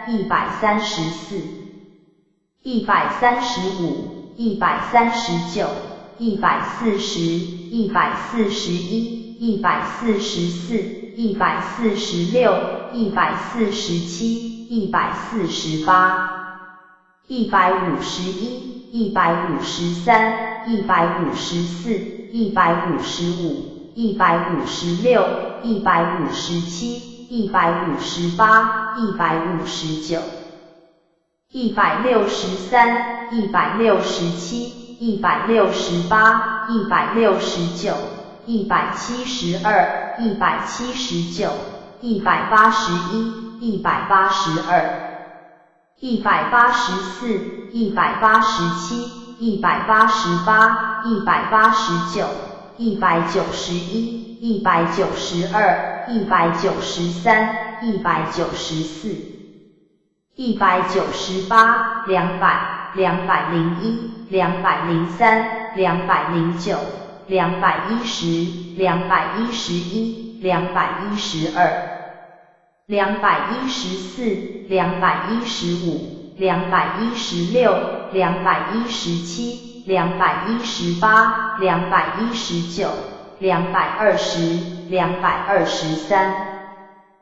157 158 159 163 167 168 169 172 179 181 182 184 187 188 189 191 192 193 194 198 200 201 203 209 210 211 212 214 215 216 217 218 219 220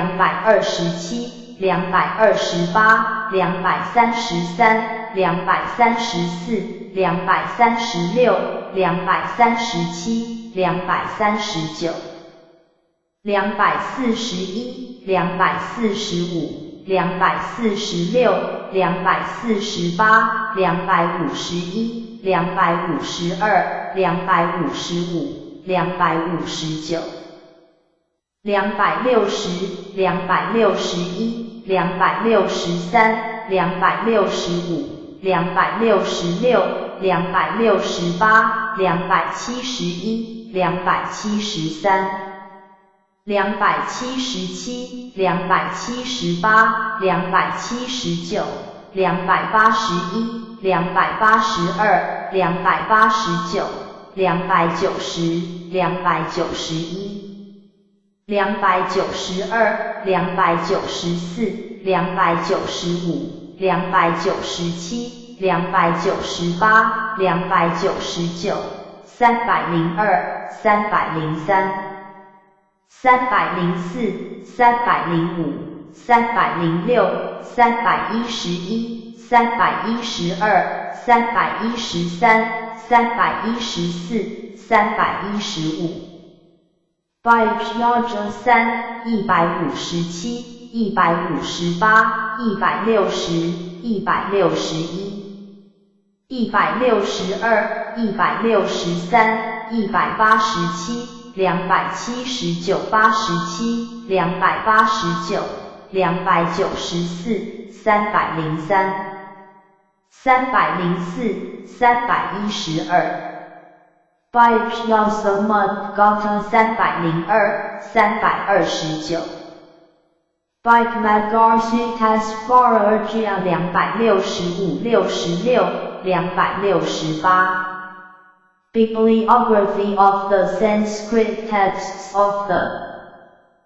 223 224 227 228 233 234 236 237 239 241 245 246、248、251、252、255、259、260、261、263、265、266、268、271、273、277、278、279、281、282、289、290、291、292、294、295、297、298、299、302、303、304、305、306、311、312、313、314、315。Bike 103、157、158、160、161、162、163、187、279、87、289、294、303、304、312。Bike 103 Gotha 302、329。Bike Magarsi Taspargia 265、66、268。Bibliography of the Sanskrit texts of the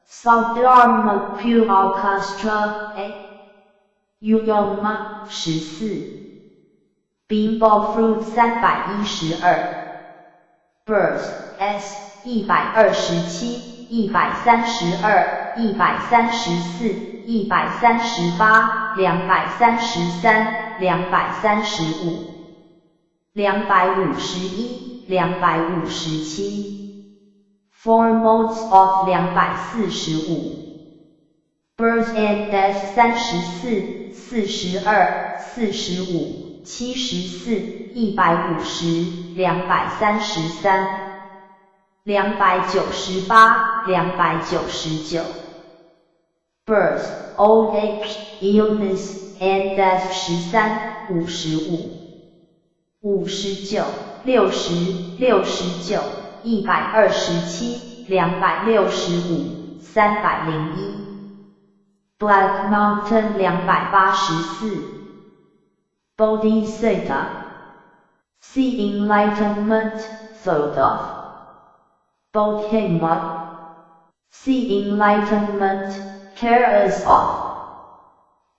Sardharma Pure Orchestra A. Uyoma 14。Bimbo Fruit 312。Birth S 127、132、134、138、233、235、251、257。Four modes of 245。Birth and Death 34、42、45、74、150、233、298、299。Birth, Old Age, Illness, and Death 13、55、59、60、69、127、265、301。Black Mountain 284。Bodhisattva. See enlightenment, thought of. Bodhima. See enlightenment, cares of.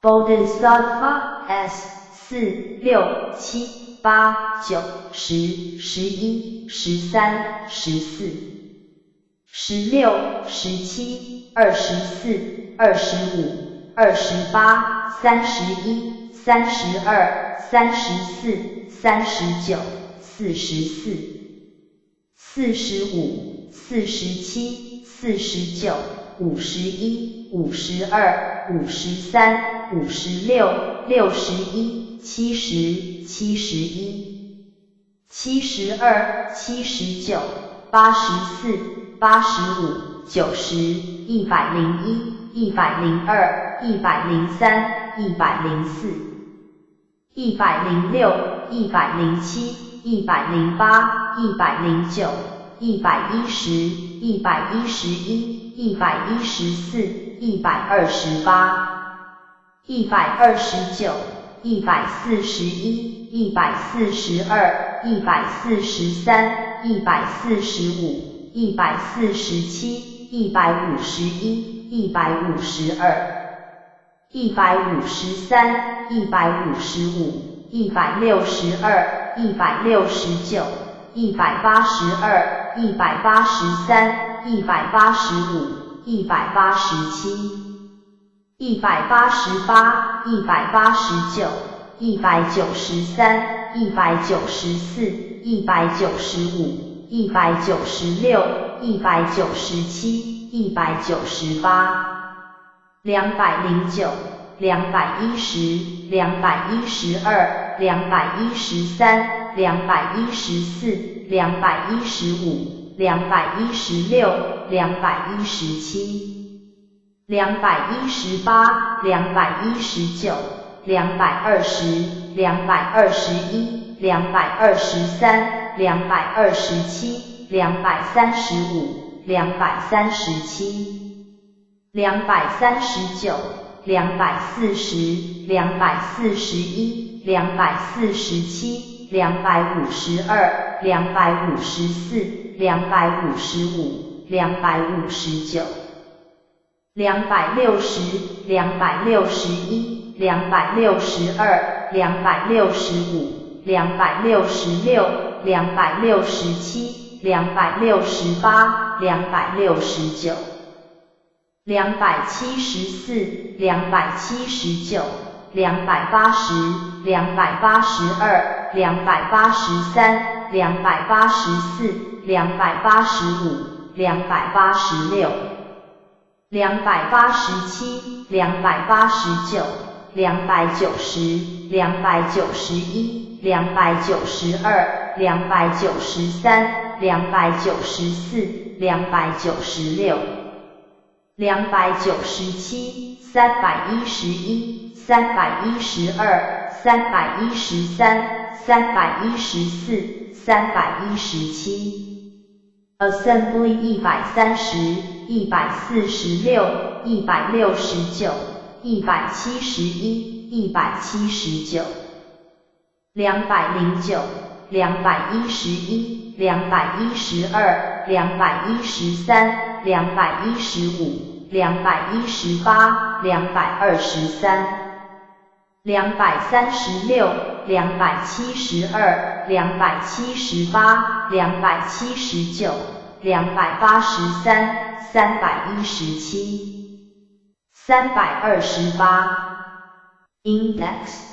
Bodhisattva S 4、6、7、8、9、10、11、13、14、16、17、24、25、28、31、32、34、39、44、45、47、49、51、52、53、56、61、70、71、72、79、84、85、90、101、102、103、104。106、107、108、109、110、111、114、128、129、141、142、143、145、147、151、152。153、155、162、169、182、183、185、187、188、189、193、194、195、196、197、198。209、210、212、213、214、215、216、217、218、219、220、221、223、227、235、237、239、240、241、247、252、254、255、259、260、261、262、265、266、267、268、269、274、279、280、282、283、284、285、286、287、289、290、291、292、293、294、296、297、311、312、313、314、317。Assembly 130、146、169、171、179、209、211、212、213、215、218、223、236、272、278、279、283、317、328。Index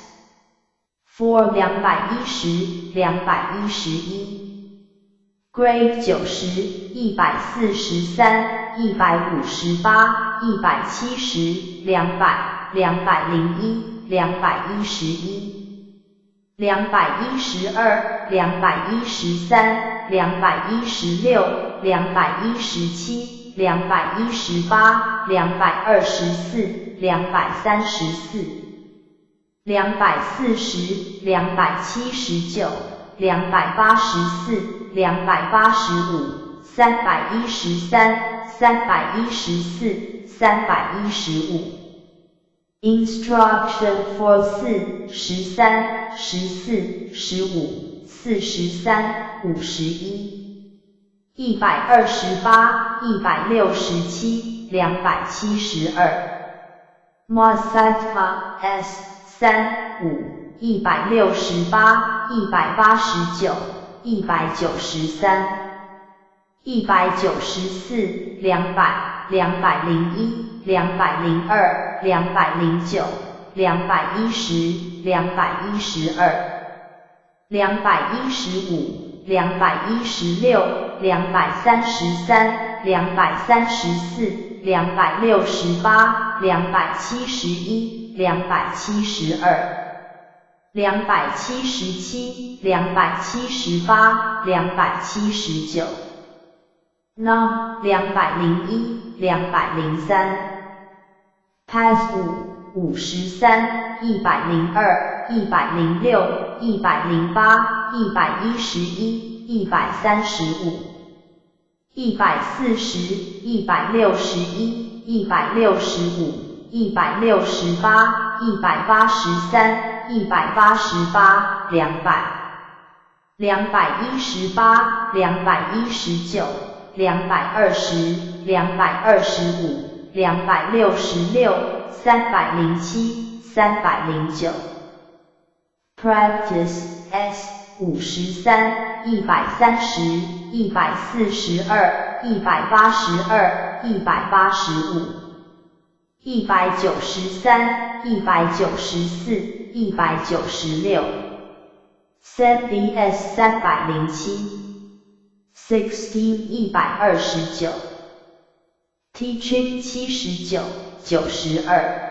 for 210、211。Grade 90、143、158、170、200、201、211、212、213、216、217、218、224、234、240、279、284、285、313、314、315。Instruction for 4、13、14、15、43、51。128、167、272。Mosaica S35、168、189、193、194、200、201、202、209、210、212、215、216、233、234、268、271、272。277、278、279。Num 201、203。Pass 5、53、102、106、108、111、135。140、161、165、168、183、188、200。218、219、220、225、266、307、309。Practice S53、130、142、182、185。193、194、196。CBS 307。16 129。Teaching 79、92。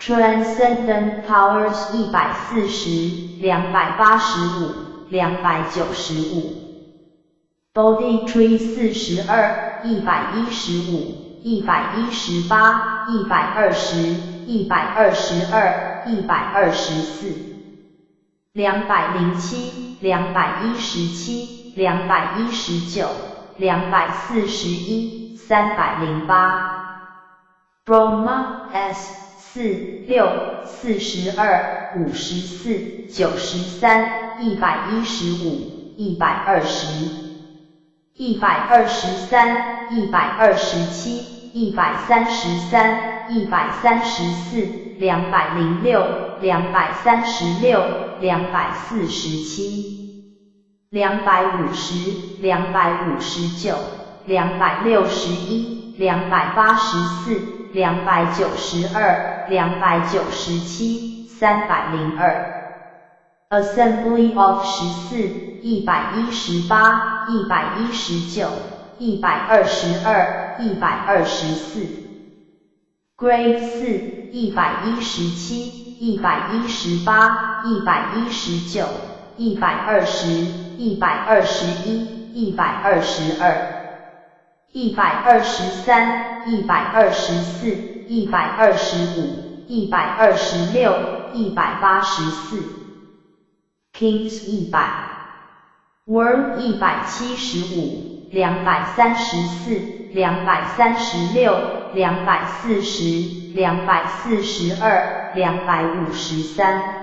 Transcendent Powers 140 285 295 Body Tree 42 115 118 120 122 124 207 217 219 241 308 Brahma S 46 42 54 93 115 120 123 127 133 134 206 236 247 250 259 261 284 292 297 302 Assembly of 14 118 119 122 124 Grade 4 117 118 119 120 121 122 123 124 125 126 184 Kings 100 World 175 234 236 240 242 253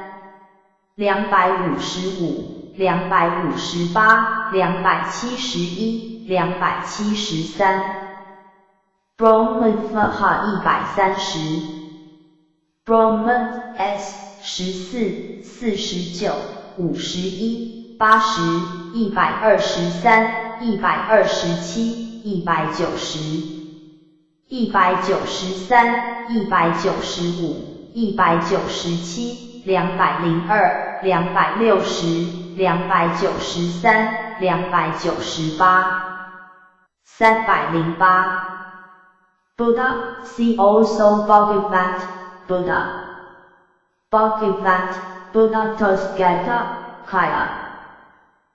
255 258 271 273 Brahman Maha 130 Brahman S 14 49 51 80 123 127 190 193 195 197 202 260 293 298 308 Buddha, see also Bhagavat, Buddha. Bhagavat, Buddha Tasgata, Kaya.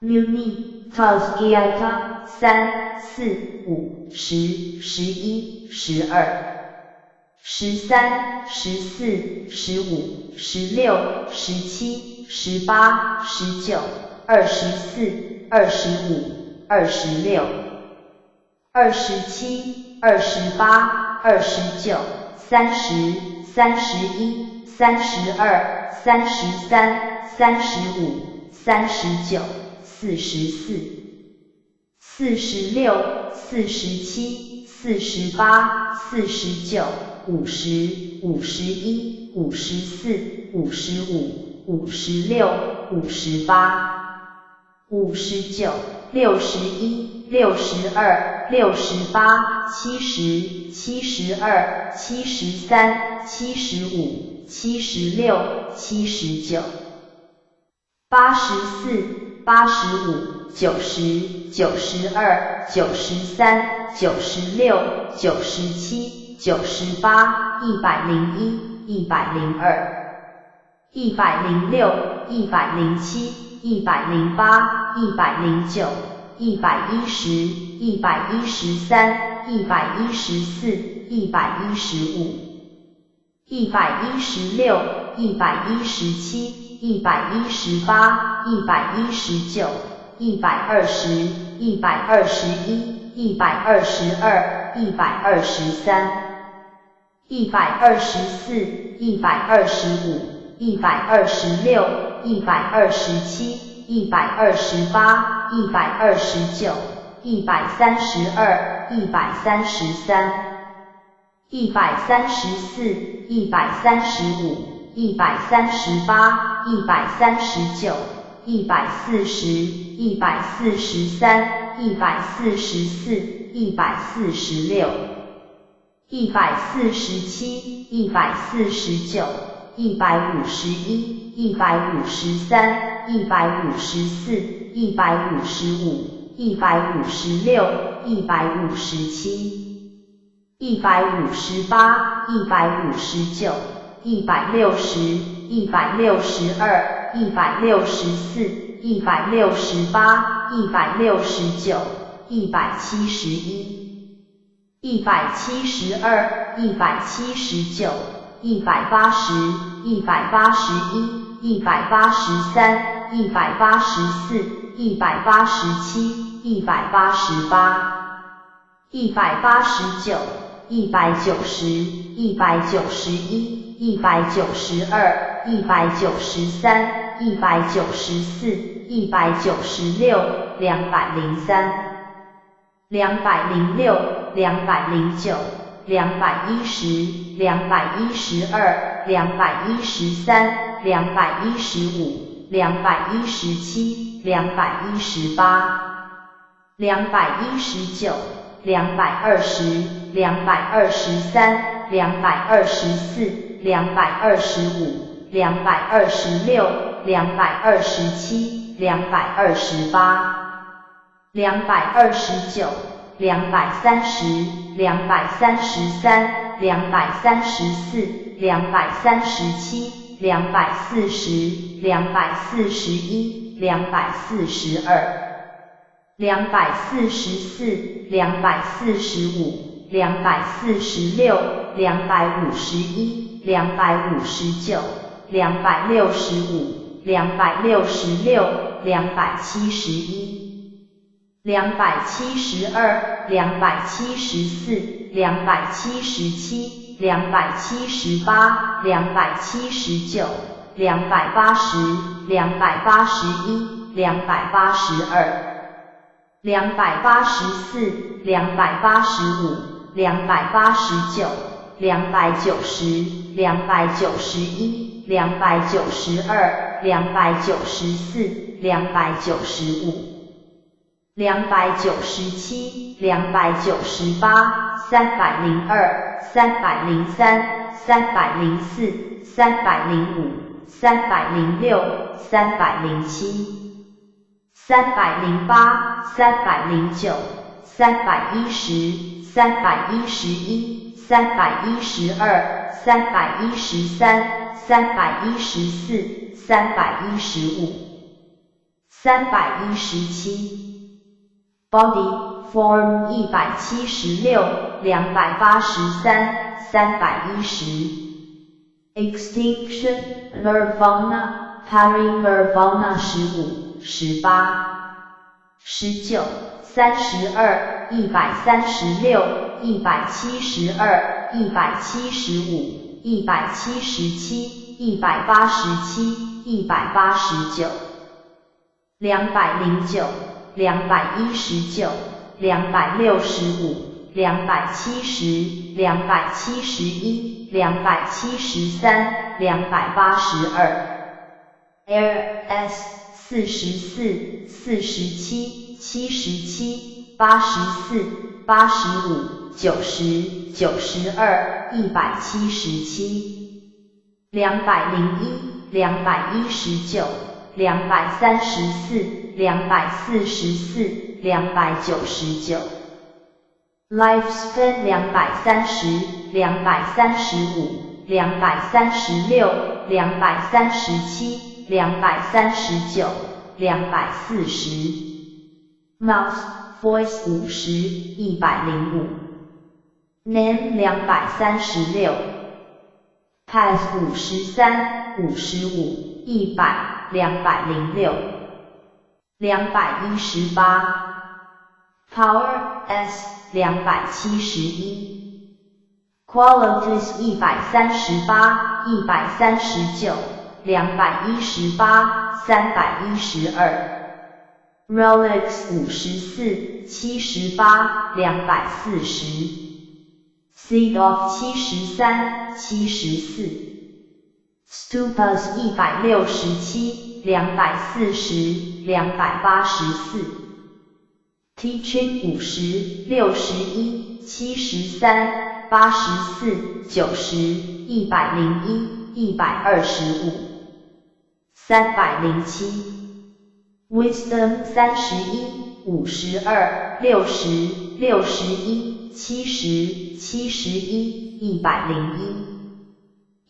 Muni, Tasgata, 3、4、5、10、11、12、13、14、15、16、17、18、19、24、25、26、27、28、29、30、31、32、33、35、39、44、46、47、48、49、50、51、54、55、56、58、59、61、62、68、70、72、73、75、76、79、84、85、90、92、93、96、97、98、101、102、106、107、108、109、110、113、114、115、116、117、118、119、120、121、122、123、124、125、126、127、128、129、132、133、134、135、138、139、140、143、144、146、147、149、151、153、154、155、156、157、158、159、160、162、164、168、169、171、172、179、180、181、183、184、187、188、189、190、191、192、193、194、196、203、206、209、210、212、213、215、217、218、219、220、223、224、225、226、227、228、229、230、233、234、237、240、241、242、244、245、246、251、259、265、266、271、272、274、277、278、279、280、281、282、284、285、289、290、291、292、294、295、297、298、302、303、304、305、306、307、308、309、310、311、312、313、314、315、317。Body Form 176、283、310。Extinction Nirvana Parinirvana 15、18、19、32、136、172、175、177、187、189、209、219、265、270、271、273、282。Air S 44、47、77、84、85、90、92、177、201、219、234、244、299。Lifespan 230、235、236、237、239、240。Mouse Voice 50、105。Name 236。Path 53、55、100、206。218。Power S 271。Qualities 138、139、218、312。Relics 54、78、240。Seed of 73、74。Stupas 167、240、284。Teaching 50、61、73、84、90、101、125。307。Wisdom 31、52、60、61、70、71、101。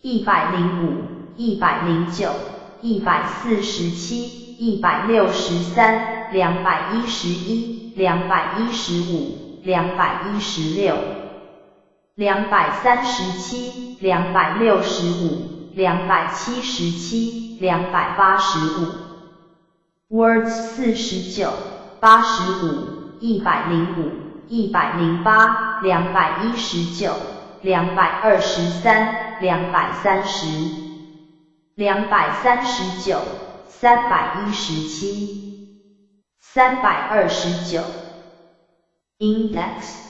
105、109、147、163、211、215、216、237、265、277、285。Words 49、85、105、108、219、223、230、239、317、329。Index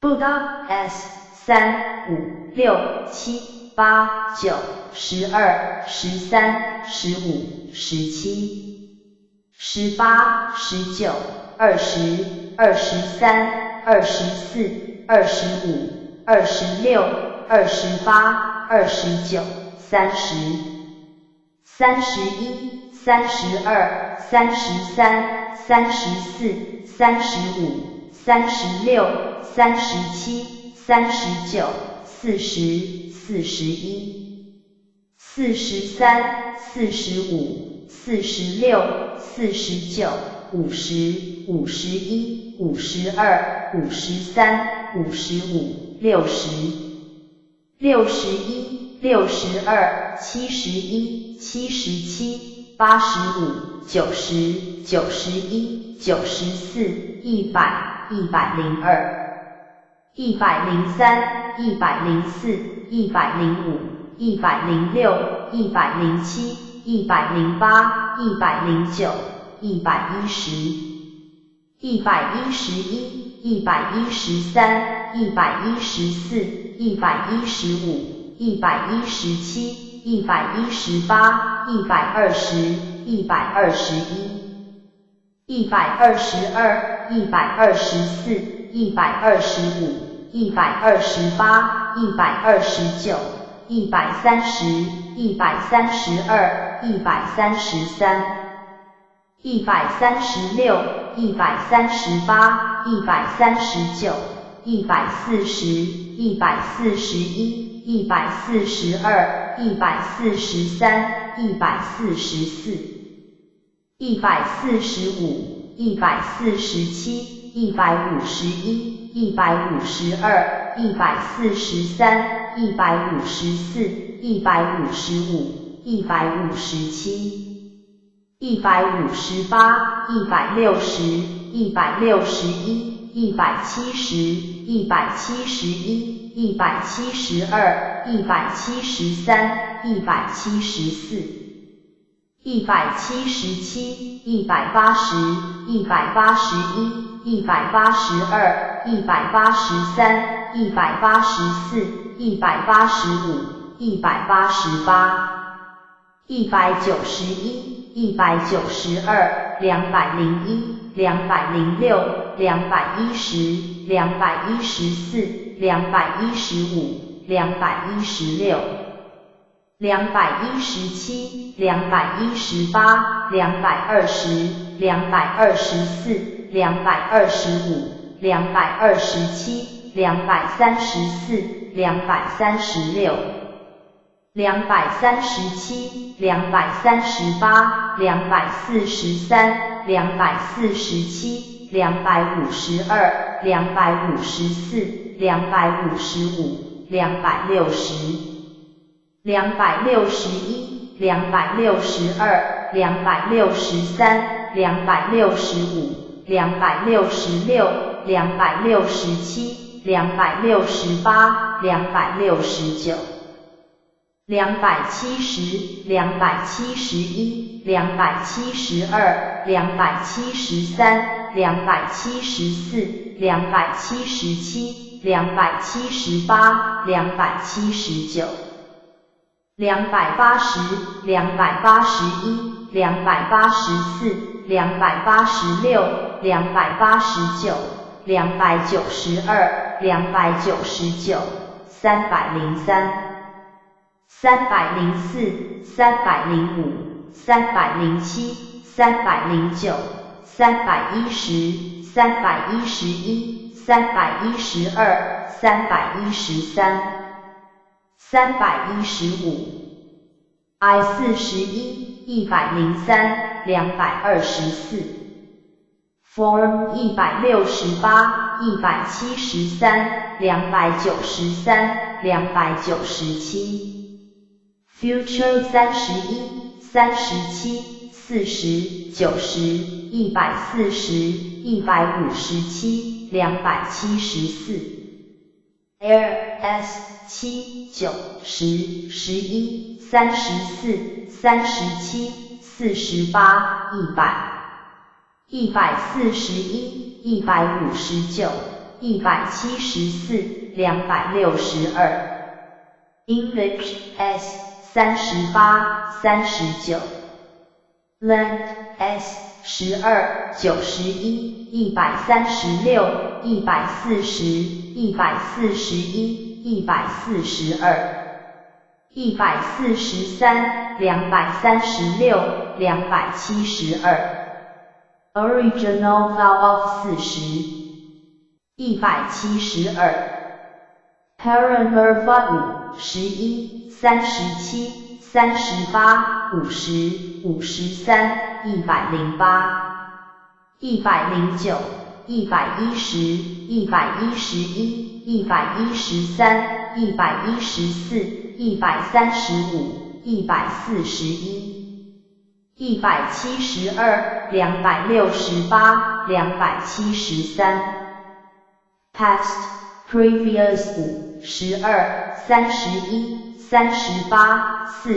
Buddha S 3、5、6、7、8、9、12、13、15、17、18、19、20、23、24、25、26、28、29、30、31、32、33、34、35、36、37、39、40、41、43、45、46、49、50、51、52、53、55、60、61、62、71、77、85、90、91、94、100、102、103、104、105、106、107、108、109、110、111、113、114、115、117、118、120、121、122、124、125、128、129、130、132、133、136、138、139、140、141、142、143、144、145、147、151、152、143、154、155、157、158、160、161、170、171、172、173、174、177、180、181、182、183、184、185、188、191、192、201、206、210、214、215、216、217、218、220、224、225、227、234、236、237、238、243、247、252、254、255、260、261、262、263、265、266、267、268、269、270、271、272、273、274、277、278、279、280、281、284、286、289、292、299、303、304、305、307、309、310、311、312、313、315 I41 103 224 Form 168 173 293 297 Future 31 37 40 90 140 157 274 Air S 7 9 10 11 34 37 48 100 141 159 174 262 English S 38 39 Land S 12 91 136 140 141 142 143 236 272 Original vowel of 40 172 Paranerva 5 11 37 38 50 53 108 109 110 111 113 114 135 141 172 268 273 Past Previous 5 12 31 38 40 42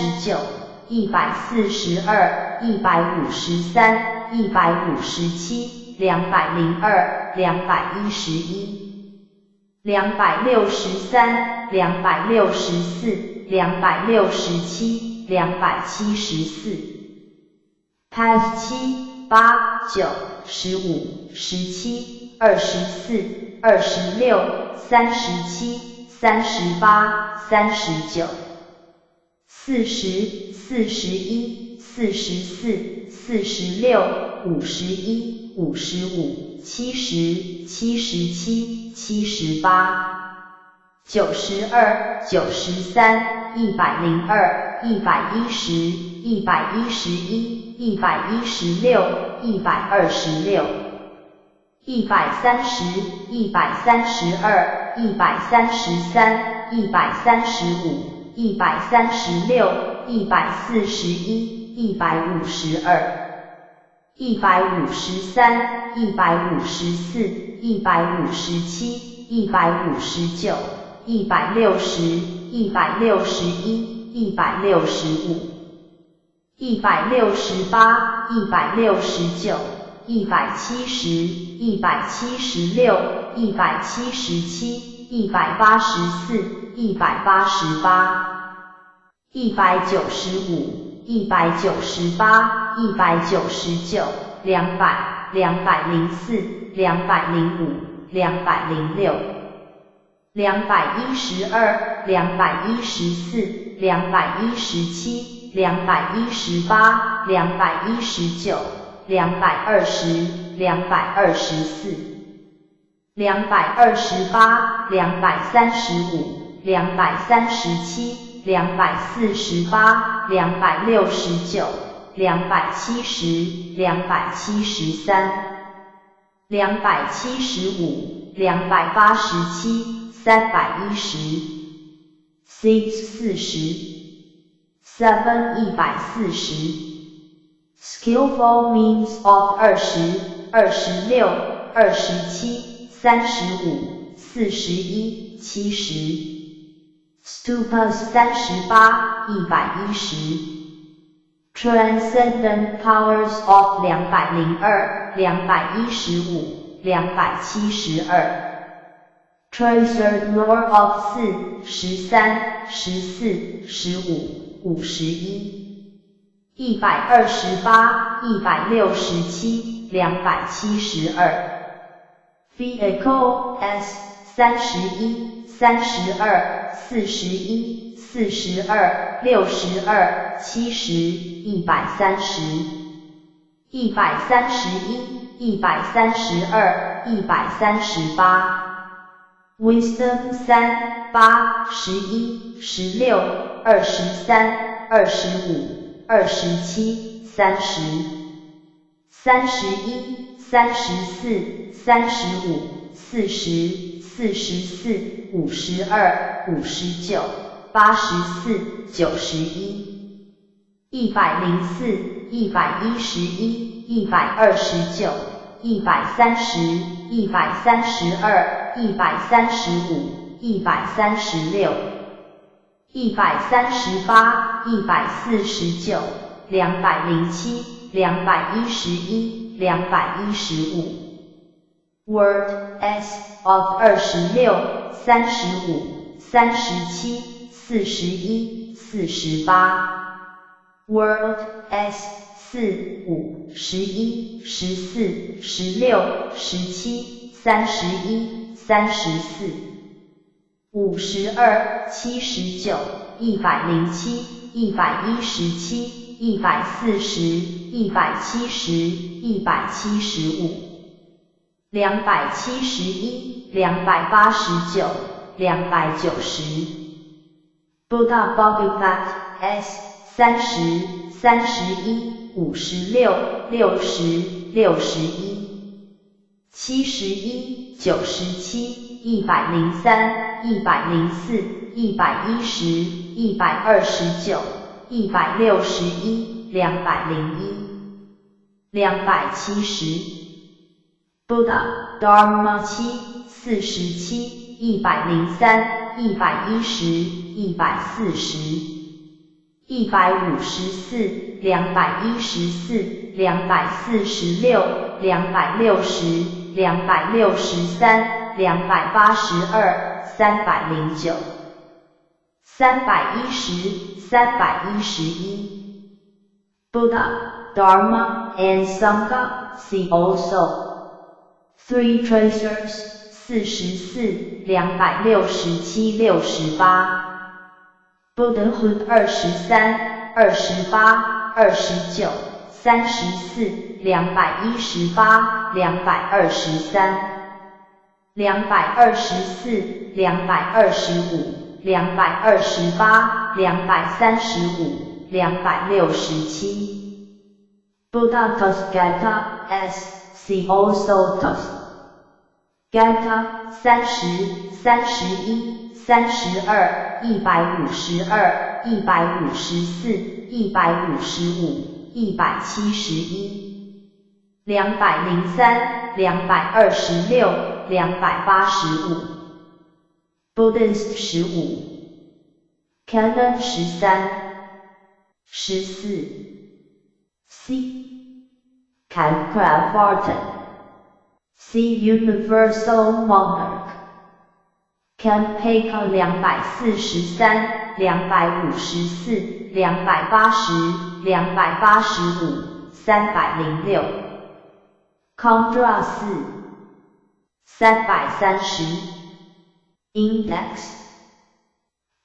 72 139 142 153 157 202 211 263 264 267 274 Past 7 8 9 15 17 24 26 37 38 39 40 41 44 46 51 55 70 77 78 92 93 102 110 111 116 126 130 132 133 135 136 141 152 153 154 157 159 160 161 165 168 169 170 176 177 184 188 195 198 199 200 204 205 206 212 214 217 218 219 220 224 228 235 237 248 269 270 273 275 287 310 640 7 140 Skillful means of 20 26 27 35 41 70 Stupas 38 110 Transcendent powers of 202 215 272 Treasured lore of 4 13 14 15 51 128 167 272 Vehicle S 31 32 41 42 62 70 130 131 132、138。Wisdom 3、8、11、16、23、25、27、30、31、34、35、40、44、52、59、84、91。104、111、129、130、132、135、136、138、149、207、211、215。Word S of 26、35、37、41、48。Word S 4、5、11、14、16、17、31、34、52、79、107、117、140、170、175、271、289、290。Buddha Body Fat S 30、31、56、60、61、71、97、103、104、110、129、161、201、270。Buddha Dharma 7、47、103、110、140。154、214、246、260、263、282、309、310、311。Buddha, Dharma, and Sangha, see also. Three Treasures, 44、267、68。Buddhahood 23、28、29、34、218、223、224、225、228、235、267。Buddha Tathagata S. See also Tath. Gata 30、31、32、152、154、155、171、203、226、285。Buddhist 15。Canon 13、14。C. Calcravartan. C. Universal Monarch. Campeka 243、254、280、285、306。Condra 4、330。Index.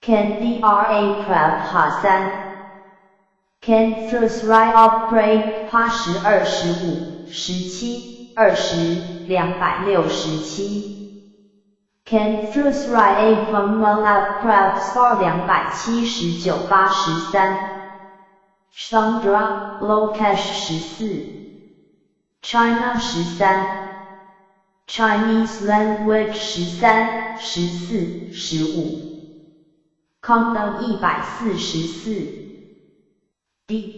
Candra Prabha 3。Canthus Right of Break 8、25、17、20、267。Canthus Right from Malab Crabs 279、83。Chandra Lokesh 14。China 13。Chinese Language 13、14、15。Condom 144。D.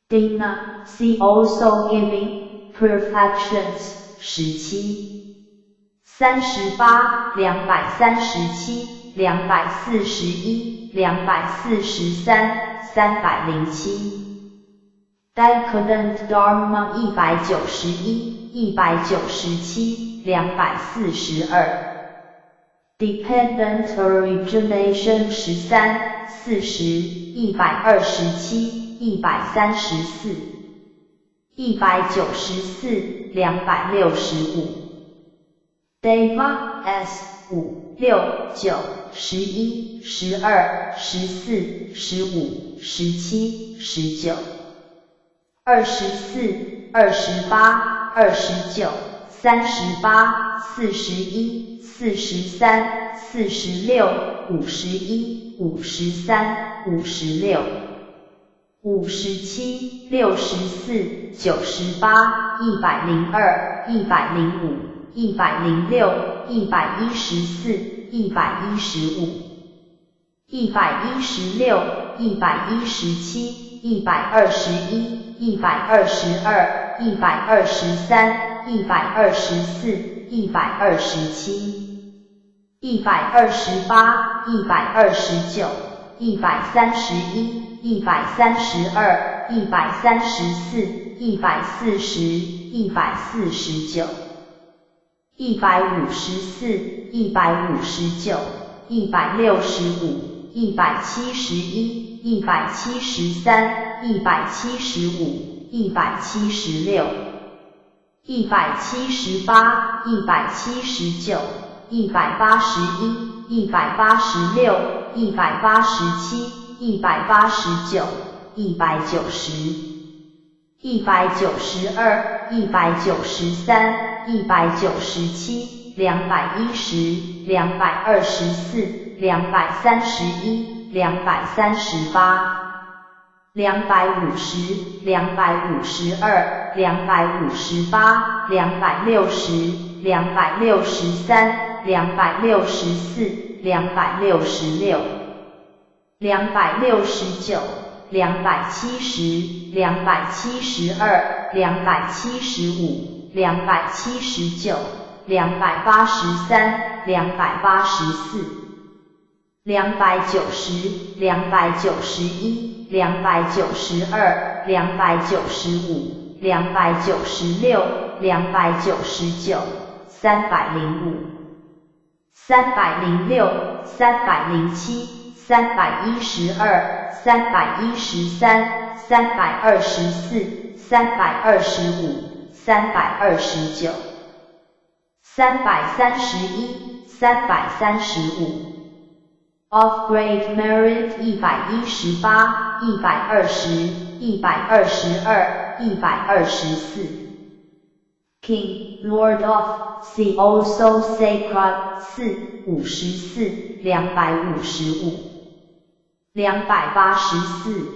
Dina, see also giving, perfections, 17。38、237、241、243、307。Decadent Dharma 191、197、242。Dependent Origination 13、40、127、134。194、265。Deva S 5、6、9、11、12、14、15、17、19。24、28、29、38、41、43、46、51、53、56、57、64、98、102、105、106、114、115、116、117、121、122、123、124、127、128、129、131、132、134、140、149、154、159、165、171、173、175、176、178、179、181、186、187、189、190、192、193、197、210、224、231、238、250、252、258、260、263、264、266、269、270、272、275、279、283、284、290、291、292、295、296、299、305、306、307、312、313、324、325、329、331、335 Of Great Merit 118、120、122、124 King, Lord of, see also Sacred 4、54、255、284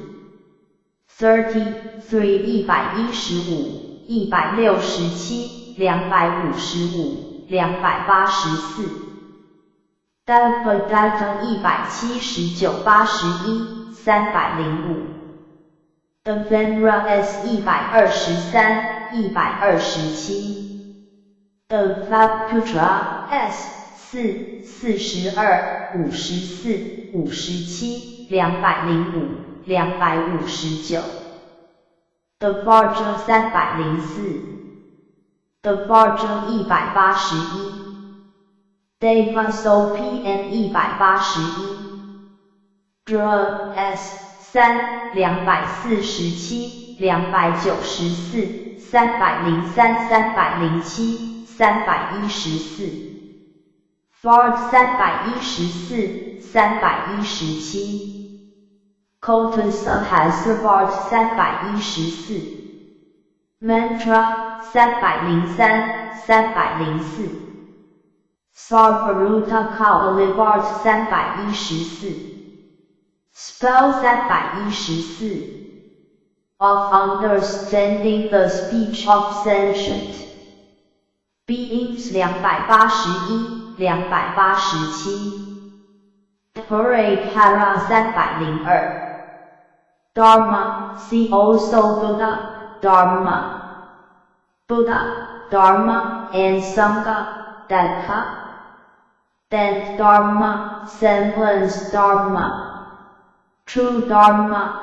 33、115、167、255、284 Delta Delta 179、81、305 Devendra S 123、127 Devaputra S 4、42、54、57、205、259 Devarja 304 Devarja 181 Devas OPN 181 Dra S 3、247、294、303、307、314 Fard 314、317 Cultus of Hazard 314 Mantra 303、304 Sarvaruta Kaolivard 314 Spell 314 Of understanding the speech of sentient beings 281、287 Parade Hara 302 Dharma, see also Buddha, Dharma Buddha, Dharma and Sangha, Dhamma Then Dharma, semblance Dharma True Dharma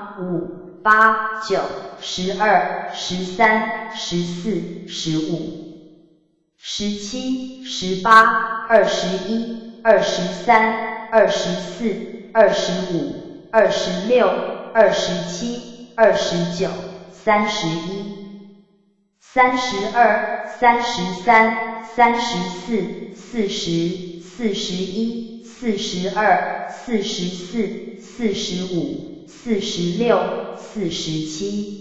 5、8、9、12、13、14、15、17、18、21、23、24、25、26、27、29、31、32、33、34、40、41、42、44、45、46、47、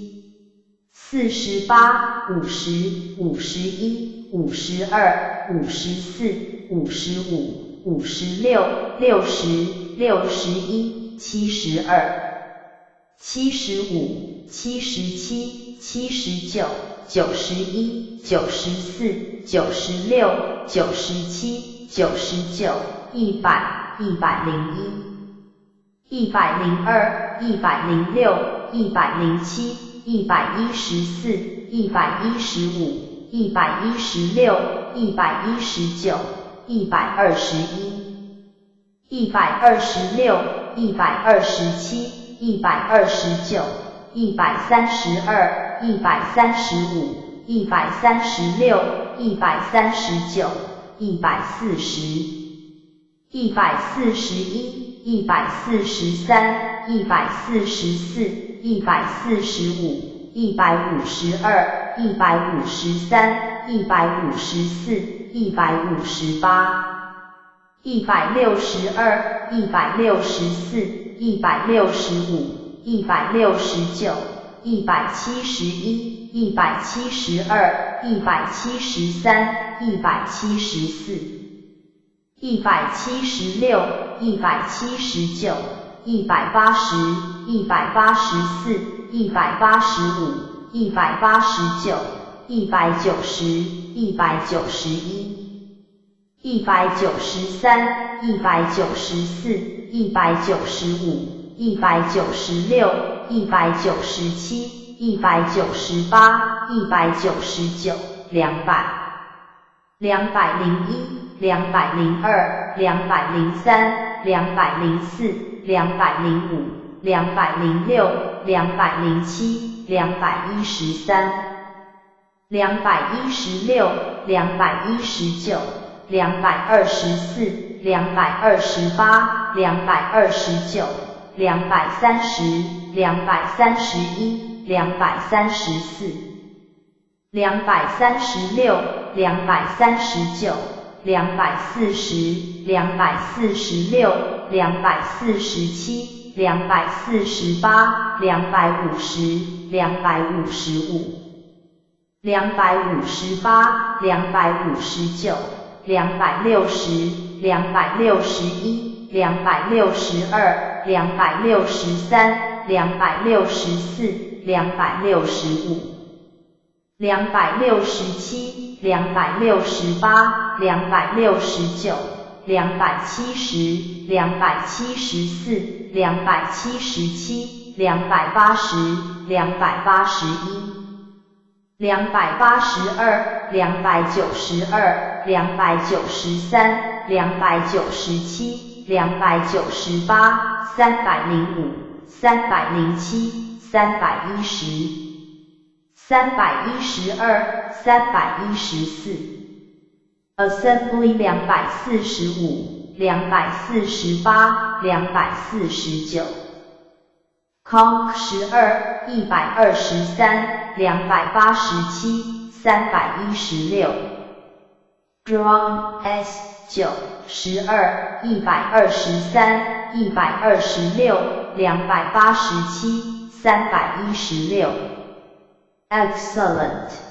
48、50、51、52、54、55、56、60、61、72、75、77、79、91、94、96、97、99、100、101、102、106、107、114、115、116、119、121、126、127、129、132、135、136、139、140、141、143、144、145、152、153、154、158、162、164、165、169、171、172、173、174、176、179、180、184、185、189、190、191、193、194、195、196、197、198、199、200、201、202、203、204、205、206、207、213、216、219、224、228、229、230、231、234、236、239、240、246、247、248、250、255、258、259、260、261、262、263、264、265、267、268、269、270、274、277、280、281、282、292、293、297、298、305、307、310、312、314。Assembly 245、248、249。Conc 12、123、287、316。Drum S 9、12、123、126、287、316。Excellent.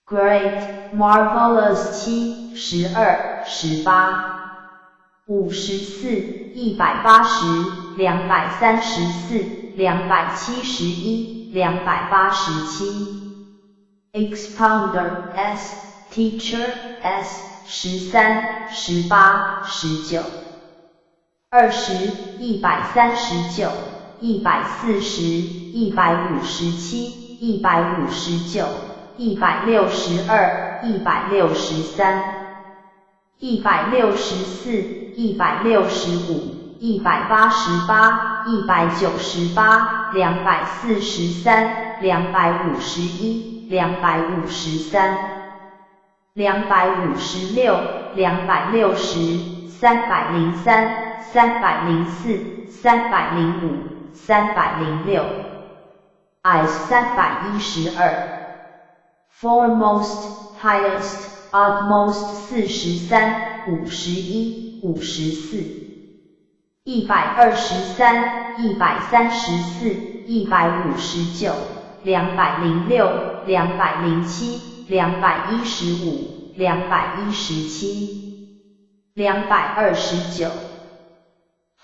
Great, marvelous 7、12、18。54、180、234、271、287。Expounder S, Teacher S, 13、18、19。20、139、140、157、159、162、163、164、165、188、198、243、251、253、256、260、303、304、305、306。I 312。Foremost, highest, utmost 43、51、54。123、134、159、206、207、215、217、229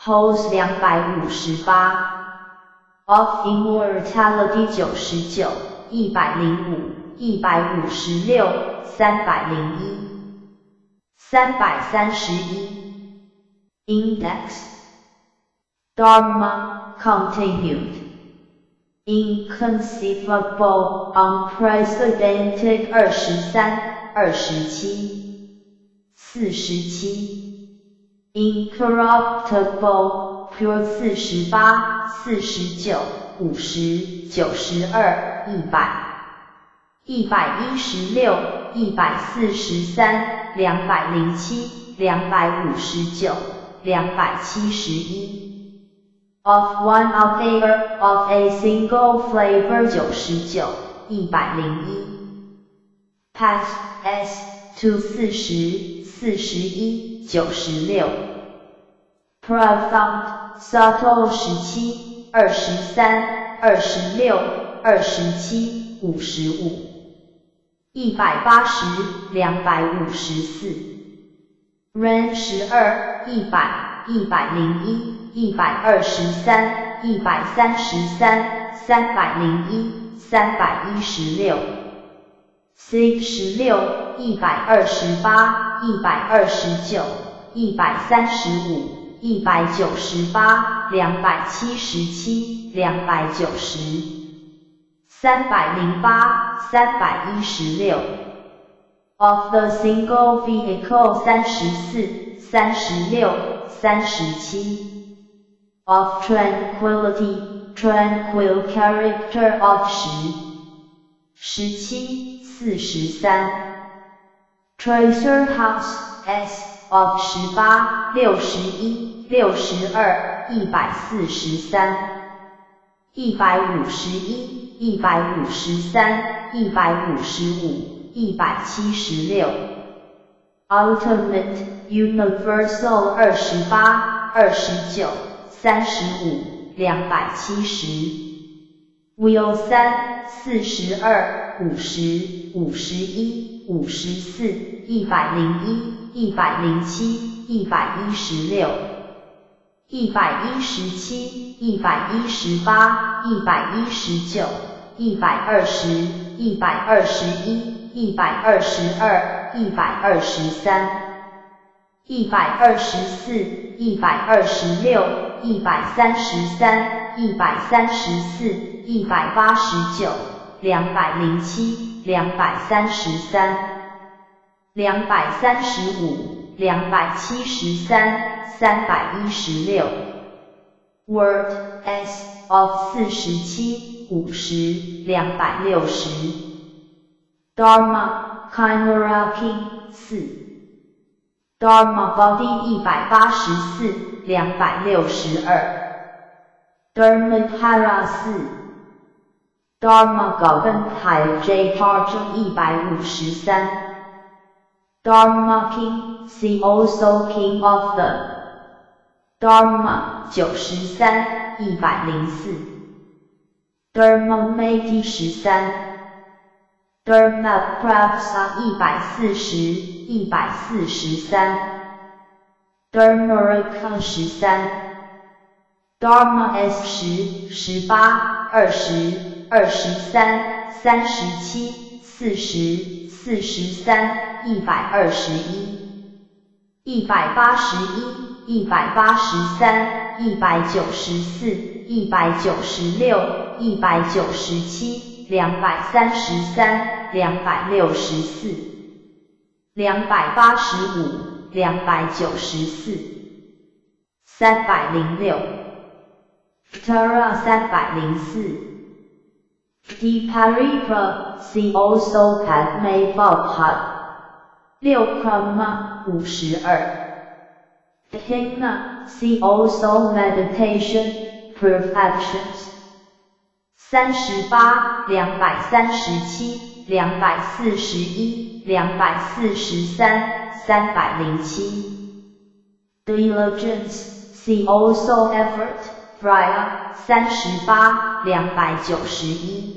Holds 258 Of Immortality 99、105、156、301、331 Index Dharma Continued Inconceivable Unprecedented 23、27、47 Incorruptible Pure 48、49、50、92、100、116、143、207、259、271 Of one flavor of a single flavor 99、101 Past S to 40、41、96 Profound Subtle 17、23、26、27、55 180、254 Ren 12、100、101、123、133、301、316 Sig 16、128、129、135、198、277、290 308、316 Of the single vehicle 34、36、37 Of tranquility, tranquil character of 10、17、43 Tracer House S of 18、61、62、143 151、153、155、176 Ultimate, Universal 28、29、35、270 Wheel 3、42、50、51、54、101、107、116 117、118、119、120、121、122、123、124、126、133、134、189、207、233、235、273、316 Word S of 47、50、260 Dharma Chimera King 4 Dharma Body 184、262 Dharmadhara 4 Dharma Govinda J Tarjan 153 Dharma King see also King of the Dharma 93、104 Dharma Mati 13 Dharma Prabsa 140、143 Dharmarika 13 Dharma S 10、18、20、23、37、40、43、121 181、183、194、196、197、233、264、285、294、306 Tara 304 Diparipra see also Padme Bhavat 6 Krama 52 Dhina see also Meditation Perfections 38、237、241、243、307 Diligence see also Effort Freya 38、291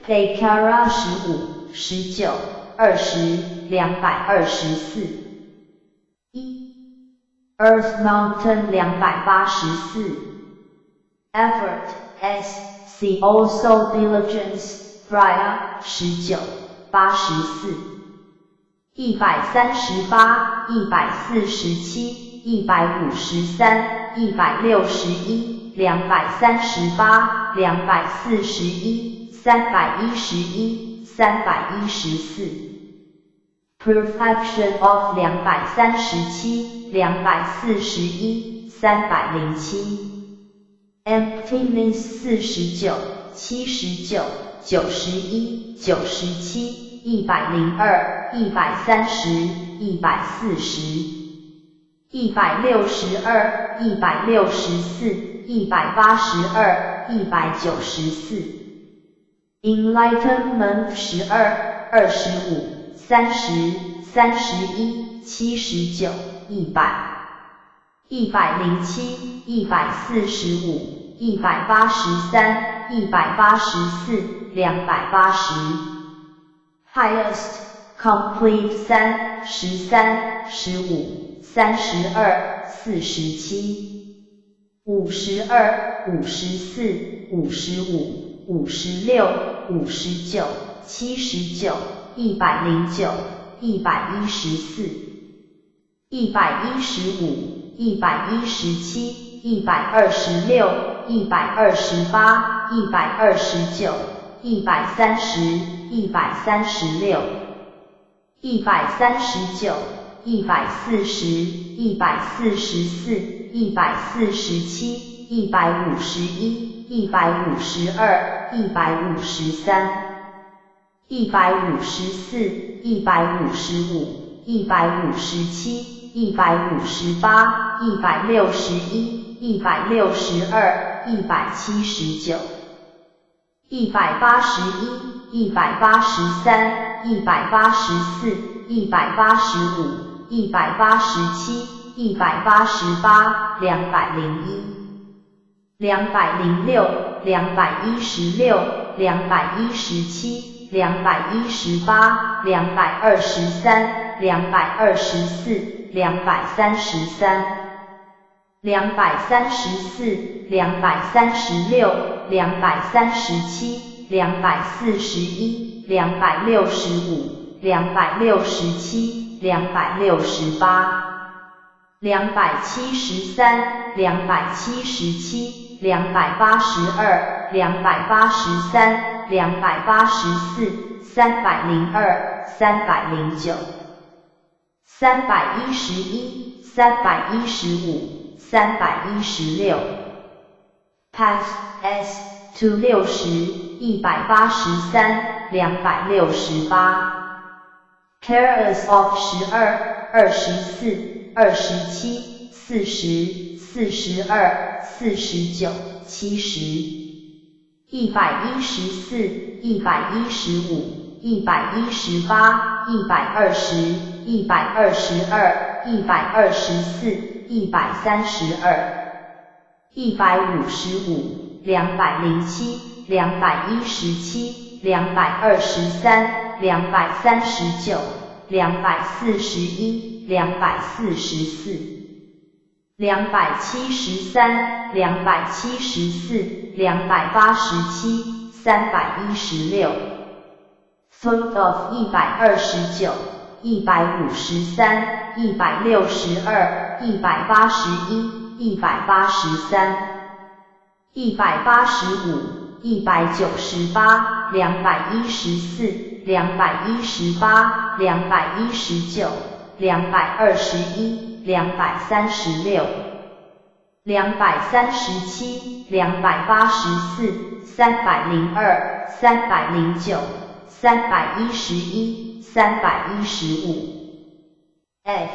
Dekara 15、19、20、224。Earth Mountain 284。Effort S See also diligence Freya 19、84。138、147、153、161、238、241、311、314。Perfection of 237、241、307。Emptiness 49、79、91、97、102、130、140。162、164、182、194。Enlightenment 12、25、30、31、79、100。107、145、183、184、280。Highest Complete 3、13、15、32、47。52、54、55、56、59、79、109、114。115、117、126、128、129、130、136。139、140、144、147、151、152、153。154、155、157、158、161、162、179。181、183、184、185、187、188、201。206、216、217、218、223、224、233。234、236、237、241、265、267、268。273、277、282、283、284、302、309。311、315、316。Path S to 60、183、268。Careless of 12、24、27、40、42、49、70。114、115、118、120、122、124、132。155、207、217、223、239、241、244。273、274、287、316。Thought of 129、153、162、181、183。185、198、214、218、219、221。236。237、284、302、309、311、315。F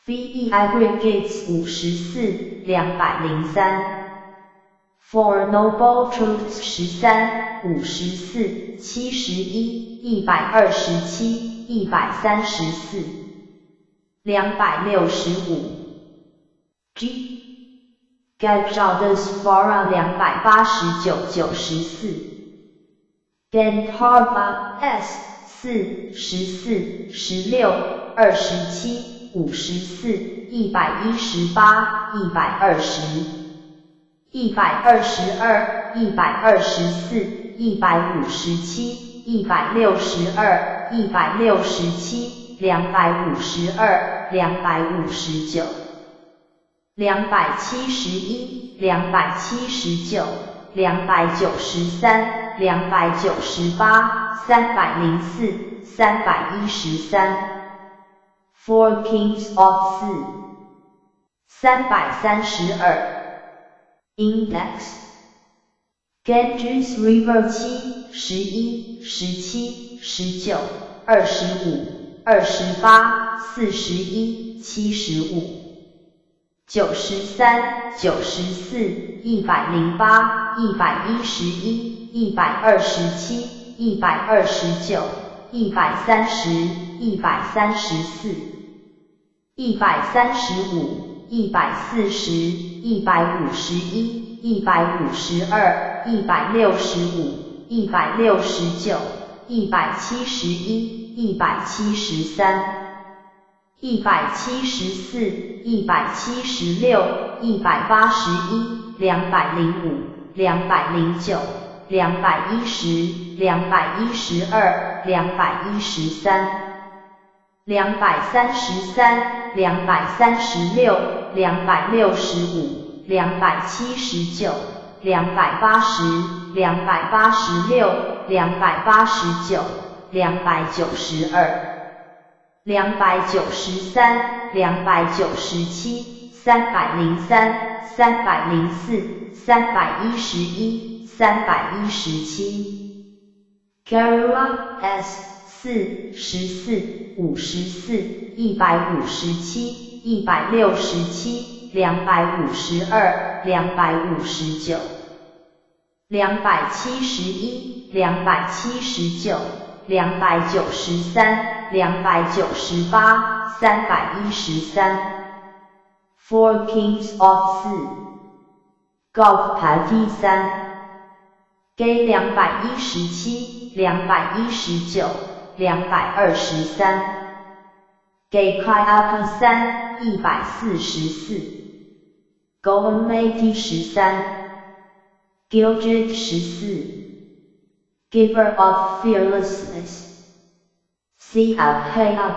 VE Aggregates 54、203。For Noble Truths 13、54、71、127、134。265。G Gajaldasvara 289、94。Gandharva S 4、14、16、27、54、118、120、122、124、157、162、167、252、259、271、279、293、298、304、313 ，Four Kings of 332 Index Ganges River 7、11、17、19、25、28、41、75。93、94、108、111、127、129、130、134、135、140、151、152、165、169、171、173。174、176、181、205、209、210、212、213、233、236、265、279、280、286、289、292。293、297、303、304、311、317。Kerala S 4、14、54、157、167、252、259。271、279、293、298、313 ，Four Kings of 4，Golf Party 3，给217、219、223，给 Kayapa 3、144 ，Government 13 ，Gilgit 14。Giver of Fearlessness See Abhaya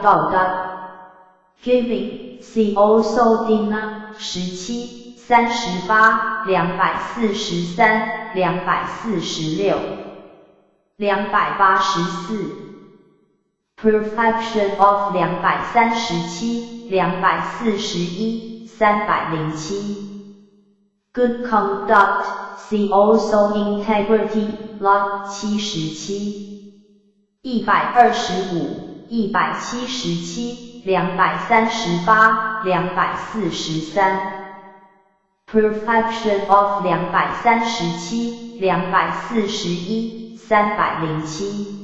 Giving See also Dina 17、38、243、246、284 Perfection of 237、241、307 Good Conduct See also Integrity Lot 77 125、177、238、243 Perfection of 237、241、307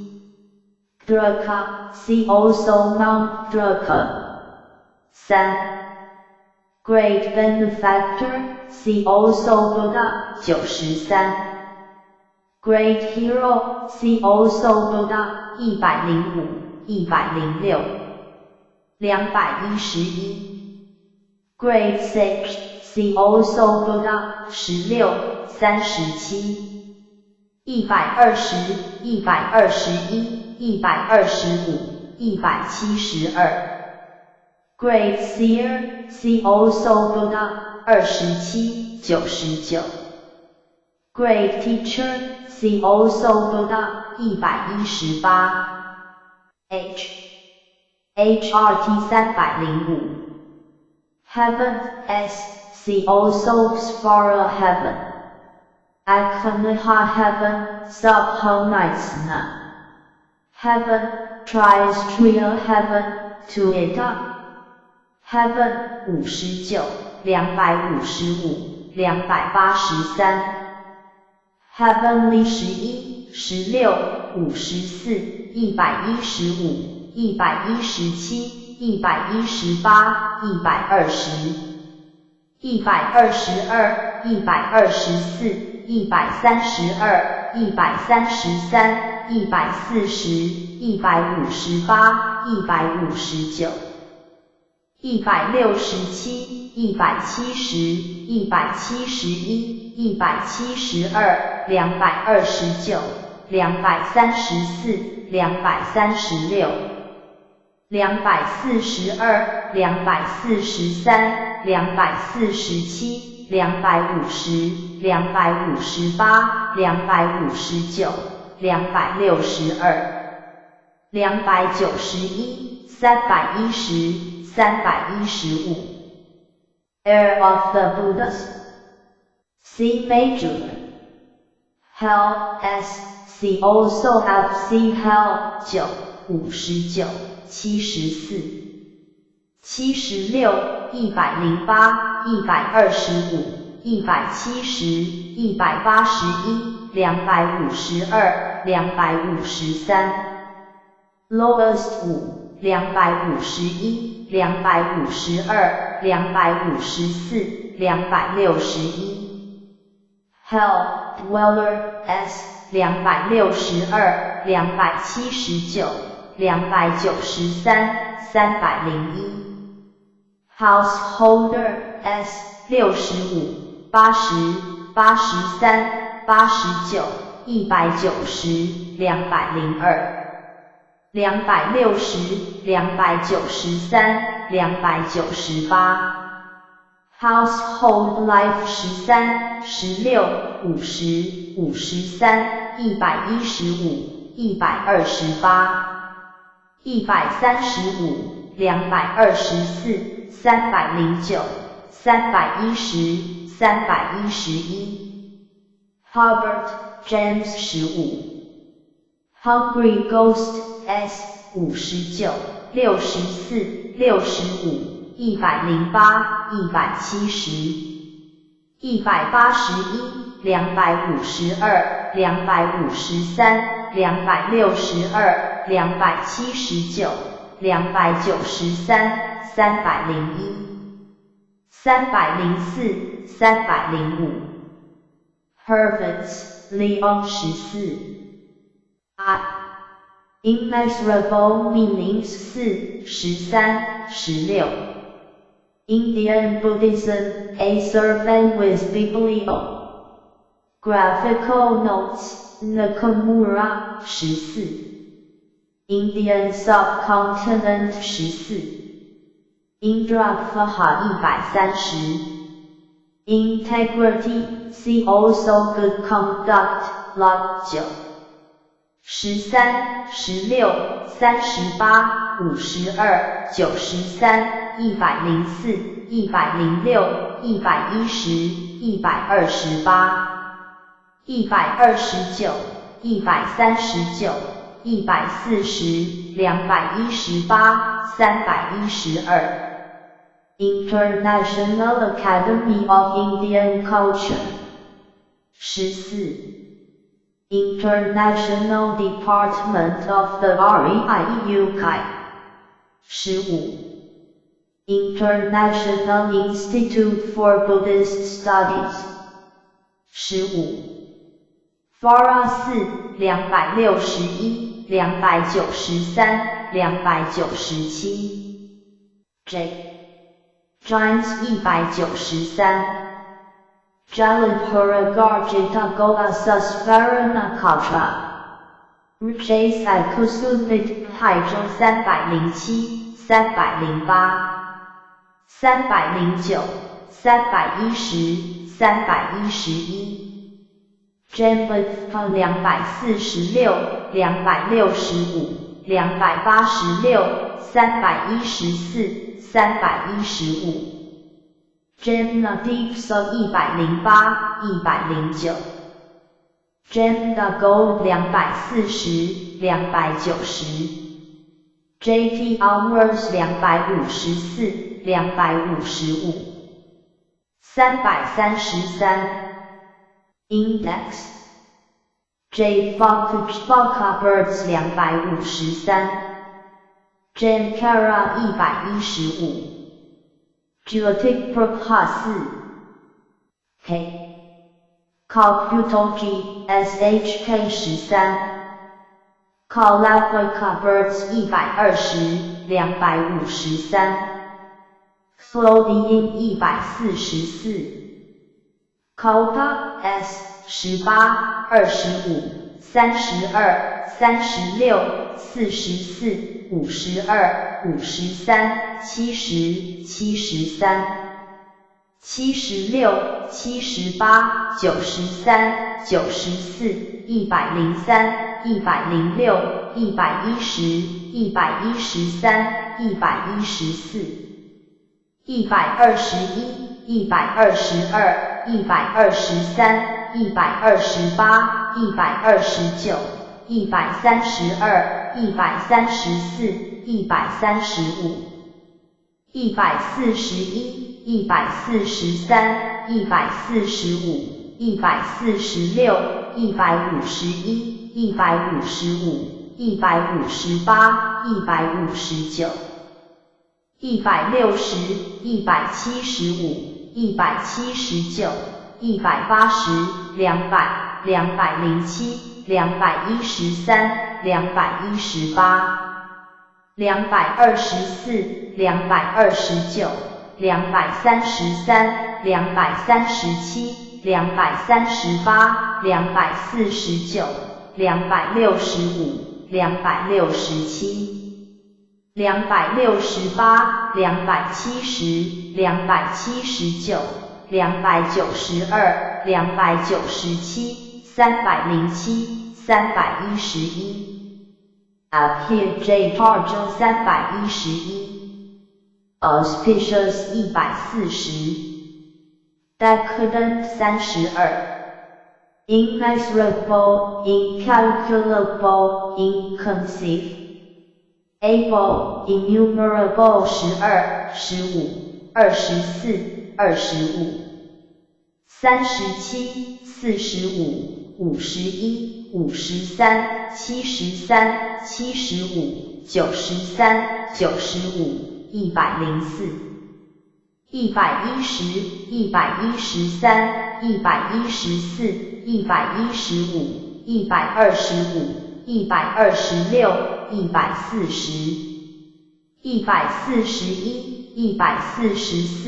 Draka See also Mount Draka 3 Great Benefactor See also Buddha 93 Great Hero See also Buddha 105、106 211 Great Sage See also Buddha 16、37 120、121、125、172 Great Seer See also Buddha 27、99 Great Teacher See also Buddha 118 HRT 305 Heaven S See also Svara Heaven Akvanaha Heaven Subhonitsna Heaven Tristriya Heaven Tuita Heaven 59、255、283 Heavenly 11、16、54、115、117、118、120、122、124、132、133、134、140、158、159、167、170、171、172、229、234、236、242、243、247、250、258、259、262、291、310、315。Air of the Buddhas. C major. Hell S. C also have C Hell 9、59、74、76、108、125、170、181、252、253。Lowest 5、251、252、254、261。Hell Dweller S. 262、279、293、301。Householder S. 65、80、83、89、190、202。260、293、298。Household Life 13、16、50、53、115、128。135、224、309、310、311。Herbert James 15。Hungry Ghost S. 59、64、65、108、170。181、252、253、262、279、293、301。304、305。Hervitz Leon 14。Immeasurable meanings 4、13、16。Indian Buddhism, a survey with bibliographical notes, Nakamura 14. Indian subcontinent 14. Indraphaha 130. Integrity, see also good conduct, Lot 9. 13、16、38、52、93、104、106、110、128、129、139、140、218、312。International Academy of Indian Culture 14. International Department of the REIUK 15. International Institute for Buddhist Studies 15. Fara 4、261、293、297。J. Jains 193。Jalandhara Gola Susvarana Katra Rchase Akusunit Hydro 307、308、309、310、311。Jambith 246、265、286、314、315。Jamnadeep 108、109。Jamna Gold 240、290。JT Hours 254、255。333。Index J. Funkage Birds 253。Jankara 115。Jyotik Prabha 4。K. Kalputoji SHK 13。Calabrica birds 120 253 Flodin 144 Copa S 18 25 32 36 44 52 53 70 73 76 78 93 94 103 106 110 113 114 121 122 123 128 129 132 134 135 141 143 145 146 151 155 158 159 160 175 179 180 200 207 213 218 224 229 233 237 238 249 265 267 268 270 279 292 297 307 311 Appear J Target 311 Auspicious 140 Decadent 32 Inexorable, incalculable, inconceive Able, innumerable 12 15 24 25 37 45 51 53 73 75 93 95 104 110 113 114 115 125 126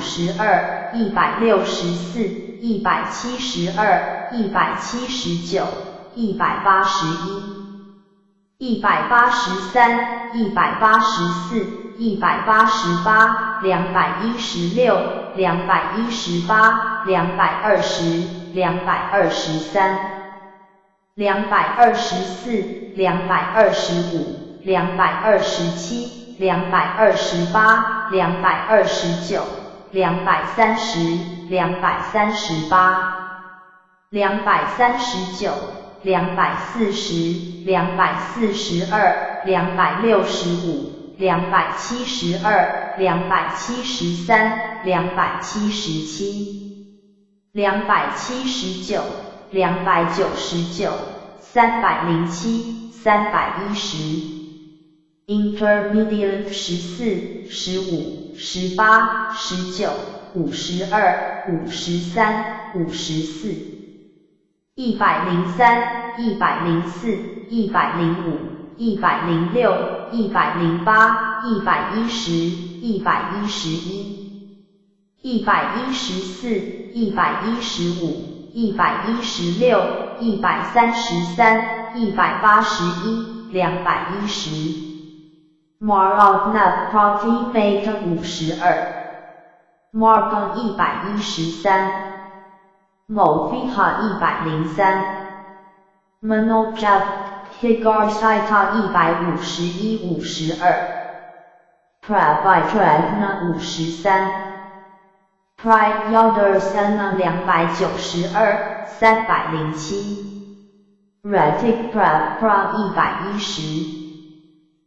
140 141 144 152 164 172 179 181 183 184 188 216 218 220 223 224 225 227 228 229 230 238 239 240 242 265 272 273 277 279 299 307 310 Intermediate 14 15 18 19 52 53 54 103 104 105 106 108 110 111 114 115 116 133 181 210 Mark Net Profit Make 52 Mark 113 Mofiha 103 Monojab Higarsita 151 52 Prabhitradna 53 Pride Yodersana 292 307 Ratic Prab 110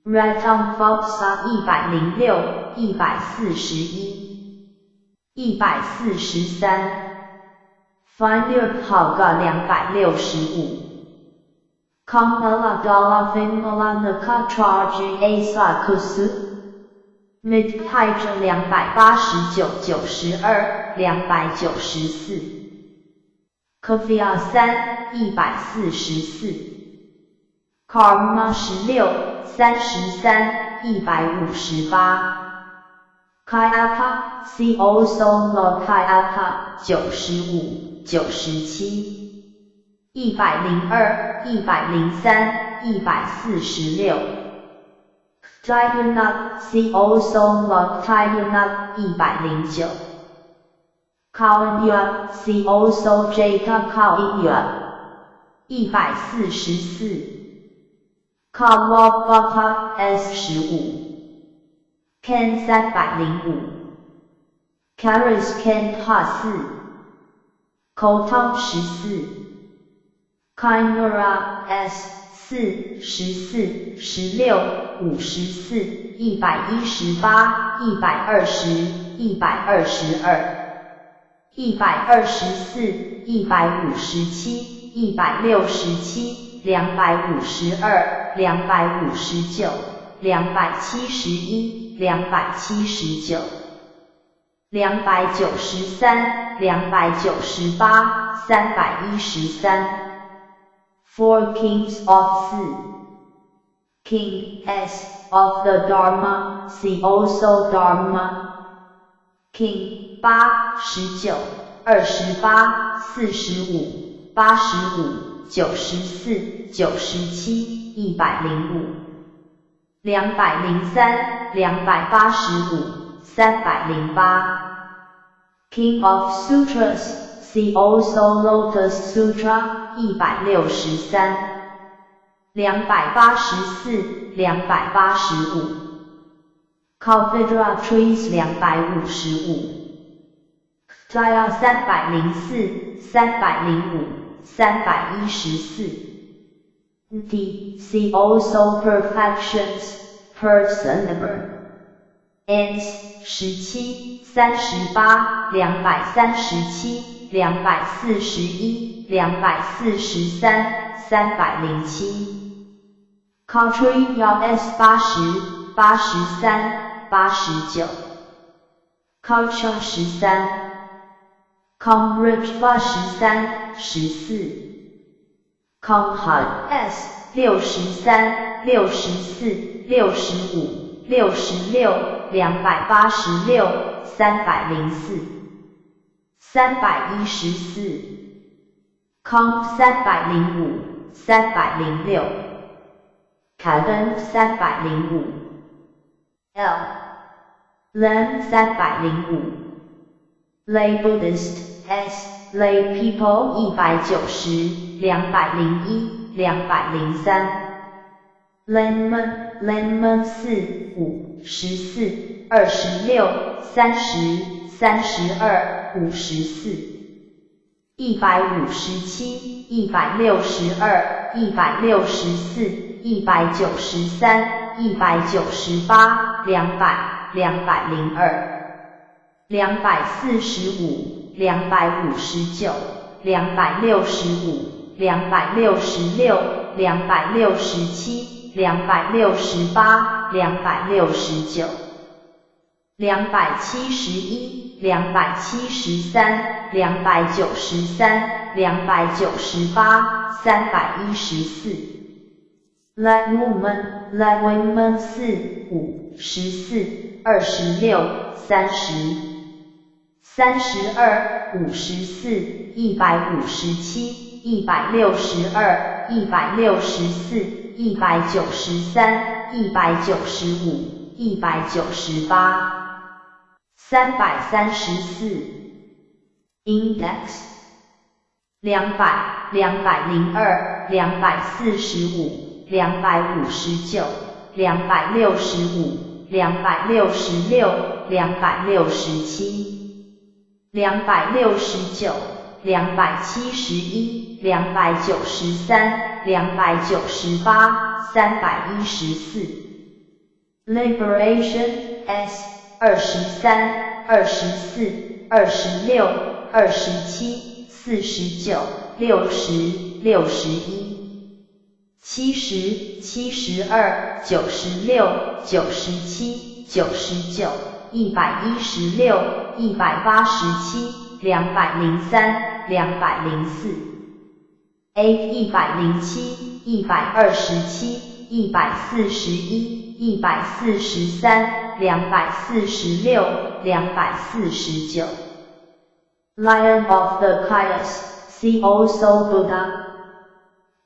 Ratam Foxa 106 141 143 Finder Haga 265 Kamala Dala Vimala Nakatra Asa Kusu Mid Taija 289 92 294 Kavia 3 144 Karma 16、33、158。Kayapa, see also not Kayapa 95、97。102、103、146。Tayunat, see also not Tayunat 109。Kaunyat, see also Jacob Kaunyat 144。Kawabata S15。Ken 305。Karis Ken 4。Kotong 14。Kainura S 4、14、16、54、118、120、122、124、157、167、252、259、271、279、293、298、313。Four kings of 4. King S of the Dharma, see also Dharma. King 8、19、28、45、85、94、97、105、203、285、308。King of Sutras, see also Lotus Sutra 163、284、285。Kalvedra Trees 255。Jaya 304、305、314。D, see also Perfections, Personable. Ends 17、38、237、241、243、307。Country 要 S 80、83、89。Culture 13。Cambridge 13、14。Conhad S 63、64、65、66、286、304。314。Con 305、306。Caden 305。L. Lam 305。Lay Buddhist S. Lay People 190、201、203。Lemon 4、5、14、26、30、32、54。157、162、164、193、198、200、202。245、259、265、266、267、268、269。271、273、293、298、314。Let woman, let women 4、5、14、26、30。32、54、157、162、164、193、195、198。334。Index 200、202、245、259、265、266、267。269、271、293、298、314。Liberation S 23、24、26、27、49、60、61。70、72、96、97、99、116、187、203、204。A 107、127、141、143、246、249。Lion of the Kias, see also Buddha.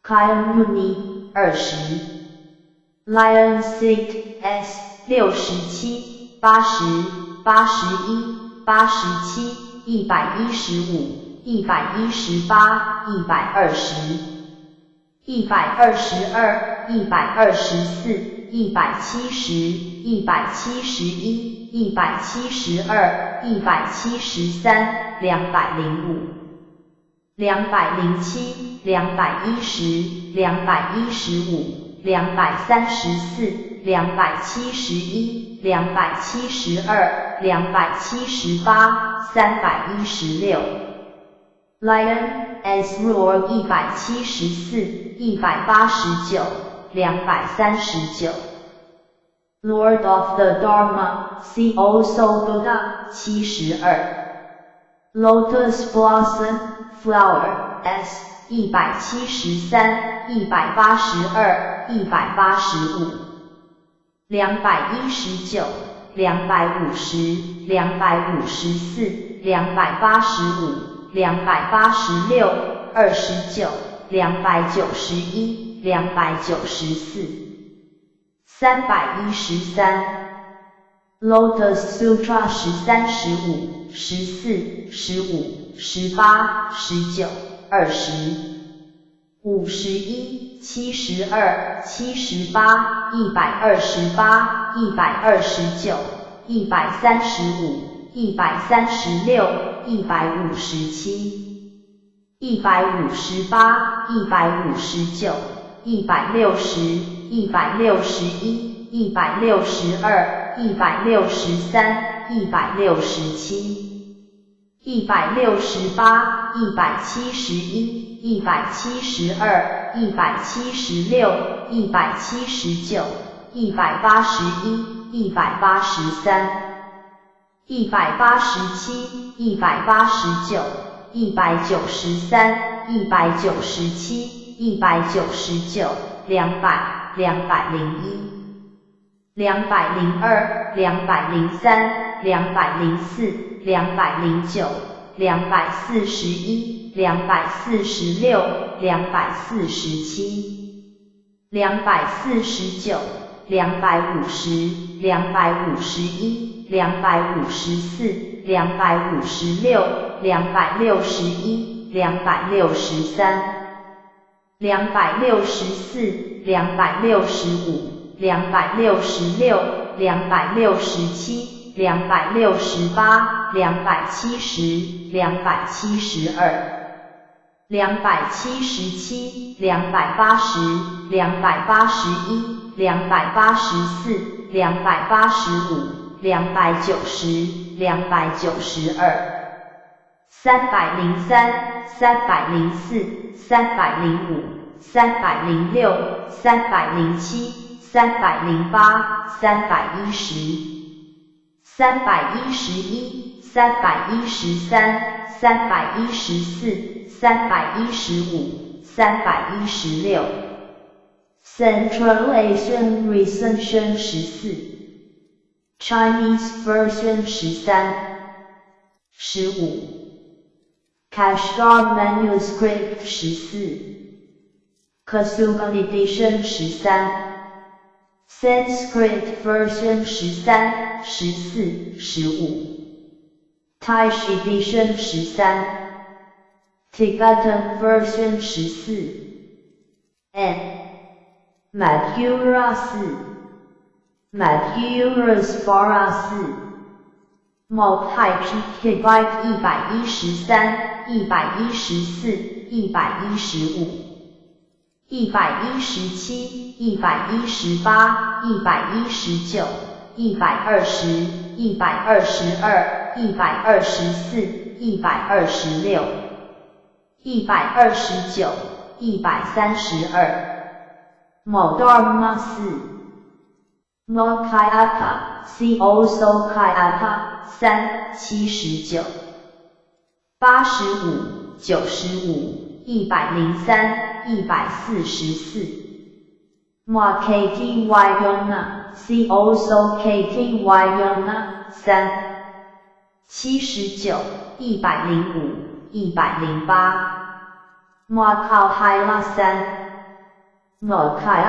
Kian Muni 20。Lion Seed S 67、80、81、87、115、118、120、122、124、170、171、172、173、205、207、210、215、234、271、272、278、316。Lion S Roar 174、189、239。Lord of the Dharma, see also Buddha 72。Lotus Blossom Flower S 173、182、185。219、250、254、285。286、29、291、294。313。Lotus Sutra 13、15、14、15、18、19、20。51、72、78、128、129、135、136、157、158、159、160、161、162、163、167、168、171、172、176、179、181、183。187、189、193、197、199、200、201、202、203、204、209、241、246、247、249、250、251。254、256、261、263、264、265、266、267、268、270、272、277、280、281、284、285。290、292、303、304、305、306、307、308、310、311、313、314、315、316。Central Asian Recension 14。Chinese version 13、15。Kashgar manuscript 14。Kasuga edition 13。Sanskrit version 13、14、15。Taish edition 13。Tibetan version 14。Madhura 4。Madhurasvara 4。Multi-P Byte 113、114、115、117、118、119、120、122、124、126、129、132。Modharma 4。Lokayata, see also Kayata 3、79、85、95、103、144。Moi KTY Yona, see also KTY Yona 3。79、105、108。Moi Khao Hai La 3。Moi Khai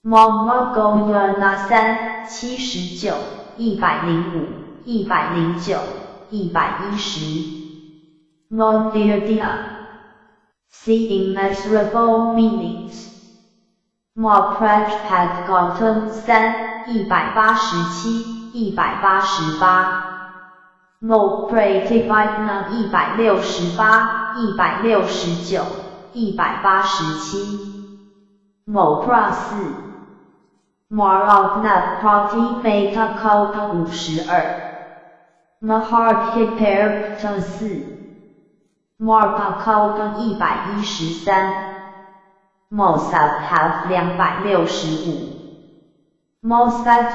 4。Moi Go Yona 3。79、105、109、110。Mon Dear Dia. See immeasurable meanings. Moi Praj Pat Gautam 3。187、188。Mo Prativina 168、169、187。Mo Pra 4。Moravnat Prati Meta Kaupa 52。Mahar Hipper 4。Marpa Kaupa 113。Mossad Have 265。Mossad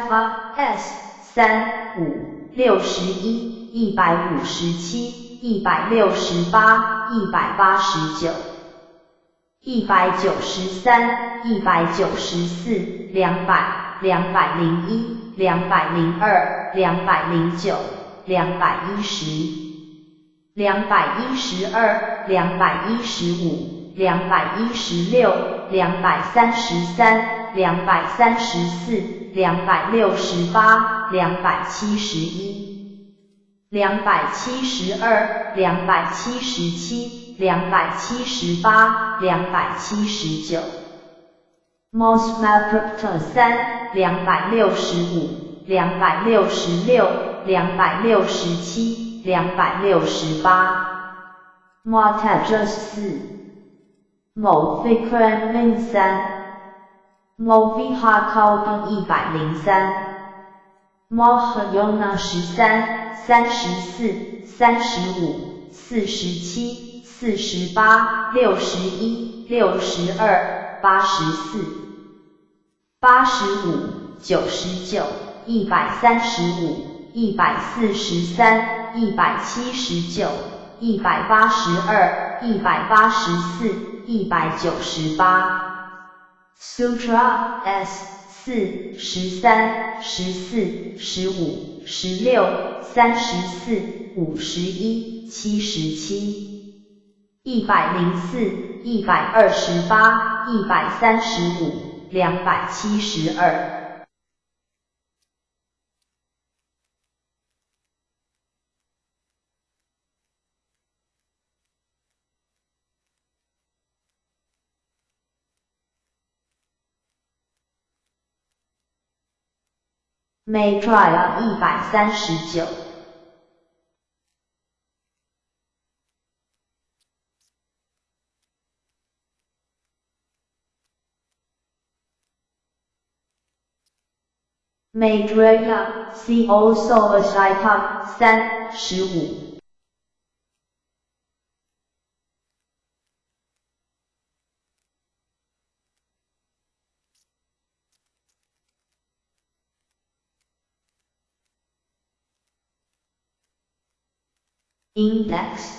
S 3、5、61、157、168、189。193、194、200、201、202、209、210。212、215、216、233、234、268、271。272、277、278、279。Mos Maprapta 3。265、266、267、268。Motajus 4。Mo Vikram Min 3。Mo Viha Kaupan 103。Mohyona 13、34、35、47、48、61、62、84。85、99、135、143、179、182、184、198。Sutra S 4、13、14、15、16、34、51、77。104、128、135、272。Maitreya 139。Maitreya see also Ashita 3、15。Index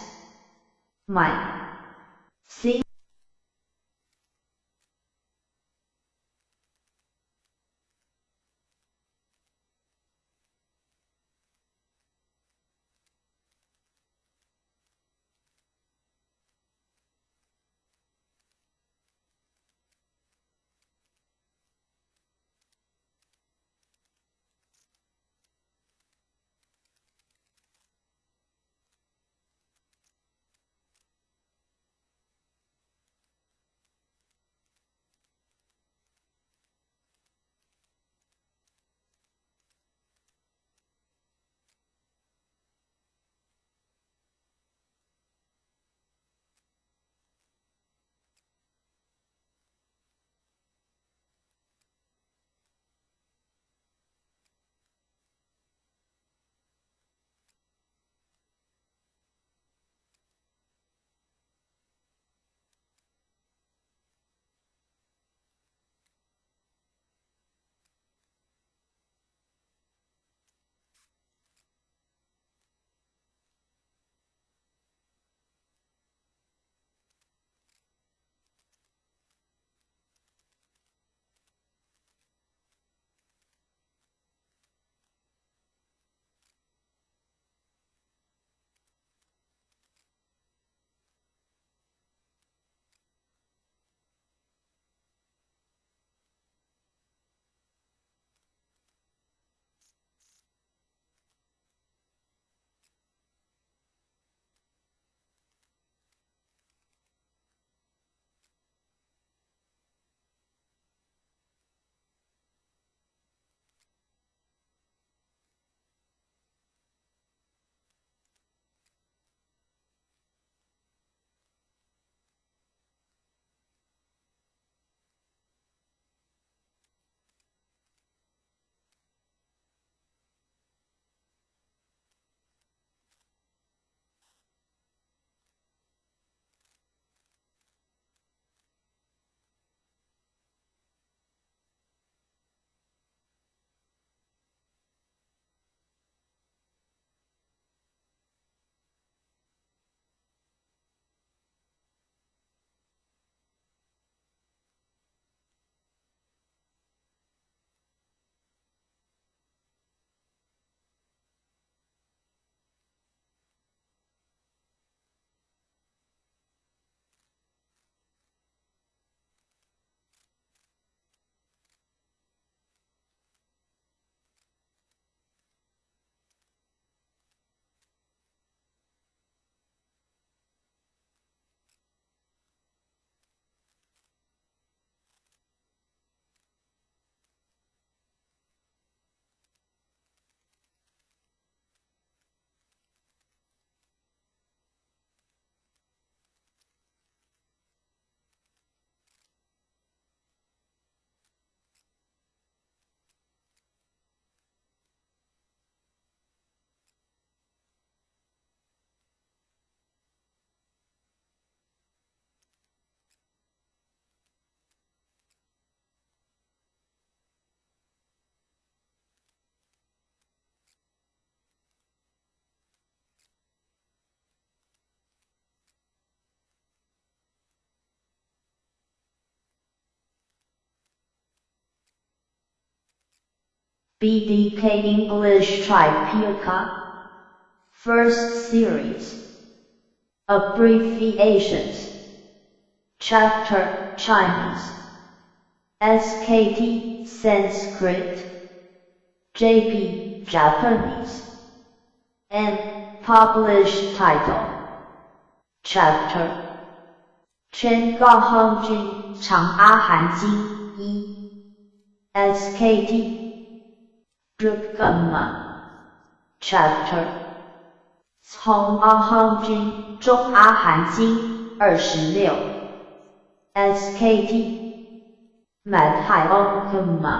My C BDK English Tripitaka. First Series. Abbreviations. Chapter Chinese. SKT Sanskrit. JP Japanese. And published title. Chapter 全高亨君长阿含经一 SKT Drukama Chapter 从阿亨君中阿含经26 SKT Madhyokama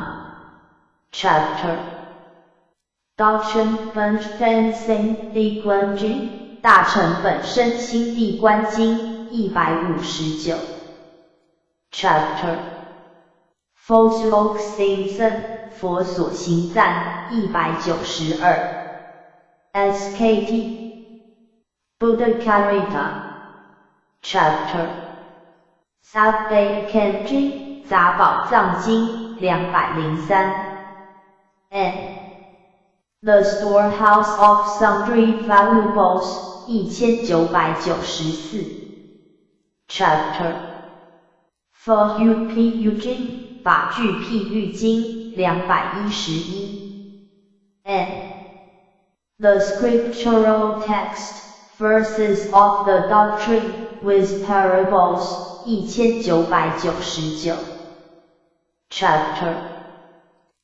Chapter 道成本分心地观君大成本身心地观经159 Chapter 佛所行僧佛所行赞192 SKT Buddha Karita Chapter 三悲肯经杂宝藏经203 and The Storehouse of Sundry Valuables 1994 Chapter 佛喻譬喻经法句譬喻经211 and The Scriptural Text Verses of the Doctrine with Parables 1999 Chapter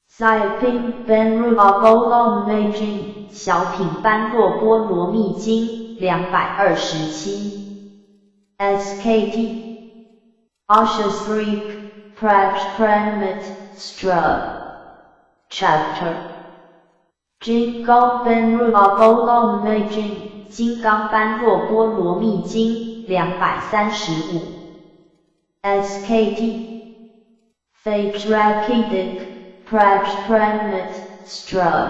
在品般若波罗蜜经小品般若波罗蜜经227 SKT Ashasrik Prajpranamit Stra Chapter 金刚般若波罗蜜经金刚般若波罗蜜经235 SKT Vajrakidik Prajpranamit Stra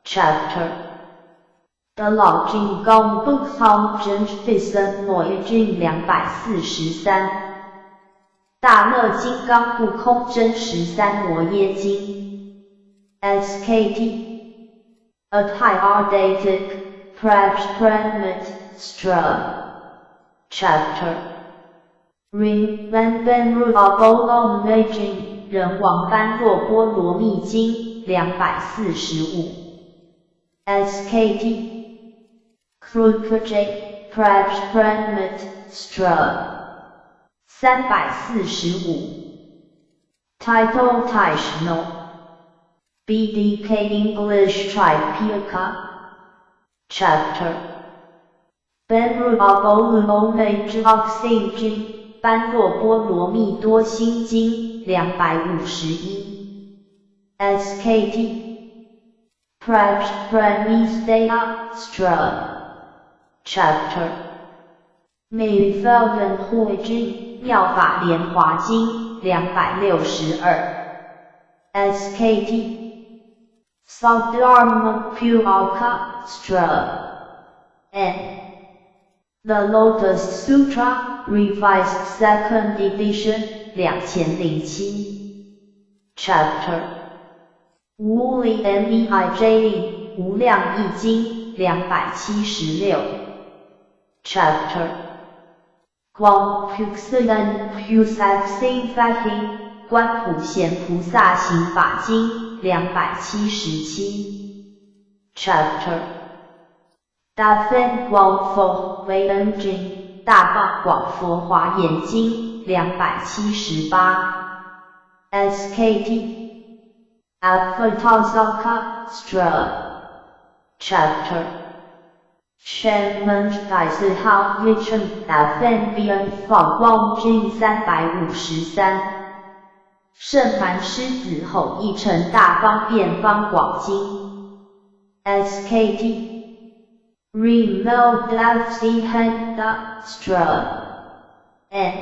Chapter 的老金刚不空真费森魔经243大乐金刚不空真13摩耶经 SKT Adhyardatic Prajpranamit Stra Chapter 人般般若波罗蜜经人王般若波罗蜜经245 SKT Krukajik Prajpranamit Stra 345 Title Taishno BDK English Tripitaka Chapter 般若波罗蜜之信经般若波罗蜜多心经251 SKT Prajpranamit Stra Chapter 美法人会经妙法莲华经262 SKT Saddharma Puraka Stra and The Lotus Sutra Revised 2nd Edition 2007 Chapter 无理 Meij 无量易经276 Chapter 光普寺人菩萨行法经观普贤菩萨行法经277 Chapter 大梵广佛为恩经大放广佛华严经278 SKT Avatasaka Stra Chapter 全门改字号约称大梵遍放光经353圣坛狮子后译成大方便方广经 SKT Remote Handa Stra and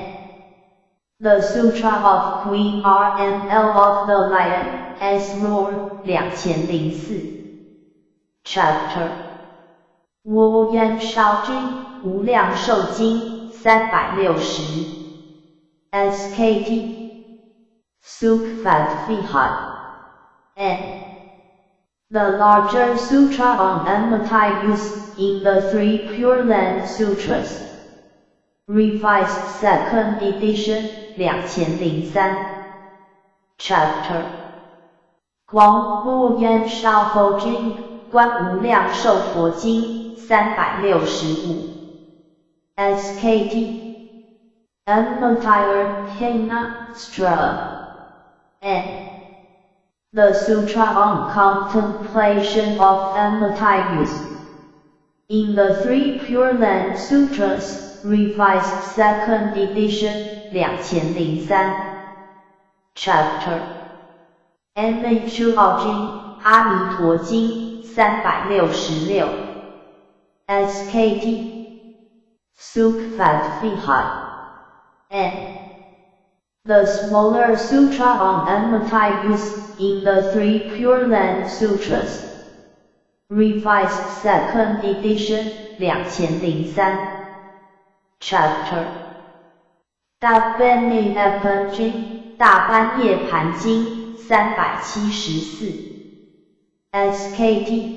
The Sutra of Queen RML of the Lion as Roar 2004 Chapter 无言少经无量寿经360 SKT Sukhat Vihar and The larger sutra on Amrita used in the three Pure Land Sutras. Revised 2nd edition 2003 Chapter 光不延少佛经观无量寿佛经365 SKT Amritastra N The Sutra on Contemplation of Amrita in the three Pure Land Sutras Revised 2nd edition 2003 Chapter MHU 经阿弥陀经366 SKT Sukhat Vihai N The smaller sutra on Amrita used in the three Pure Land Sutras Revised 2nd edition 2003 Chapter 大般涅槃经大般涅槃经374 SKT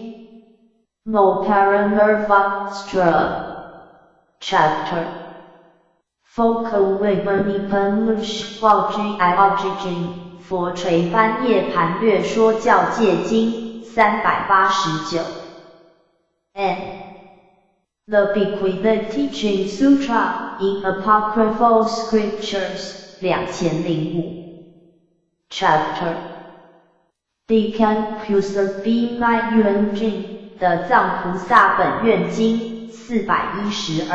Moparanurvastra Chapter Focal Vimanipanish Vajji 佛垂般涅槃略说教戒经389 N The Bequeathed Teaching Sutra in Apocryphal Scriptures 2005 Chapter 地看菩萨比麦愿经的藏菩萨本愿经412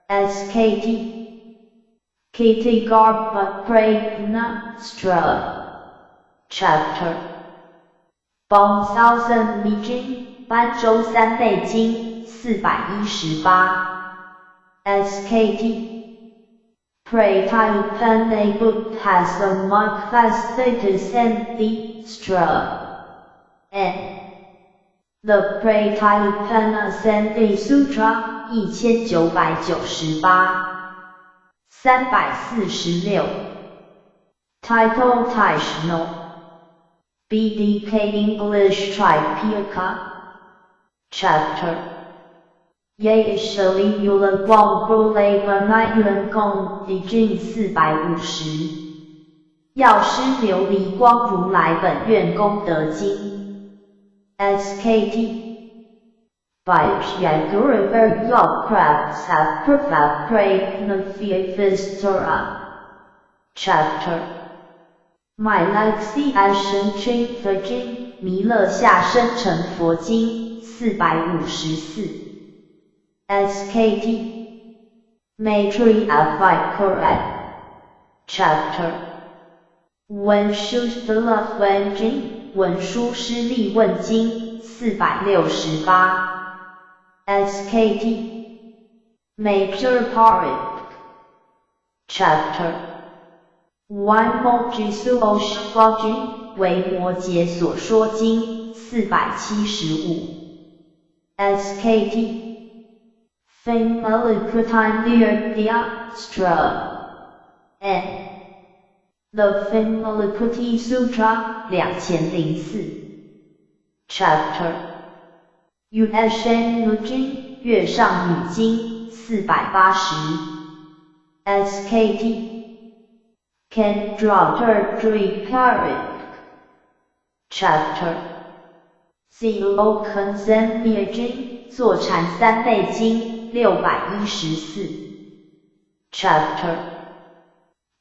SKT Kitigarbha Pragnastra Chapter 1000 密经般舟三昧经418 SKT Prayupanne Buddha has a manifested and the Sutra N The Prayupanna Sandhi Sutra 1998 346 Title Taishno BDK English Tripitaka Chapter Ye Shali Yula Guang Brule Manai Yuan Gong Di Jing 450药师琉璃光如来本愿功德经 SKT By Pyagura Your crafts have perfect pragnathia Torah Chapter My Lexi Ashen Ching the Jing 弥勒下生成佛经454 SKT Matri Avai Correct Chapter 文殊师利问经文殊师利问经468 SKT Major Parik Chapter 1 Mojisu Oshwa 为摩诘所说经475 SKT Family Near Diastra N The Family Sutra 2004 Chapter Yushen Nujing 月上女经480 SKT Kendrater Driparik Chapter Zero Consent 经坐禅三昧经614 Chapter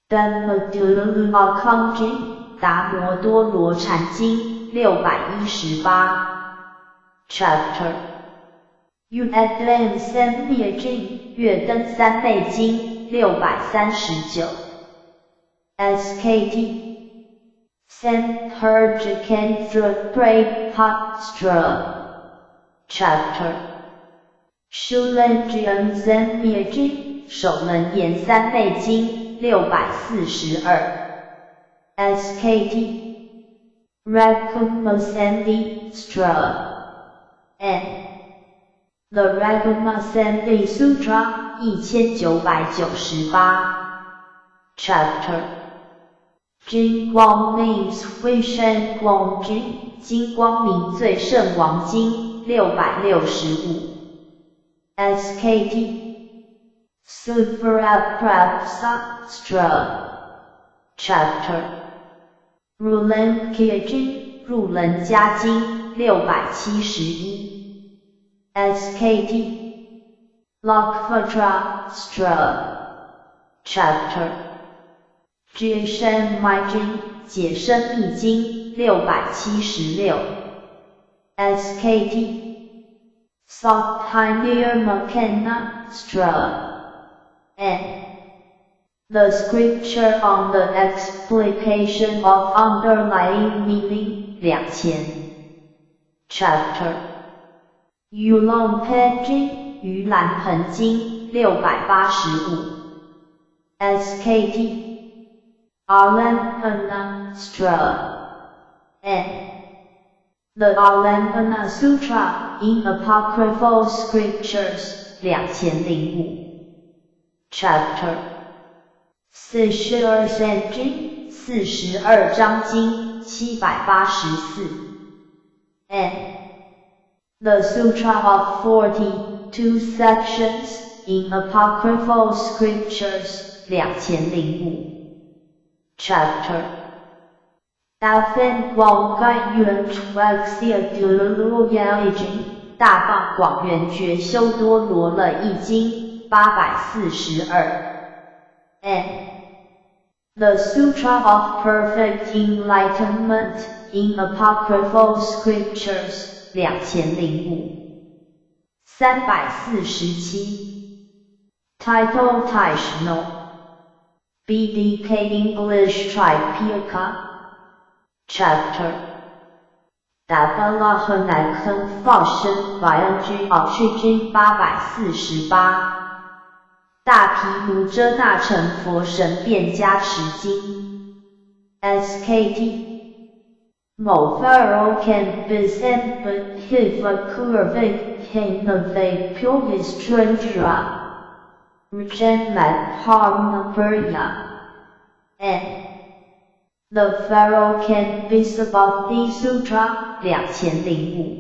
Dhammadulu Akam 经达摩多罗禅经618 Chapter Unadvan 三灭经月灯三昧经639 SKT Sanhurjikendra Praypastra Chapter 修楞觉三灭经首楞严三昧经642 SKT Raghumasandhi N The Raghumasandhi Sutra 1998 Chapter 金光明最胜光金，金光明最胜王金665。SKT Super Stra Chapter 入人 Kijin 入人家金671。SKT Lokvatra Stra Chapter 解生密经解生密经676。SKT Softinier Makena Stra and the scripture on the explication of underlying meaning 2000 Chapter 盂兰盆经盂兰盆经685。SKT Alambana Stra and the Alambana Sutra in Apocryphal Scriptures 2005 Chapter 42圣经42章经784 and the Sutra of 42 sections in Apocryphal Scriptures 2005 Chapter 大分广概圆传写的罗要易经，大放广圆觉修多罗了易经842。and the Sutra of Perfect Enlightenment in Apocryphal Scriptures 2005 347 Title Taishno BDK English Tripitaka Chapter 达巴拉和乃坑放生 YNG 奥去经848大毗卢遮那成佛神变加持经 SKT 某 Pharaoh can be sent but if a curve can evade pure stranger Regen Mat Harmapuria and the Pharaoh can be Sabati Sutra 2005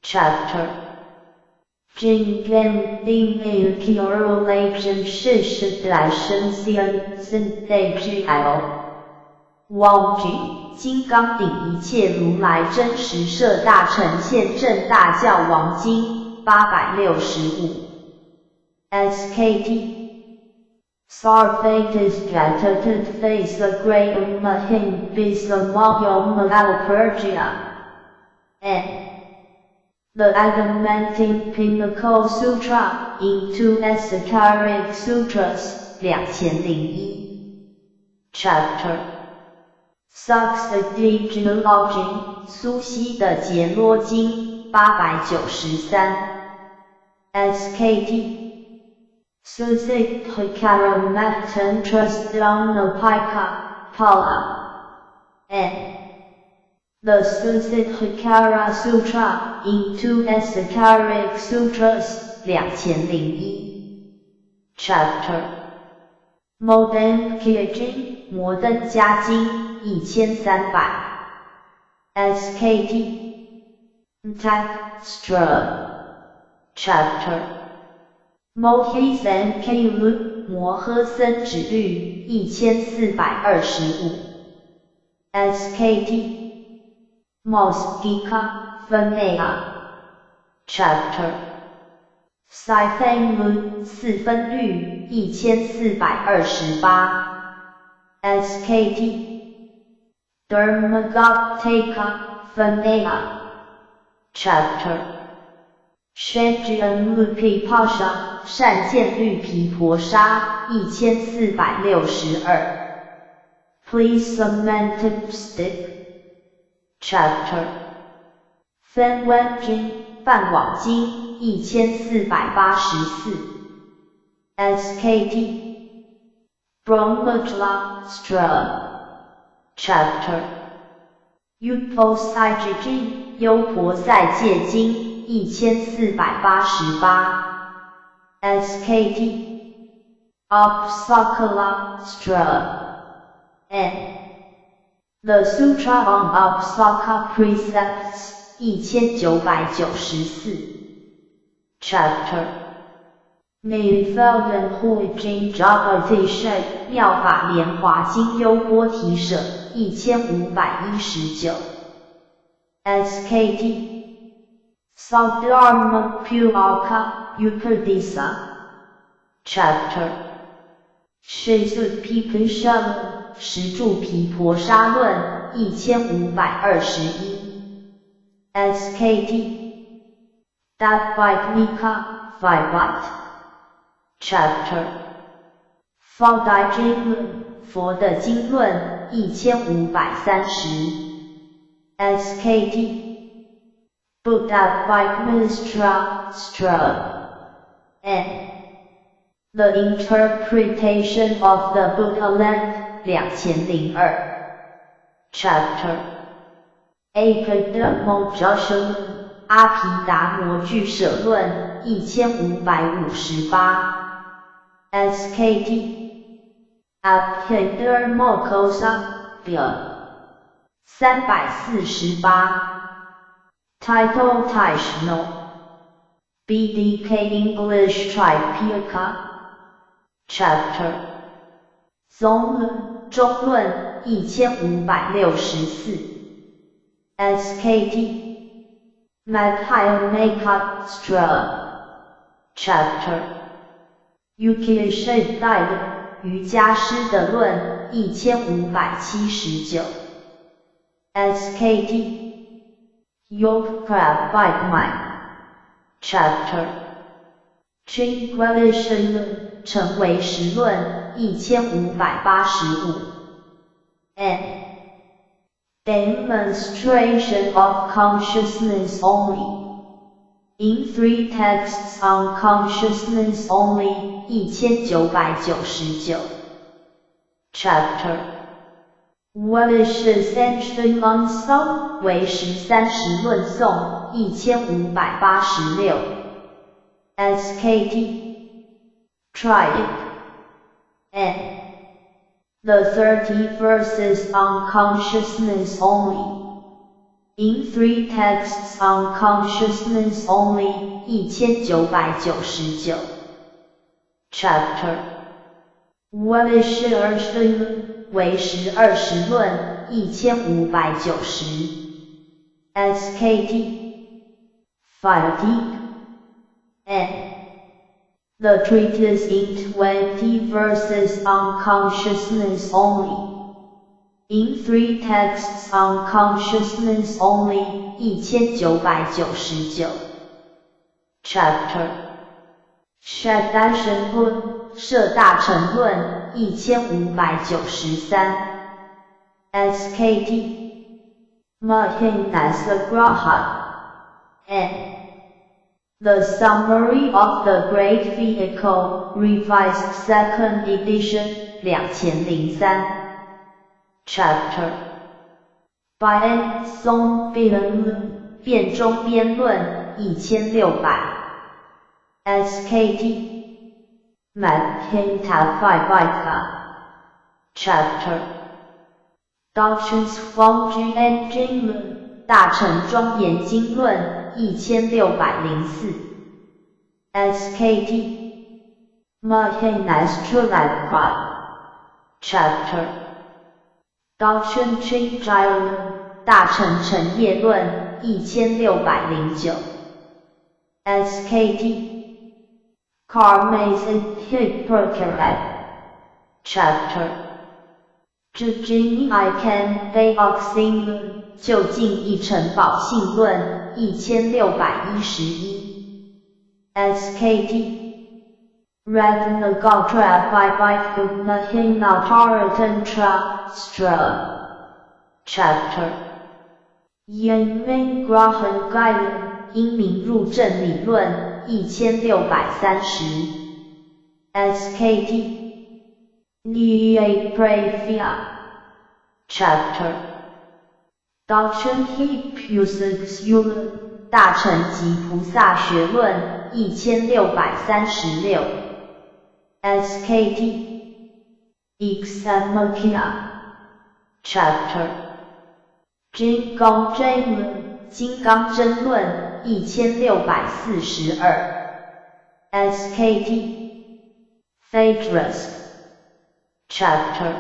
Chapter 今天定义 correlation 事实来生现现代 GL 忘记金刚顶一切如来真实摄大乘现正大教王经865 SKT Sarfated Stratated Face the Great Mahim Bisamayom Malapurgia and the Adamantine Pinnacle Sutra in 2 Esoteric Sutras 2001 Chapter Succeed Genealogy 苏西的杰罗经893 SKT Suzik Hikaramatan Trustana Pika Pala and the Suzik Hikara Sutra in 2 Esoteric Sutras 2001 Chapter 摩登经摩登伽经1300 SKT Textra Chapter 摩诃僧毗卢摩诃僧指律1425 SKT Moskika Phanea Chapter 塞分论四分律1428 SKT Dharmagoptaka Phanea Chapter 宣知恩律毗婆沙善见律毗婆沙1462 Please Semantic Stick Chapter 分文经梵网经1484 SKT Brahmajala Stra Chapter 优婆塞智经优婆塞戒经1488 SKT Apsakala Stra N. The Sutra on Apsaka Precepts 1994 Chapter Nefelden Hui Jing Jagati 妙法莲华经优波提舍1519 SKT Saddharma Puraka Upadisa Chapter 十住毗婆沙论十住毗婆沙论1521 SKT Dadvaitmika Vaivait Chapter 佛代经论佛的经论1530 SKT Buddhavaitmistra N. The Interpretation of the Buddha Land 2002 Chapter Apadamojasha 论阿毗达摩俱舍论1558 SKT Abhidharmokosa 348 Title Taishno BDK English Tripitaka Chapter 总论中论1564 SKT Madhyamaka Chapter 瑜伽师代论瑜伽师的论1579 SKT Yoga Chapter Tranquilization 论成为实论1585 N. Demonstration of Consciousness Only In Three Texts on Consciousness Only 1999 Chapter What is Ascension on Song 为13时论颂1586 SKT Try it. N. The 30 verses on consciousness only. In Three Texts on Consciousness Only 1999 Chapter What is 12时论为12时论1590 SKT Fatigue N. The treatise in 20 verses on consciousness only. In Three Texts on Consciousness Only 1999 Chapter 摄大乘论摄大乘论1593 SKT Mahinasagraha N. The Summary of the Great Vehicle Revised Second Edition 2003 Chapter 白恩松辩论辩中辩论1600 SKT Madhyamaka Chapter Doctrines from GN 经论大乘庄严经论1604 SKT Mahinastralabha Chapter Doctrine Chingaya 论大乘诚业论1609 SKT Karma's Hippocrates Chapter 至今 I can Deoxing 论就近一乘宝性论1611 SKT Ratnagatra Mahinapartantra Chapter 因明grahan 概论因明入正理论1630 SKT Nyayaprafya Chapter Doctrine Hippusis 论大乘及菩萨学论1636 SKT Examakya Chapter 金刚争论，金刚争论1642 SKT Phaedrus Chapter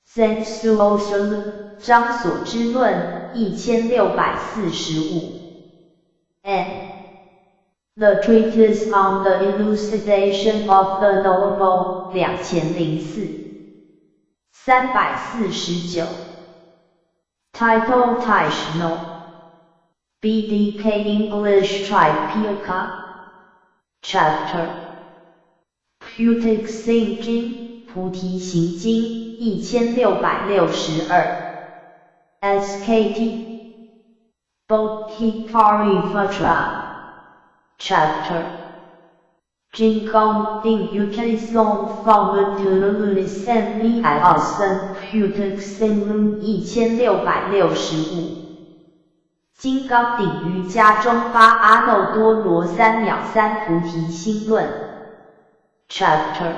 Sensuously 张所之论1645 N The Treatise on the Elucidation of the Knowable 2004 349 Title Taishno BDK English Tripitaka Chapter Putic Sing Jing 菩提行经1662 SKT Bodhipariputra Chapter 金刚定 Utilization from the Semi Austin Putic Sing 1665金刚顶瑜伽中巴阿耨多罗三藐三菩提心论 Chapter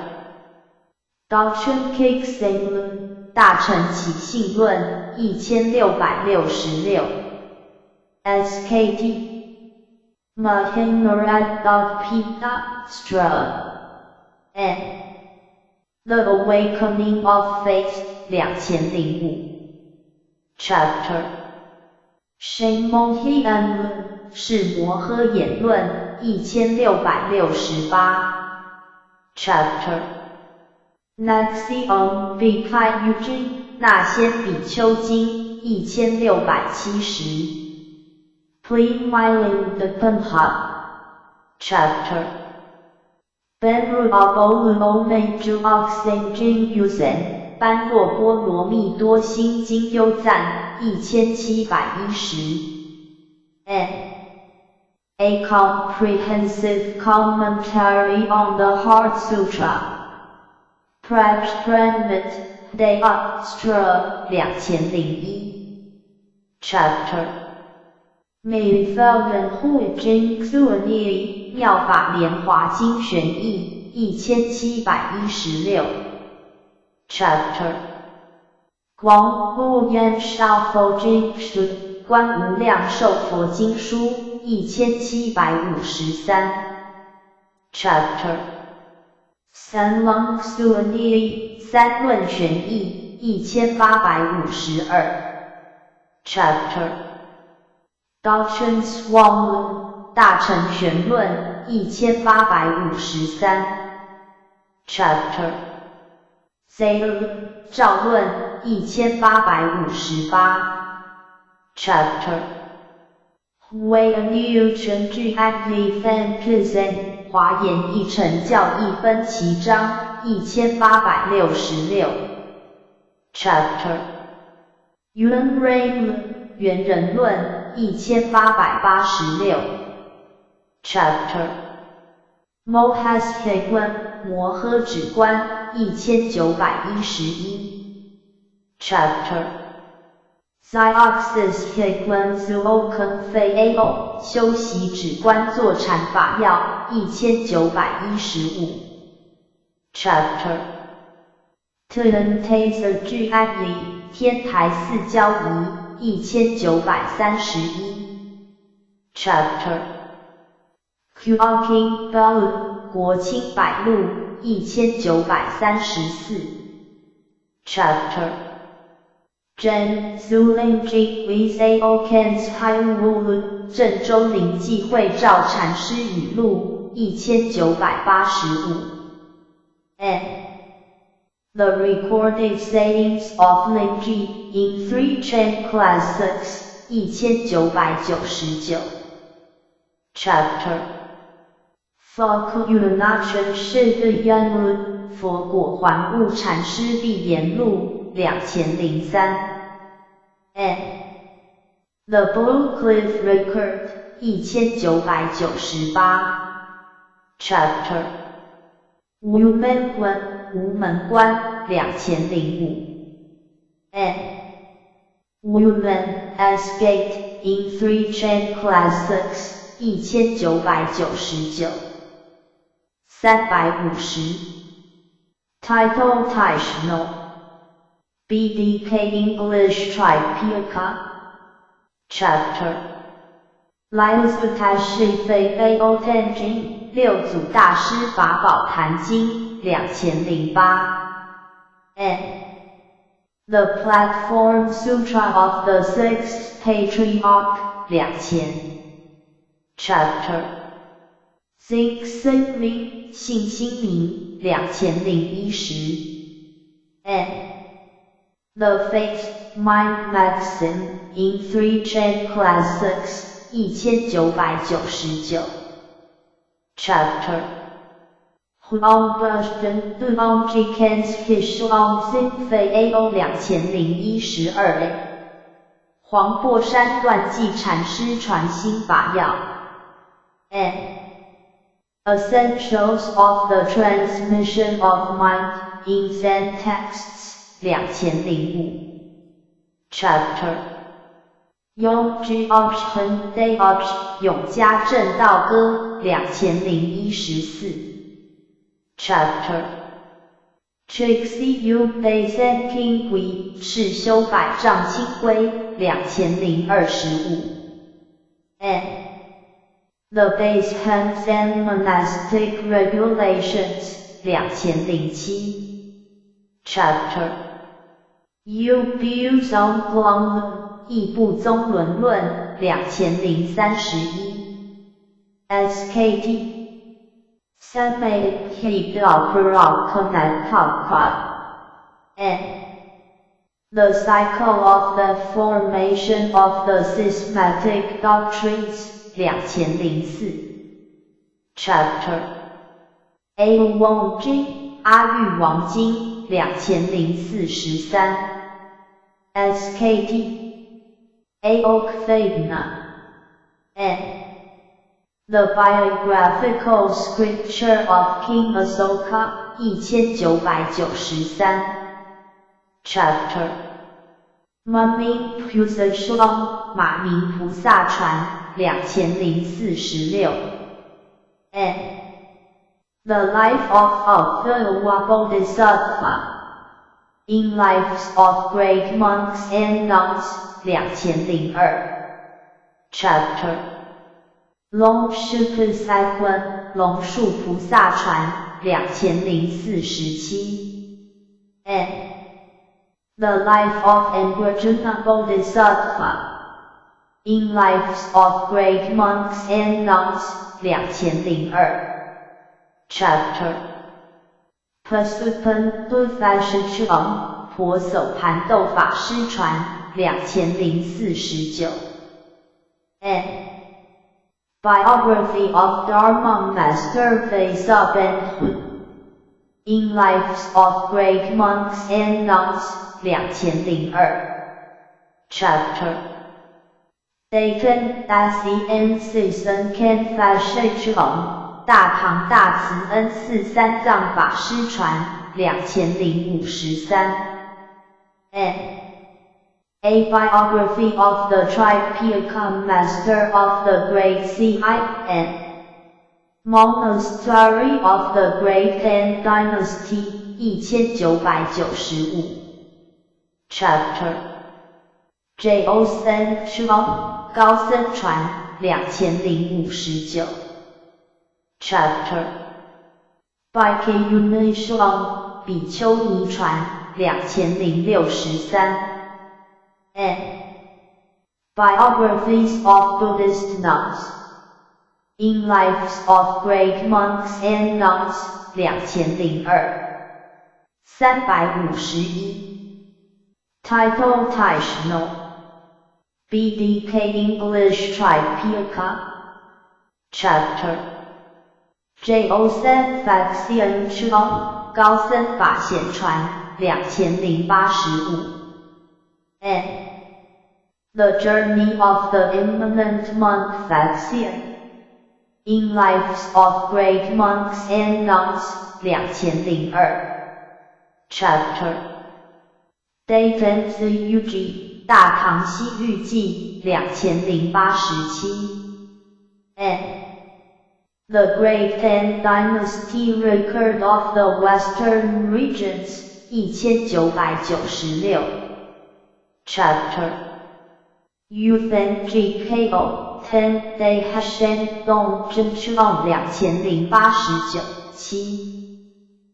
Doctrine Kixing 大乘起信论1666 SKT Mahinarad.Pita Stra N The Awakening of Faith 2005 Chapter Shamohi An 是摩诃言论1668 Chapter Naxion Bhikkhu Yujin 那仙比丘经1670 Please Myling the Punha Chapter Benru of Olu Meju Oxen Jing Yusen 般若波罗蜜多心经优赞1710 N A Comprehensive Commentary on the Heart Sutra Prajnapat Deastra 2001 Chapter 每felden 会经作业妙法莲华经玄义1716 Chapter 广无量寿佛经书观无量寿佛经书1753 Chapter 三王作业三论玄义1852 Chapter Doctrine Swan 大乘玄论1853 Chapter Zayl 照论1858 Chapter Way a new 全句 Active and Present 华严一乘教义分其章1866 Chapter Yuan Ray 圆人论1886 Chapter Mohashikwan 摩诃止观1911 Chapter Zioxis Hikwan Zuokan Feiao 修习止观坐禅法要1915 Chapter Tulan Taser Juagli 天台四交仪1931 Chapter Q.King Bell 国清百录1934 Chapter Jen Zulinji Vizao Kens Haiwu 郑州临济会照禅师语录1985 N The Recorded Sayings of Linji in Three Chen Classics 1999 Chapter 佛语那全是的言论佛果还悟禅师必言录2003 N The Blue Cliff Record 1998 Chapter 无门关无门关2005 N Women as Gate in Three Chen Classics 1999 350 Title Taishno BDK English Tripitaka Chapter 来自太师非 AO Tenjin 六祖大师法宝坛经2008 and The Platform Sutra of the Sixth Patriarch 2000 Chapter 6 生命信心明2010and The Fixed Mind Maxim in 3 Chain Classics 1999 Chapter Huang Bashden Duong Jikens Hishuang Xin Fei AO 2012 黄檗山断际禅师传心法要 and Essentials of the Transmission of Mind in Zen Texts 2005 Chapter 永居 Option Day Option 永嘉正道歌2014 Chapter Trixie Yu Bei Zen King Gui 赤修百丈清规2025 and The Base Hands and Monastic Regulations 2007 Chapter Yu Biu Zong Guang 异部宗轮论2031 SKT 三昧 Hidalpura Connect and The Cycle of the Formation of the Systematic Doctrines 2004 Chapter A 王经阿育王经2043 SKT Aokthagna and The Biographical Scripture of King Asoka 1993 Chapter 马明菩萨双马明菩萨传2046 and The Life of Philwa Bodhisattva in Lives of Great Monks and Nuns 2002 Chapter 龙树菩萨观龙树菩萨传2047 and The Life of Angrajana Bodhisattva in Lives of Great Monks and Nuns 2002 Chapter 普苏喷不凡是成婆叟盘斗法师传2049 and Biography of Dharma Master Vaisabenhu in Lives of Great Monks and Nuns 2002 Chapter Dayton Daci Season Can Fashion 大唐大慈恩寺三藏法师传2053 and A Biography of the Tripitaka Master of the Great CIN Monastery of the Great Han Dynasty 1995 Chapter J.O. Sen Shuang 高僧传2059 Chapter By K.Yun Shuang 比丘尼传2063 and Biographies of Buddhist Nuns in Lives of Great Monks and Nuns 2002 351 Title Taishno BDK English Tripitaka Chapter J.O. Sen Faxian Chuang 高僧法显传2085 and The Journey of the Eminent Monk Faxian in Lives of Great Monks and Nuns 2002 Chapter Dayton Ziyuji 大唐西域记2087 and The Great Han Dynasty Record of the Western Regions 1996 Chapter Youth and GKO 10-day Hashem Dong Zhenchuan 2089 7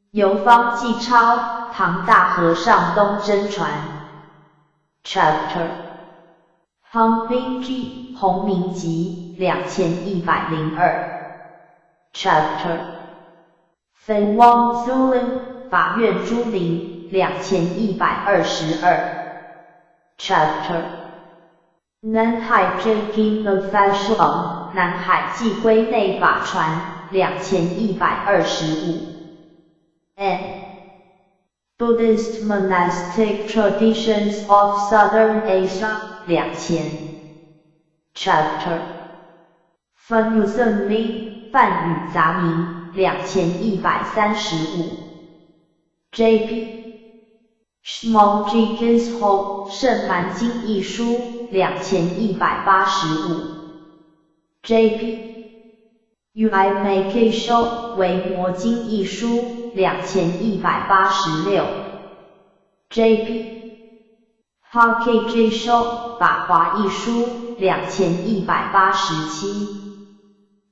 游方纪超唐大和尚东真传 Chapter Humping G 洪明集2102 Chapter Fen Wang Zulun 法院朱林2122 Chapter 南海真经 Official 南海寄归内法传2125 and Buddhist monastic traditions of Southern Asia 2000 Chapter 范语赠名梵语杂名2135 J.P. Shmong-Jikins Ho 圣蛮经义书2185 J.P. Ui-Make-Show 维摩经义书2186 J.P. Hake-Jisho 法华义书2187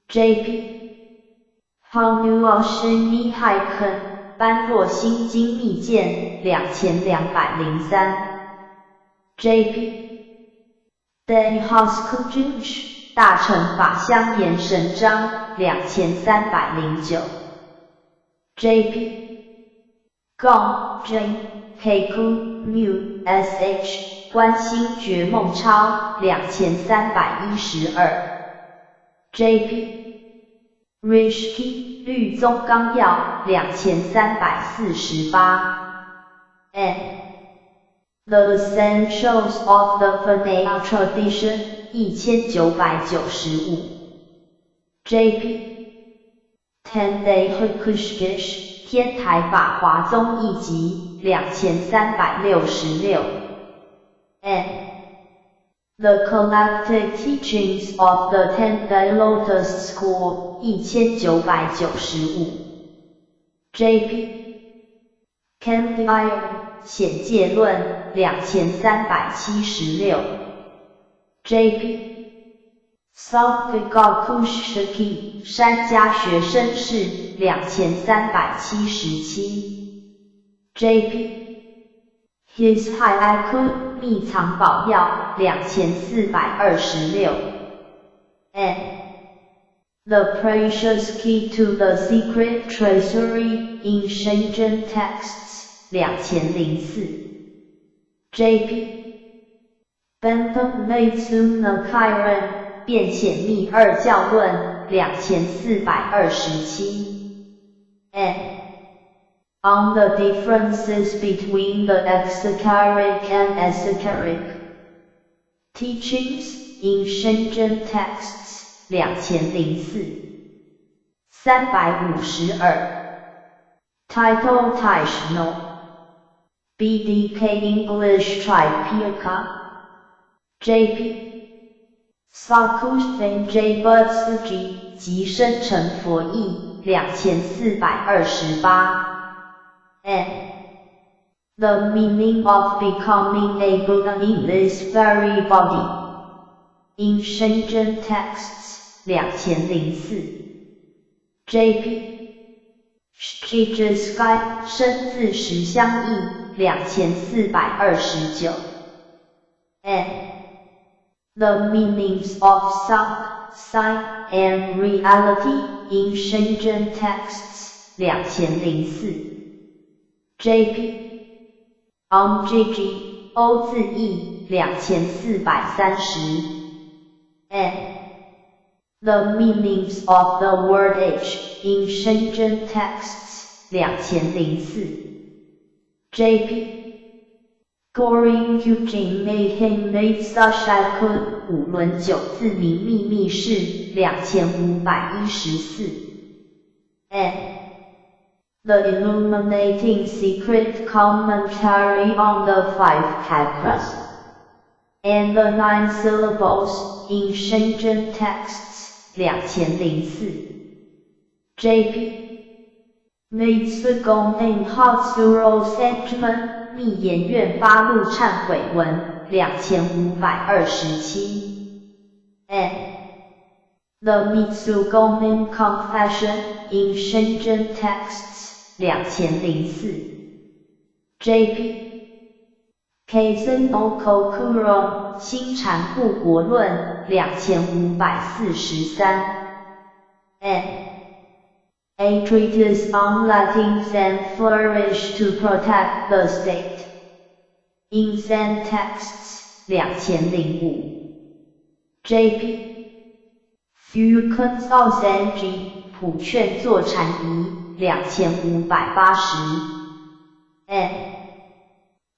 J.P. Hanu Oshini Haiken 般若心经密鉴2203 J.P. Denhoskujunj 大乘法相严神章2309 J.P. Gong J Keku Mu SH 观心觉梦超2312 J.P. Rishki 律宗纲要2348 and The Essentials of the Vinaya Tradition 1995 J.P. 10-day Hukushkish 天台法华宗义集2366 and The Collected Teachings of the 10-day Lotus School 1995 J.P. Candide 显戒论2376 J.P. Salkigakushiki 山家学生士2377 J.P. His Haiku 秘藏宝药2426 and The Precious Key to the Secret Treasury in Shenzhen Texts 2004 J.P. Bentham Meitsuna Kairen 变显密二教论2427 and On the differences between the exoteric and esoteric teachings in Shenzhen Texts 2004 352 Title Taishno BDK English Tripitaka J.P. Sakushven J. Butsuji 及生成佛义2428 and The Meaning of Becoming a Buddha in this Very Body in Shenzhen Texts 2004 J.P. Shijiskai 生字实相义2429 and The Meanings of Sound, Sign, and Reality in Shenzhen Texts 2004 J.P. Omjiji 欧字义2430 and The Meanings of the Word Age in Shenzhen Texts 2004 J.P. Goring Eugene made him made such I could 五轮九字明秘密室2514 and The Illuminating Secret Commentary on the Five Chakras and the 9 Syllables in Shenzhen Texts 2004 J.P. 每次公映 Hotsuro Sentiment 密研院发布忏悔文2527。The Mitsugonin Confession in Shenzhen Texts 2004。JP Keizen-no Kokuron 新禅护国论2543。A treatise on letting Zen flourish to protect the state. In Zen Texts 2005。JP Fukan Zenji 普劝坐禅仪2580。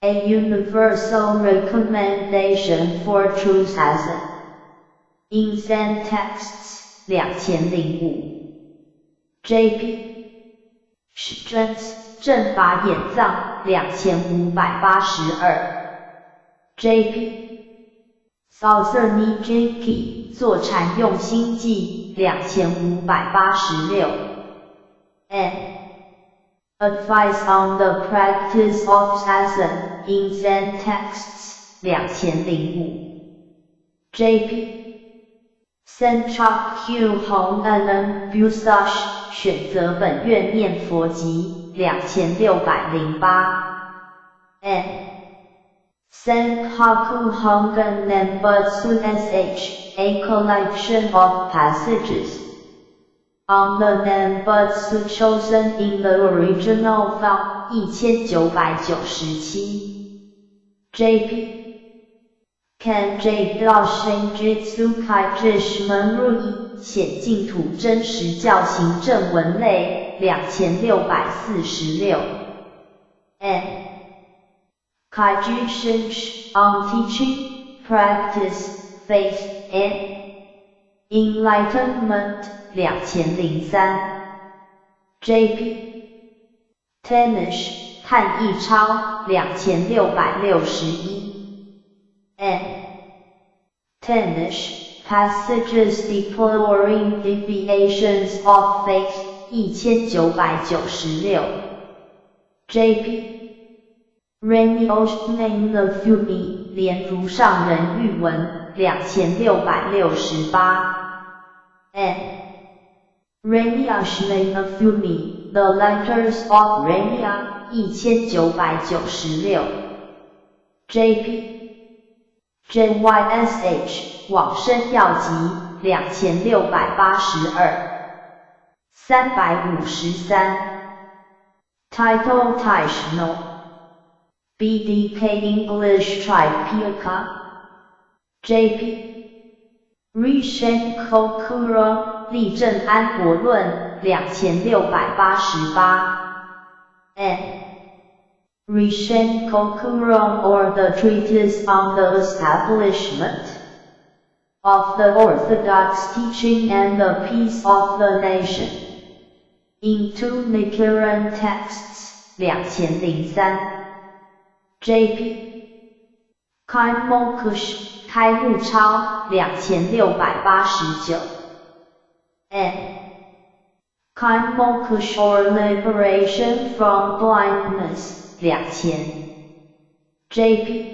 A universal recommendation for true Zazen. In Zen Texts 2005。JP Strengths 正法眼藏2582。JP Southern Nijiki 坐禅用心记2586。Advice on the practice of Zazen in Zen Texts 2005。JP Senchak Hong Anan Busash 选择本愿念佛集2608。Senkaku Hongan Nembutsu SH, a collection of passages on the Nembutsu chosen in the original file 1997。JP Kenji Daoshin Jitsu Kaijish Menrui 显净土真实教行正文类2646。Kaijishinsh on Teaching, Practice, Faith, and Enlightenment 2003。JP Tenish 探义超2661。Tenish Passages Deploring Deviations of Faith 1996。JP Remy Oshman the Fumi 莲如上人玉文2668。Remy Oshman the Fumi The Letters of Remy 1996。JP JYSH 往生要集2682。353 Title Taishno BDK English Tripitaka JP Rishen Kokuro 立正安国论2688。Rishen Kokuro or the Treatise on the Establishment of the Orthodox Teaching and the Peace of the Nation in two Nichiren Texts 2003。JP Kaimokush 开悟超2689。Kaimokush or Liberation from Blindness 2000。JP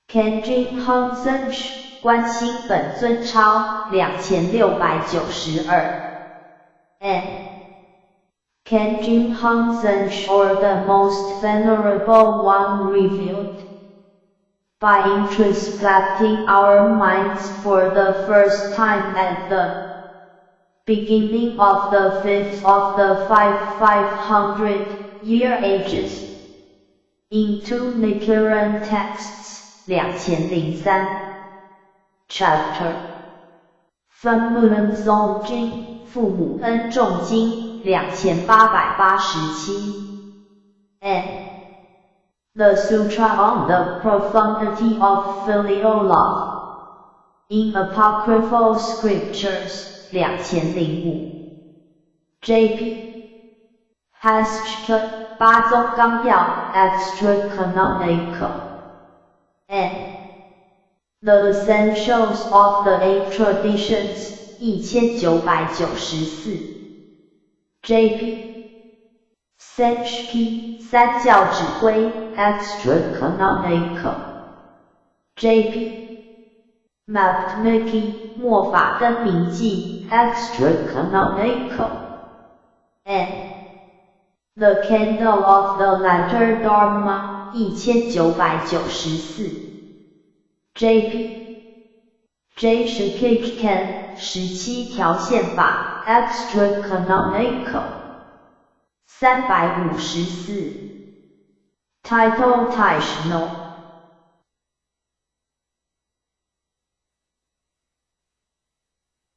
Kenjin Hongzhensh 观心本尊超2692。Kenjin Hongzhensh or the most venerable one revealed by introspecting our minds for the first time at the beginning of the fifth of the 500-year ages in two Nichiren Texts 2003。Chapter 分母恩诵经父母恩重经2887。The Sutra on the Profundity of Filial Love in Apocryphal Scriptures 2005。JP Hashka 八宗纲要 Extra Canonical The Essentials of the Eight Traditions 1994。JP CHP 三教指挥 Extra Canonical JP Mathemiki 末法灯铭记 Extra Canonical and The Candle of the Latter Dharma 1994 JP J Shikkan 17条宪法 Extra Canonical 354 Title Taishno